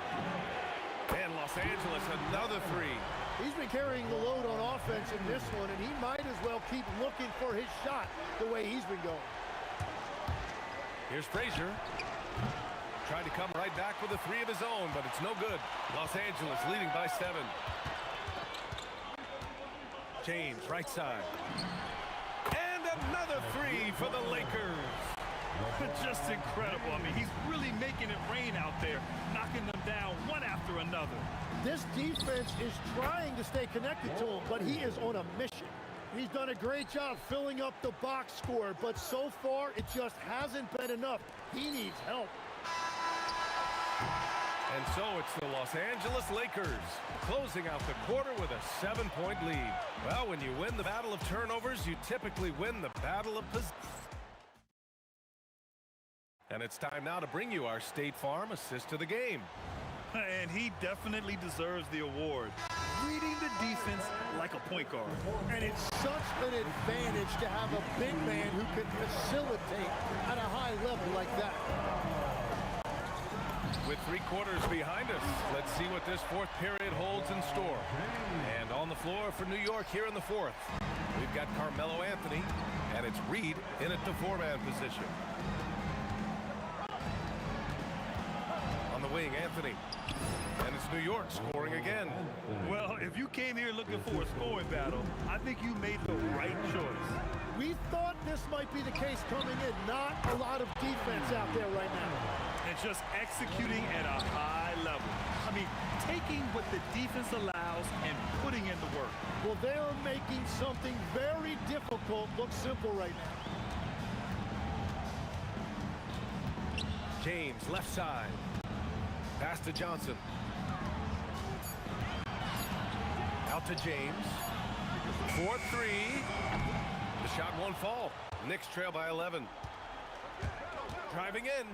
And Los Angeles, another 3. He's been carrying the load on offense in this one, and he might as well keep looking for his shot the way he's been going. Here's Frazier. Tried to come right back with a 3 of his own, but it's no good. Los Angeles leading by 7. James, right side. And another 3 for the Lakers. Just incredible. I mean, he's really making it rain out there, knocking them down one after another. This defense is trying to stay connected to him, but he is on a mission. He's done a great job filling up the box score, but so far it just hasn't been enough. He needs help. And so it's the Los Angeles Lakers closing out the quarter with a 7-point lead. Well, when you win the battle of turnovers, you typically win the battle of possession. And it's time now to bring you our State Farm assist to the game. And he definitely deserves the award. Reading the defense like a point guard. And it's such an advantage to have a big man who can facilitate at a high level like that. With 3 quarters behind us, let's see what this 4th period holds in store. And on the floor for New York here in the 4th, we've got Carmelo Anthony, and it's Reed in at the 4-man position. On the wing, Anthony. And it's New York scoring again. Well, if you came here looking for a scoring battle, I think you made the right choice. We thought this might be the case coming in. Not a lot of defense out there right now. And just executing at a high level. I mean, taking what the defense allows and putting in the work. Well, they're making something very difficult look simple right now. James, left side. Pass to Johnson. Out to James. 4-3. The shot won't fall. Knicks trail by 11. Driving in.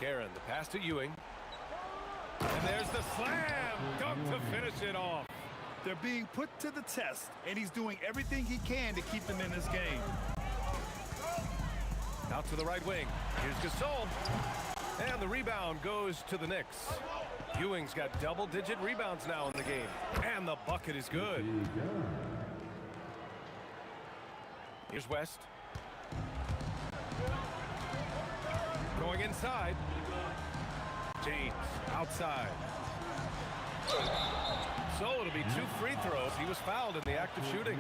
Guerin, the pass to Ewing. And there's the slam. Dunk to finish it off. They're being put to the test, and he's doing everything he can to keep them in this game. Out to the right wing. Here's Gasol. And the rebound goes to the Knicks. Ewing's got double-digit rebounds now in the game. And the bucket is good. Here's West. Going inside. James outside. So it'll be 2 free throws. He was fouled in the act of shooting.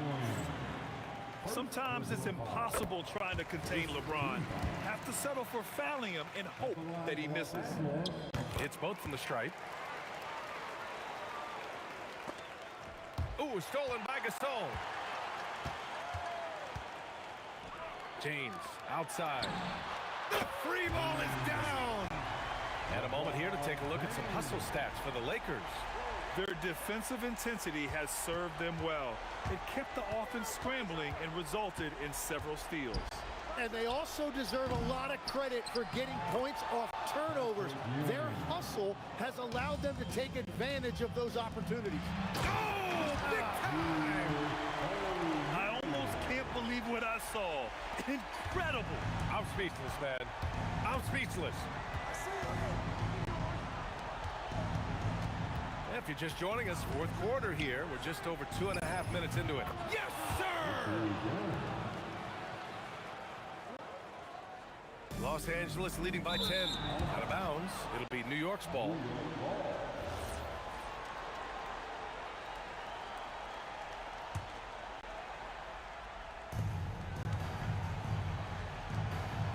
Sometimes it's impossible trying to contain LeBron. Have to settle for fouling him and hope that he misses. It's both from the stripe. Ooh, stolen by Gasol. James outside. The free ball is down. And a moment here to take a look at some hustle stats for the Lakers. Their defensive intensity has served them well. It kept the offense scrambling and resulted in several steals. And they also deserve a lot of credit for getting points off turnovers. Their hustle has allowed them to take advantage of those opportunities. Oh, big time! I almost can't believe what I saw. Incredible. I'm speechless, man. I'm speechless. If you're just joining us, fourth quarter here. We're just over 2.5 minutes into it. Yes, sir! Los Angeles leading by 10. Out of bounds. It'll be New York's ball.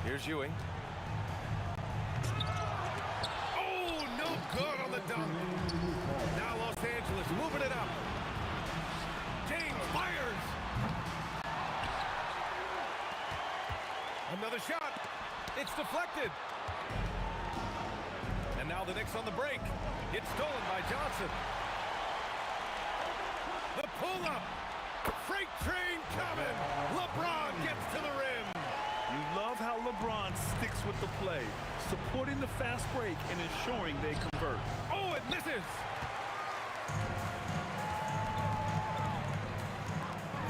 Here's Ewing. Oh, no good on the dunk. Now Los Angeles moving it up. James fires. Another shot. It's deflected. And now the Knicks on the break. It's stolen by Johnson. The pull-up. Freight train coming. LeBron gets to the rim. You love how LeBron sticks with the play, supporting the fast break and ensuring they convert. Oh, it misses.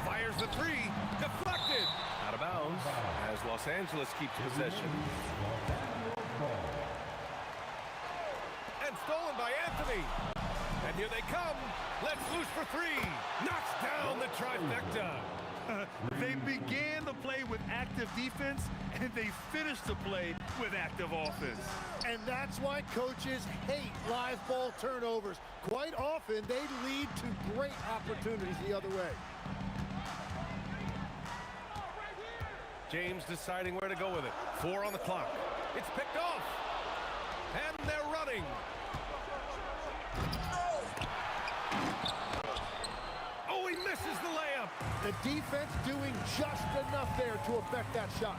Fires the three. Deflected. Out of bounds as Los Angeles keeps possession. And stolen by Anthony. And here they come. Let's loose for three. Knocks down the trifecta. They began the play with active defense, and they finished the play with active offense. And that's why coaches hate live ball turnovers. Quite often, they lead to great opportunities the other way. James deciding where to go with it. 4 on the clock. It's picked off. And they're running. Oh, he misses the layup. The defense doing just enough there to affect that shot.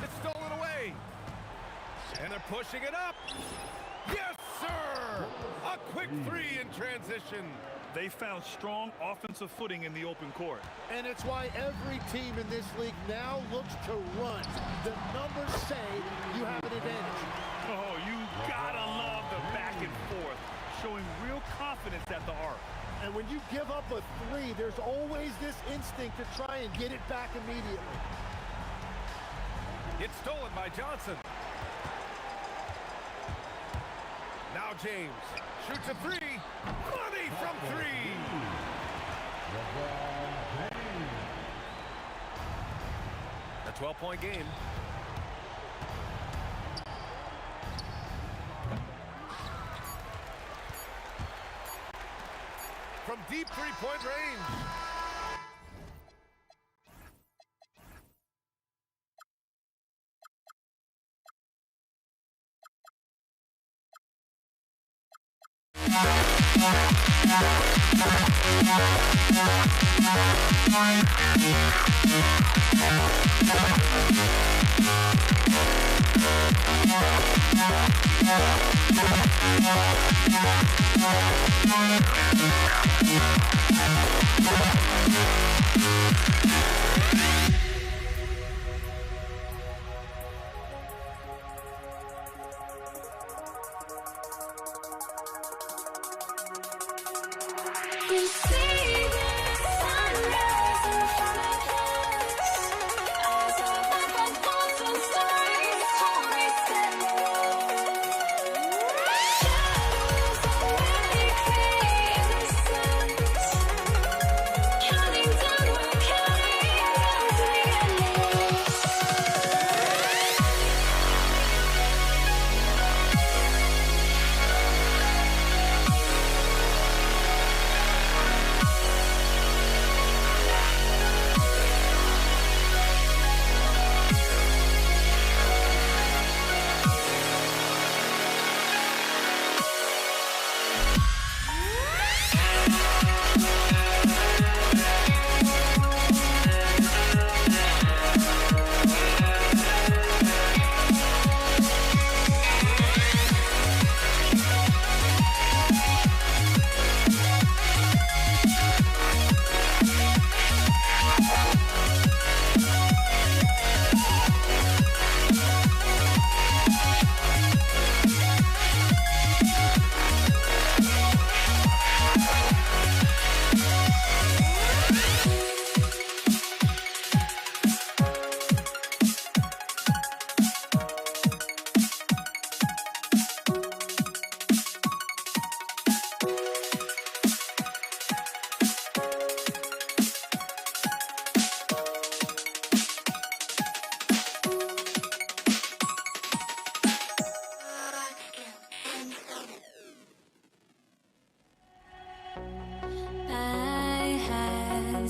It's stolen away. And they're pushing it up. Yes, sir. A quick three in transition. They found strong offensive footing in the open court. And it's why every team in this league now looks to run. The numbers say you have an advantage. Oh, you gotta love the back and forth, showing real confidence at the arc. And when you give up a three, there's always this instinct to try and get it back immediately. It's stolen by Johnson. Now James shoots a three. Money from three. A 12-point game. From deep three-point range.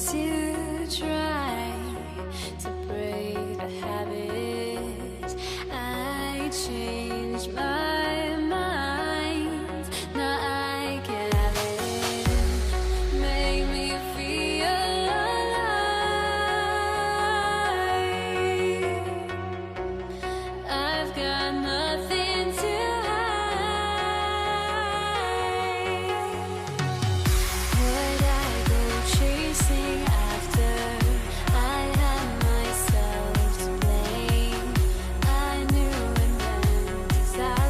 to try to break the habit, I changed my mind. Now I can have it. Make me feel alive. I've got nothing to would I go chasing after? I had myself to blame. I knew and then decided.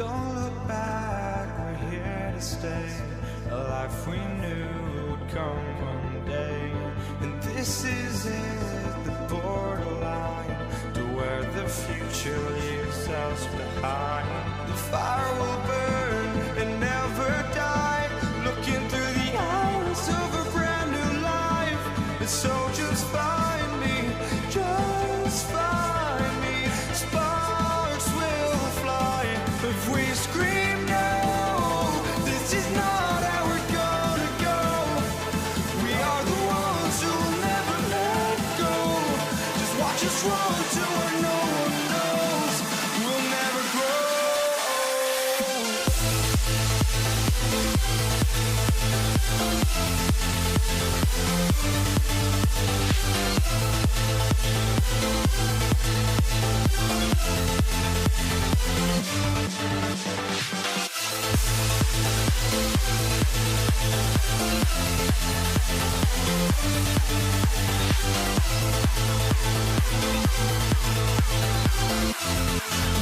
Don't look back, we're here to stay. A life we knew would come one day. And this is it, the borderline to where the future leaves us behind. The fire will burn and never die. Looking through the eyes of a brand new life. And so just find me, just find me. Sparks will fly if we scream no. This is not how we're gonna go. We are the ones who will never let go. Just watch us run to where no one knows. We'll never grow.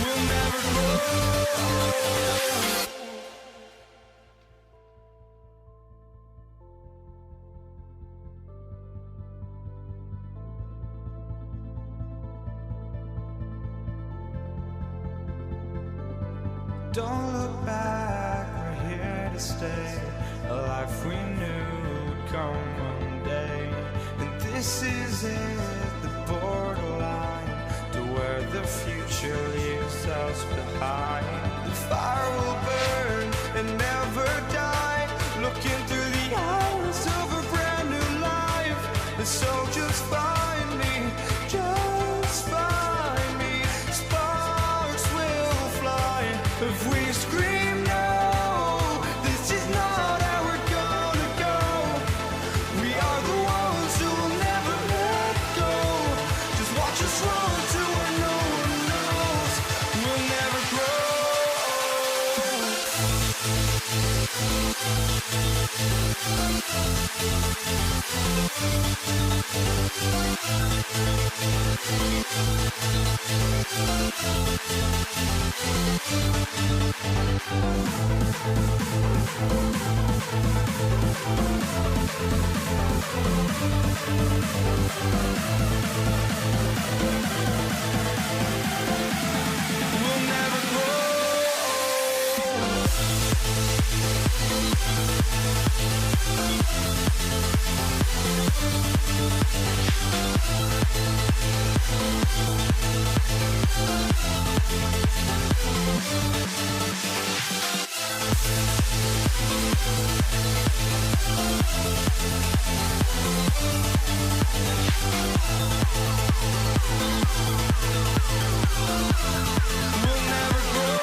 We'll never grow. Don't look back, we're here to stay. A life we knew would come one day. And this is it, the borderline to where the future leaves us behind. The fire will burn and never die. Looking through the eyes of a brand new life. And so just find me, just find me. Sparks will fly if we scream no. This is not how we're gonna go. We are the ones who will never let go. Just watch us run to where no one knows. We'll never grow. We'll never grow. We'll never grow.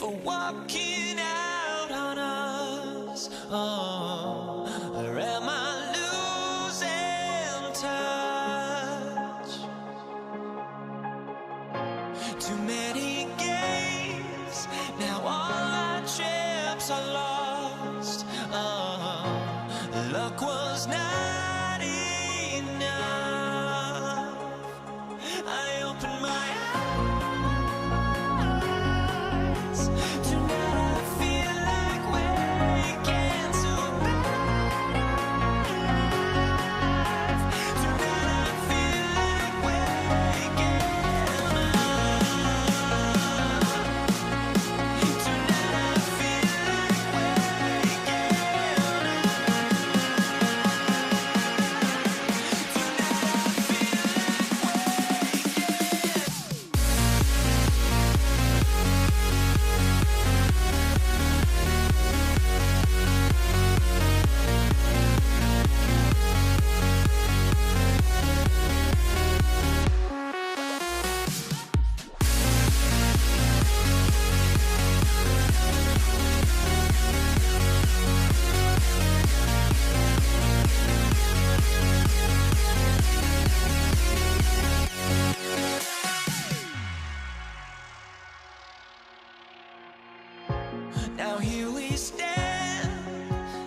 for walking out on us? Or am I losing touch? Too many games, now all our chips are lost. Luck was not enough. I opened my eyes. Tonight I feel like waking to a better life. Tonight I feel like waking up. Tonight I feel like waking Now here we stand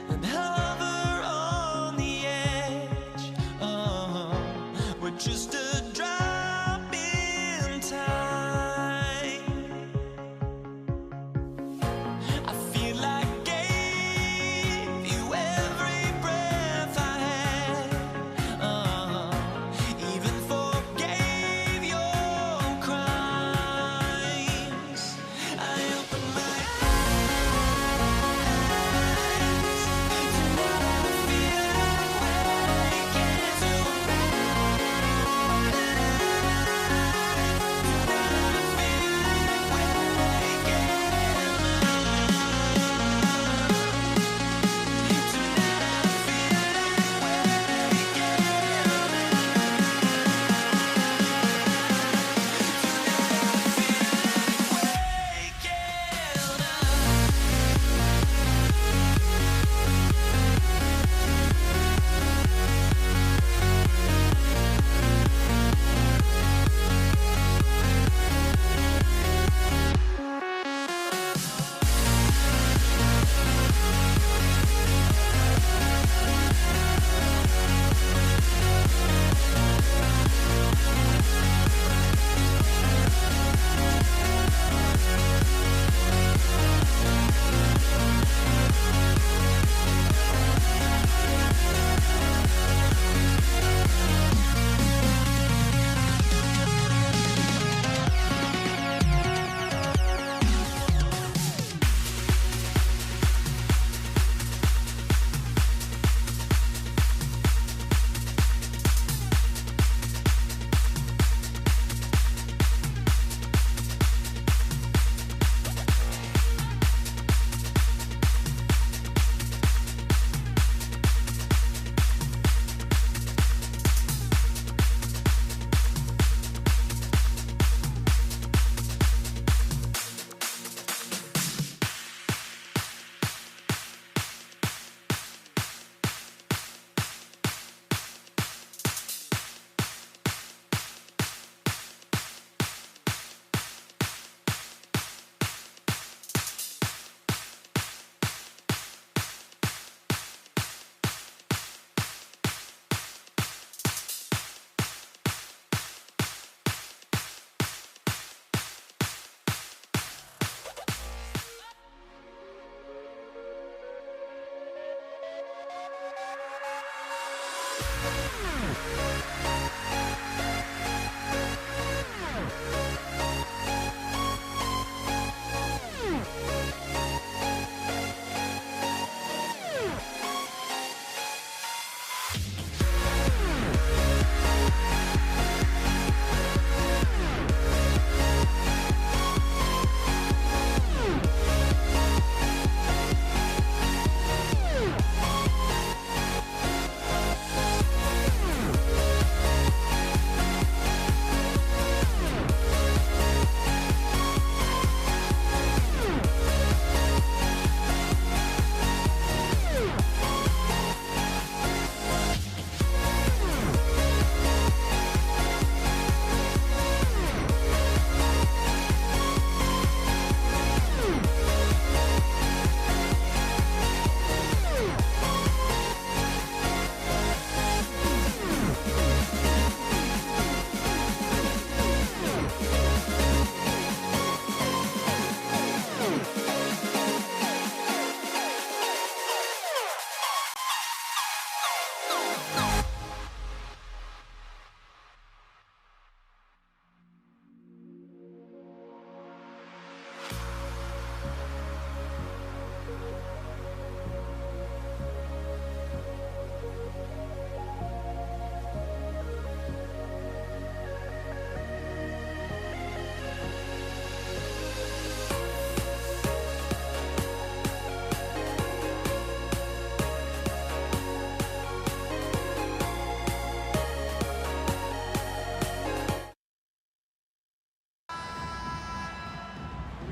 and hover on the edge. We're just a drop in time. I feel like gave you every breath I had. Even forgave your crimes. I opened my eyes.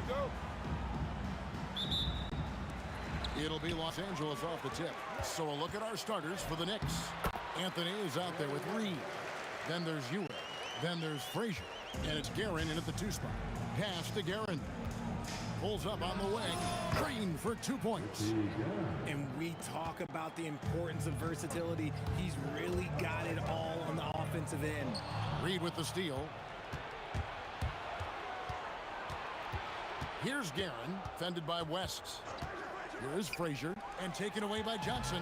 go. It'll be Los Angeles off the tip. So a look at our starters for the Knicks. Anthony is out there with Reed. Then there's Ewing. Then there's Frazier. And it's Guerin in at the 2 spot. Pass to Guerin. Pulls up on the wing. Green for 2 points. And we talk about the importance of versatility. He's really got it all on the offensive end. Reed with the steal. Here's Guerin, fended by West. Here is Frazier, and taken away by Johnson.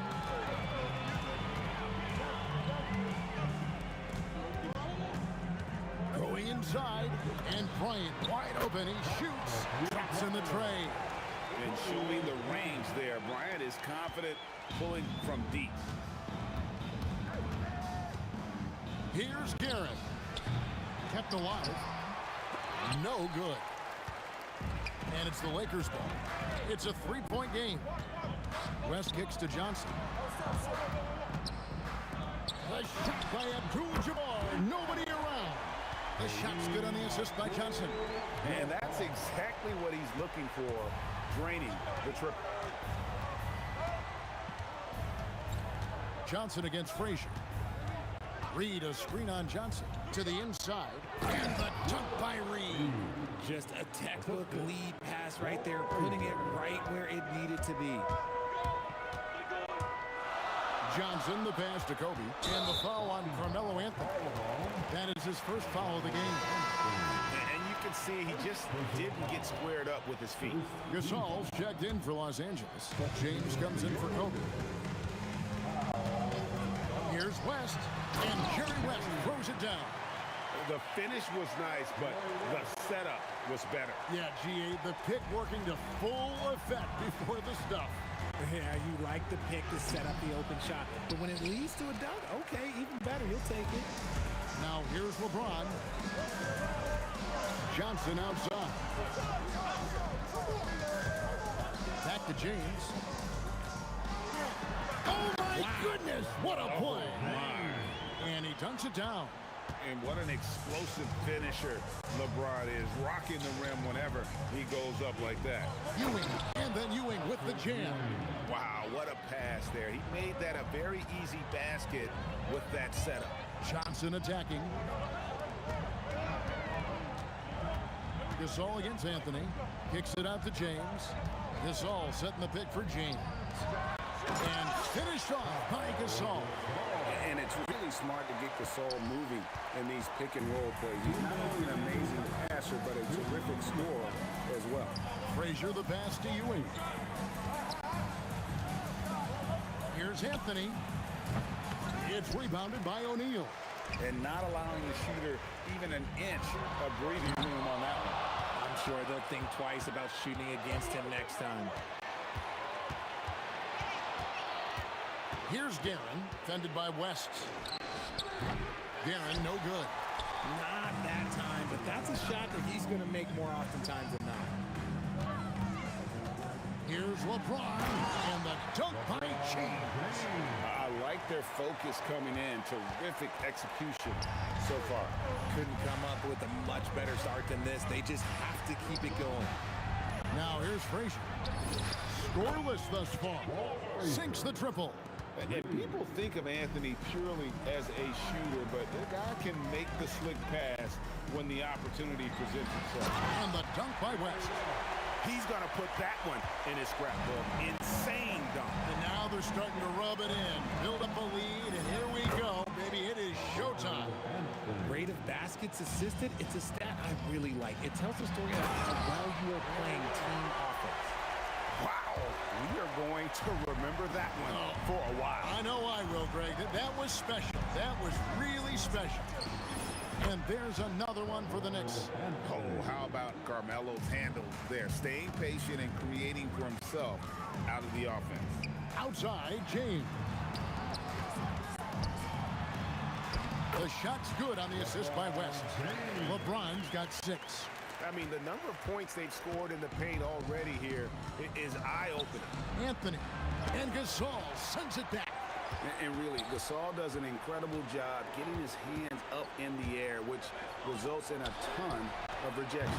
Going inside, and Bryant wide open. He shoots, drops in the tray. And showing the range there. Bryant is confident pulling from deep. Here's Guerin. Kept alive. No good. And it's the Lakers' ball. It's a 3-point game. West kicks to Johnson. The shot by Abdul-Jabbar. Nobody around. The shot's good on the assist by Johnson. And that's exactly what he's looking for, draining the triple. Johnson against Frazier. Reed, a screen on Johnson. To the inside. And the dunk by Reed. Just a textbook lead pass right there, putting it right where it needed to be. Johnson, the pass to Kobe. And the foul on Carmelo Anthony. That is his first foul of the game. And you can see he just didn't get squared up with his feet. Gasol's checked in for Los Angeles. James comes in for Kobe. Here's West. And Jerry West throws it down. The finish was nice, but the setup was better. Yeah, GA, the pick working to full effect before the stuff. Yeah, you like the pick to set up the open shot. But when it leads to a dunk, okay, even better. You'll take it. Now here's LeBron. Johnson outside. Back to James. Oh, my goodness. What a play. And he dunks it down. And what an explosive finisher LeBron is, rocking the rim whenever he goes up like that. Ewing, and then Ewing with the jam. Wow, what a pass there. He made that a very easy basket with that setup. Johnson attacking. Gasol against Anthony. Kicks it out to James. Gasol setting the pick for James. And finished off by Gasol. And it's really smart to get Gasol moving in these pick-and-roll plays. He's not only an amazing passer, but a terrific scorer as well. Frazier the pass to Ewing. Here's Anthony. It's rebounded by O'Neal. And not allowing the shooter even an inch of breathing room on that one. I'm sure they'll think twice about shooting against him next time. Here's Guerin, fended by West. Guerin, no good. Not that time, but that's a shot that he's going to make more oftentimes than not. Here's LeBron, and the dunk by James. I like their focus coming in. Terrific execution so far. Couldn't come up with a much better start than this. They just have to keep it going. Now here's Frazier. Scoreless thus far. Sinks the triple. And people think of Anthony purely as a shooter, but the guy can make the slick pass when the opportunity presents itself. And the dunk by West. He's going to put that one in his scrapbook. Insane dunk. And now they're starting to rub it in. Build up a lead, and here we go. Baby, it is showtime. Rate of baskets assisted, it's a stat I really like. It tells the story of how well you are playing team offense. Wow, we are going to remember that one for a while. I know I will, Greg. That was special. That was really special. And there's another one for the Knicks. Oh, how about Carmelo's handle there? Staying patient and creating for himself out of the offense. Outside, James. The shot's good on the assist by West. LeBron's got 6. I mean, the number of points they've scored in the paint already here is eye-opening. Anthony and Gasol sends it back. And really, Gasol does an incredible job getting his hands up in the air, which results in a ton of rejection.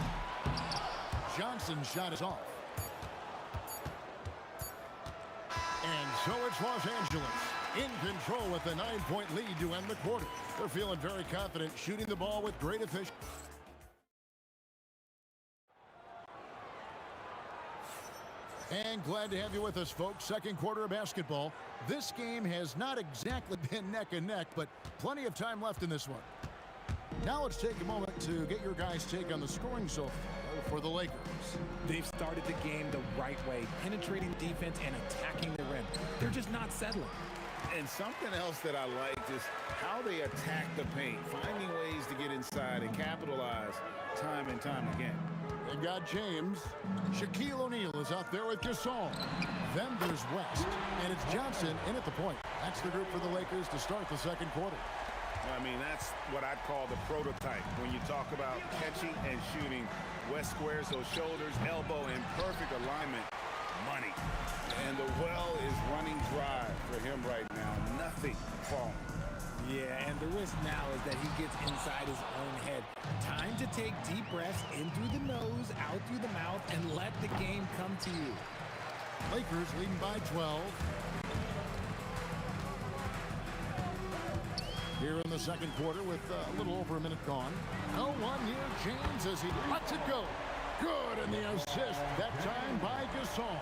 Johnson's shot is off. And so it's Los Angeles in control with a 9-point lead to end the quarter. They're feeling very confident, shooting the ball with great efficiency. And glad to have you with us, folks. Second quarter of basketball. This game has not exactly been neck and neck, but plenty of time left in this one. Now let's take a moment to get your guys' take on the scoring so far for the Lakers. They've started the game the right way, penetrating defense and attacking the rim. They're just not settling. And something else that I liked is how they attack the paint, finding ways to get inside and capitalize time and time again. They've got James. Shaquille O'Neal is out there with Gasol. Then there's West, and it's Johnson in at the point. That's the group for the Lakers to start the second quarter. I mean, that's what I'd call the prototype. When you talk about catching and shooting, West squares those shoulders, elbow in perfect alignment. Money. And the well is running dry for him right now. Nothing falling. Yeah, and the risk now is that he gets inside his own head. Time to take deep breaths in through the nose, out through the mouth, and let the game come to you. Lakers leading by 12. Here in the second quarter with a little over a minute gone. No one near James as he lets it go. Good, and the assist, that time by Gasol.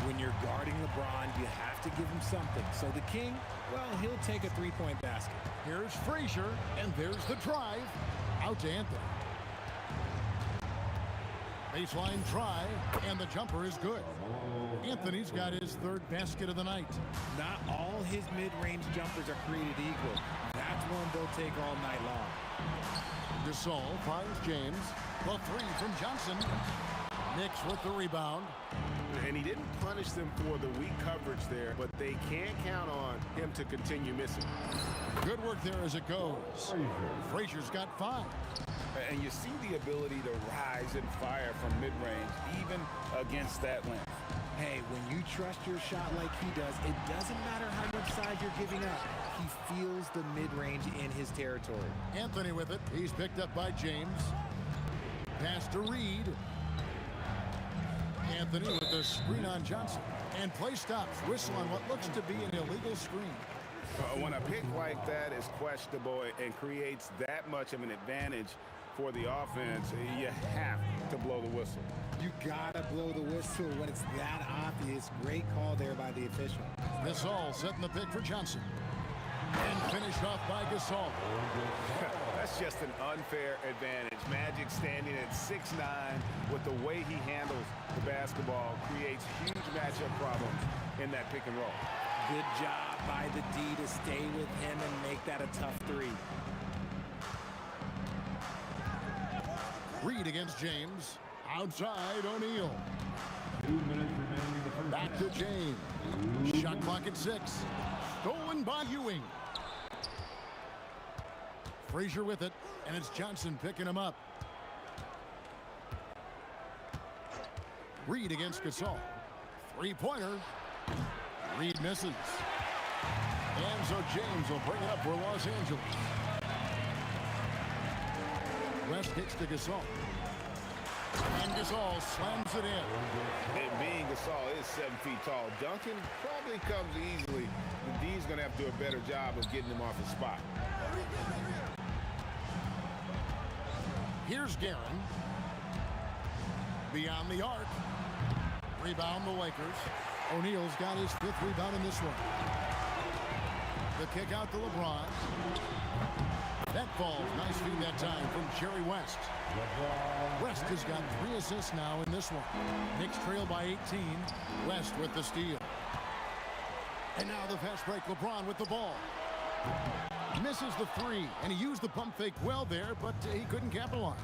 When you're guarding LeBron, you have to give him something. So the King, well, he'll take a three-point basket. Here's Frazier, and there's the drive. Out to Anthony. Baseline try, and the jumper is good. Anthony's got his third basket of the night. Not all his mid-range jumpers are created equal. That's one they'll take all night long. Gasol finds James. The three from Johnson. Knicks with the rebound. And he didn't punish them for the weak coverage there, but they can't count on him to continue missing. Good work there as it goes. Frazier's got 5. And you see the ability to rise and fire from mid-range, even against that length. Hey, when you trust your shot like he does, it doesn't matter how much size you're giving up. He feels the mid-range in his territory. Anthony with it. He's picked up by James. Pass to Reed. Anthony with the screen on Johnson. And play stops. Whistle on what looks to be an illegal screen. When a pick like that is questionable and creates that much of an advantage for the offense, you have to blow the whistle. You gotta blow the whistle when it's that obvious. Great call there by the official. Gasol setting the pick for Johnson. And finished off by Gasol. That's just an unfair advantage. Magic standing at 6'9", with the way he handles the basketball, creates huge matchup problems in that pick and roll. Good job by the D to stay with him and make that a tough 3. Reed against James. Outside O'Neal. 2 minutes remaining in the first. Back to James. Shot clock at 6. Stolen by Ewing. Frazier with it, and it's Johnson picking him up. Reed against Gasol. 3-pointer. Reed misses. And so James will bring it up for Los Angeles. West kicks to Gasol. And Gasol slams it in. And being Gasol is 7 feet tall, dunking probably comes easily. The D's going to have to do a better job of getting him off his spot. Here's Guerin. Beyond the arc. Rebound the Lakers. O'Neal's got his 5th rebound in this one. The kick out to LeBron. That falls. Nice feed that time from Jerry West. West has got 3 assists now in this one. Knicks trail by 18. West with the steal. And now the fast break. LeBron with the ball. Misses the 3, and he used the pump fake well there, but he couldn't capitalize.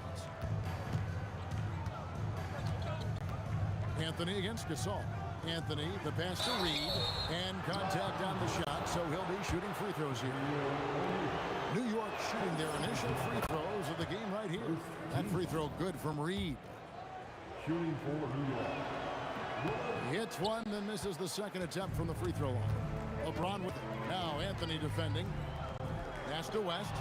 Anthony against Gasol. Anthony, the pass to Reed, and contact on the shot, so he'll be shooting free throws here. New York shooting their initial free throws of the game right here. That free throw good from Reed. Shooting for New York. Hits one, then misses the second attempt from the free throw line. LeBron with it. Now Anthony defending. Pass to West.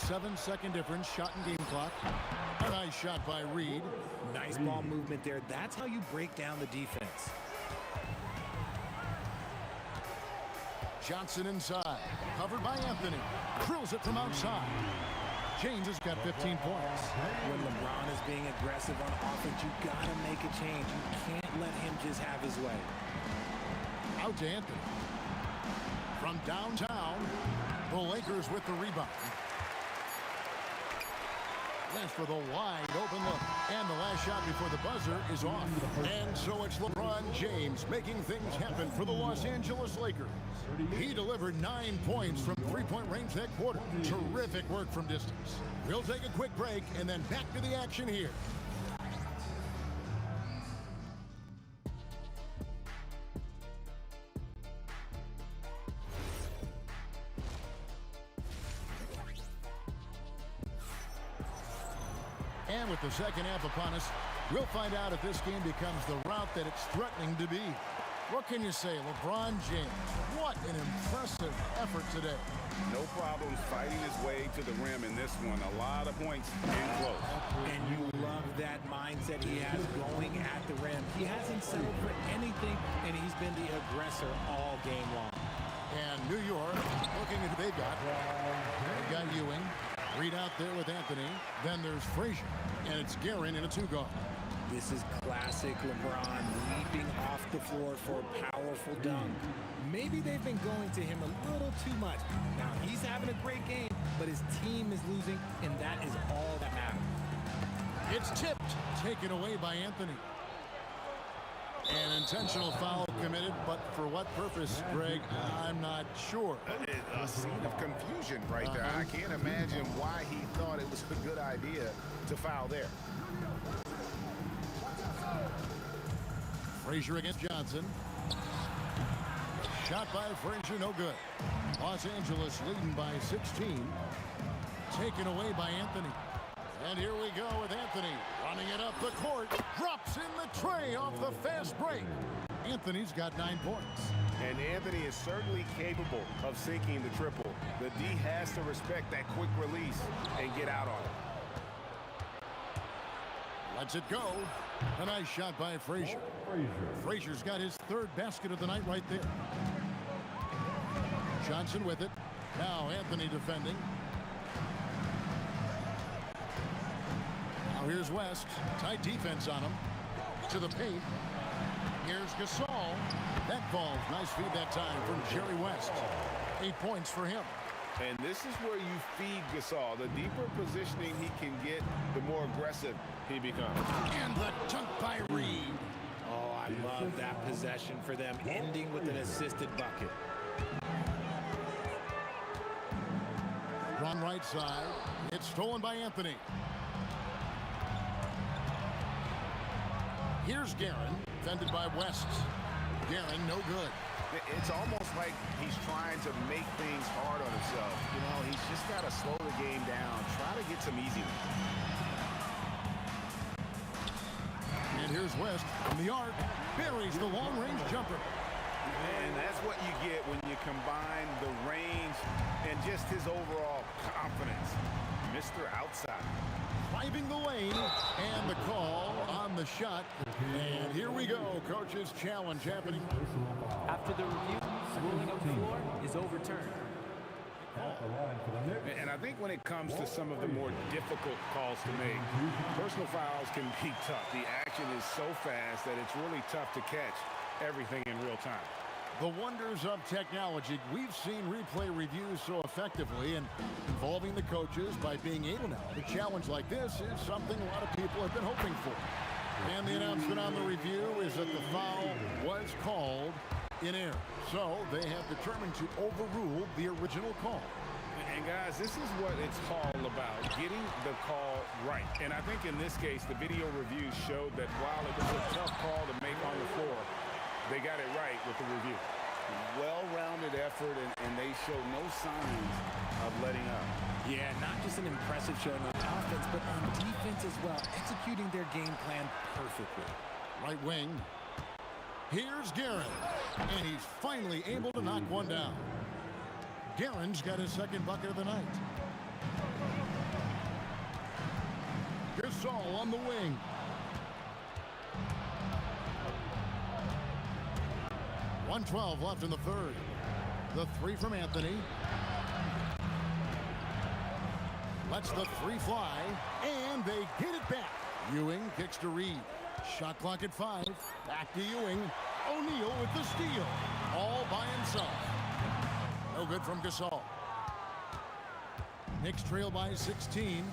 7-second difference, shot and game clock. A nice shot by Reed. Nice ball movement there. That's how you break down the defense. Johnson inside, covered by Anthony. Drills it from outside. James has got 15 points. When LeBron is being aggressive on offense, you gotta make a change. You can't let him just have his way. Out to Anthony. From downtown, the Lakers with the rebound. That's for the wide open look. And the last shot before the buzzer is off. And so it's LeBron James making things happen for the Los Angeles Lakers. He delivered 9 points from three-point range that quarter. Terrific work from distance. We'll take a quick break and then back to the action here. And with the second half upon us, we'll find out if this game becomes the route that it's threatening to be. What can you say, LeBron James? What an impressive effort today. No problems fighting his way to the rim in this one. A lot of points in close. And you love that mindset he has going at the rim. He hasn't settled for anything, and he's been the aggressor all game long. And New York, looking at who they've got. They've got Ewing. Reed out there with Anthony. Then there's Frazier. And it's Guerin in a two-guard. This is classic LeBron leaping off the floor for a powerful dunk. Maybe they've been going to him a little too much. Now, he's having a great game, but his team is losing, and that is all that matters. It's tipped. Taken away by Anthony. An intentional foul committed, but for what purpose, Greg, I'm not sure. A scene of confusion right there. I can't imagine why he thought it was a good idea to foul there. Frazier against Johnson. Shot by Frazier, no good. Los Angeles leading by 16. Taken away by Anthony. And here we go with Anthony running it up the court. Drops in the tray off the fast break. Anthony's got 9 points. And Anthony is certainly capable of sinking the triple. The D has to respect that quick release and get out on it. Lets it go. A nice shot by Frazier. Frazier's got his third basket of the night right there. Johnson with it. Now Anthony defending. Now here's West. Tight defense on him. To the paint. Here's Gasol. That falls. Nice feed that time from Jerry West. 8 points for him. And this is where you feed Gasol. The deeper positioning he can get, the more aggressive he becomes. And the dunk by Reed. Oh, I love that possession for them, ending with an assisted bucket. Run right side. It's stolen by Anthony. Here's Guerin, defended by West. Guerin, no good. It's almost like he's trying to make things hard on himself. You know, he's just got to slow the game down, try to get some easy ones. And here's West from the arc. Buries the long-range jumper. And that's what you get when you combine the range and just his overall confidence. Mr. Outside. Driving the lane, and the call on the shot. And here we go, coach's challenge happening. After the review, ruling on the floor is overturned. And I think when it comes to some of the more difficult calls to make, personal fouls can be tough. The action is so fast that it's really tough to catch everything in real time. The wonders of technology. We've seen replay reviews so effectively and involving the coaches by being able now. A challenge like this is something a lot of people have been hoping for. And the announcement on the review is that the foul was called in error. So they have determined to overrule the original call. And guys, this is what it's all about, getting the call right. And I think in this case, the video review showed that while it was a tough call to make on the floor, they got it right with the review. Well-rounded effort, and they show no signs of letting up. Yeah, not just an impressive showing on offense, but on defense as well, executing their game plan perfectly. Right wing. Here's Guerin, and he's finally able to knock one down. Guerin's got his second bucket of the night. Gasol on the wing. .112 left in the third. The three from Anthony. Lets the three fly, and they get it back. Ewing kicks to Reed. Shot clock at 5. Back to Ewing. O'Neal with the steal. All by himself. No good from Gasol. Knicks trail by 16.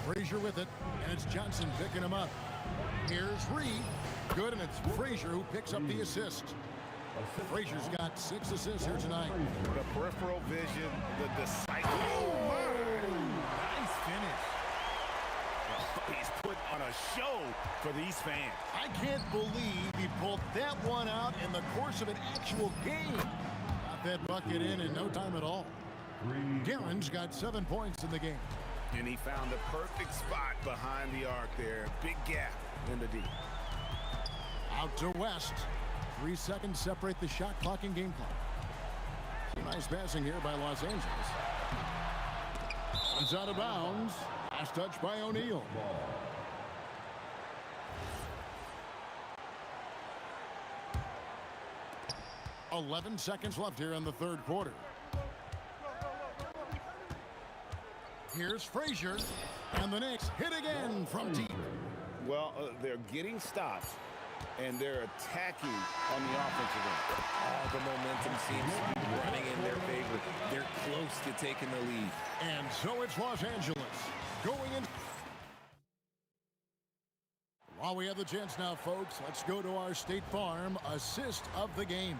Frazier with it, and it's Johnson picking him up. Here's Reed. Good, and it's Frazier who picks up the assist. Frazier's got 6 assists here tonight. The peripheral vision, the decisive. Oh, nice finish. He's put on a show for these fans. I can't believe he pulled that one out in the course of an actual game. Got that bucket in no time at all. Guerin's got 7 points in the game. And he found the perfect spot behind the arc there. Big gap in the D. Out to West. 3 seconds separate the shot clock and game clock. Nice passing here by Los Angeles. One's out of bounds. Last touch by O'Neal. .11 seconds left here in the third quarter. Here's Frazier, and the Knicks hit again from deep. Well, they're getting stops, and they're attacking on the offensive end. All the momentum seems to be running in their favor. They're close to taking the lead. And so it's Los Angeles going in. While we have the chance now, folks, let's go to our State Farm assist of the game.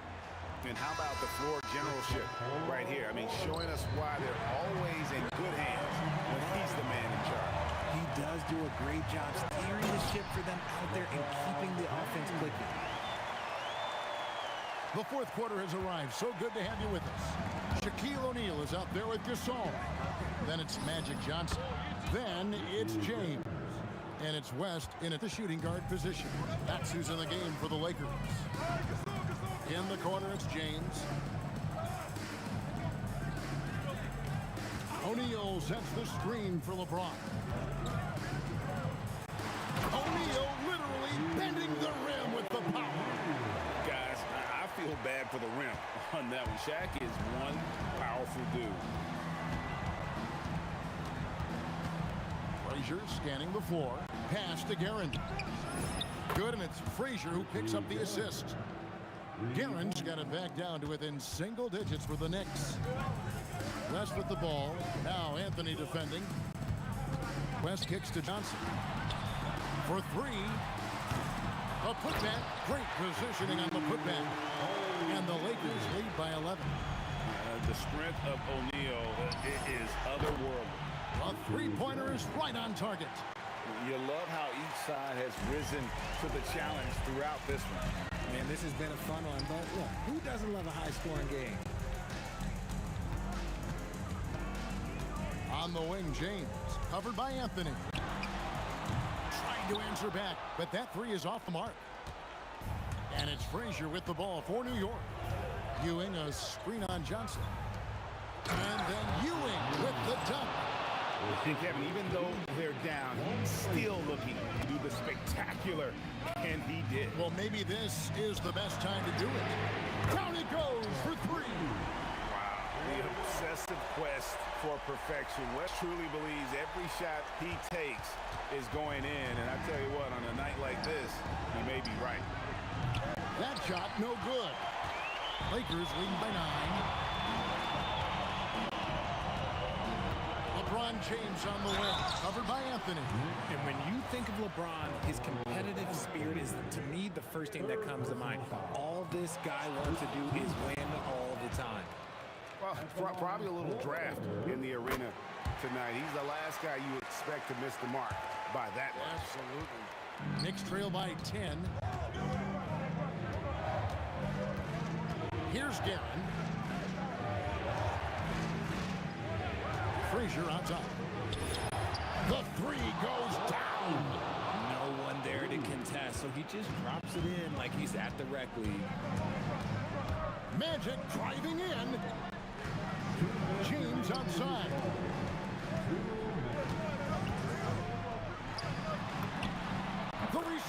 And how about the floor generalship right here? I mean, showing us why they're always in good hands when he's the man in charge. He does do a great job steering the ship for them out there and keeping the offense clicking. The fourth quarter has arrived. So good to have you with us. Shaquille O'Neal is out there with Gasol. Then it's Magic Johnson. Then it's James. And it's West in at the shooting guard position. That's who's in the game for the Lakers. In the corner, it's James. O'Neal sets the screen for LeBron. O'Neal literally bending the rim with the power. Guys, I feel bad for the rim on that one. Shaq is one powerful dude. Frazier scanning the floor. Pass to Guerin. Good, and it's Frazier who picks up the assist. Guerin's got it back down to within single digits for the Knicks. West with the ball. Now Anthony defending. West kicks to Johnson. For 3. A putback. Great positioning on the putback. And the Lakers lead by 11. The strength of O'Neal is otherworldly. A three-pointer is right on target. You love how each side has risen to the challenge throughout this one. Man, this has been a fun one, but look, who doesn't love a high-scoring game? On the wing, James, covered by Anthony. Trying to answer back, but that 3 is off the mark. And it's Frazier with the ball for New York. Ewing a screen on Johnson. And then Ewing with the dunk. And Kevin, even though they're down, he's still looking to do the spectacular, and he did. Well, maybe this is the best time to do it. Down it goes for 3. Wow, the obsessive quest for perfection. West truly believes every shot he takes is going in, and I tell you what, on a night like this, he may be right. That shot, no good. Lakers leading by 9. LeBron James on the wing, covered by Anthony. And when you think of LeBron, his competitive spirit is, to me, the first thing that comes to mind. All this guy wants to do is win all the time. Well, probably a little draft in the arena tonight. He's the last guy you expect to miss the mark by that much. Absolutely. Knicks trail by 10. Here's Guerin. Frazier on top. The 3 goes down. No one there to contest, so he just drops it in like he's at the rec league. Magic driving in. James outside.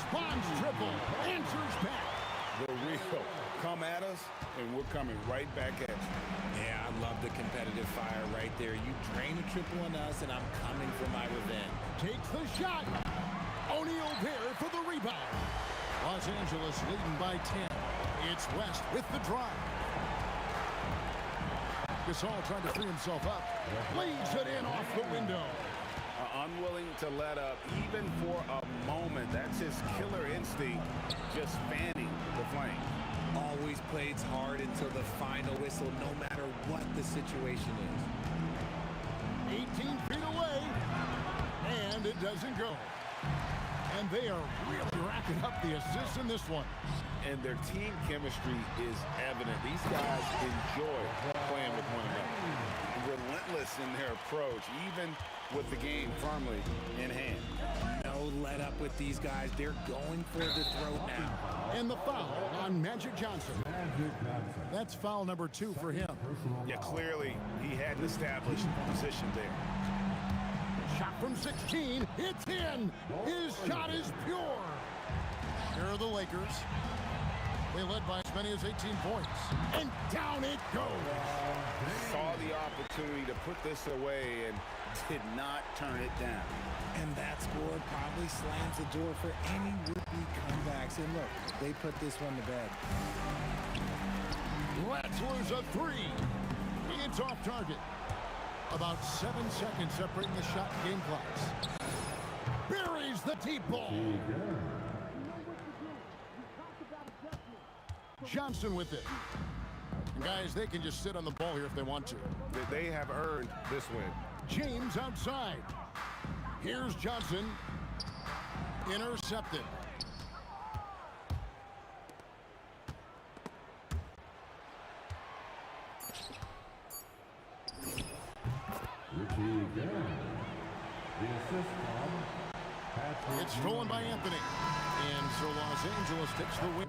responds triple. Answers back. The real come at us, and we're coming right back at you. Yeah, I love the competitive fire right there. You drain a triple on us, and I'm coming for my revenge. Takes the shot. O'Neal there for the rebound. Los Angeles leading by 10. It's West with the drive. Gasol trying to free himself up. Leaves it in off the window. Unwilling to let up even for a moment. That's his killer instinct, just fanning the flame. Always plays hard until the final whistle, no matter what the situation is. 18 feet away, and it doesn't go. And they are really racking up the assists in this one. And their team chemistry is evident. These guys enjoy playing with one another. Relentless in their approach, even with the game firmly in hand. No let up with these guys. They're going for the throat now. And the foul on Magic Johnson. That's foul number 2 for him. Yeah, clearly he had an established position there. Shot from 16. It's in. His shot is pure. Here are the Lakers. They led by as many as 18 points. And down it goes. Saw the opportunity to put this away and did not turn it down. And that score probably slams the door for any would-be comebacks. And look, they put this one to bed. Ratzler's a 3. It's off target. About 7 seconds separating the shot game clocks. Buries the deep ball. Johnson with it. And guys, they can just sit on the ball here if they want to. They have earned this win. James outside. Here's Johnson. Intercepted. It's stolen by Anthony. And so Los Angeles takes the win.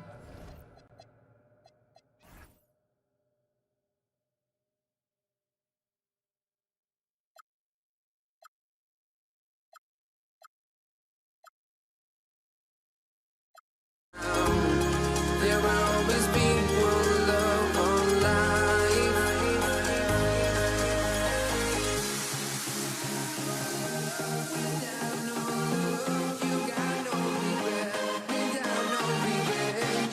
There will always be one love on life. Without no love, you got no regret. Without no regret.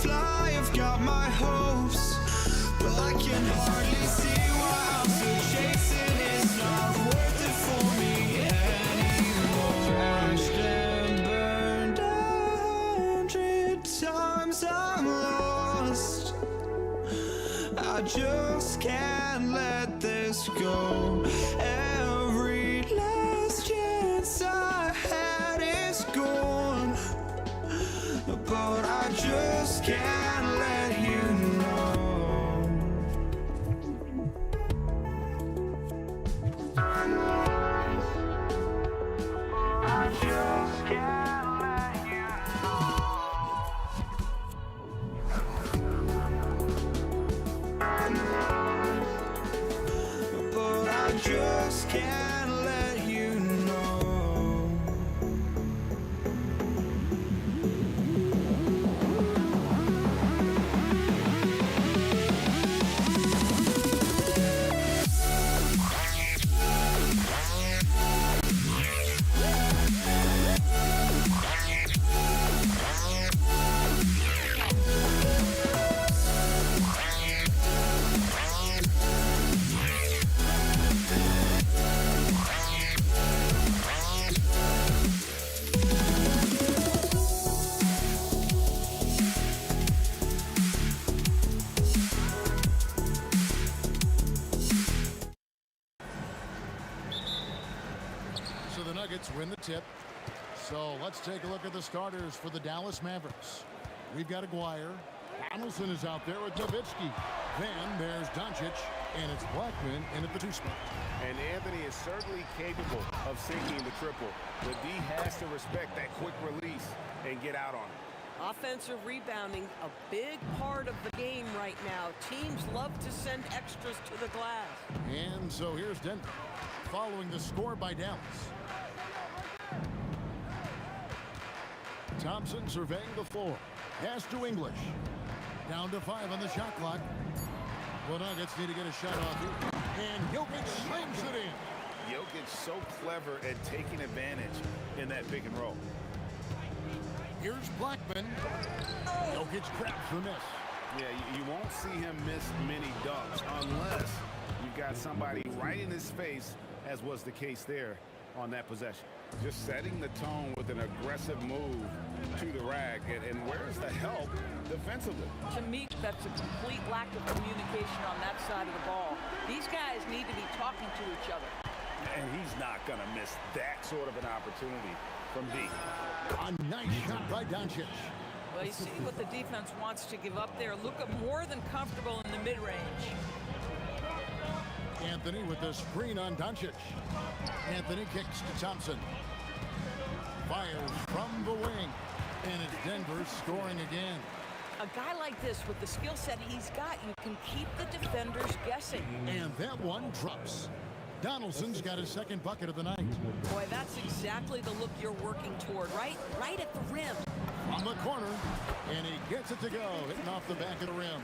fly, I've got my hopes, but I can hardly see why I'm still chasing. It's not worth it for me anymore. Crashed and burned 100 times, I'm lost. I just can't let this go. Every last chance I had is gone, but I just can't let you know. I just can't let you know. But I just can't let you know. So the Nuggets win the tip. So let's take a look at the starters for the Dallas Mavericks. We've got Aguirre. Donaldson is out there with Nowitzki. Then there's Doncic, and it's Blackman in at the 2 spot. And Anthony is certainly capable of sinking the triple. The D has to respect that quick release and get out on it. Offensive rebounding, a big part of the game right now. Teams love to send extras to the glass. And so here's Denver, following the score by Dallas. Thompson surveying the floor. Pass to English. Down to 5 on the shot clock. The Nuggets need to get a shot off here. And Jokic slings it in. Jokic so clever at taking advantage in that pick and roll. Here's Blackman. Jokic grabs the miss. Yeah, you won't see him miss many dunks unless you've got somebody right in his face, as was the case there on that possession. Just setting the tone with an aggressive move to the rack. And where's the help defensively? To me, that's a complete lack of communication on that side of the ball. These guys need to be talking to each other. And he's not going to miss that sort of an opportunity from D. A nice shot by Doncic. Well, you see what the defense wants to give up there. Luka more than comfortable in the mid-range. Anthony with the screen on Doncic. Anthony kicks to Thompson. Fires from the wing. And it's Denver scoring again. A guy like this with the skill set he's got, you can keep the defenders guessing. And that one drops. Donaldson's got his second bucket of the night. Boy, that's exactly the look you're working toward, right? Right at the rim. From the corner. And he gets it to go, hitting off the back of the rim.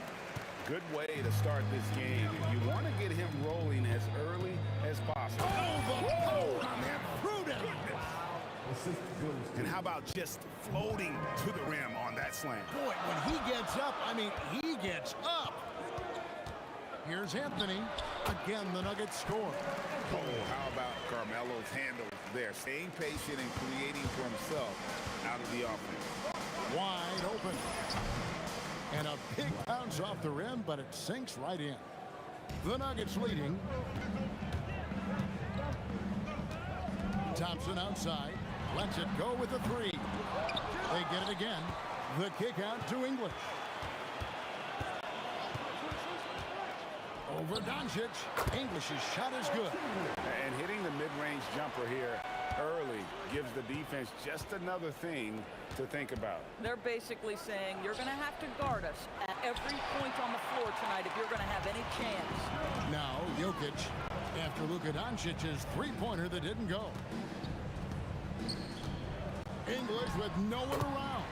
Good way to start this game. You want to get him rolling as early as possible. Oh, on that prudent. And how about just floating to the rim on that slam? Boy, when he gets up, I mean, he gets up. Here's Anthony. Again, the Nuggets score. Oh, how about Carmelo's handle there? Staying patient and creating for himself out of the offense. Wide open. And a big bounce off the rim, but it sinks right in. The Nuggets leading. Thompson outside. Lets it go with the 3. They get it again. The kick out to English. Over Doncic. English's shot is good. And hitting the mid-range jumper here early gives the defense just another thing to think about. They're basically saying you're going to have to guard us at every point on the floor tonight if you're going to have any chance. Now Jokic after Luka Doncic's 3-pointer that didn't go. English with no one around.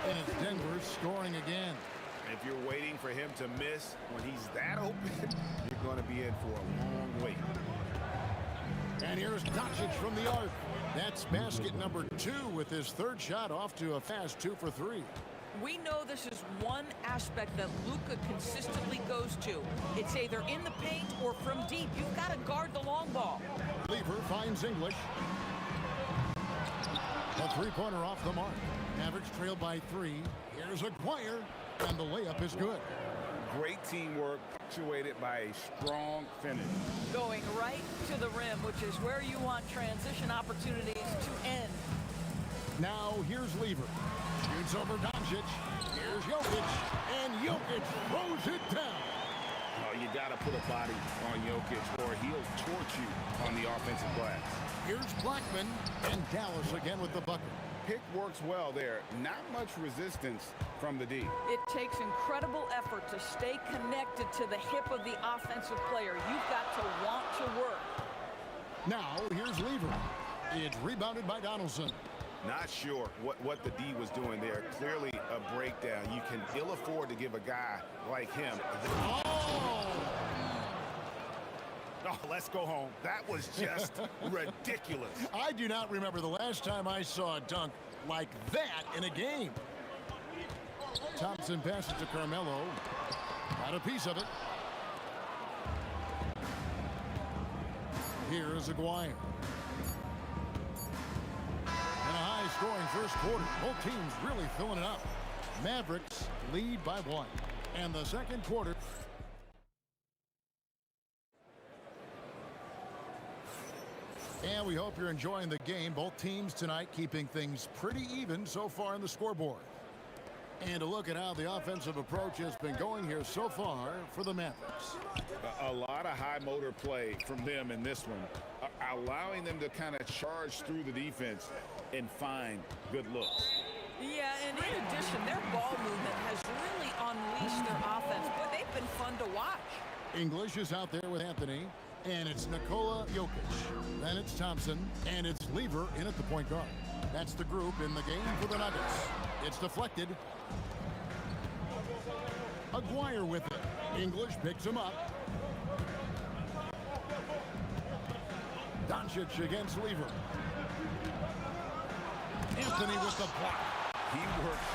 And it's Denver scoring again. If you're waiting for him to miss when he's that open, you're going to be in for a long wait. And here's Doncic from the arc. That's basket number 2 with his 3rd shot off to a fast 2 for 3. We know this is one aspect that Luka consistently goes to. It's either in the paint or from deep. You've got to guard the long ball. Lever finds English. A three-pointer off the mark. Mavericks trail by 3. Here's Aguirre, and the layup is good. Great teamwork, punctuated by a strong finish. Going right to the rim, which is where you want transition opportunities to end. Now here's Lever. Shoots over Doncic. Here's Jokic. And Jokic throws it down. Oh, you got to put a body on Jokic or he'll torch you on the offensive glass. Here's Blackman. And Dallas again with the bucket. Pick works well there. Not much resistance from the D. It takes incredible effort to stay connected to the hip of the offensive player. You've got to want to work. Now here's Lever. It's rebounded by Donaldson. Not sure what the D was doing there. Clearly a breakdown. You can ill afford to give a guy like him. Oh, let's go home. That was just ridiculous. I do not remember the last time I saw a dunk like that in a game. Thompson passes to Carmelo. Got a piece of it. Here's Aguirre. And a high-scoring first quarter. Both teams really filling it up. Mavericks lead by 1. And the second quarter. And we hope you're enjoying the game. Both teams tonight keeping things pretty even so far in the scoreboard. And a look at how the offensive approach has been going here so far for the Mavericks. A lot of high motor play from them in this one, allowing them to kind of charge through the defense and find good looks. Yeah, and in addition, their ball movement has really unleashed their offense. Boy, they've been fun to watch. English is out there with Anthony, and it's Nikola Jokic. Then it's Thompson, and it's Lever in at the point guard. That's the group in the game for the Nuggets. It's deflected. Aguirre with it. English picks him up. Doncic against Lever. Anthony with the block. He works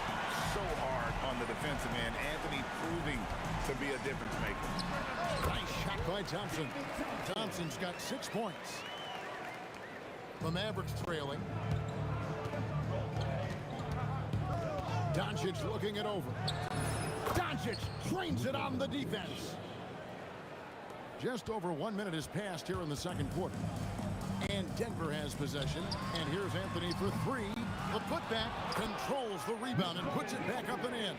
so hard on the defensive end. Anthony proving to be a difference maker. Nice shot by Thompson. Thompson's got 6 points. The Mavericks trailing. Doncic looking it over. Doncic trains it on the defense. Just over 1 minute has passed here in the second quarter. And Denver has possession. And here's Anthony for 3. The putback controls the rebound and puts it back up and in.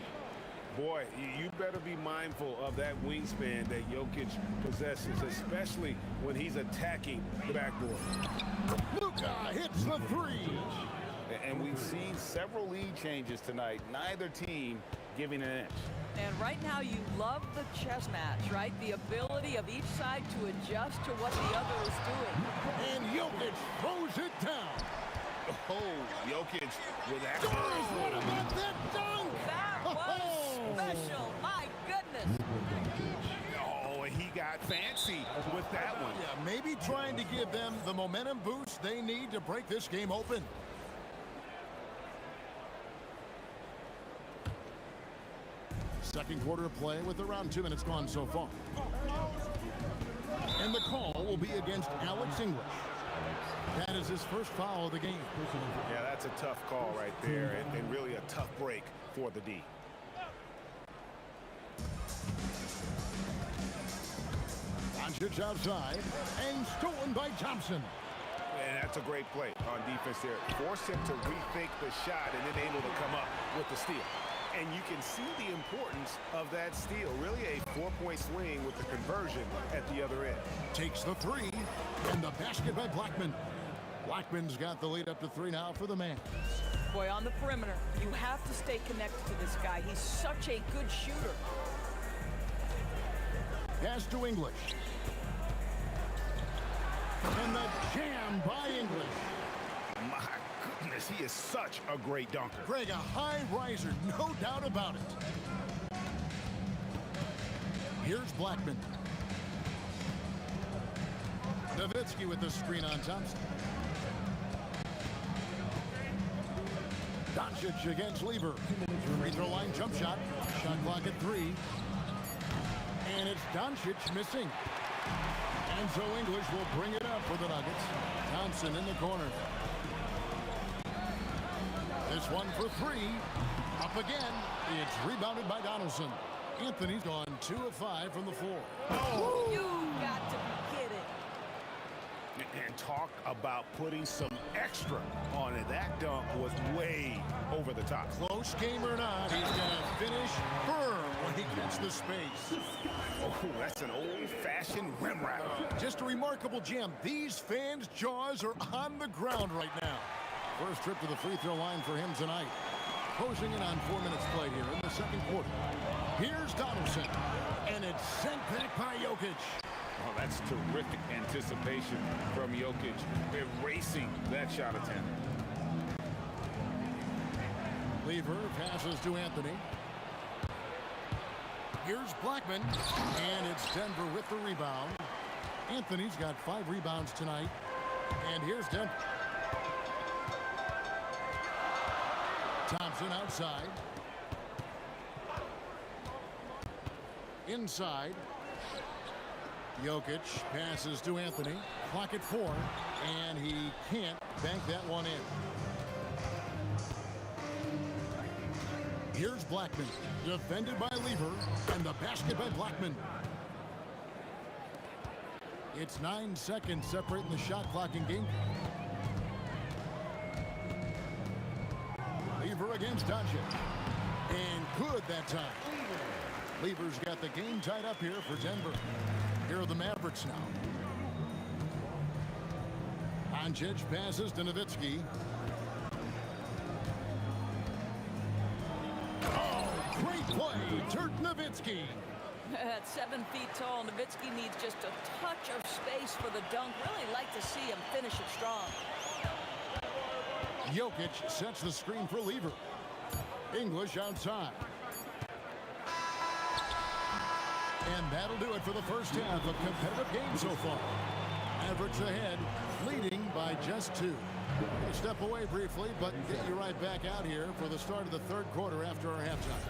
Boy, you better be mindful of that wingspan that Jokic possesses, especially when he's attacking the backboard. Luka hits the 3. And we've seen several lead changes tonight. Neither team giving an inch. And right now you love the chess match, right? The ability of each side to adjust to what the other is doing. And Jokic throws it down. Oh, Jokic with that. Doris, what about that dunk? That was special. My goodness. Oh, and he got fancy with that one. Yeah, maybe trying to give them the momentum boost they need to break this game open. Second quarter of play with around 2 minutes gone so far. And the call will be against Alex English. That is his first foul of the game. Yeah, that's a tough call right there, and really a tough break for the D. Doncic outside, and stolen by Thompson. And that's a great play on defense there. Forced him to rethink the shot and then able to come up with the steal. And you can see the importance of that steal. Really a 4-point swing with the conversion at the other end. Takes the 3, and the basket by Blackman. Blackman's got the lead up to 3 now for the man. Boy, on the perimeter, you have to stay connected to this guy. He's such a good shooter. Pass to English. And the jam by English. My goodness, he is such a great dunker. Greg, a high riser, no doubt about it. Here's Blackman. Nowitzki with the screen on Thompson. Doncic against Lever. Free throw line jump shot. Shot clock at 3. And it's Doncic missing. And so English will bring it up for the Nuggets. Thompson in the corner. This one for 3. Up again. It's rebounded by Donaldson. Anthony's gone 2 of 5 from the floor. Oh, you got to be kidding. And talk about putting some extra on it. That dunk was way over the top. Close game or not, he's going to finish firm when he gets the space. Oh, that's an old-fashioned rim wrap. Just a remarkable jam. These fans' jaws are on the ground right now. First trip to the free throw line for him tonight. Closing in on 4 minutes played here in the second quarter. Here's Donaldson, and it's sent back by Jokic. Oh, that's terrific anticipation from Jokic, erasing that shot attempt. Lever passes to Anthony. Here's Blackman, and it's Denver with the rebound. Anthony's got 5 rebounds tonight, and here's Denver. Thompson outside. Inside. Jokic passes to Anthony. Clock at 4, and he can't bank that one in. Here's Blackman, defended by Lever, and the basket by Blackman. It's 9 seconds separating the shot clock and game. Lever against Doncic, and good that time. Lever's got the game tied up here for Denver. Here are the Mavericks now. Doncic passes to Nowitzki. Oh, great play, Dirk Nowitzki. At 7 feet tall, Nowitzki needs just a touch of space for the dunk. Really like to see him finish it strong. Jokic sets the screen for Lever. English outside. And that'll do it for the first half of competitive game so far. Mavericks ahead, leading by just 2. We'll step away briefly, but get you right back out here for the start of the third quarter after our halftime.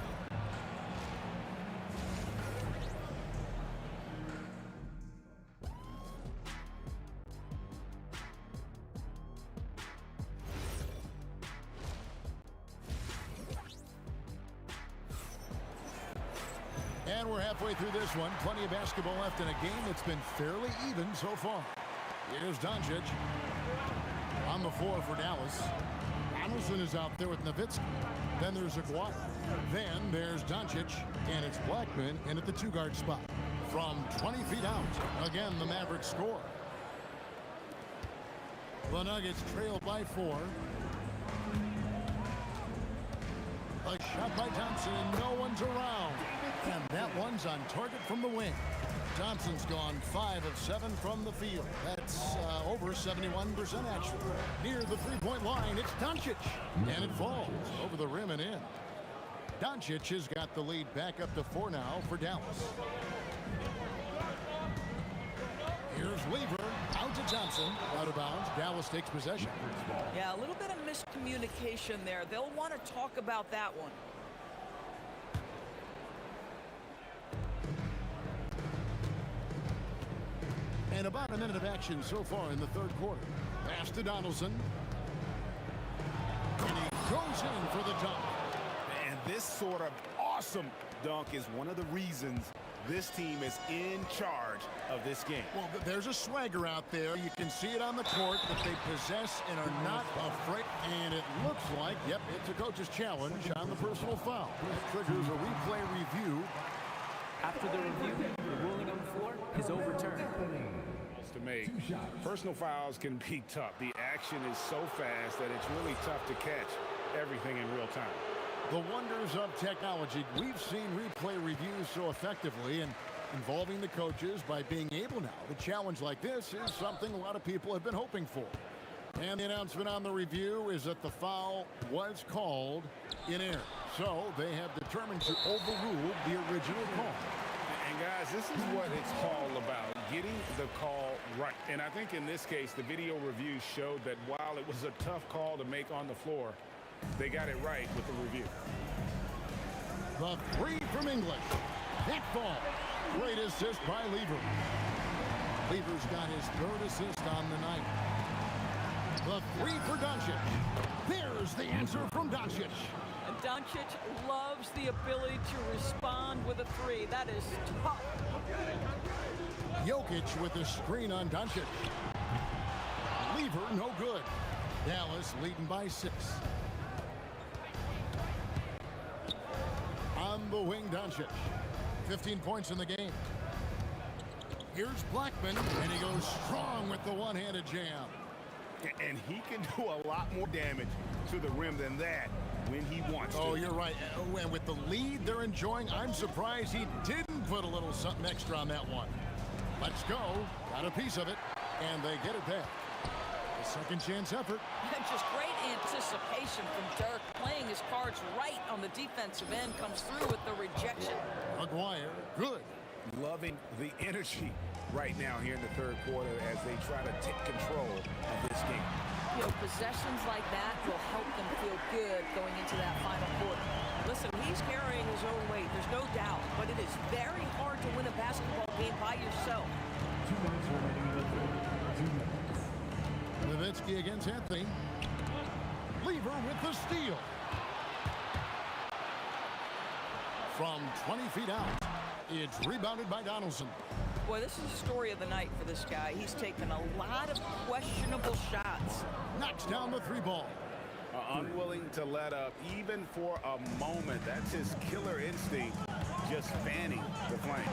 And we're halfway through this one. Plenty of basketball left in a game that's been fairly even so far. Here's Doncic on the floor for Dallas. Donaldson is out there with Nowitzki. Then there's Aguirre. Then there's Doncic, and it's Blackman in at the 2-guard spot. From 20 feet out, again, the Mavericks score. The Nuggets trail by 4. A shot by Thompson, and no one's around. And that one's on target from the wing. Thompson's gone 5 of 7 from the field. That's over 71% actually. Near the three-point line, it's Doncic. And it falls over the rim and in. Doncic has got the lead back up to 4 now for Dallas. Here's Lever, out to Thompson, out of bounds. Dallas takes possession. Yeah, a little bit of miscommunication there. They'll want to talk about that one. And about a minute of action so far in the third quarter. Pass to Donaldson. And he goes in for the dunk. And this sort of awesome dunk is one of the reasons this team is in charge of this game. Well, there's a swagger out there. You can see it on the court that they possess and are not afraid. And it looks like, yep, it's a coach's challenge on the personal foul. This triggers a replay review. After the review, the ruling on the floor is overturned. To make. Personal fouls can be tough. The action is so fast that it's really tough to catch everything in real time. The wonders of technology. We've seen replay reviews so effectively and involving the coaches by being able now to challenge like this is something a lot of people have been hoping for. And the announcement on the review is that the foul was called in error. So they have determined to overrule the original call. And guys, this is what it's all about, getting the call right. And I think in this case, the video review showed that while it was a tough call to make on the floor, They got it right with the review. The three from English. Hit ball. Great assist by Lever. Lever's got his third assist on the night. The three for Doncic. There's the answer from Doncic. And Doncic loves the ability to respond with a three. That is tough. Jokic with the screen on Doncic. Lever, no good. Dallas leading by 6. On the wing, Doncic. 15 points in the game. Here's Blackman, and he goes strong with the one-handed jam. And he can do a lot more damage to the rim than that when he wants to. Oh, you're right. And with the lead they're enjoying, I'm surprised he didn't put a little something extra on that one. Let's go. Got a piece of it, and they get it back. A second chance effort. And just great anticipation from Dirk, playing his cards right on the defensive end, comes through with the rejection. McGuire, good. Loving the energy right now here in the third quarter as they try to take control of this game. You know, possessions like that will help them feel good going into that final quarter. Listen, he's carrying his own weight, there's no doubt, but it is very hard to win a basketball game by yourself. 2 minutes remaining in the third. 2 minutes. Nowitzki against Anthony. Lever with the steal. From 20 feet out, it's rebounded by Donaldson. Boy, this is the story of the night for this guy. He's taken a lot of questionable shots. Knocks down the 3 ball. Unwilling to let up even for a moment. That's his killer instinct, just fanning the flame.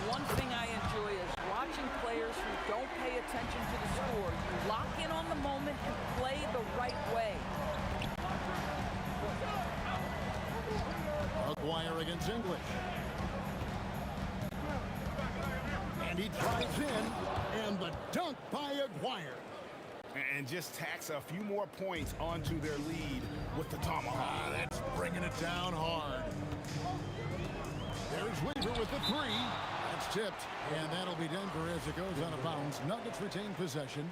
One thing I enjoy is watching players who don't pay attention to the score. You lock in on the moment and play the right way. McGuire against English. And he drives in, and the dunk by Aguirre. And just tacks a few more points onto their lead with the tomahawk. That's bringing it down hard. There's Lever with the 3. That's tipped, and that'll be Denver as it goes out of bounds. Nuggets retain possession.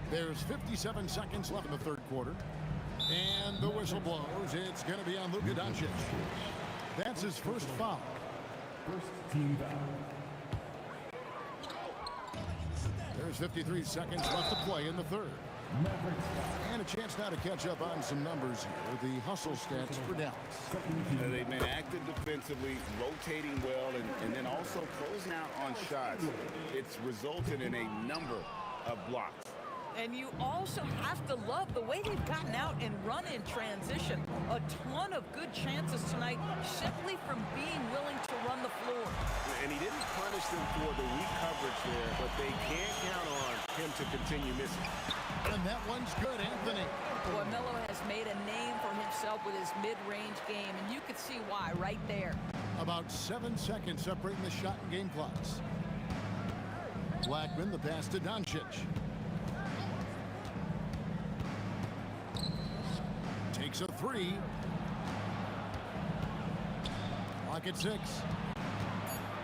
There's 57 seconds left in the third quarter. And the whistle blows. It's going to be on Luka Doncic. That's his first foul. First team foul. There's 53 seconds left to play in the third. And a chance now to catch up on some numbers here. The hustle stats for Dallas. They've been active defensively, rotating well, and then also closing out on shots. It's resulted in a number of blocks. And you also have to love the way they've gotten out and run in transition. A ton of good chances tonight simply from being willing to run the floor. And he didn't punish them for the weak coverage there, but they can't count on him to continue missing. And that one's good, Anthony. Boy, Melo has made a name for himself with his mid-range game, and you could see why right there. About 7 seconds separating the shot and game clocks. Blackman, the pass to Doncic. Takes a 3. Clock at 6.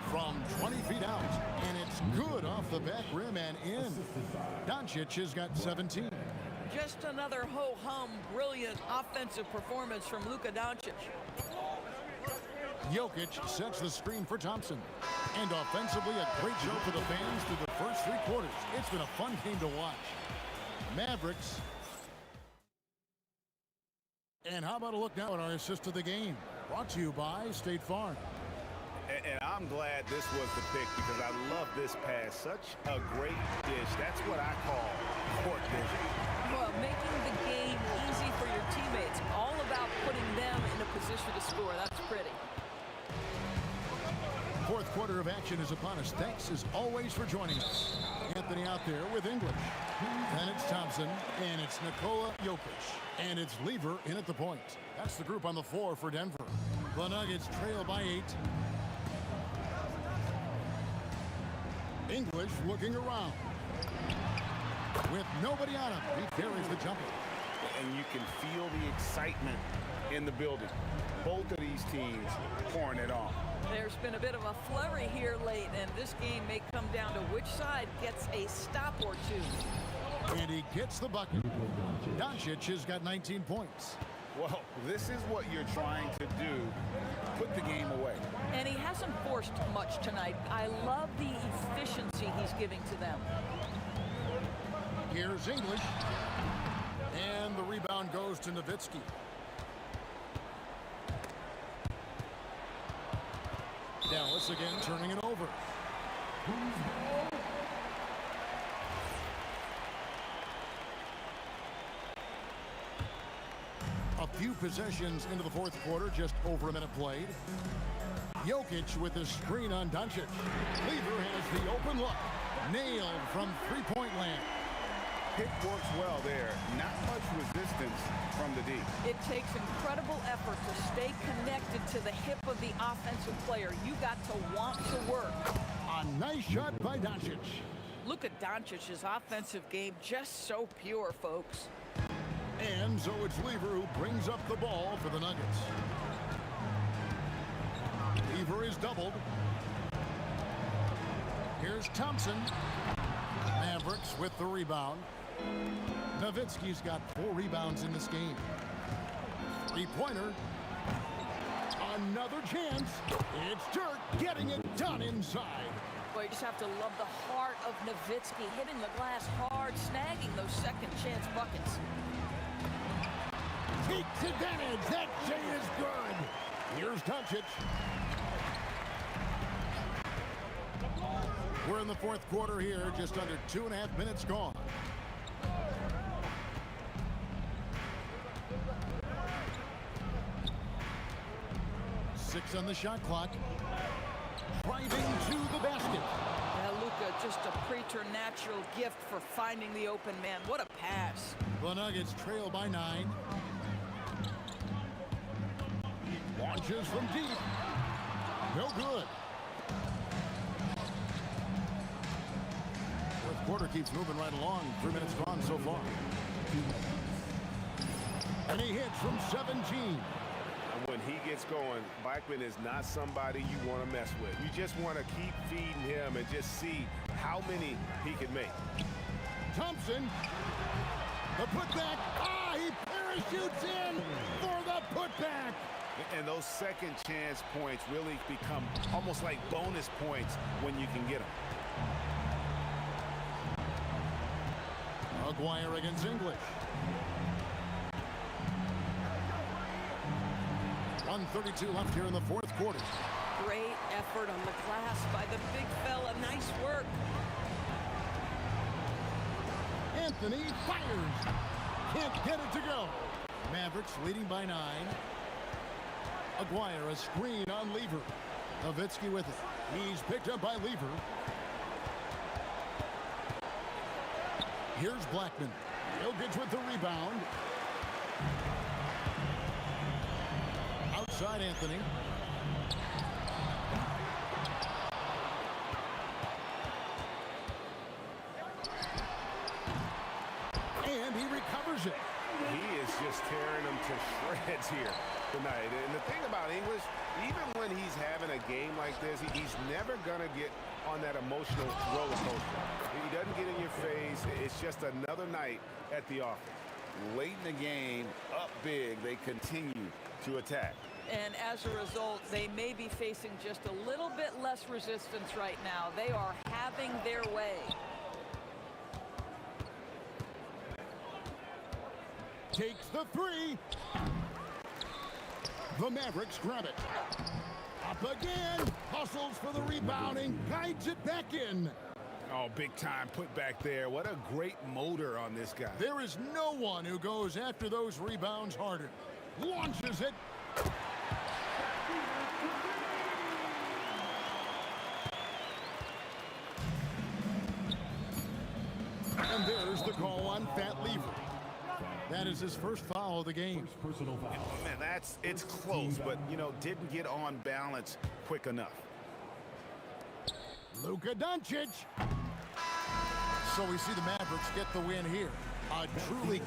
From 20 feet out, and it's good off the back rim and in. Doncic has got 17. Just another ho-hum, brilliant offensive performance from Luka Doncic. Jokic sets the screen for Thompson. And offensively, a great show for the fans through the first 3 quarters. It's been a fun game to watch. Mavericks. And how about a look now at our assist of the game? Brought to you by State Farm. And I'm glad this was the pick because I love this pass. Such a great dish. That's what I call court vision. Well, making the game easy for your teammates. All about putting them in a position to score. That's pretty. Fourth quarter of action is upon us. Thanks as always for joining us. Anthony out there with English. Then it's Thompson, and it's Nikola Jokic. And it's Lever in at the point. That's the group on the floor for Denver. The Nuggets trail by 8. English looking around. With nobody on him, he carries the jumper. And you can feel the excitement in the building. Both of these teams pouring it on. There's been a bit of a flurry here late, and this game may come down to which side gets a stop or two. And he gets the bucket. Doncic has got 19 points. Well, this is what you're trying to do. Put the game away. And he hasn't forced much tonight. I love the efficiency he's giving to them. Here's English. And the rebound goes to Nowitzki. Dallas again turning it over. A few possessions into the fourth quarter, just over a minute played. Jokic with his screen on Doncic. Lever has the open look. Nailed from three-point land. Pick works well there. Not much resistance from the D. It takes incredible effort to stay connected to the hip of the offensive player. You got to want to work. A nice shot by Doncic. Look at Doncic's offensive game, just so pure, folks. And so it's Lever who brings up the ball for the Nuggets. Lever is doubled. Here's Thompson. Mavericks with the rebound. Nowitzki's got 4 rebounds in this game. Three-pointer. Another chance. It's Dirk getting it done inside. Boy, you just have to love the heart of Nowitzki, hitting the glass hard, snagging those second chance buckets. Takes advantage. That J is good. Here's Doncic. We're in the fourth quarter here, just under 2.5 minutes gone. Six on the shot clock. Driving to the basket. Yeah, Luka, just a preternatural gift for finding the open man. What a pass. The Nuggets trail by 9. Launches from deep. No good. Fourth quarter keeps moving right along. 3 minutes gone so far. And he hits from 17. When he gets going, Blackman is not somebody you want to mess with. You just want to keep feeding him and just see how many he can make. Thompson, the putback. He parachutes in for the putback. And those second chance points really become almost like bonus points when you can get them. Maguire against English. 1:32 left here in the fourth quarter. Great effort on the glass by the big fella. Nice work. Anthony fires. Can't get it to go. Mavericks leading by 9. Maguire a screen on Lever. Nowitzki with it. He's picked up by Lever. Here's Blackman. Jokic with the rebound. Outside Anthony. And he recovers it. He is just tearing them to shreds here tonight. And the thing about English, even when he's having a game like this, he's never going to get on that emotional roller coaster. He doesn't get in your face. It's just another night at the office. Late in the game, up big, they continue to attack. And as a result, they may be facing just a little bit less resistance right now. They are having their way. Takes the 3. The Mavericks grab it. Up again. Hustles for the rebounding. Guides it back in. Oh, big time put back there. What a great motor on this guy. There is no one who goes after those rebounds harder. Launches it. And there's the call on Fat Lever. That is his first foul of the game. Man, it's close, but, didn't get on balance quick enough. Luka Doncic. So we see the Mavericks get the win here. A truly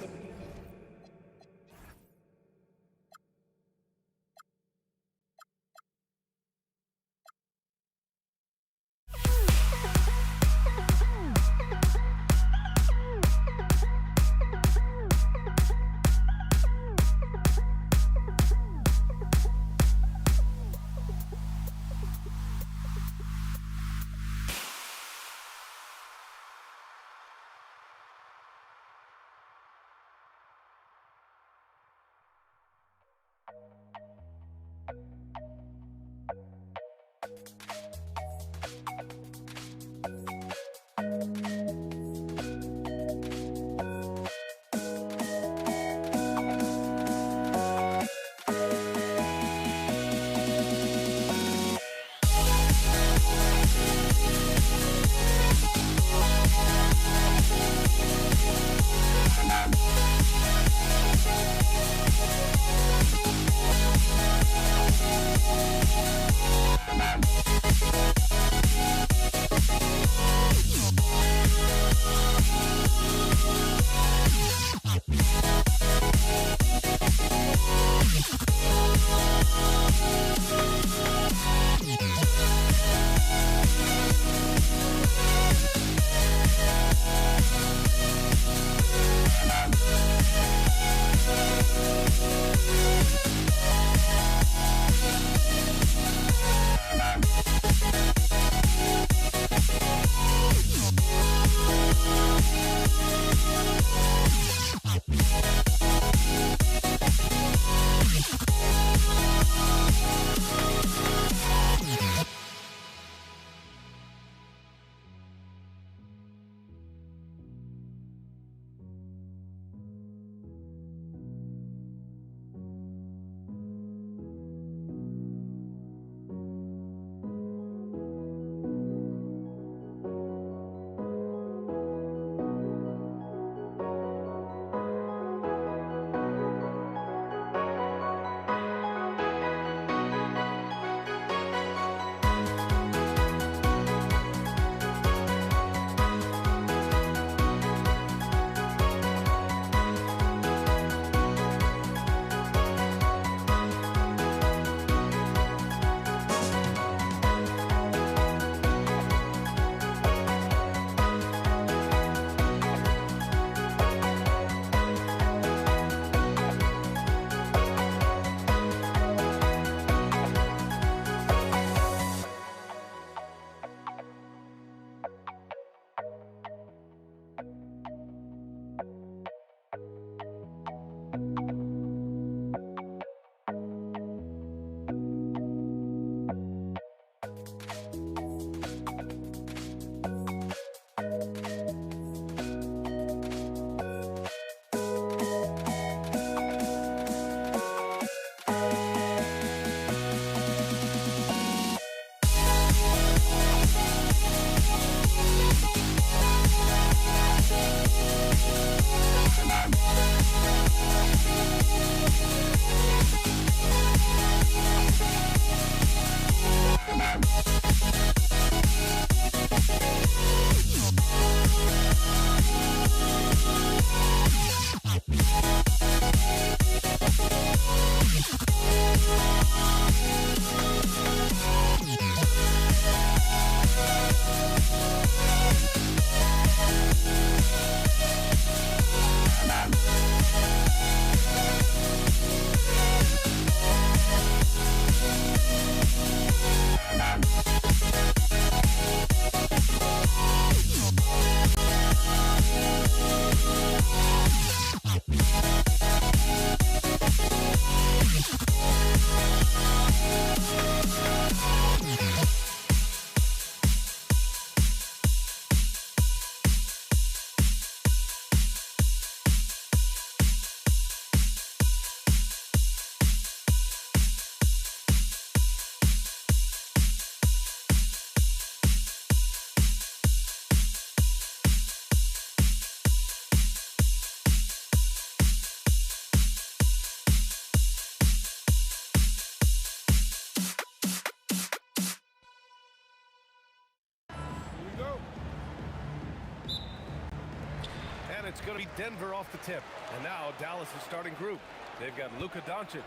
And it's going to be Denver off the tip. And now Dallas is starting group. They've got Luka Doncic.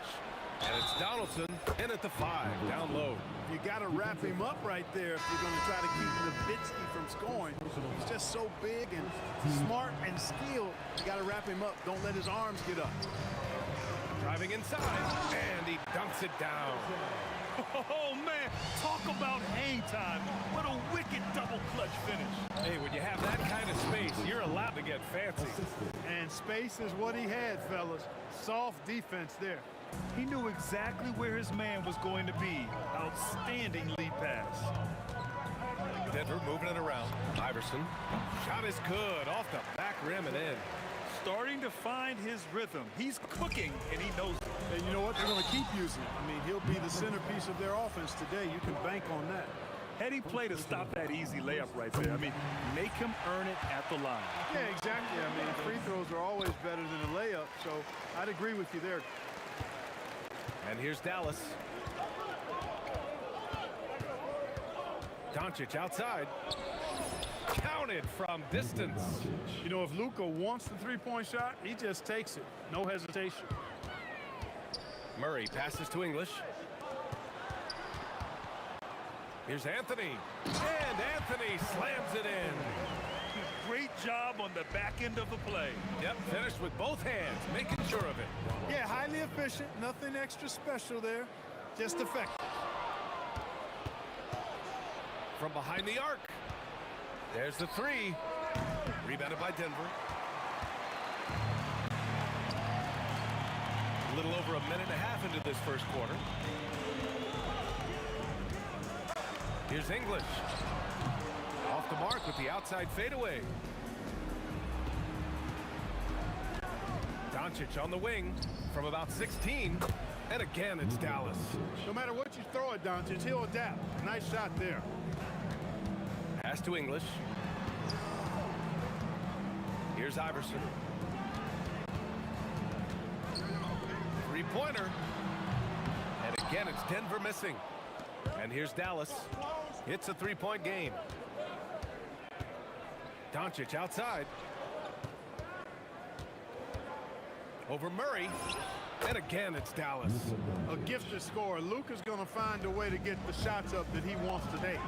And it's Donaldson in at the 5, down low. You got to wrap him up right there if you're going to try to keep Nowitzki from scoring. He's just so big and smart and skilled. You got to wrap him up. Don't let his arms get up. Driving inside, and he dunks it down. Oh, man, talk about hang time. What a wicked double clutch finish. Hey, when you have that kind of space, you're allowed to get fancy. And space is what he had, fellas. Soft defense there. He knew exactly where his man was going to be. Outstanding lead pass. Denver moving it around. Iverson. Shot is good. Off the back rim and in. Starting to find his rhythm. He's cooking, and he knows it. And you know what? They're going to keep using it. I mean, he'll be the centerpiece of their offense today. You can bank on that. Heady play to stop that easy layup right there. I mean, make him earn it at the line. Yeah, exactly. I mean, free throws are always better than a layup, so I'd agree with you there. And here's Dallas. Doncic outside. Counted from distance. You know, if Luka wants the three-point shot, he just takes it. No hesitation. Murray passes to English. Here's Anthony. And Anthony slams it in. Great job on the back end of the play. Yep, finished with both hands, making sure of it. Yeah, highly efficient. Nothing extra special there. Just effective. From behind the arc. There's the 3. Rebounded by Denver. A little over a minute and a half into this first quarter. Here's English. Off the mark with the outside fadeaway. Doncic on the wing from about 16. And again, it's Dallas. No matter what you throw at Doncic, he'll adapt. Nice shot there. Pass to English. Here's Iverson. Three-pointer. And again, it's Denver missing. And here's Dallas. It's a three-point game. Doncic outside. Over Murray. And again, it's Dallas. A gifted scorer. Luka's going to find a way to get the shots up that he wants today.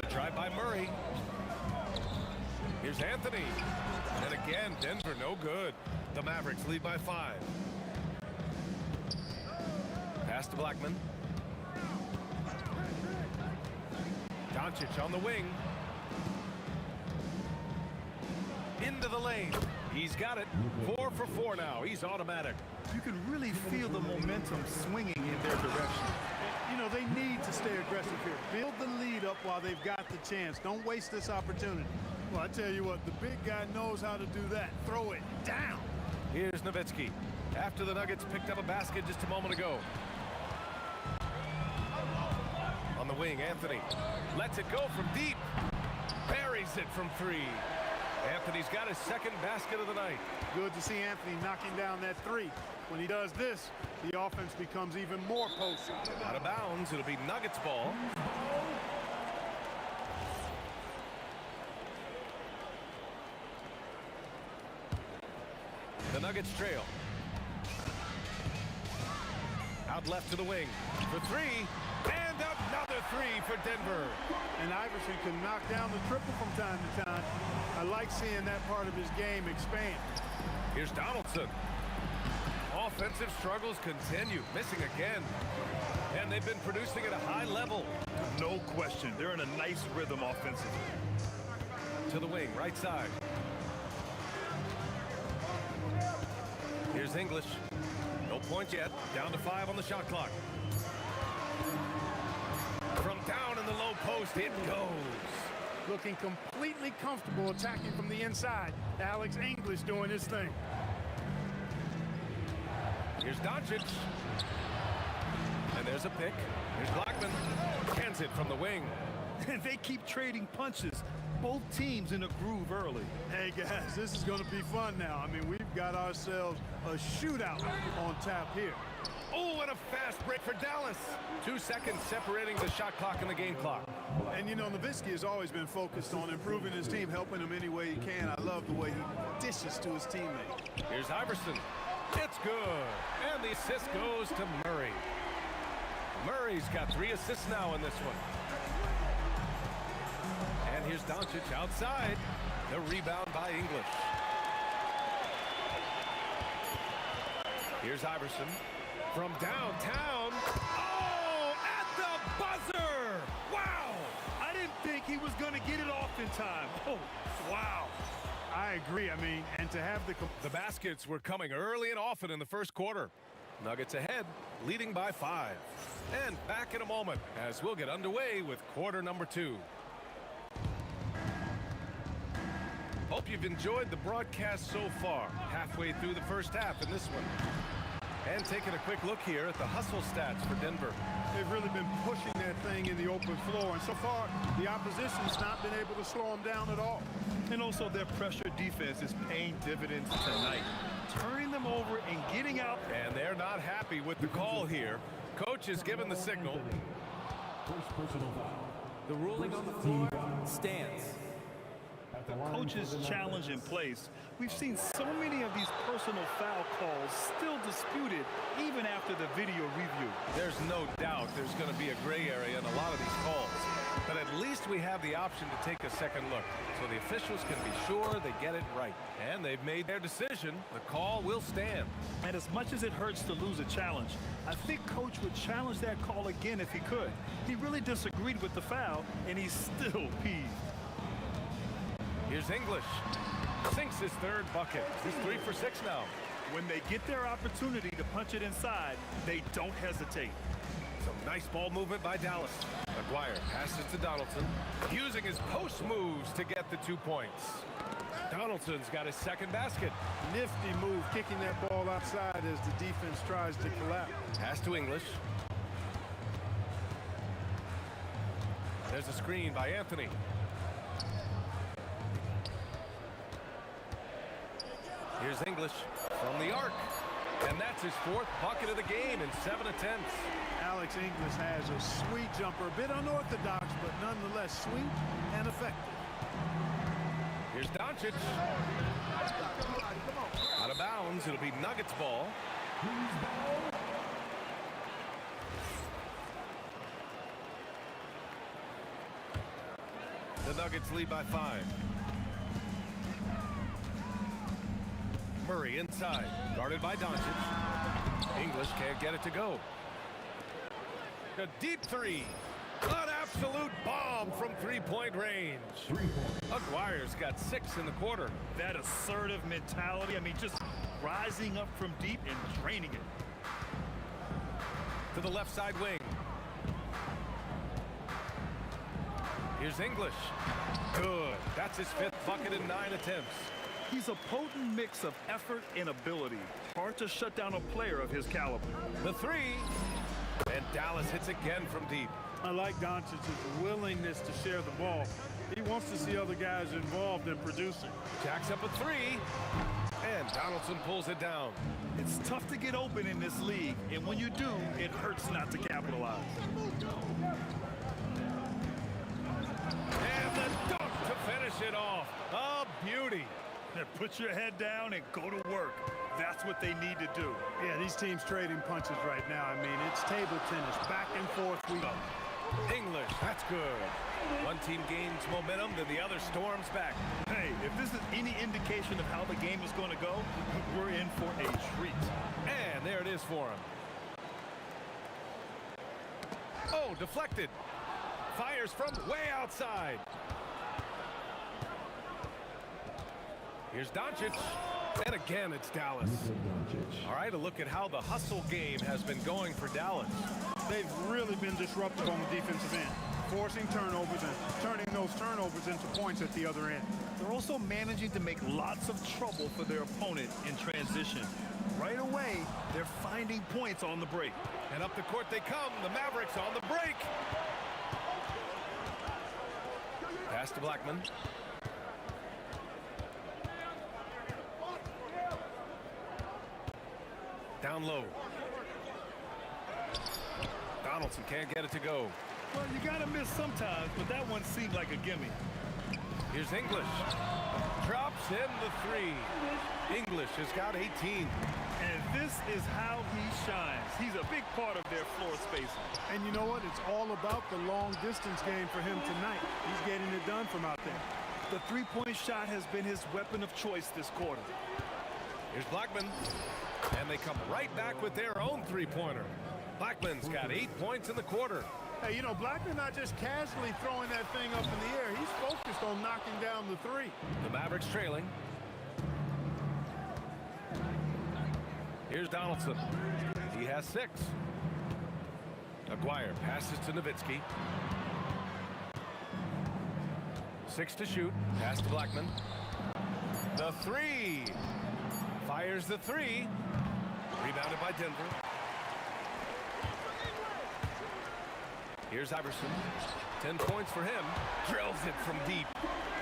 The drive by Murray. Here's Anthony. And again, Denver no good. The Mavericks lead by 5. Pass to Blackman. Doncic on the wing. Into the lane. He's got it. 4 for 4 now. He's automatic. You can really feel the momentum swinging in their direction. And, you know, they need to stay aggressive here. Build the lead up while they've got the chance. Don't waste this opportunity. Well, I tell you what, the big guy knows how to do that. Throw it down. Here's Nowitzki. After the Nuggets picked up a basket just a moment ago. On the wing, Anthony lets it go from deep. Buries it from 3. Anthony's got his second basket of the night. Good to see Anthony knocking down that 3. When he does this, the offense becomes even more potent. Out of bounds. It'll be Nuggets ball. The Nuggets trail. Out left to the wing for 3. And another 3 for Denver. And Iverson can knock down the triple from time to time. I like seeing that part of his game expand. Here's Donaldson. Offensive struggles continue. Missing again. And they've been producing at a high level. No question. They're in a nice rhythm offensively. To the wing, right side. Here's English. No points yet. Down to 5 on the shot clock. From down in the low post, it goes. Looking completely comfortable attacking from the inside. Alex English doing his thing. Here's Doncic. And there's a pick. Here's Blackman. Cans it from the wing. And they keep trading punches. Both teams in a groove early. Hey, guys, this is going to be fun now. I mean, we've got ourselves a shootout on tap here. Oh, and a fast break for Dallas. 2 seconds separating the shot clock and the game clock. And, you know, Nowitzki has always been focused on improving his team, helping him any way he can. I love the way he dishes to his teammate. Here's Iverson. It's good. And the assist goes to Murray. Murray's got 3 assists now in this one. And here's Doncic outside. The rebound by English. Here's Iverson from downtown. Oh, at the buzzer! Wow! I didn't think he was going to get it off in time. Oh, wow. I agree. I mean, and to have the baskets were coming early and often in the first quarter. Nuggets ahead, leading by 5. And back in a moment as we'll get underway with quarter number 2. Hope you've enjoyed the broadcast so far. Halfway through the first half in this one. And taking a quick look here at the hustle stats for Denver. They've really been pushing that thing in the open floor. And so far, the opposition's not been able to slow them down at all. And also their pressure defense is paying dividends tonight. Turning them over and getting out. And they're not happy with the call here. Coach has given the signal. First personal foul. The ruling on the floor stands. The coach's challenge in place. We've seen so many of these personal foul calls still disputed even after the video review. There's no doubt there's going to be a gray area in a lot of these calls. But at least we have the option to take a second look so the officials can be sure they get it right. And they've made their decision. The call will stand. And as much as it hurts to lose a challenge, I think Coach would challenge that call again if he could. He really disagreed with the foul, and he's still peeved. Here's English. Sinks his 3rd bucket. He's 3 for 6 now. When they get their opportunity to punch it inside, they don't hesitate. Some nice ball movement by Dallas. McGuire passes to Donaldson, using his post moves to get the 2 points. Donaldson's got his 2nd basket. Nifty move, kicking that ball outside as the defense tries to collapse. Pass to English. There's a screen by Anthony. Here's English from the arc. And that's his 4th bucket of the game in 7 attempts. Alex English has a sweet jumper, a bit unorthodox, but nonetheless sweet and effective. Here's Doncic. Out of bounds. It'll be Nuggets ball. The Nuggets lead by 5. Murray inside, guarded by Doncic. English can't get it to go. A deep 3. An absolute bomb from three-point range. Aguirre's got 6 in the quarter. That assertive mentality, I mean, just rising up from deep and draining it. To the left side wing. Here's English. Good. That's his 5th bucket in 9 attempts. He's a potent mix of effort and ability. Hard to shut down a player of his caliber. The 3. And Dallas hits again from deep. I like Doncic's willingness to share the ball. He wants to see other guys involved in producing. Jacks up a 3. And Donaldson pulls it down. It's tough to get open in this league, and when you do, it hurts not to capitalize. And the dunk to finish it off. A beauty. Put your head down and go to work. That's what they need to do. Yeah, these teams trading punches right now. I mean, it's table tennis. Back and forth we go. English, that's good. One team gains momentum, then the other storms back. Hey, if this is any indication of how the game is going to go, we're in for a treat. And there it is for him. Oh, deflected. Fires from way outside. Here's Doncic. And again, it's Dallas. All right, a look at how the hustle game has been going for Dallas. They've really been disruptive on the defensive end, forcing turnovers and turning those turnovers into points at the other end. They're also managing to make lots of trouble for their opponent in transition. Right away, they're finding points on the break. And up the court they come. The Mavericks on the break. Pass to Blackman. Down low. Donaldson can't get it to go. Well, you got to miss sometimes, but that one seemed like a gimme. Here's English. Drops in the 3. English has got 18. And this is how he shines. He's a big part of their floor spacing. And you know what? It's all about the long distance game for him tonight. He's getting it done from out there. The three-point shot has been his weapon of choice this quarter. Here's Blackman. And they come right back with their own three-pointer. Blackman's got 8 points in the quarter. Hey, you know, Blackman not just casually throwing that thing up in the air. He's focused on knocking down the 3. The Mavericks trailing. Here's Donaldson. He has 6. Aguirre passes to Nowitzki. 6 to shoot. Pass to Blackman. The 3. Fires the 3. Rebounded by Denver. Here's Iverson. 10 points for him. Drills it from deep.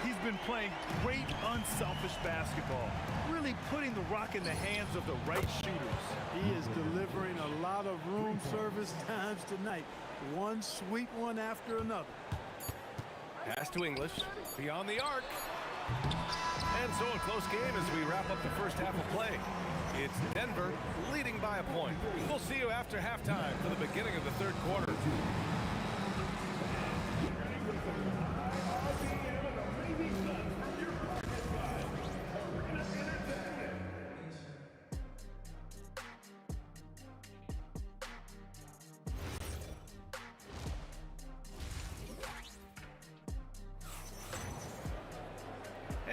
He's been playing great, unselfish basketball. Really putting the rock in the hands of the right shooters. He is delivering a lot of room service times tonight. One sweet one after another. Pass to English. Beyond the arc. And so a close game as we wrap up the first half of play. It's Denver leading by a point. We'll see you after halftime for the beginning of the third quarter.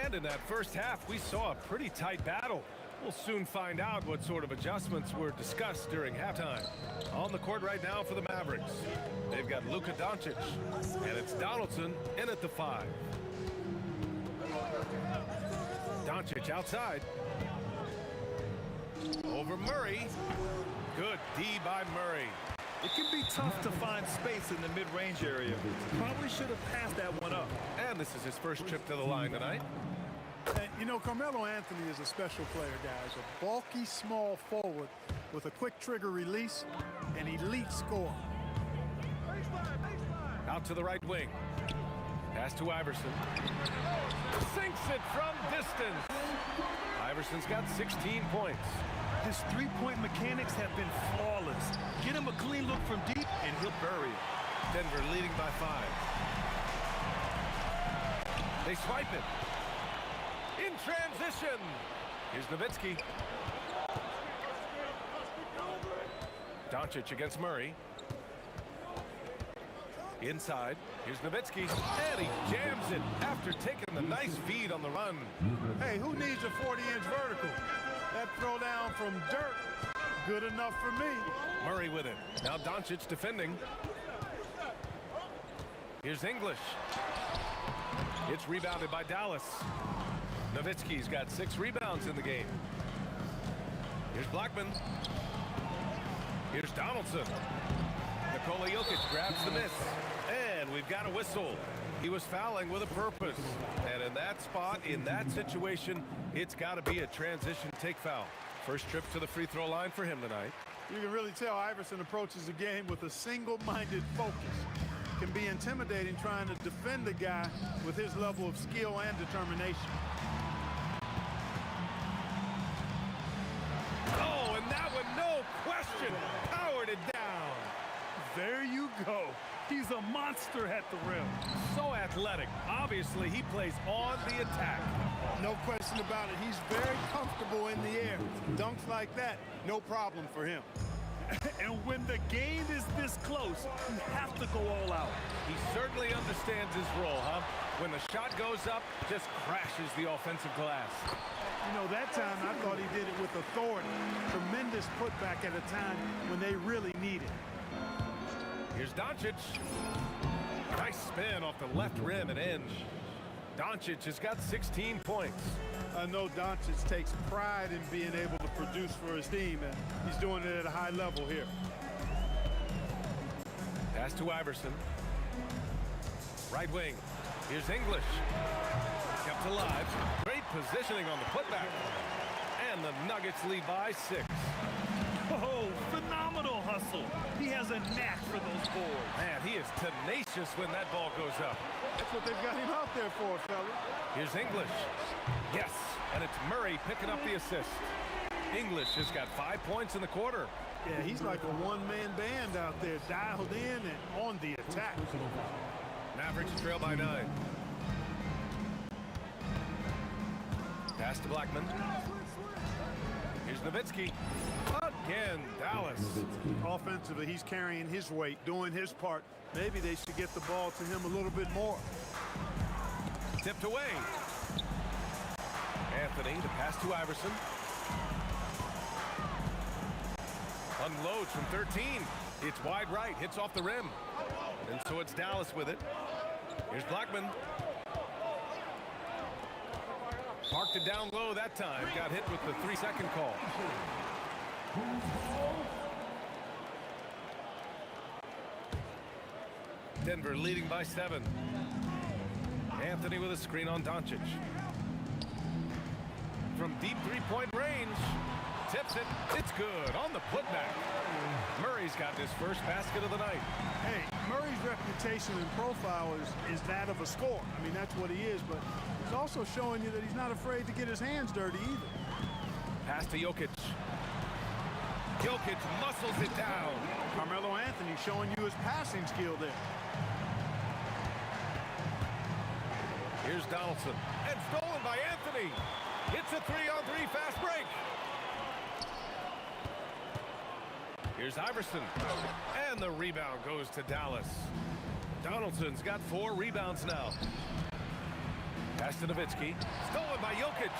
And in that first half, we saw a pretty tight battle. We'll soon find out what sort of adjustments were discussed during halftime. On the court right now for the Mavericks, they've got Luka Doncic, and it's Donaldson in at the 5. Doncic outside. Over Murray. Good D by Murray. It can be tough to find space in the mid-range area. Probably should have passed that one up. And this is his first trip to the line tonight. And, you know, Carmelo Anthony is a special player, guys. A bulky, small forward with a quick trigger release, an elite scorer. Out to the right wing. Pass to Iverson. Sinks it from distance. Iverson's got 16 points. His three-point mechanics have been flawless. Get him a clean look from deep, and he'll bury it. Denver leading by 5. They swipe it. In transition. Here's Nowitzki. Doncic against Murray. Inside, here's Nowitzki, and he jams it after taking the nice feed on the run. Hey, who needs a 40-inch vertical? That throw down from dirt, good enough for me. Murray with it. Now Doncic defending. Here's English. It's rebounded by Dallas. Nowitzki's got 6 rebounds in the game. Here's Blackman. Here's Donaldson. Nikola Jokic grabs the miss. And we've got a whistle. He was fouling with a purpose. And in that spot, in that situation, it's got to be a transition take foul. First trip to the free throw line for him tonight. You can really tell Iverson approaches the game with a single-minded focus. Can be intimidating trying to defend the guy with his level of skill and determination. Oh, and that one, no question, powered it down. There you go. He's a monster at the rim. So athletic. Obviously, he plays on the attack. No question about it. He's very comfortable in the air. Dunks like that, no problem for him. And when the game is this close, you have to go all out. He certainly understands his role, huh? When the shot goes up, just crashes the offensive glass. You know, that time I thought he did it with authority. Tremendous putback at a time when they really need it. Here's Doncic. Nice spin off the left rim and in. Doncic has got 16 points. I know Doncic takes pride in being able to produce for his team, and he's doing it at a high level here. Pass to Iverson. Right wing. Here's English. Kept alive. Great positioning on the putback. And the Nuggets lead by 6. Oh, phenomenal hustle. He has a knack for those boards. Man, he is tenacious when that ball goes up. That's what they've got him out there for, fella. Here's English. Yes, and it's Murray picking up the assist. English has got 5 points in the quarter. Yeah, he's like a one-man band out there, dialed in and on the attack. Mavericks trail by 9. Pass to Blackman. Here's Nowitzki. Again, Dallas. Offensively, he's carrying his weight, doing his part. Maybe they should get the ball to him a little bit more. Tipped away. Anthony, the pass to Iverson. Unloads from 13. It's wide right, hits off the rim. And so it's Dallas with it. Here's Blackman. Parked it down low that time. Got hit with the 3-second call. Denver leading by 7. Anthony with a screen on Doncic. From deep three-point range. Tips it. It's good on the putback. Murray's got his first basket of the night. Hey, Murray's reputation and profile is that of a scorer. I mean, that's what he is, but he's also showing you that he's not afraid to get his hands dirty either. Pass to Jokic. Jokic muscles it down. Carmelo Anthony showing you his passing skill there. Here's Donaldson. And stolen by Anthony. It's a 3-on-3 fast break. Here's Iverson. And the rebound goes to Dallas. Donaldson's got 4 rebounds now. Pass to Nowitzki. Stolen by Jokic.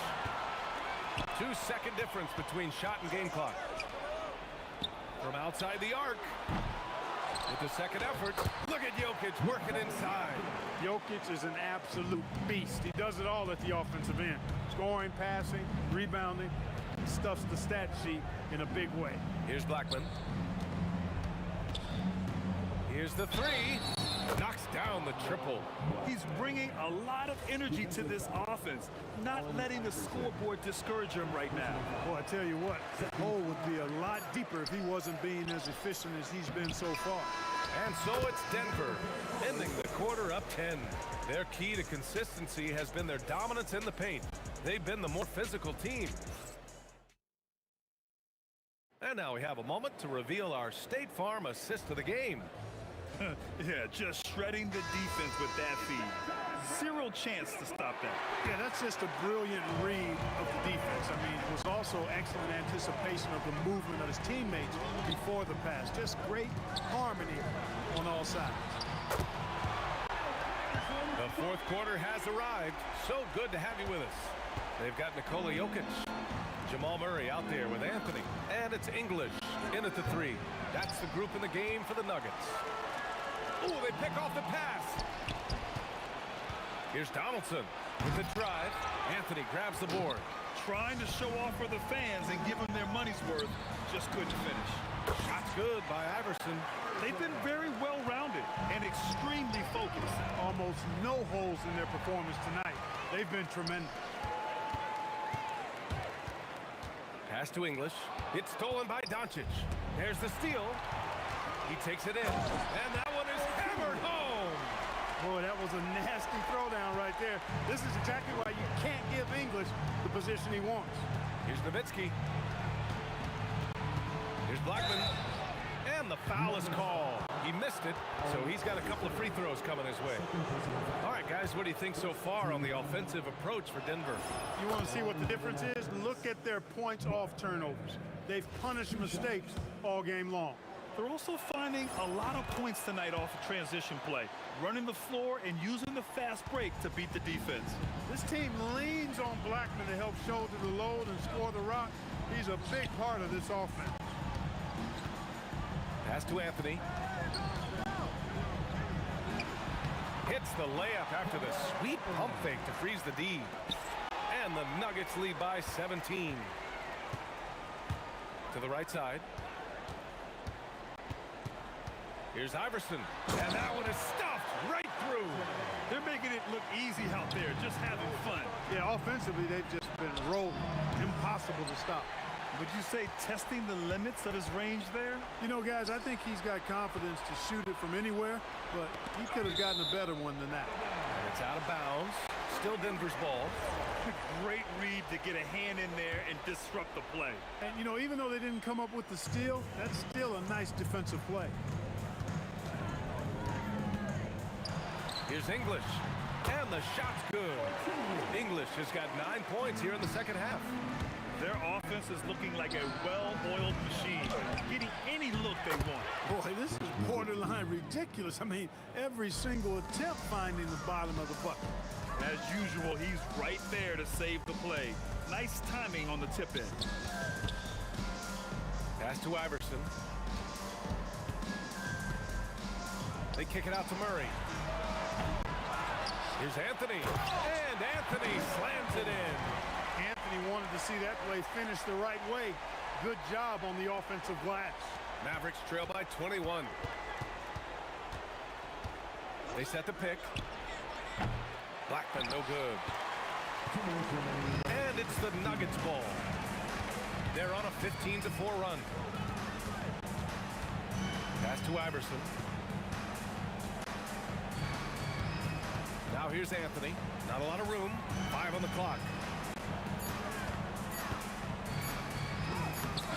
2-second difference between shot and game clock. From outside the arc. With the second effort. Look at Jokic working inside. Jokic is an absolute beast. He does it all at the offensive end. Scoring, passing, rebounding. He stuffs the stat sheet in a big way. Here's Blackman. Here's the 3. Knocks down the triple. He's bringing a lot of energy to this offense, not letting the scoreboard discourage him right now. Boy, I tell you what, that hole would be a lot deeper if he wasn't being as efficient as he's been so far. And so it's Denver, ending the quarter up 10. Their key to consistency has been their dominance in the paint. They've been the more physical team. And now we have a moment to reveal our State Farm assist of the game. Yeah, just shredding the defense with that feed. Zero chance to stop that. Yeah, that's just a brilliant read of the defense. I mean, it was also excellent anticipation of the movement of his teammates before the pass. Just great harmony on all sides. The fourth quarter has arrived. So good to have you with us. They've got Nikola Jokic. Jamal Murray out there with Anthony. And it's English in at the three. That's the group in the game for the Nuggets. Ooh, they pick off the pass. Here's Donaldson with the drive. Anthony grabs the board. Trying to show off for the fans and give them their money's worth. Just couldn't finish. Shot's good by Iverson. They've been very well-rounded and extremely focused. Almost no holes in their performance tonight. They've been tremendous. Pass to English. It's stolen by Doncic. There's the steal. He takes it in. And that one is hammered home. Boy, that was a nasty throwdown right there. This is exactly why you can't give English the position he wants. Here's Nowitzki. Here's Blackman. And the foul is called. He missed it, so he's got a couple of free throws coming his way. All right, guys, what do you think so far on the offensive approach for Denver? You want to see what the difference is? Look at their points off turnovers. They've punished mistakes all game long. They're also finding a lot of points tonight off of transition play, running the floor and using the fast break to beat the defense. This team leans on Blackman to help shoulder the load and score the rock. He's a big part of this offense. Pass to Anthony. Hits the layup after the sweet pump fake to freeze the D. And the Nuggets lead by 17. To the right side. Here's Iverson. And that one is stuffed right through. They're making it look easy out there, just having fun. Yeah, offensively, they've just been rolling. Impossible to stop. Would you say testing the limits of his range there? You know, guys, I think he's got confidence to shoot it from anywhere, but he could have gotten a better one than that. And it's out of bounds. Still Denver's ball. Great read to get a hand in there and disrupt the play. And, you know, even though they didn't come up with the steal, that's still a nice defensive play. Here's English. And the shot's good. English has got 9 points here in the second half. Their offense is looking like a well-oiled machine, getting any look they want. Boy, this is borderline ridiculous. I mean, every single attempt finding the bottom of the bucket. As usual, he's right there to save the play. Nice timing on the tip in. Pass to Iverson. They kick it out to Murray. Here's Anthony. And Anthony slams it in. Anthony wanted to see that play finish the right way. Good job on the offensive glass. Mavericks trail by 21. They set the pick. Blackman, no good. And it's the Nuggets ball. They're on a 15-4 run. Pass to Iverson. Now here's Anthony. Not a lot of room. 5 on the clock.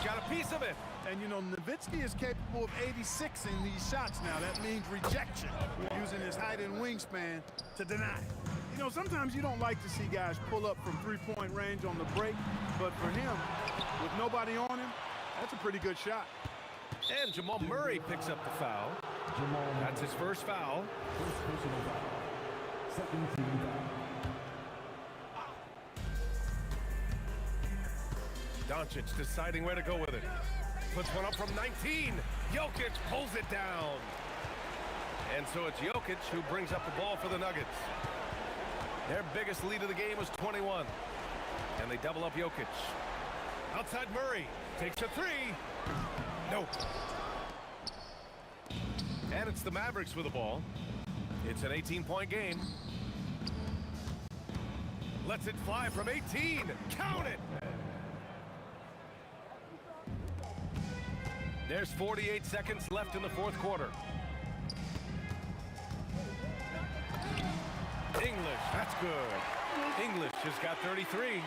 Got a piece of it. And, you know, Nowitzki is capable of 86ing these shots now. That means rejection, using his height and wingspan to deny. You know, sometimes you don't like to see guys pull up from three-point range on the break, but for him, with nobody on him, that's a pretty good shot. And Jamal Murray picks up the foul. That's his first foul. Second team foul. Doncic deciding where to go with it. Puts one up from 19. Jokic pulls it down. And so it's Jokic who brings up the ball for the Nuggets. Their biggest lead of the game was 21. And they double up Jokic. Outside Murray. Takes a three. No. And it's the Mavericks with the ball. It's an 18-point game. Lets it fly from 18. Count it. There's 48 seconds left in the fourth quarter. English, that's good. English has got 33.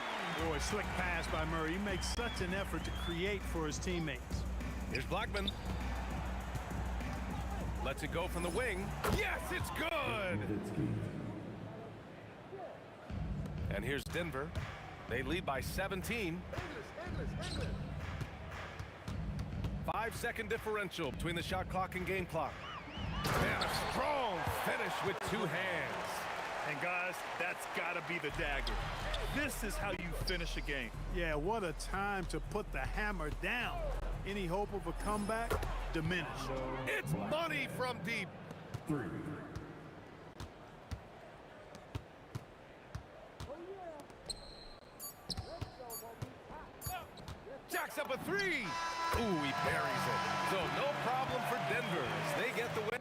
Boy, slick pass by Murray. He makes such an effort to create for his teammates. Here's Blackman. Lets it go from the wing. Yes, it's good! And here's Denver. They lead by 17. 5-second differential between the shot clock and game clock. And a strong finish with two hands. And guys, that's got to be the dagger. This is how you finish a game. Yeah, what a time to put the hammer down. Any hope of a comeback diminished. It's money from deep. 3. Jacks up a 3. Ooh, he buries it. So no problem for Denver as they get the win.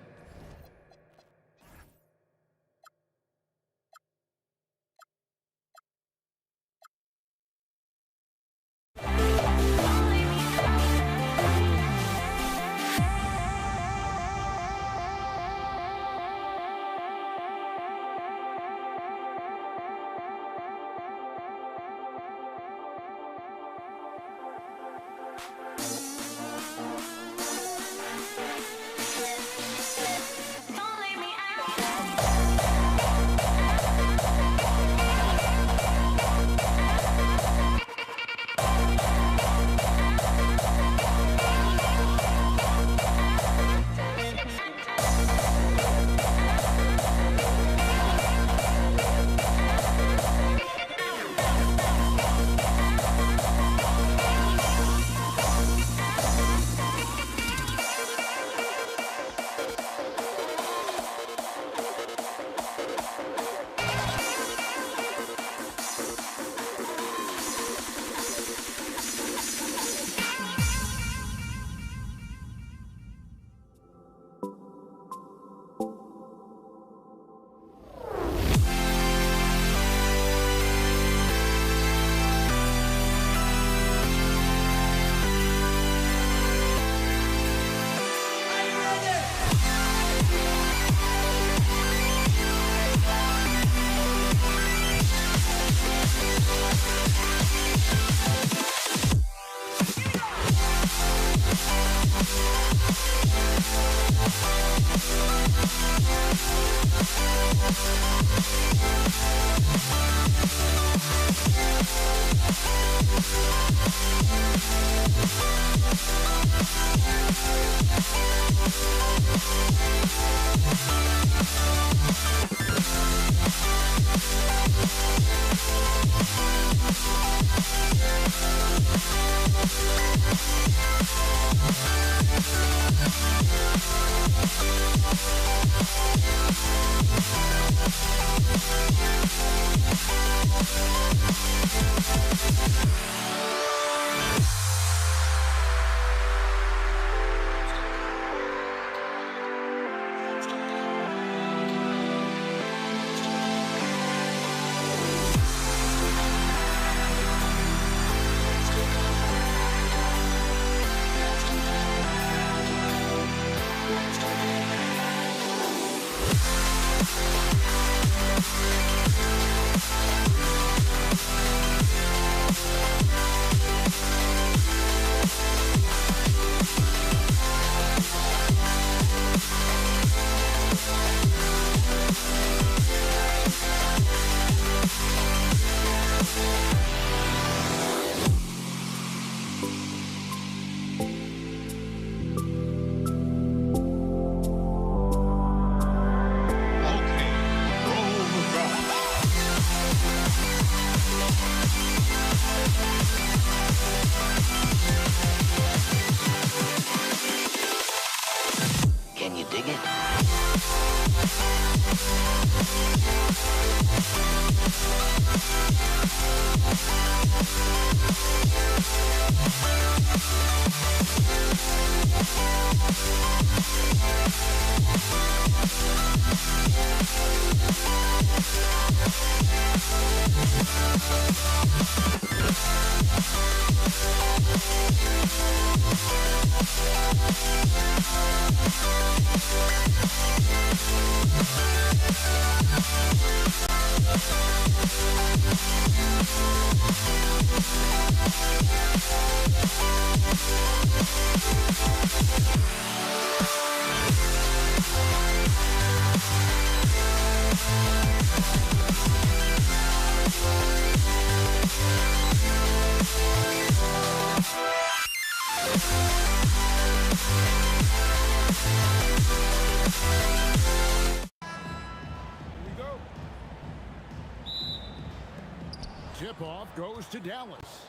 goes to Dallas.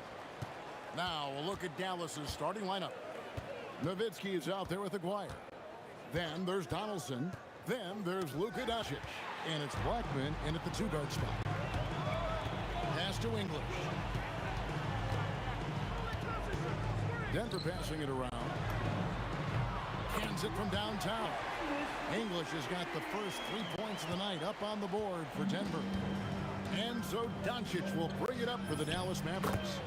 Now a look at Dallas's starting lineup. Nowitzki is out there with Aguirre. Then there's Donaldson. Then there's Luka Doncic. And it's Blackman in at the 2-guard spot. Pass to English. Denver passing it around. Hands it from downtown. English has got the first 3 points of the night up on the board for Denver. And so Doncic will bring it up for the Dallas Mavericks.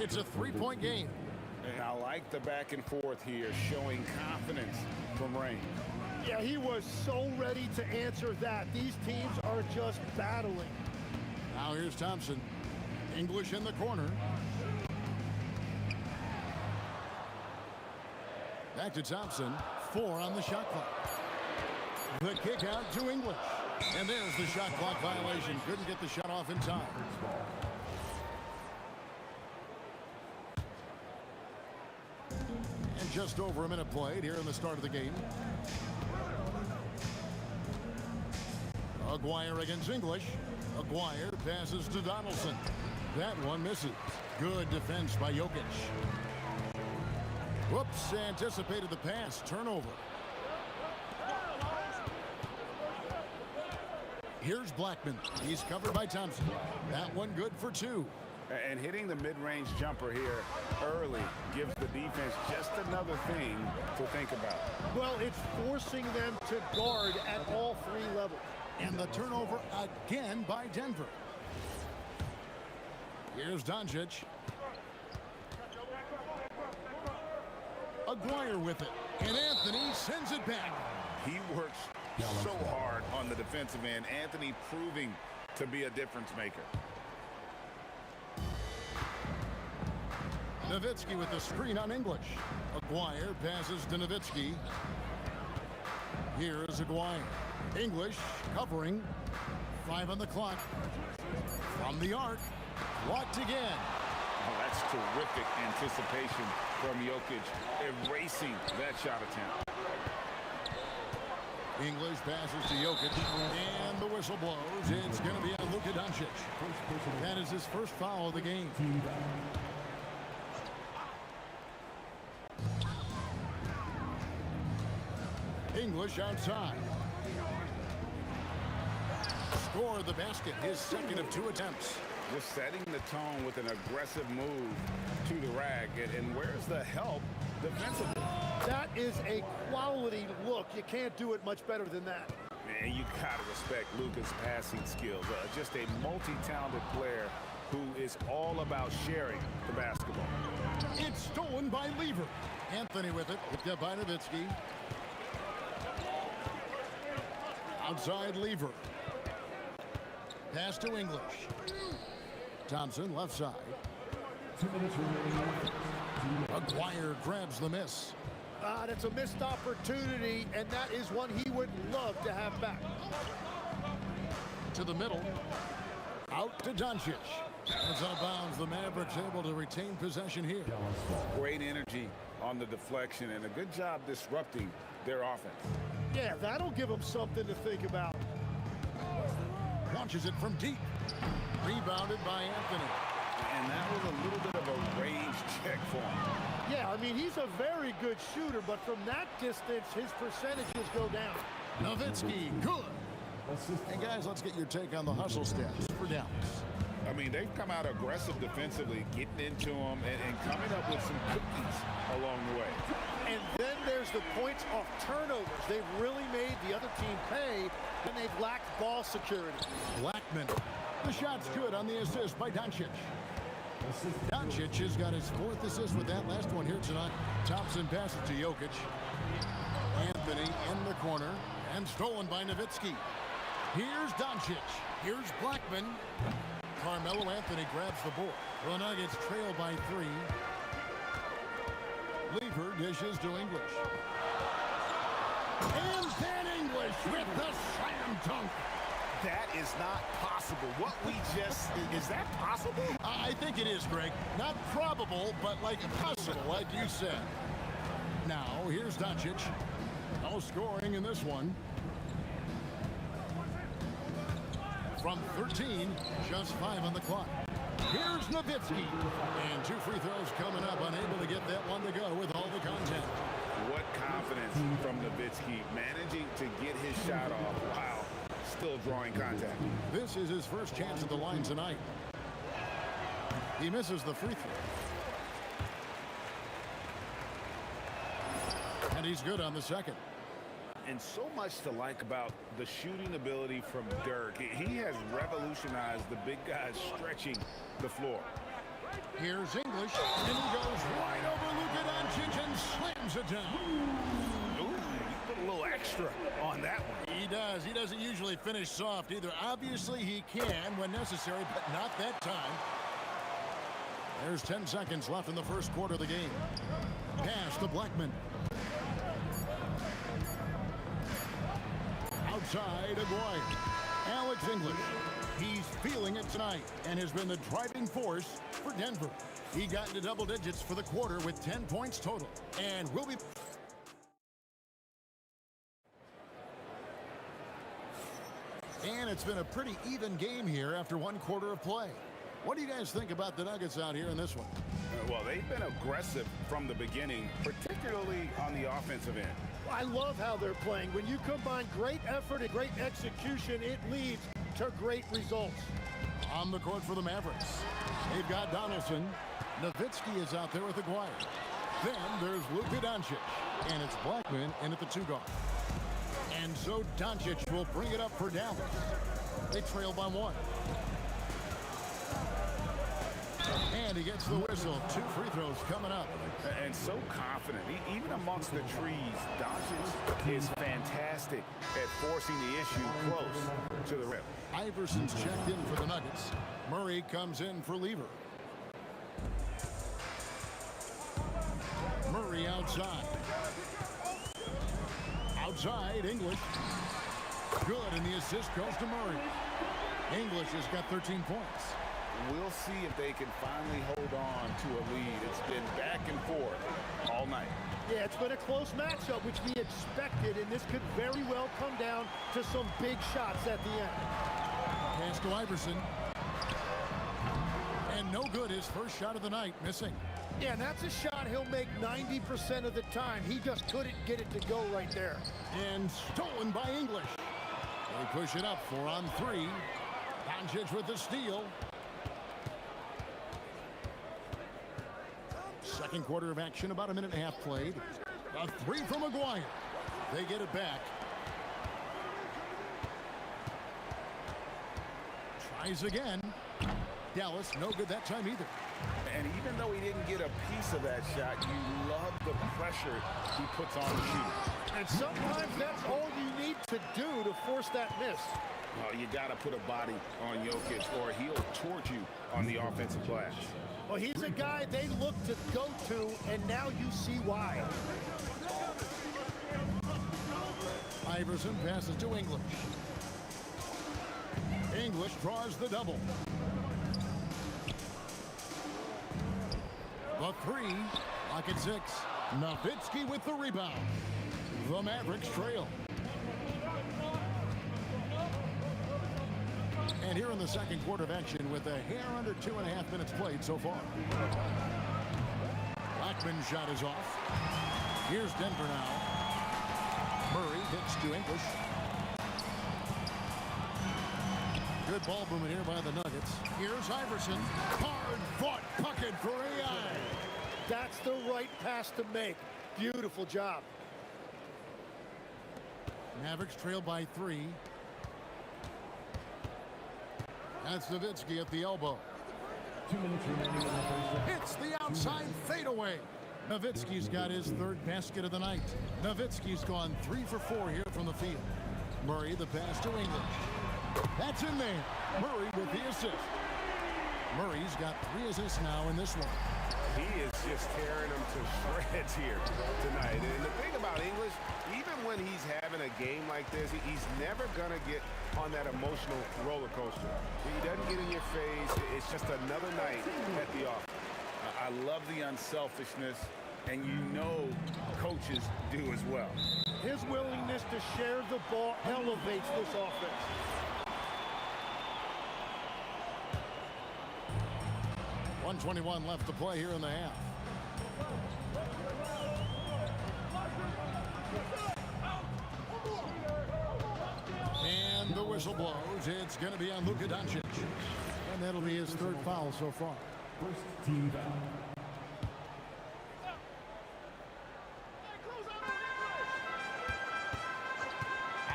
It's a 3-point game. And I like the back and forth here, showing confidence from Rain. Yeah, he was so ready to answer that. These teams are just battling. Now here's Thompson. English in the corner. Back to Thompson. 4 on the shot clock. The kick out to English. And there's the shot clock violation. Couldn't get the shot off in time. And just over a minute played here in the start of the game. Aguirre against English. Aguirre passes to Donaldson. That one misses. Good defense by Jokic. Whoops, anticipated the pass. Turnover. Here's Blackman. He's covered by Thompson. That one good for 2. And hitting the mid-range jumper here early gives the defense just another thing to think about. Well, it's forcing them to guard at all 3 levels. And the turnover again by Denver. Here's Doncic. Aguirre with it. And Anthony sends it back. He works so hard on the defensive end. Anthony proving to be a difference maker. Nowitzki with the screen on English. Aguirre passes to Nowitzki. Here is Aguirre. English covering. 5 on the clock. From the arc. Blocked again. Oh, that's terrific anticipation from Jokic, erasing that shot attempt. English passes to Jokic, and the whistle blows. It's going to be on Luka Doncic. That is his first foul of the game. English outside. Scored the basket, his second of 2 attempts. Just setting the tone with an aggressive move to the rack. And where's the help defensively? That is a quality look. You can't do it much better than that. Man, you gotta respect Luka's passing skills. Just a multi-talented player who is all about sharing the basketball. It's stolen by Lever. Anthony with it, picked up by Nowitzki. Outside Lever. Pass to English. Thompson left side. 2 minutes remaining. Aguirre grabs the miss. That's a missed opportunity, and that is one he would love to have back. To the middle. Out to Doncic. It's out of bounds. The Mavericks able to retain possession here. Great energy on the deflection and a good job disrupting their offense. Yeah, that'll give them something to think about. Launches it from deep. Rebounded by Anthony. And that was a little bit of a range check for him. Yeah, I mean, he's a very good shooter, but from that distance, his percentages go down. Nowitzki, good. And guys, let's get your take on the hustle stats for Dallas. I mean, they've come out aggressive defensively, getting into them and coming up with some cookies along the way. And then there's the points off turnovers. They've really made the other team pay, and they've lacked ball security. Blackman. The shot's good on the assist by Doncic. Doncic has got his 4th assist with that last one here tonight. Thompson passes to Jokic. Anthony in the corner and stolen by Nowitzki. Here's Doncic. Here's Blackman. Carmelo Anthony grabs the board. The Nuggets trail by 3. Lever dishes to English. And then English with the slam dunk. That is not possible. What we just, is that possible? I think it is, Greg. Not probable, but like possible, like you said. Now, here's Doncic. No scoring in this one. From 13, just 5 on the clock. Here's Nowitzki. And 2 free throws coming up, unable to get that one to go with all the contact. What confidence from Nowitzki, managing to get his shot off. Wow, still drawing contact. This is his first chance at the line tonight. He misses the free throw. And he's good on the second. And so much to like about the shooting ability from Dirk. He has revolutionized the big guys stretching the floor. Here's English, and he goes right over Luka Doncic and slams it down. Ooh, he put a little extra on that one. He does. He doesn't usually finish soft either. Obviously, he can when necessary, but not that time. There's 10 seconds left in the first quarter of the game. Pass to Blackman. Outside, Aguirre. Alex English. He's feeling it tonight and has been the driving force for Denver. He got into double digits for the quarter with 10 points total. And will be... And it's been a pretty even game here after 1 quarter of play. What do you guys think about the Nuggets out here in this one? Well, they've been aggressive from the beginning, particularly on the offensive end. I love how they're playing. When you combine great effort and great execution, it leads to great results. On the court for the Mavericks, they've got Donaldson. Nowitzki is out there with Aguirre. Then there's Luka Doncic, and it's Blackman in at the 2 guard. And so Doncic will bring it up for Dallas. They trail by 1. And he gets the whistle. 2 free throws coming up. And so confident. Even amongst the trees, Doncic is fantastic at forcing the issue close to the rim. Iverson's checked in for the Nuggets. Murray comes in for Lever. Murray outside. Outside, English. Good, and the assist goes to Murray. English has got 13 points. We'll see if they can finally hold on to a lead. It's been back and forth all night. Yeah, it's been a close matchup, which we expected, and this could very well come down to some big shots at the end. Pass to Iverson. And no good, his first shot of the night, missing. Yeah, and that's a shot he'll make 90% of the time. He just couldn't get it to go right there. And stolen by English. They push it up 4 on 3. Doncic with the steal. Second quarter of action, about a minute and a half played. A 3 from Aguirre. They get it back. Tries again. Dallas, no good that time either. And even though he didn't get a piece of that shot, you love the pressure he puts on the shooter. And sometimes that's all you need to do to force that miss. Oh, you got to put a body on Jokic or he'll torch you on the offensive glass. Well, he's a guy they look to go to, and now you see why. Iverson passes to English. English draws the double. The 3, lock at 6. Nowitzki with the rebound. The Mavericks trail. And here in the second quarter of action with a hair under 2.5 minutes played so far. Blackman's shot is off. Here's Denver now. Murray hits to English. Good ball movement here by the Nuggets. Here's Iverson. Hard-fought bucket for AI. That's the right pass to make. Beautiful job. Mavericks trail by 3. That's Nowitzki at the elbow. 2 minutes remaining. It's the outside fadeaway. Nowitzki's got his 3rd basket of the night. Nowitzki's gone 3 for 4 here from the field. Murray the pass to English. That's in there. Murray with the assist. Murray's got 3 assists now in this one. He is just tearing them to shreds here tonight. And the thing about English, even when he's having a game like this, he's never going to get on that emotional roller coaster. He doesn't get in your face. It's just another night at the office. I love the unselfishness, and you know coaches do as well. His willingness to share the ball elevates this offense. 1:21 left to play here in the half. And the whistle blows. It's going to be on Luka Doncic. And that'll be his third foul so far. First team foul.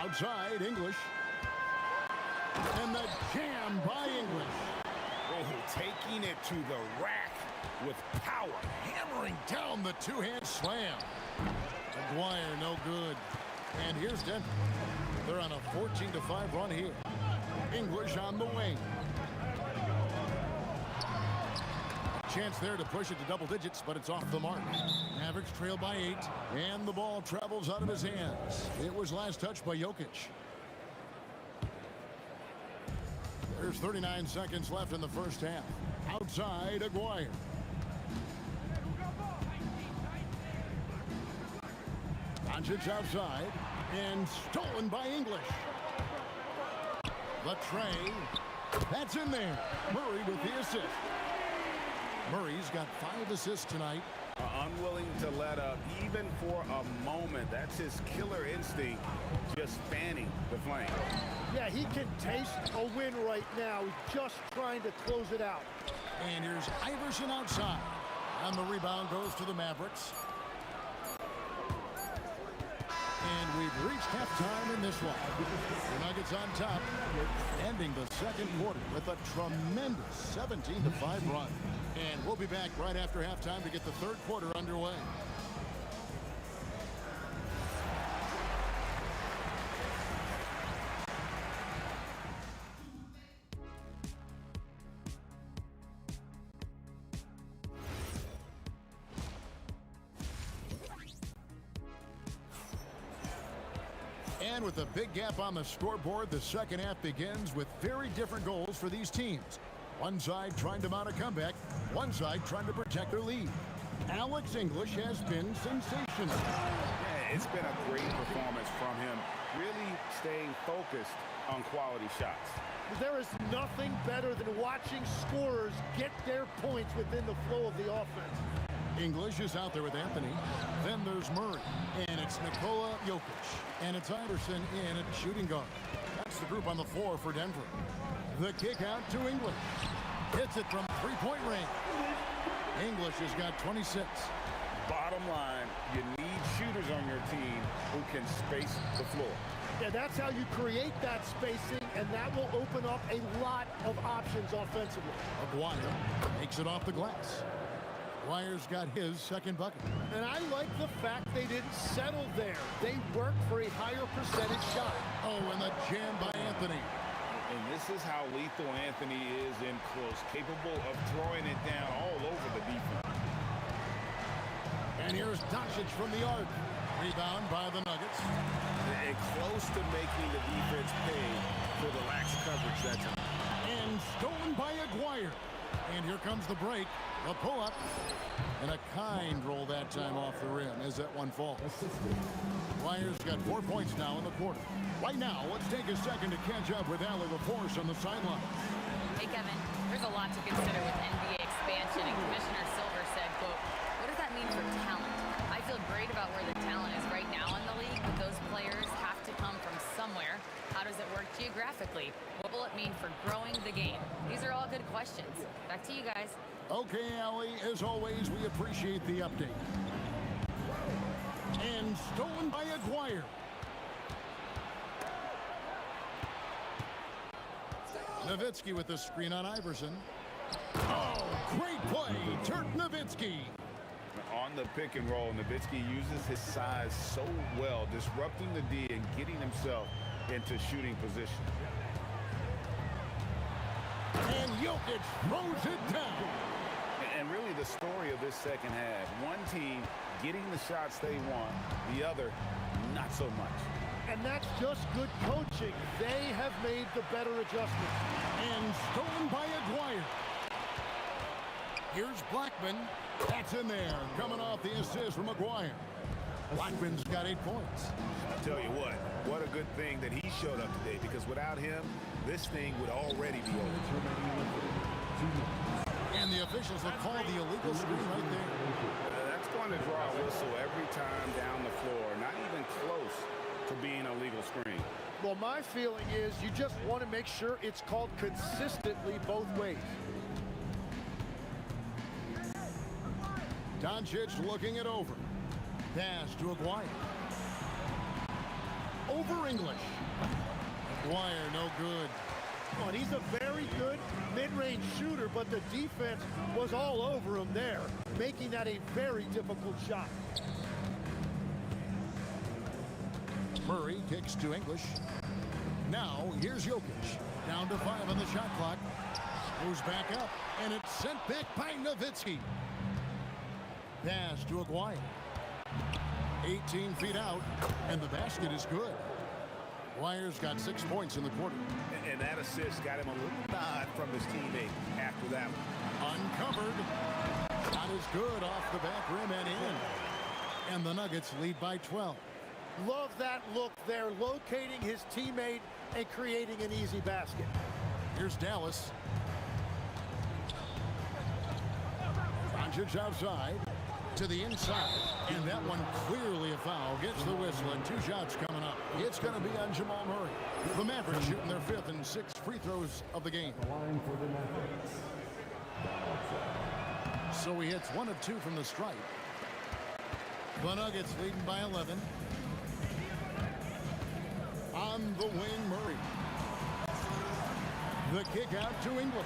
Outside, English. And the jam by English. Oh, taking it to the rack with power. Hammering down the two-hand slam. Aguirre, no good. And here's Denver. They're on a 14-5 run here. English on the wing. Chance there to push it to double digits, but it's off the mark. Mavericks trail by 8, and the ball travels out of his hands. It was last touched by Jokic. There's 39 seconds left in the first half. Outside, Aguirre. Doncic outside, and stolen by English. The tray. That's in there. Murray with the assist. Murray's got 5 assists tonight. Unwilling to let up even for a moment. That's his killer instinct, just fanning the flame. Yeah, he can taste a win right now. He's just trying to close it out. And here's Iverson outside. And the rebound goes to the Mavericks. And we've reached halftime in this one. The Nuggets on top, ending the second quarter with a tremendous 17-5 run. And we'll be back right after halftime to get the third quarter underway. And with a big gap on the scoreboard, the second half begins with very different goals for these teams. One side trying to mount a comeback, one side trying to protect their lead. Alex English has been sensational. Yeah, it's been a great performance from him, really staying focused on quality shots. There is nothing better than watching scorers get their points within the flow of the offense. English is out there with Anthony. Then there's Murray. And it's Nikola Jokic. And it's Iverson in at shooting guard. That's the group on the floor for Denver. The kick out to English. Hits it from three-point range. English has got 26. Bottom line, you need shooters on your team who can space the floor. Yeah, that's how you create that spacing, and that will open up a lot of options offensively. Aguirre makes it off the glass. Aguirre's got his second bucket. And I like the fact they didn't settle there. They worked for a higher percentage shot. Oh, and the jam by Anthony. And this is how lethal Anthony is in close, capable of throwing it down all over the defense. And here's Doncic from the arc. Rebound by the Nuggets. And close to making the defense pay for the lax coverage that time. And stolen by Aguirre. And here comes the break. A pull-up. And a kind roll that time off the rim as that one falls. Aguirre's got 4 points now in the quarter. Right now, let's take a second to catch up with Allie LaForce on the sideline. Hey, Kevin, there's a lot to consider with NBA expansion, and Commissioner Silver said, quote, what does that mean for talent? I feel great about where the talent is right now in the league, but those players have to come from somewhere. How does it work geographically? What will it mean for growing the game? These are all good questions. Back to you guys. Okay, Allie, as always, we appreciate the update. And stolen by Aguirre. Nowitzki with the screen on Iverson. Oh, great play, Dirk Nowitzki. On the pick and roll, Nowitzki uses his size so well, disrupting the D and getting himself into shooting position. And Jokic throws it down. And really the story of this second half, one team getting the shots they want, the other not so much. And that's just good coaching. They have made the better adjustments. And stolen by Aguirre. Here's Blackman. That's in there. Coming off the assist from Aguirre. Blackman's got 8 points. I'll tell you what a good thing that he showed up today, because without him, this thing would already be over. And the officials will call the illegal screen right there. That's going to draw a whistle every time down the floor. Not even close to being a legal screen. Well, my feeling is you just want to make sure it's called consistently both ways. Doncic looking it over. Pass to Aguirre. Over English. Aguirre, no good. And he's a very good mid-range shooter, but the defense was all over him there, making that a very difficult shot. Murray kicks to English. Now, here's Jokic. Down to 5 on the shot clock. Moves back up, and it's sent back by Nowitzki. Pass to Aguirre. 18 feet out, and the basket is good. Aguirre's got 6 points in the quarter. And that assist got him a little nod from his teammate after that one. Uncovered. Shot is good off the back rim and in. And the Nuggets lead by 12. Love that look there, locating his teammate and creating an easy basket. Here's Dallas. Doncic outside to the inside. And that one clearly a foul. Gets the whistle and 2 shots coming up. It's going to be on Jamal Murray. The Mavericks shooting their 5th and 6th free throws of the game. So he hits 1 of 2 from the stripe. The Nuggets leading by 11. On the wing, Murray. The kick out to English.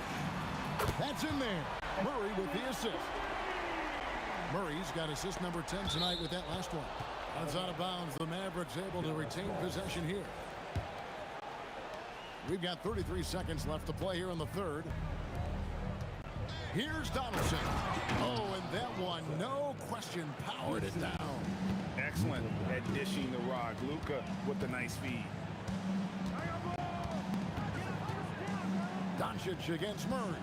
That's in there. Murray with the assist. Murray's got assist number 10 tonight with that last one. That's out of bounds. The Mavericks able to retain possession here. We've got 33 seconds left to play here in the third. Here's Donaldson. Oh, and that one, no question, powered it down. Excellent at dishing the rock. Luka with the nice feed. Doncic against Murray.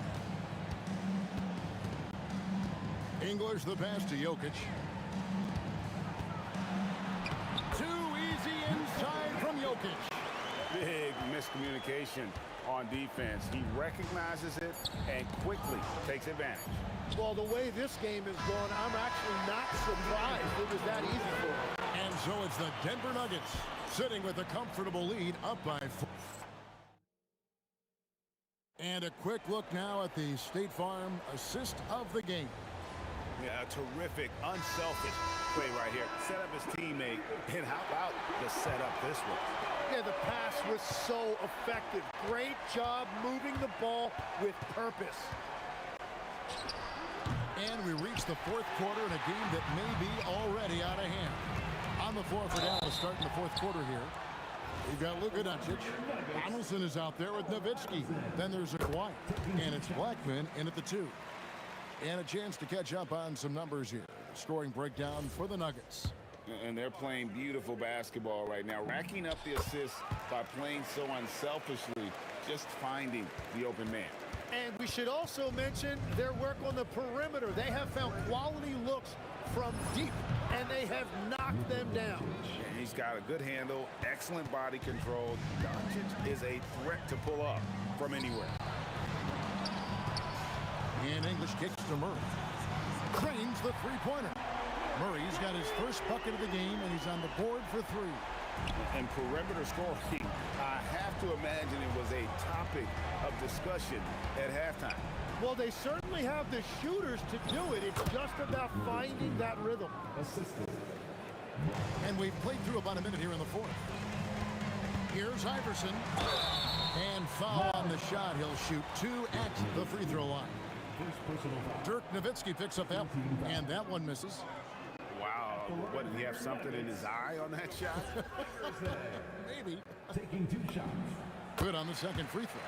English the pass to Jokic. Too easy inside from Jokic. Big miscommunication on defense. He recognizes it and quickly takes advantage. Well, the way this game is going, I'm actually not surprised it was that easy for him. And so it's the Denver Nuggets sitting with a comfortable lead up by 4. And a quick look now at the State Farm assist of the game. Yeah, a terrific, unselfish play right here. Set up his teammate, and how about the setup this one? Yeah, the pass was so effective. Great job moving the ball with purpose. And we reach the 4th quarter in a game that may be already out of hand. On the floor for Dallas starting the 4th quarter here. We've got Luka Doncic. Donaldson is out there with Nowitzki. Then there's Aguirre. And it's Blackman in at the 2. And a chance to catch up on some numbers here. Scoring breakdown for the Nuggets. And they're playing beautiful basketball right now. Racking up the assists by playing so unselfishly, just finding the open man. And we should also mention their work on the perimeter. They have found quality looks from deep, and they have knocked them down. And he's got a good handle, excellent body control. Doncic is a threat to pull up from anywhere. And English kicks to Murray. Cranes the 3-pointer. Murray's got his first bucket of the game, and he's on the board for 3. And perimeter scoring, I have to imagine it was a topic of discussion at halftime. Well, they certainly have the shooters to do it. It's just about finding that rhythm. And we've played through about a minute here in the 4th. Here's Iverson. And foul on the shot. He'll shoot 2 at the free throw line. Dirk Nowitzki picks up that, and that one misses. Wow, what, did he have something in his eye on that shot? Maybe. Taking 2 shots. Good on the second free throw.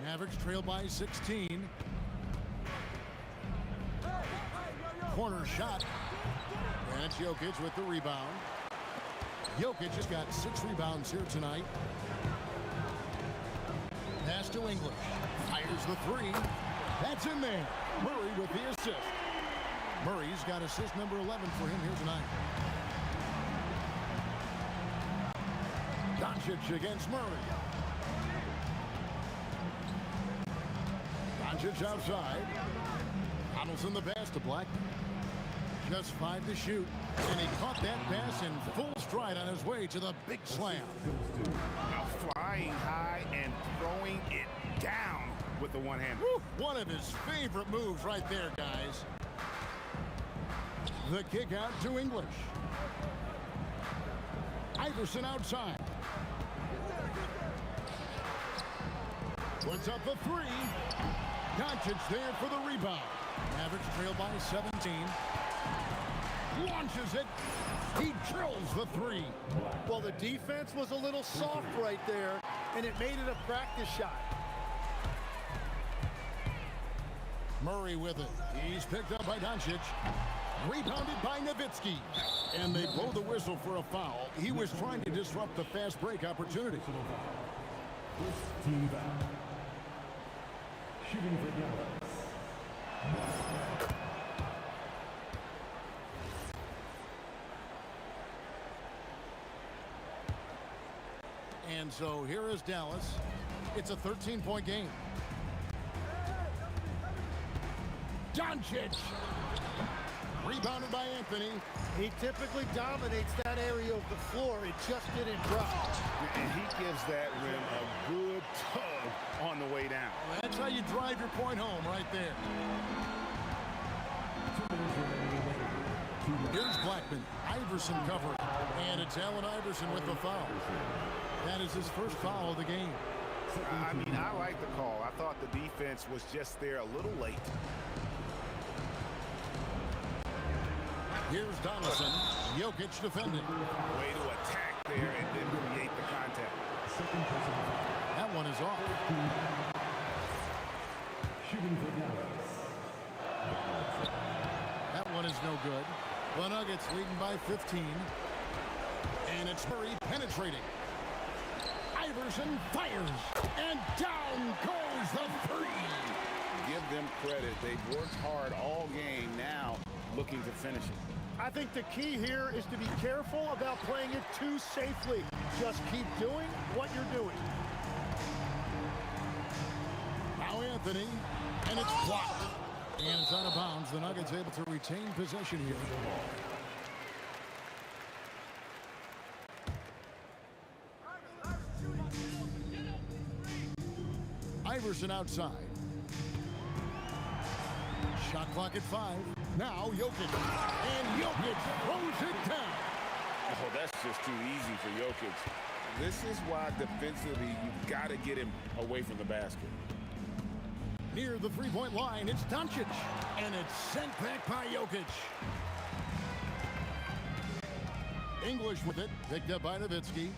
Mavericks trail by 16. Corner shot. And it's Jokic with the rebound. Jokic has got 6 rebounds here tonight. Pass to English. Fires the 3. That's in there. Murray with the assist. Murray's got assist number 11 for him here tonight. Doncic against Murray. Doncic outside. Donaldson the pass to Black. Just 5 to shoot. And he caught that pass in full stride on his way to the big slam. Now flying high and throwing it down with the one-hander. One of his favorite moves right there, guys. The kick out to English. Iverson outside. Puts up a 3. Doncic there for the rebound. Mavericks trail by 17. Launches it. He drills the 3. Well, the defense was a little soft right there, and it made it a practice shot. Murray with it. He's picked up by Doncic. Rebounded by Nowitzki. And they blow the whistle for a foul. He was trying to disrupt the fast break opportunity. Team foul. Shooting for Dallas. And so here is Dallas. It's a 13-point game. Doncic. Rebounded by Anthony. He typically dominates that area of the floor. It just didn't drop. And he gives that rim a good tug on the way down. That's how you drive your point home right there. Here's Blackman. Iverson covering. And it's Allen Iverson with the foul. That is his first foul of the game. I mean, I like the call. I thought the defense was just there a little late. Here's Donaldson. Jokic defending. Way to attack there and then create the contact. That one is off. Shooting for Dallas. That one is no good. The Nuggets leading by 15. And it's Murray penetrating. Iverson fires. And down goes the 3. Give them credit. They've worked hard all game, now looking to finish it. I think the key here is to be careful about playing it too safely. Just keep doing what you're doing. Now Anthony, and it's blocked. And it's out of bounds. The Nuggets able to retain possession here. Iverson outside. Shot clock at 5. Now Jokic. And Jokic throws it down. Oh, that's just too easy for Jokic. This is why defensively you've got to get him away from the basket. Near the three-point line, it's Doncic. And it's sent back by Jokic. English with it. Picked up by Nowitzki.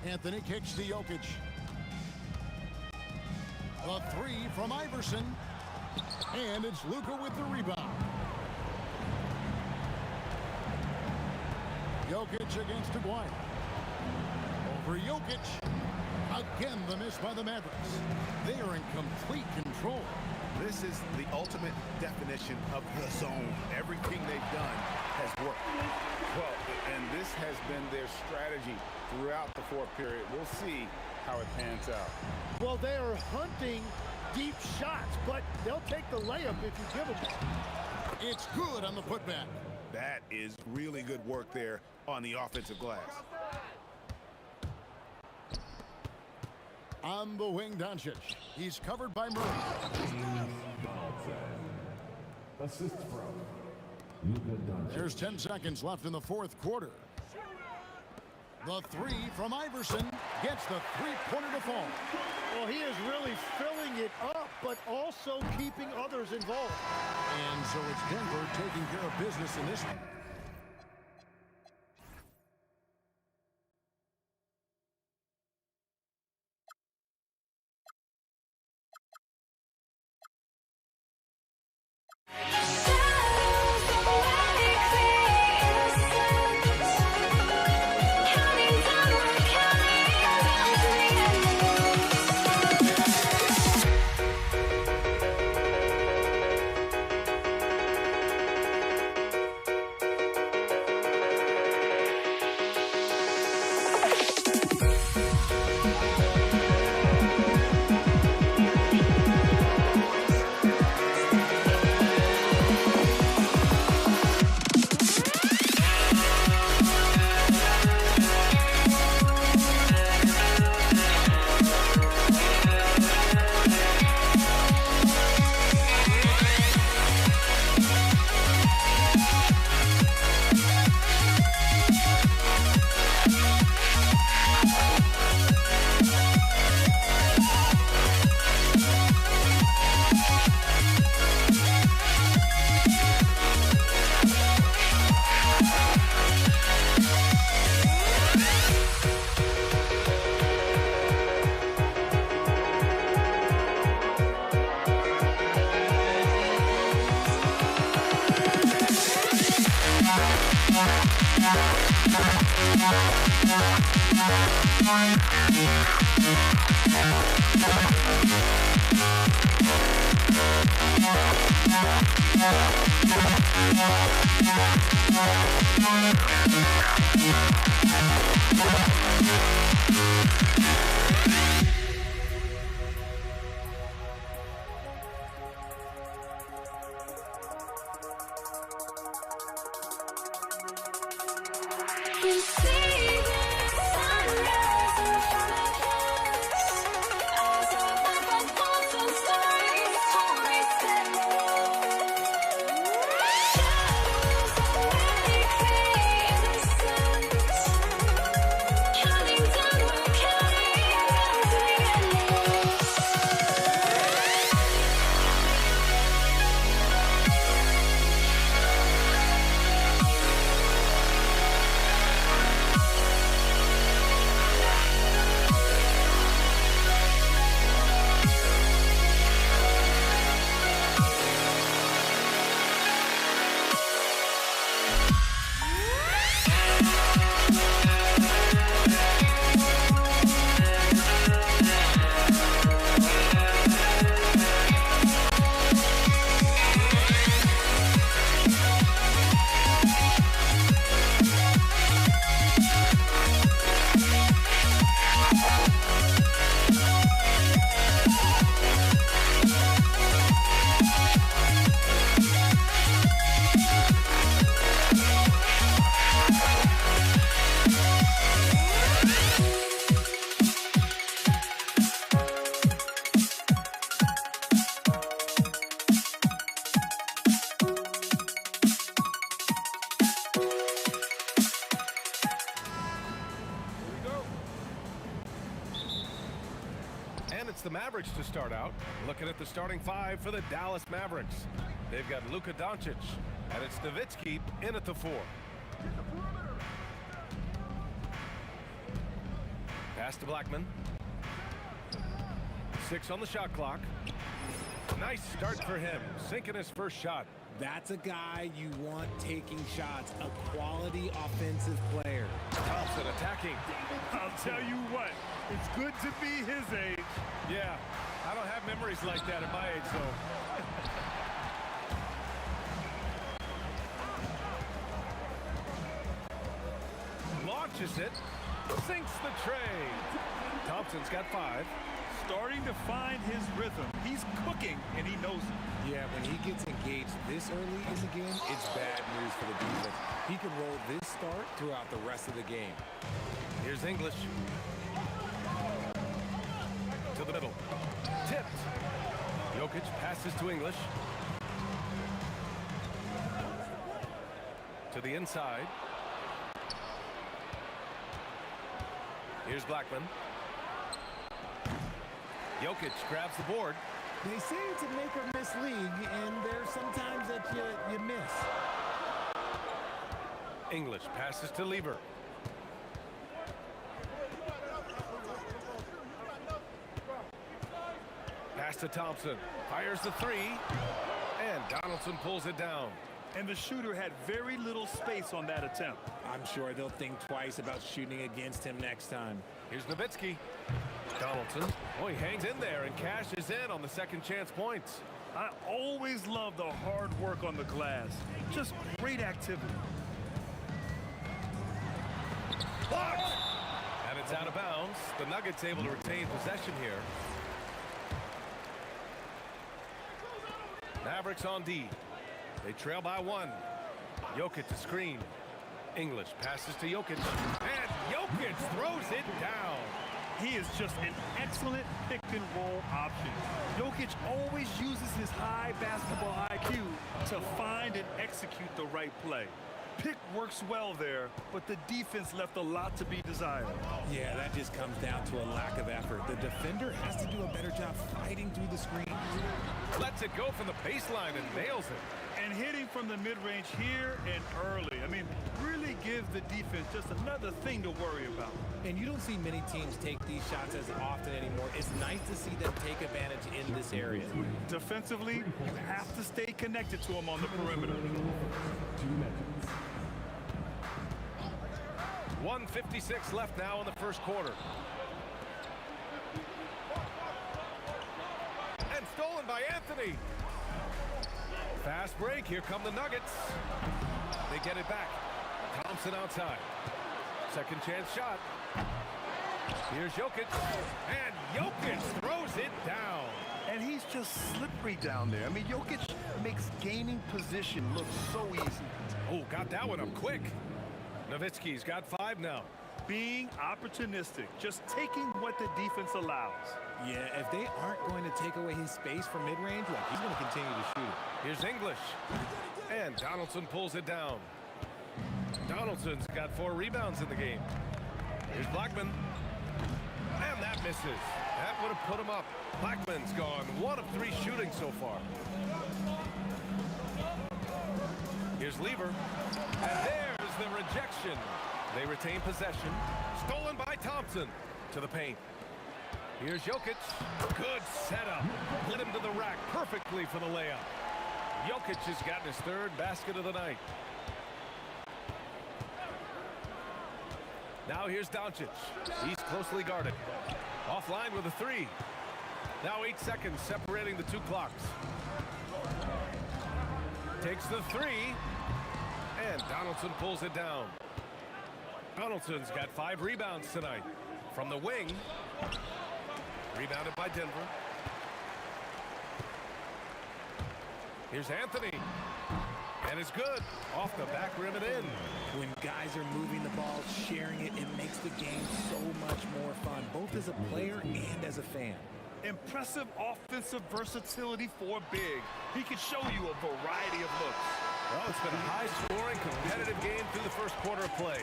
Anthony kicks to Jokic. A 3 from Iverson. And it's Luka with the rebound. Jokic against Aguirre. Over Jokic. Again, the miss by the Mavericks. They are in complete control. This is the ultimate definition of the zone. Everything they've done has worked. Well, and this has been their strategy throughout the fourth period. We'll see how it pans out. Well, they are hunting deep shots, but they'll take the layup if you give them it. It's good on the putback. That is really good work there on the offensive glass. On the wing, Doncic. He's covered by Murray. Assist from Luka Doncic. There's 10 seconds left in the fourth quarter. The 3 from Iverson gets the three-pointer to fall. Well, he is really filling it up, but also keeping others involved. And so it's Denver taking care of business in this one. The Mavericks to start out. Looking at the starting five for the Dallas Mavericks. They've got Luka Doncic, and it's Nowitzki in at the 4. Pass to Blackman. 6 on the shot clock. Nice start for him, sinking his first shot. That's a guy you want taking shots, a quality offensive player. Thompson attacking. I'll tell you what, it's good to be his age. Yeah, I don't have memories like that at my age, though. Launches it, sinks the tray. Thompson's got 5. Starting to find his rhythm. He's cooking, and he knows it. Yeah, when he gets engaged this early in the game, it's bad news for the defense. He can roll this start throughout the rest of the game. Here's English. To the middle. Tipped. Jokic passes to English. To the inside. Here's Blackman. Jokic grabs the board. They say it's a make or miss league, and there's sometimes that you miss. English passes to Lieber. Pass to Thompson. Fires the 3. And Donaldson pulls it down. And the shooter had very little space on that attempt. I'm sure they'll think twice about shooting against him next time. Here's Nowitzki. Donaldson. Oh, he hangs in there and cashes in on the second chance points. I always love the hard work on the glass. Just great activity. Blocked! And it's out of bounds. The Nuggets able to retain possession here. Mavericks on D. They trail by 1. Jokic to screen. English passes to Jokic. And Jokic throws it down. He is just an excellent pick-and-roll option. Jokic always uses his high basketball IQ to find and execute the right play. Pick works well there, but the defense left a lot to be desired. Yeah, that just comes down to a lack of effort. The defender has to do a better job fighting through the screen. Lets it go from the baseline and nails it. And hitting from the mid-range here and early. I mean, really gives the defense just another thing to worry about. And you don't see many teams take these shots as often anymore. It's nice to see them take advantage in this area. Defensively, you have to stay connected to him on the perimeter. 1:56 left now in the first quarter. And stolen by Anthony. Fast break. Here come the Nuggets. They get it back. Thompson outside. Second chance shot. Here's Jokic. And Jokic throws it down. And he's just slippery down there. I mean, Jokic makes gaining position look so easy. Oh, got that one up quick. Nowitzki's got 5 now. Being opportunistic, just taking what the defense allows. Yeah, if they aren't going to take away his space from mid-range, look, he's going to continue to shoot it. Here's English. And Donaldson pulls it down. Donaldson's got 4 rebounds in the game. Here's Blackman. And that misses. That would have put him up. Blackman's gone 1 of 3 shooting so far. Here's Lever. And there's the rejection. They retain possession. Stolen by Thompson to the paint. Here's Jokic. Good setup. Led him to the rack perfectly for the layup. Jokic has gotten his 3rd basket of the night. Now here's Doncic. He's closely guarded. Offline with a 3. Now 8 seconds separating the 2 clocks. Takes the 3. And Donaldson pulls it down. Donaldson's got 5 rebounds tonight. From the wing. Rebounded by Denver. Here's Anthony. And it's good. Off the back rim and in. When guys are moving the ball, sharing it, it makes the game so much more fun, both as a player and as a fan. Impressive offensive versatility for big. He can show you a variety of looks. Well, it's been a high-scoring, competitive game through the first quarter of play.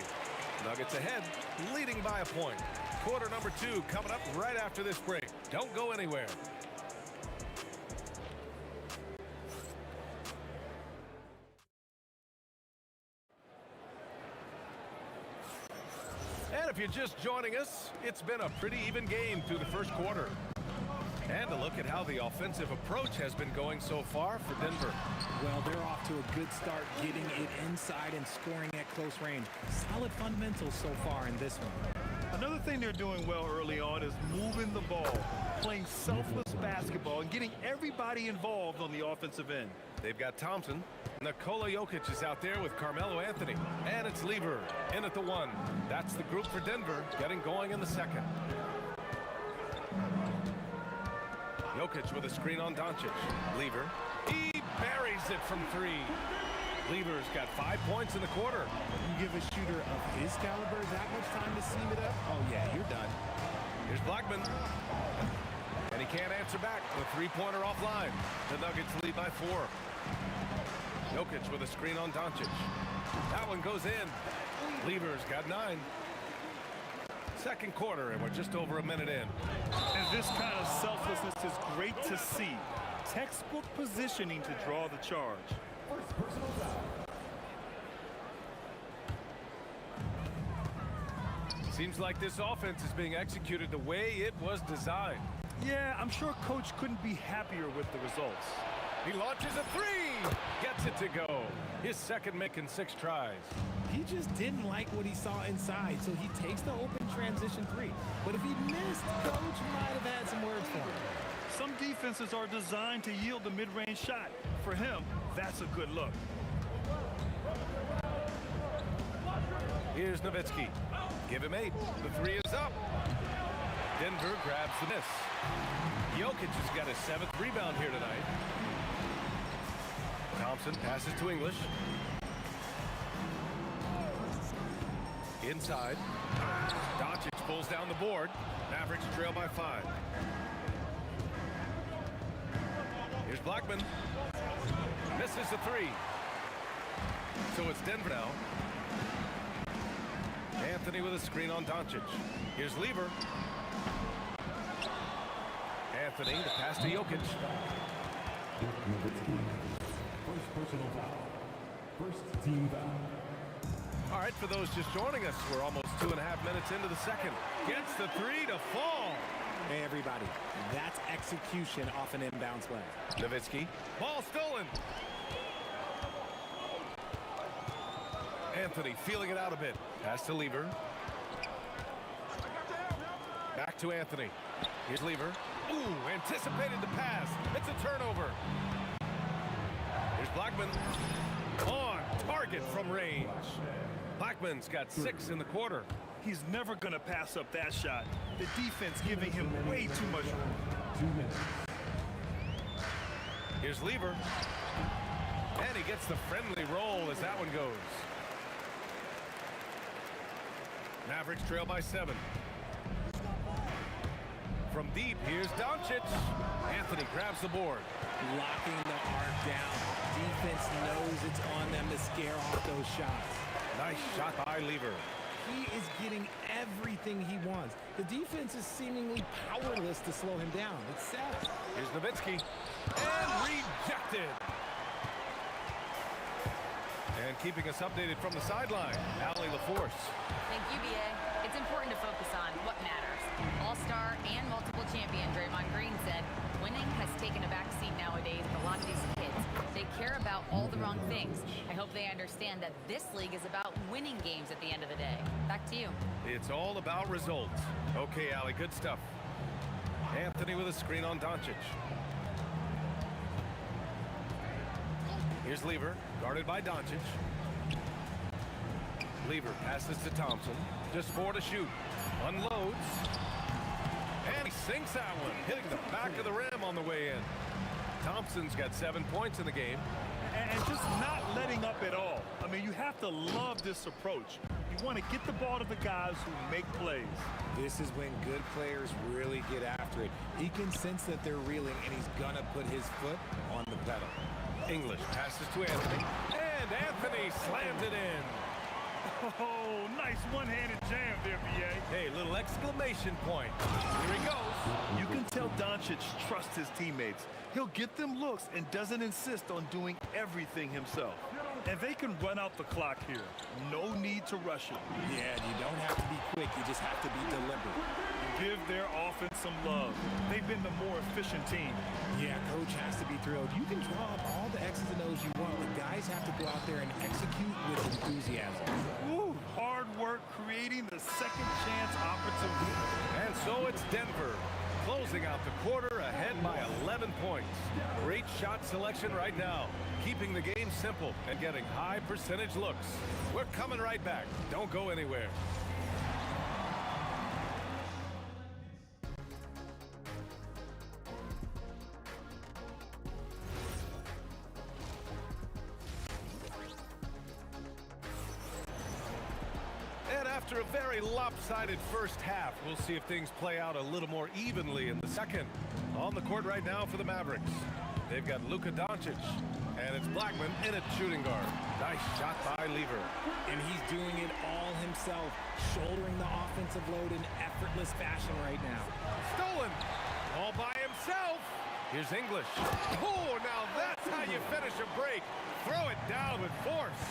Nuggets ahead, leading by a point. Quarter number 2 coming up right after this break. Don't go anywhere. And if you're just joining us, it's been a pretty even game through the first quarter. And a look at how the offensive approach has been going so far for Denver. Well, they're off to a good start getting it inside and scoring at close range. Solid fundamentals so far in this one. Another thing they're doing well early on is moving the ball, playing selfless basketball, and getting everybody involved on the offensive end. They've got Thompson. Nikola Jokic is out there with Carmelo Anthony. And it's Lever in at the 1. That's the group for Denver getting going in the second. Jokic with a screen on Doncic. Lever. He buries it from 3. Lever's got 5 points in the quarter. You give a shooter of his caliber that much time to seam it up? Oh, yeah, you're done. Here's Blackman. And he can't answer back. The 3-pointer offline. The Nuggets lead by 4. Jokic with a screen on Doncic. That one goes in. Lever's got 9. Second quarter, and we're just over a minute in. And this kind of selflessness is great to see. Textbook positioning to draw the charge. Seems like this offense is being executed the way it was designed. Yeah, I'm sure Coach couldn't be happier with the results. He launches a 3. Gets it to go. His second make in 6 tries. He just didn't like what he saw inside, so he takes the open transition 3. But if he missed, Coach might have had some words for him. Some defenses are designed to yield the mid-range shot. For him, that's a good look. Here's Nowitzki. Give him 8. The 3 is up. Denver grabs the miss. Jokic has got his 7th rebound here tonight. Thompson passes to English. Inside. Doncic pulls down the board. Mavericks trail by 5. Here's Blackman. Misses the 3. So it's Denver now. Anthony with a screen on Doncic. Here's Lever. Anthony, the pass to Jokic. First personal foul. First team foul. All right, for those just joining us, we're almost 2.5 minutes into the second. Gets the 3 to fall. Hey, everybody, that's execution off an inbounds play. Nowitzki, ball stolen. Anthony feeling it out a bit. Pass to Lever. Back to Anthony. Here's Lever. Ooh, anticipated the pass. It's a turnover. Here's Blackman. On target from range. Blackman's got 6 in the quarter. He's never going to pass up that shot. The defense giving him way too much room. 2 minutes. Here's Lever. And he gets the friendly roll as that one goes. Mavericks trail by 7. From deep, here's Doncic. Anthony grabs the board. Locking the arc down. Defense knows it's on them to scare off those shots. Nice shot by Lever. He is getting everything he wants. The defense is seemingly powerless to slow him down. It's sad. Here's Nowitzki. And rejected. And keeping us updated from the sideline, Allie LaForce. Thank you, BA. It's important to focus on what matters. All-star and multiple champion Draymond Green said, winning has taken a backseat nowadays for a lot of these kids. They care about all the wrong things. I hope they understand that this league is about winning games at the end of the day. Back to you. It's all about results. Okay, Allie, good stuff. Anthony with a screen on Doncic. Here's Lever, guarded by Doncic. Lever passes to Thompson. Just 4 to shoot. Unloads. And he sinks that one, hitting the back of the rim on the way in. Thompson's got 7 points in the game. And just not letting up at all. I mean, you have to love this approach. You want to get the ball to the guys who make plays. This is when good players really get after it. He can sense that they're reeling, and he's going to put his foot on the pedal. English passes to Anthony. And Anthony slammed it in. Oh, nice one-handed jam there, BA. Hey, little exclamation point. Here he goes. You can tell Doncic trusts his teammates. He'll get them looks and doesn't insist on doing everything himself. And they can run out the clock here. No need to rush it. Yeah, you don't have to be quick. You just have to be deliberate. Give their offense some love. They've been the more efficient team. Yeah, coach has to be thrilled. You can draw up all the X's and O's you want, but guys have to go out there and execute with enthusiasm. Ooh, hard work creating the second chance opportunity. And so it's Denver, closing out the quarter ahead by 11 points. Great shot selection right now, keeping the game simple and getting high percentage looks. We're coming right back. Don't go anywhere. And after a very lopsided first half, we'll see if things play out a little more evenly in the second. On the court right now for the Mavericks, they've got Luka Doncic, and it's Blackman in at shooting guard. Nice shot by Lever. And he's doing it all himself, shouldering the offensive load in effortless fashion right now. Stolen, all by himself. Here's English. Oh, now that's how you finish a break. Throw it down with force.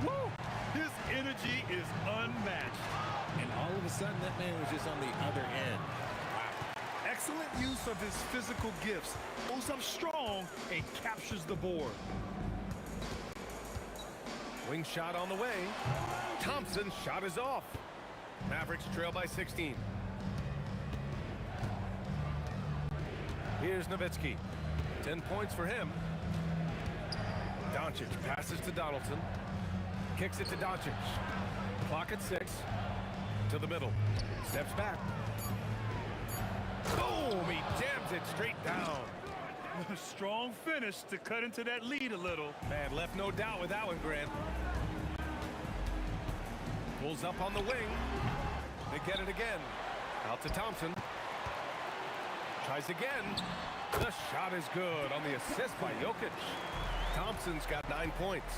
Woo! His energy is unmatched. And all of a sudden, that man was just on the other end. Wow. Excellent use of his physical gifts. Goes up strong and captures the board. Wing shot on the way. Thompson's shot is off. Mavericks trail by 16. Here's Nowitzki. 10 points for him. Doncic passes to Donaldson. Kicks it to Doncic. Clock at 6. To the middle. Steps back. Boom! He jams it straight down. A strong finish to cut into that lead a little. Man, left no doubt with that one, Grant. Pulls up on the wing. They get it again. Out to Thompson. Tries again. The shot is good on the assist by Jokic. Thompson's got 9 points.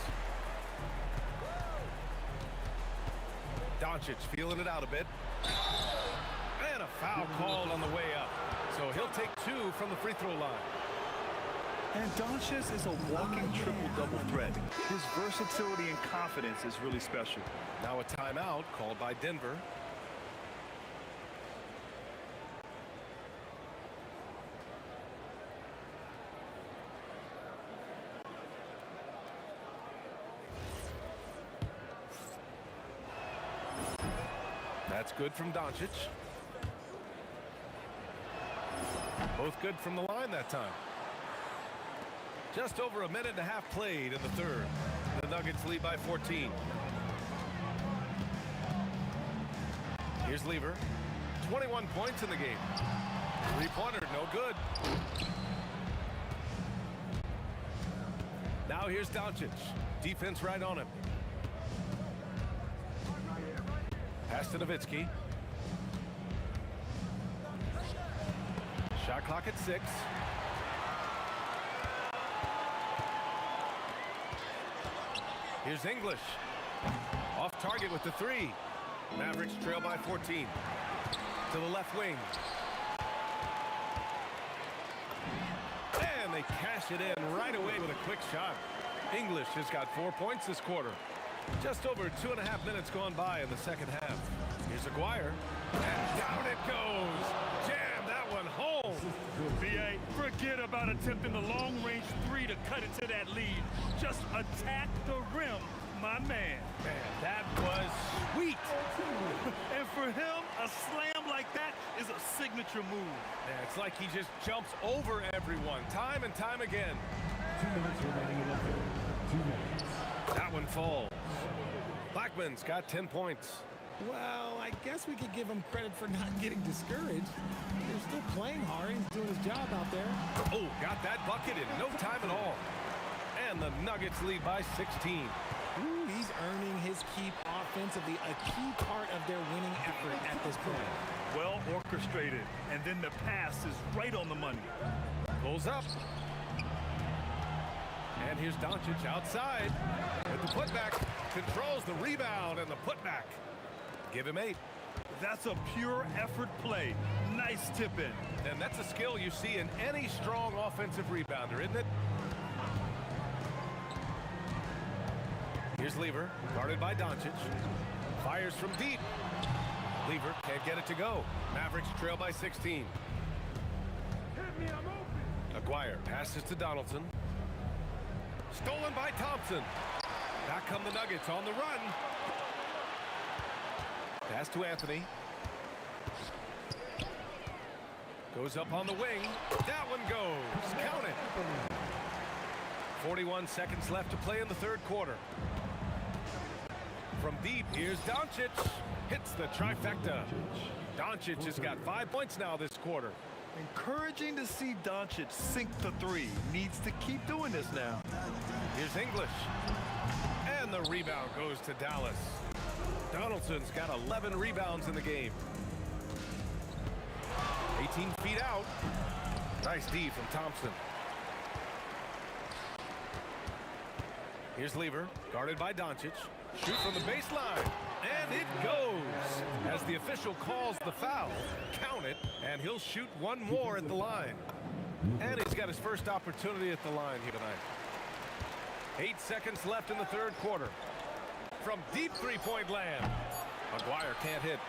Doncic feeling it out a bit. And a foul called on the way up. So he'll take 2 from the free throw line. And Doncic is a walking triple-double threat. His versatility and confidence is really special. Now a timeout called by Denver. That's good from Doncic. Both good from the line that time. Just over a minute and a half played in the third. The Nuggets lead by 14. Here's Lever. 21 points in the game. Three-pointer, no good. Now here's Doncic. Defense right on him. Pass to Nowitzki. Shot clock at 6. Here's English. Off target with the 3. Mavericks trail by 14. To the left wing. And they cash it in right away with a quick shot. English has got 4 points this quarter. Just over 2.5 minutes gone by in the second half. Here's Aguirre. And down it goes. Jam that one home. BA, forget about attempting the long-range 3 to cut into that lead. Just attack the rim, my man. Man, that was sweet. And for him, a slam like that is a signature move. Man, it's like he just jumps over everyone time and time again. 2 minutes remaining in the third. 2 minutes. That one falls. Blackman's got 10 points. Well, I guess we could give him credit for not getting discouraged. They're still playing hard. He's doing his job out there. Oh, got that bucket in no time at all. And the Nuggets lead by 16. Ooh, he's earning his keep offensively, a key part of their winning effort at this point. Well orchestrated, and then the pass is right on the money. Pulls up. And here's Doncic outside with the putback. Controls the rebound and the putback. Give him 8. That's a pure effort play. Nice tip in. And that's a skill you see in any strong offensive rebounder, isn't it? Here's Lever, guarded by Doncic. Fires from deep. Lever can't get it to go. Mavericks trail by 16. Hit me, I'm open. Aguirre passes to Donaldson. Stolen by Thompson. Back come the Nuggets on the run. Pass to Anthony. Goes up on the wing. That one goes. Count it. 41 seconds left to play in the third quarter. From deep, here's Doncic. Hits the trifecta. Doncic has got 5 points now this quarter. Encouraging to see Doncic sink the 3. Needs to keep doing this now. Here's English. And the rebound goes to Dallas. Donaldson's got 11 rebounds in the game. 18 feet out. Nice D from Thompson. Here's Lever, guarded by Doncic. Shoot from the baseline. And it goes. As the official calls the foul, count it, and he'll shoot one more at the line. And he's got his first opportunity at the line here tonight. 8 seconds left in the third quarter. From deep three-point land. Aguirre can't hit.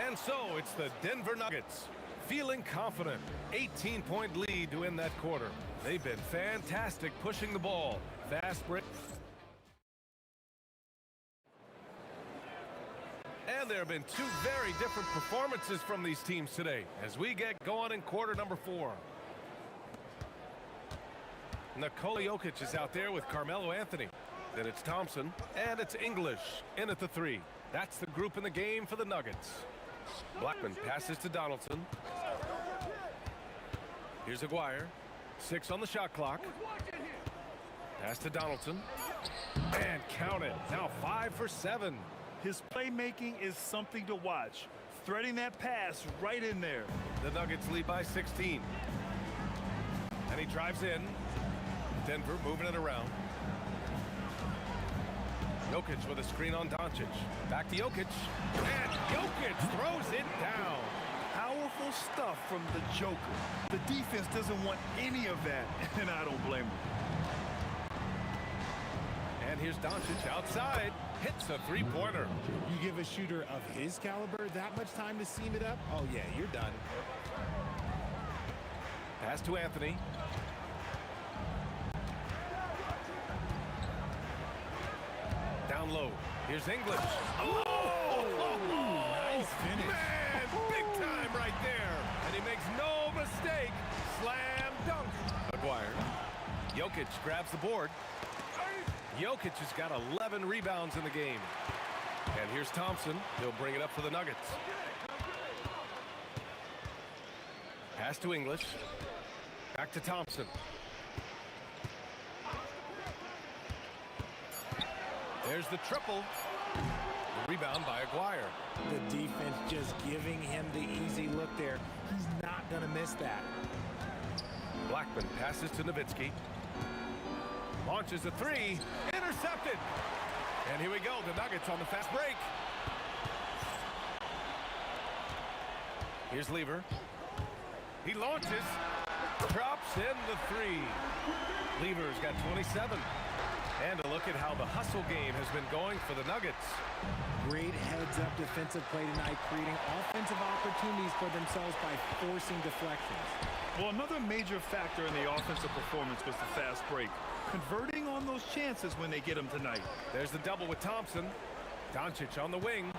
And so it's the Denver Nuggets feeling confident. 18-point lead to win that quarter. They've been fantastic pushing the ball. Fast break. And there have been 2 very different performances from these teams today as we get going in quarter number 4. Nikola Jokic is out there with Carmelo Anthony. Then it's Thompson, and it's English in at the 3. That's the group in the game for the Nuggets. Blackman passes to Donaldson. Here's Aguirre. 6 on the shot clock. Pass to Donaldson. And count it. Now 5 for 7. His playmaking is something to watch. Threading that pass right in there. The Nuggets lead by 16. And he drives in. Denver moving it around. Jokic with a screen on Doncic. Back to Jokic. And Jokic throws it down. Powerful stuff from the Joker. The defense doesn't want any of that, and I don't blame them. And here's Doncic outside. Hits a three-pointer. You give a shooter of his caliber that much time to seam it up? Oh, yeah, you're done. Pass to Anthony. Down low. Here's English. Oh! Nice finish. Man, big time right there. And he makes no mistake. Slam dunk. Aguirre. Jokic grabs the board. Jokic has got 11 rebounds in the game. And here's Thompson. He'll bring it up for the Nuggets. Pass to English. Back to Thompson. There's the triple. The rebound by Aguirre. The defense just giving him the easy look there. He's not going to miss that. Blackman passes to Nowitzki. Launches a three. Intercepted. And here we go. The Nuggets on the fast break. Here's Lever. He launches. Drops in the three. Lever's got 27. And a look at how the hustle game has been going for the Nuggets. Great heads-up defensive play tonight, creating offensive opportunities for themselves by forcing deflections. Well, another major factor in the offensive performance was the fast break. Converting on those chances when they get them tonight. There's the double with Thompson. Doncic on the wing.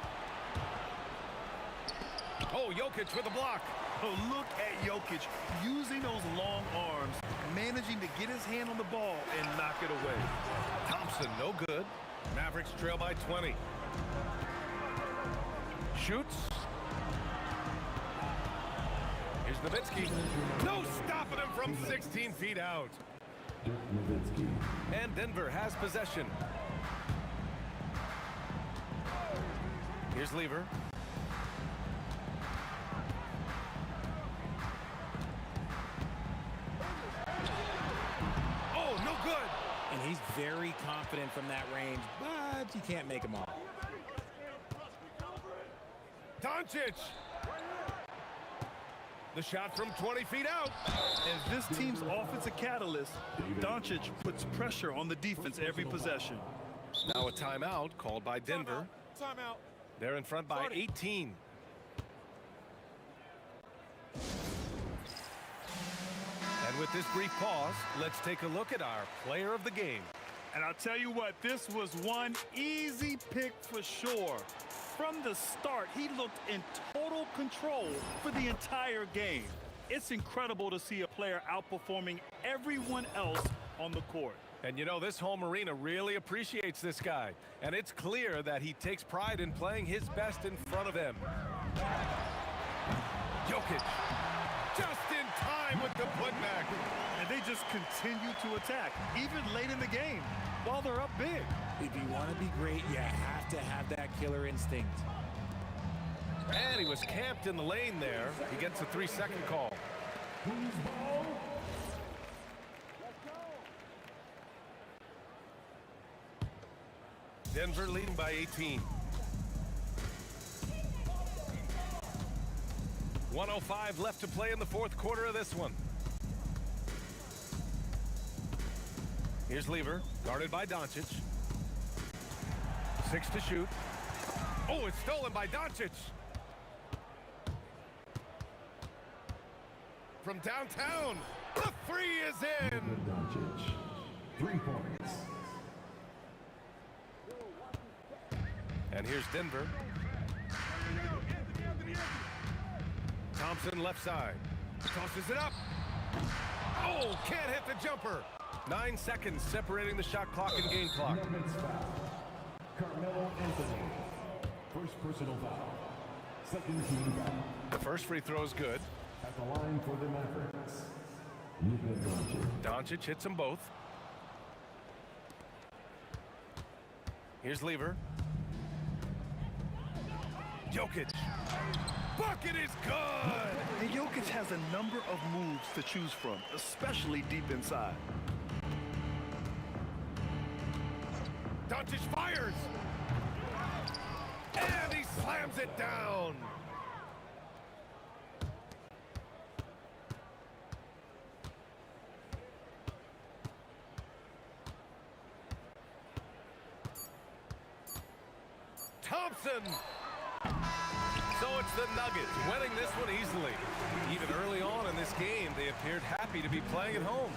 Oh, Jokic with a block. Oh, look at Jokic using those long arms, managing to get his hand on the ball and knock it away. Thompson, no good. Mavericks trail by 20. Shoots. Here's Nowitzki. No stopping him from 16 feet out. And Denver has possession. Here's Lever. Oh, no good. And he's very confident from that range, but you can't make him all. Doncic. The shot from 20 feet out. And this team's offensive catalyst, Doncic puts pressure on the defense every possession. Now a timeout called by Denver. Timeout. They're in front by 18. And with this brief pause, let's take a look at our player of the game. And I'll tell you what, this was one easy pick for sure. From the start, he looked in total control for the entire game. It's incredible to see a player outperforming everyone else on the court. And you know, this home arena really appreciates this guy. And it's clear that he takes pride in playing his best in front of them. Jokic, just in time with the putback. And they just continue to attack, even late in the game, while they're up big. If you want to be great, you have to have that killer instinct. And he was camped in the lane there. He gets a 3-second call. Denver leading by 18. 1:05 left to play in the fourth quarter of this one. Here's Lever, guarded by Doncic. 6 to shoot. Oh, it's stolen by Doncic. From downtown, the three is in. Doncic, 3 points. And here's Denver. Thompson left side. Tosses it up. Oh, can't hit the jumper. 9 seconds separating the shot clock and game clock. Nuggets foul. Carmelo Anthony. First personal foul. Second team foul. The first free throw is good. At the line for the Mavericks, Luka Doncic. Doncic hits them both. Here's Lever. Jokic. Bucket is good! And Jokic has a number of moves to choose from, especially deep inside. Doncic fires! And he slams it down! Thompson! So it's the Nuggets winning this one easily. Even early on in this game, they appeared happy to be playing at home.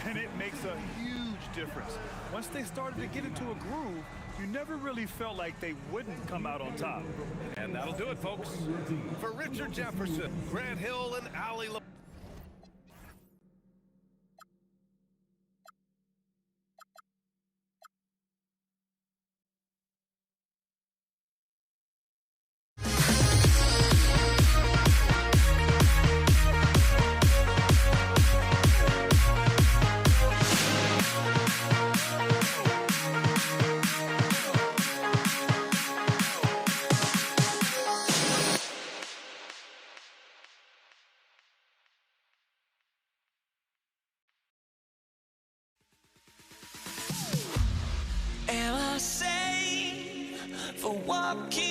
And it makes a huge difference. Once they started to get into a groove, you never really felt like they wouldn't come out on top. And that'll do it, folks. For Richard Jefferson, Grant Hill, and Ali LeBron. Am I safe for walking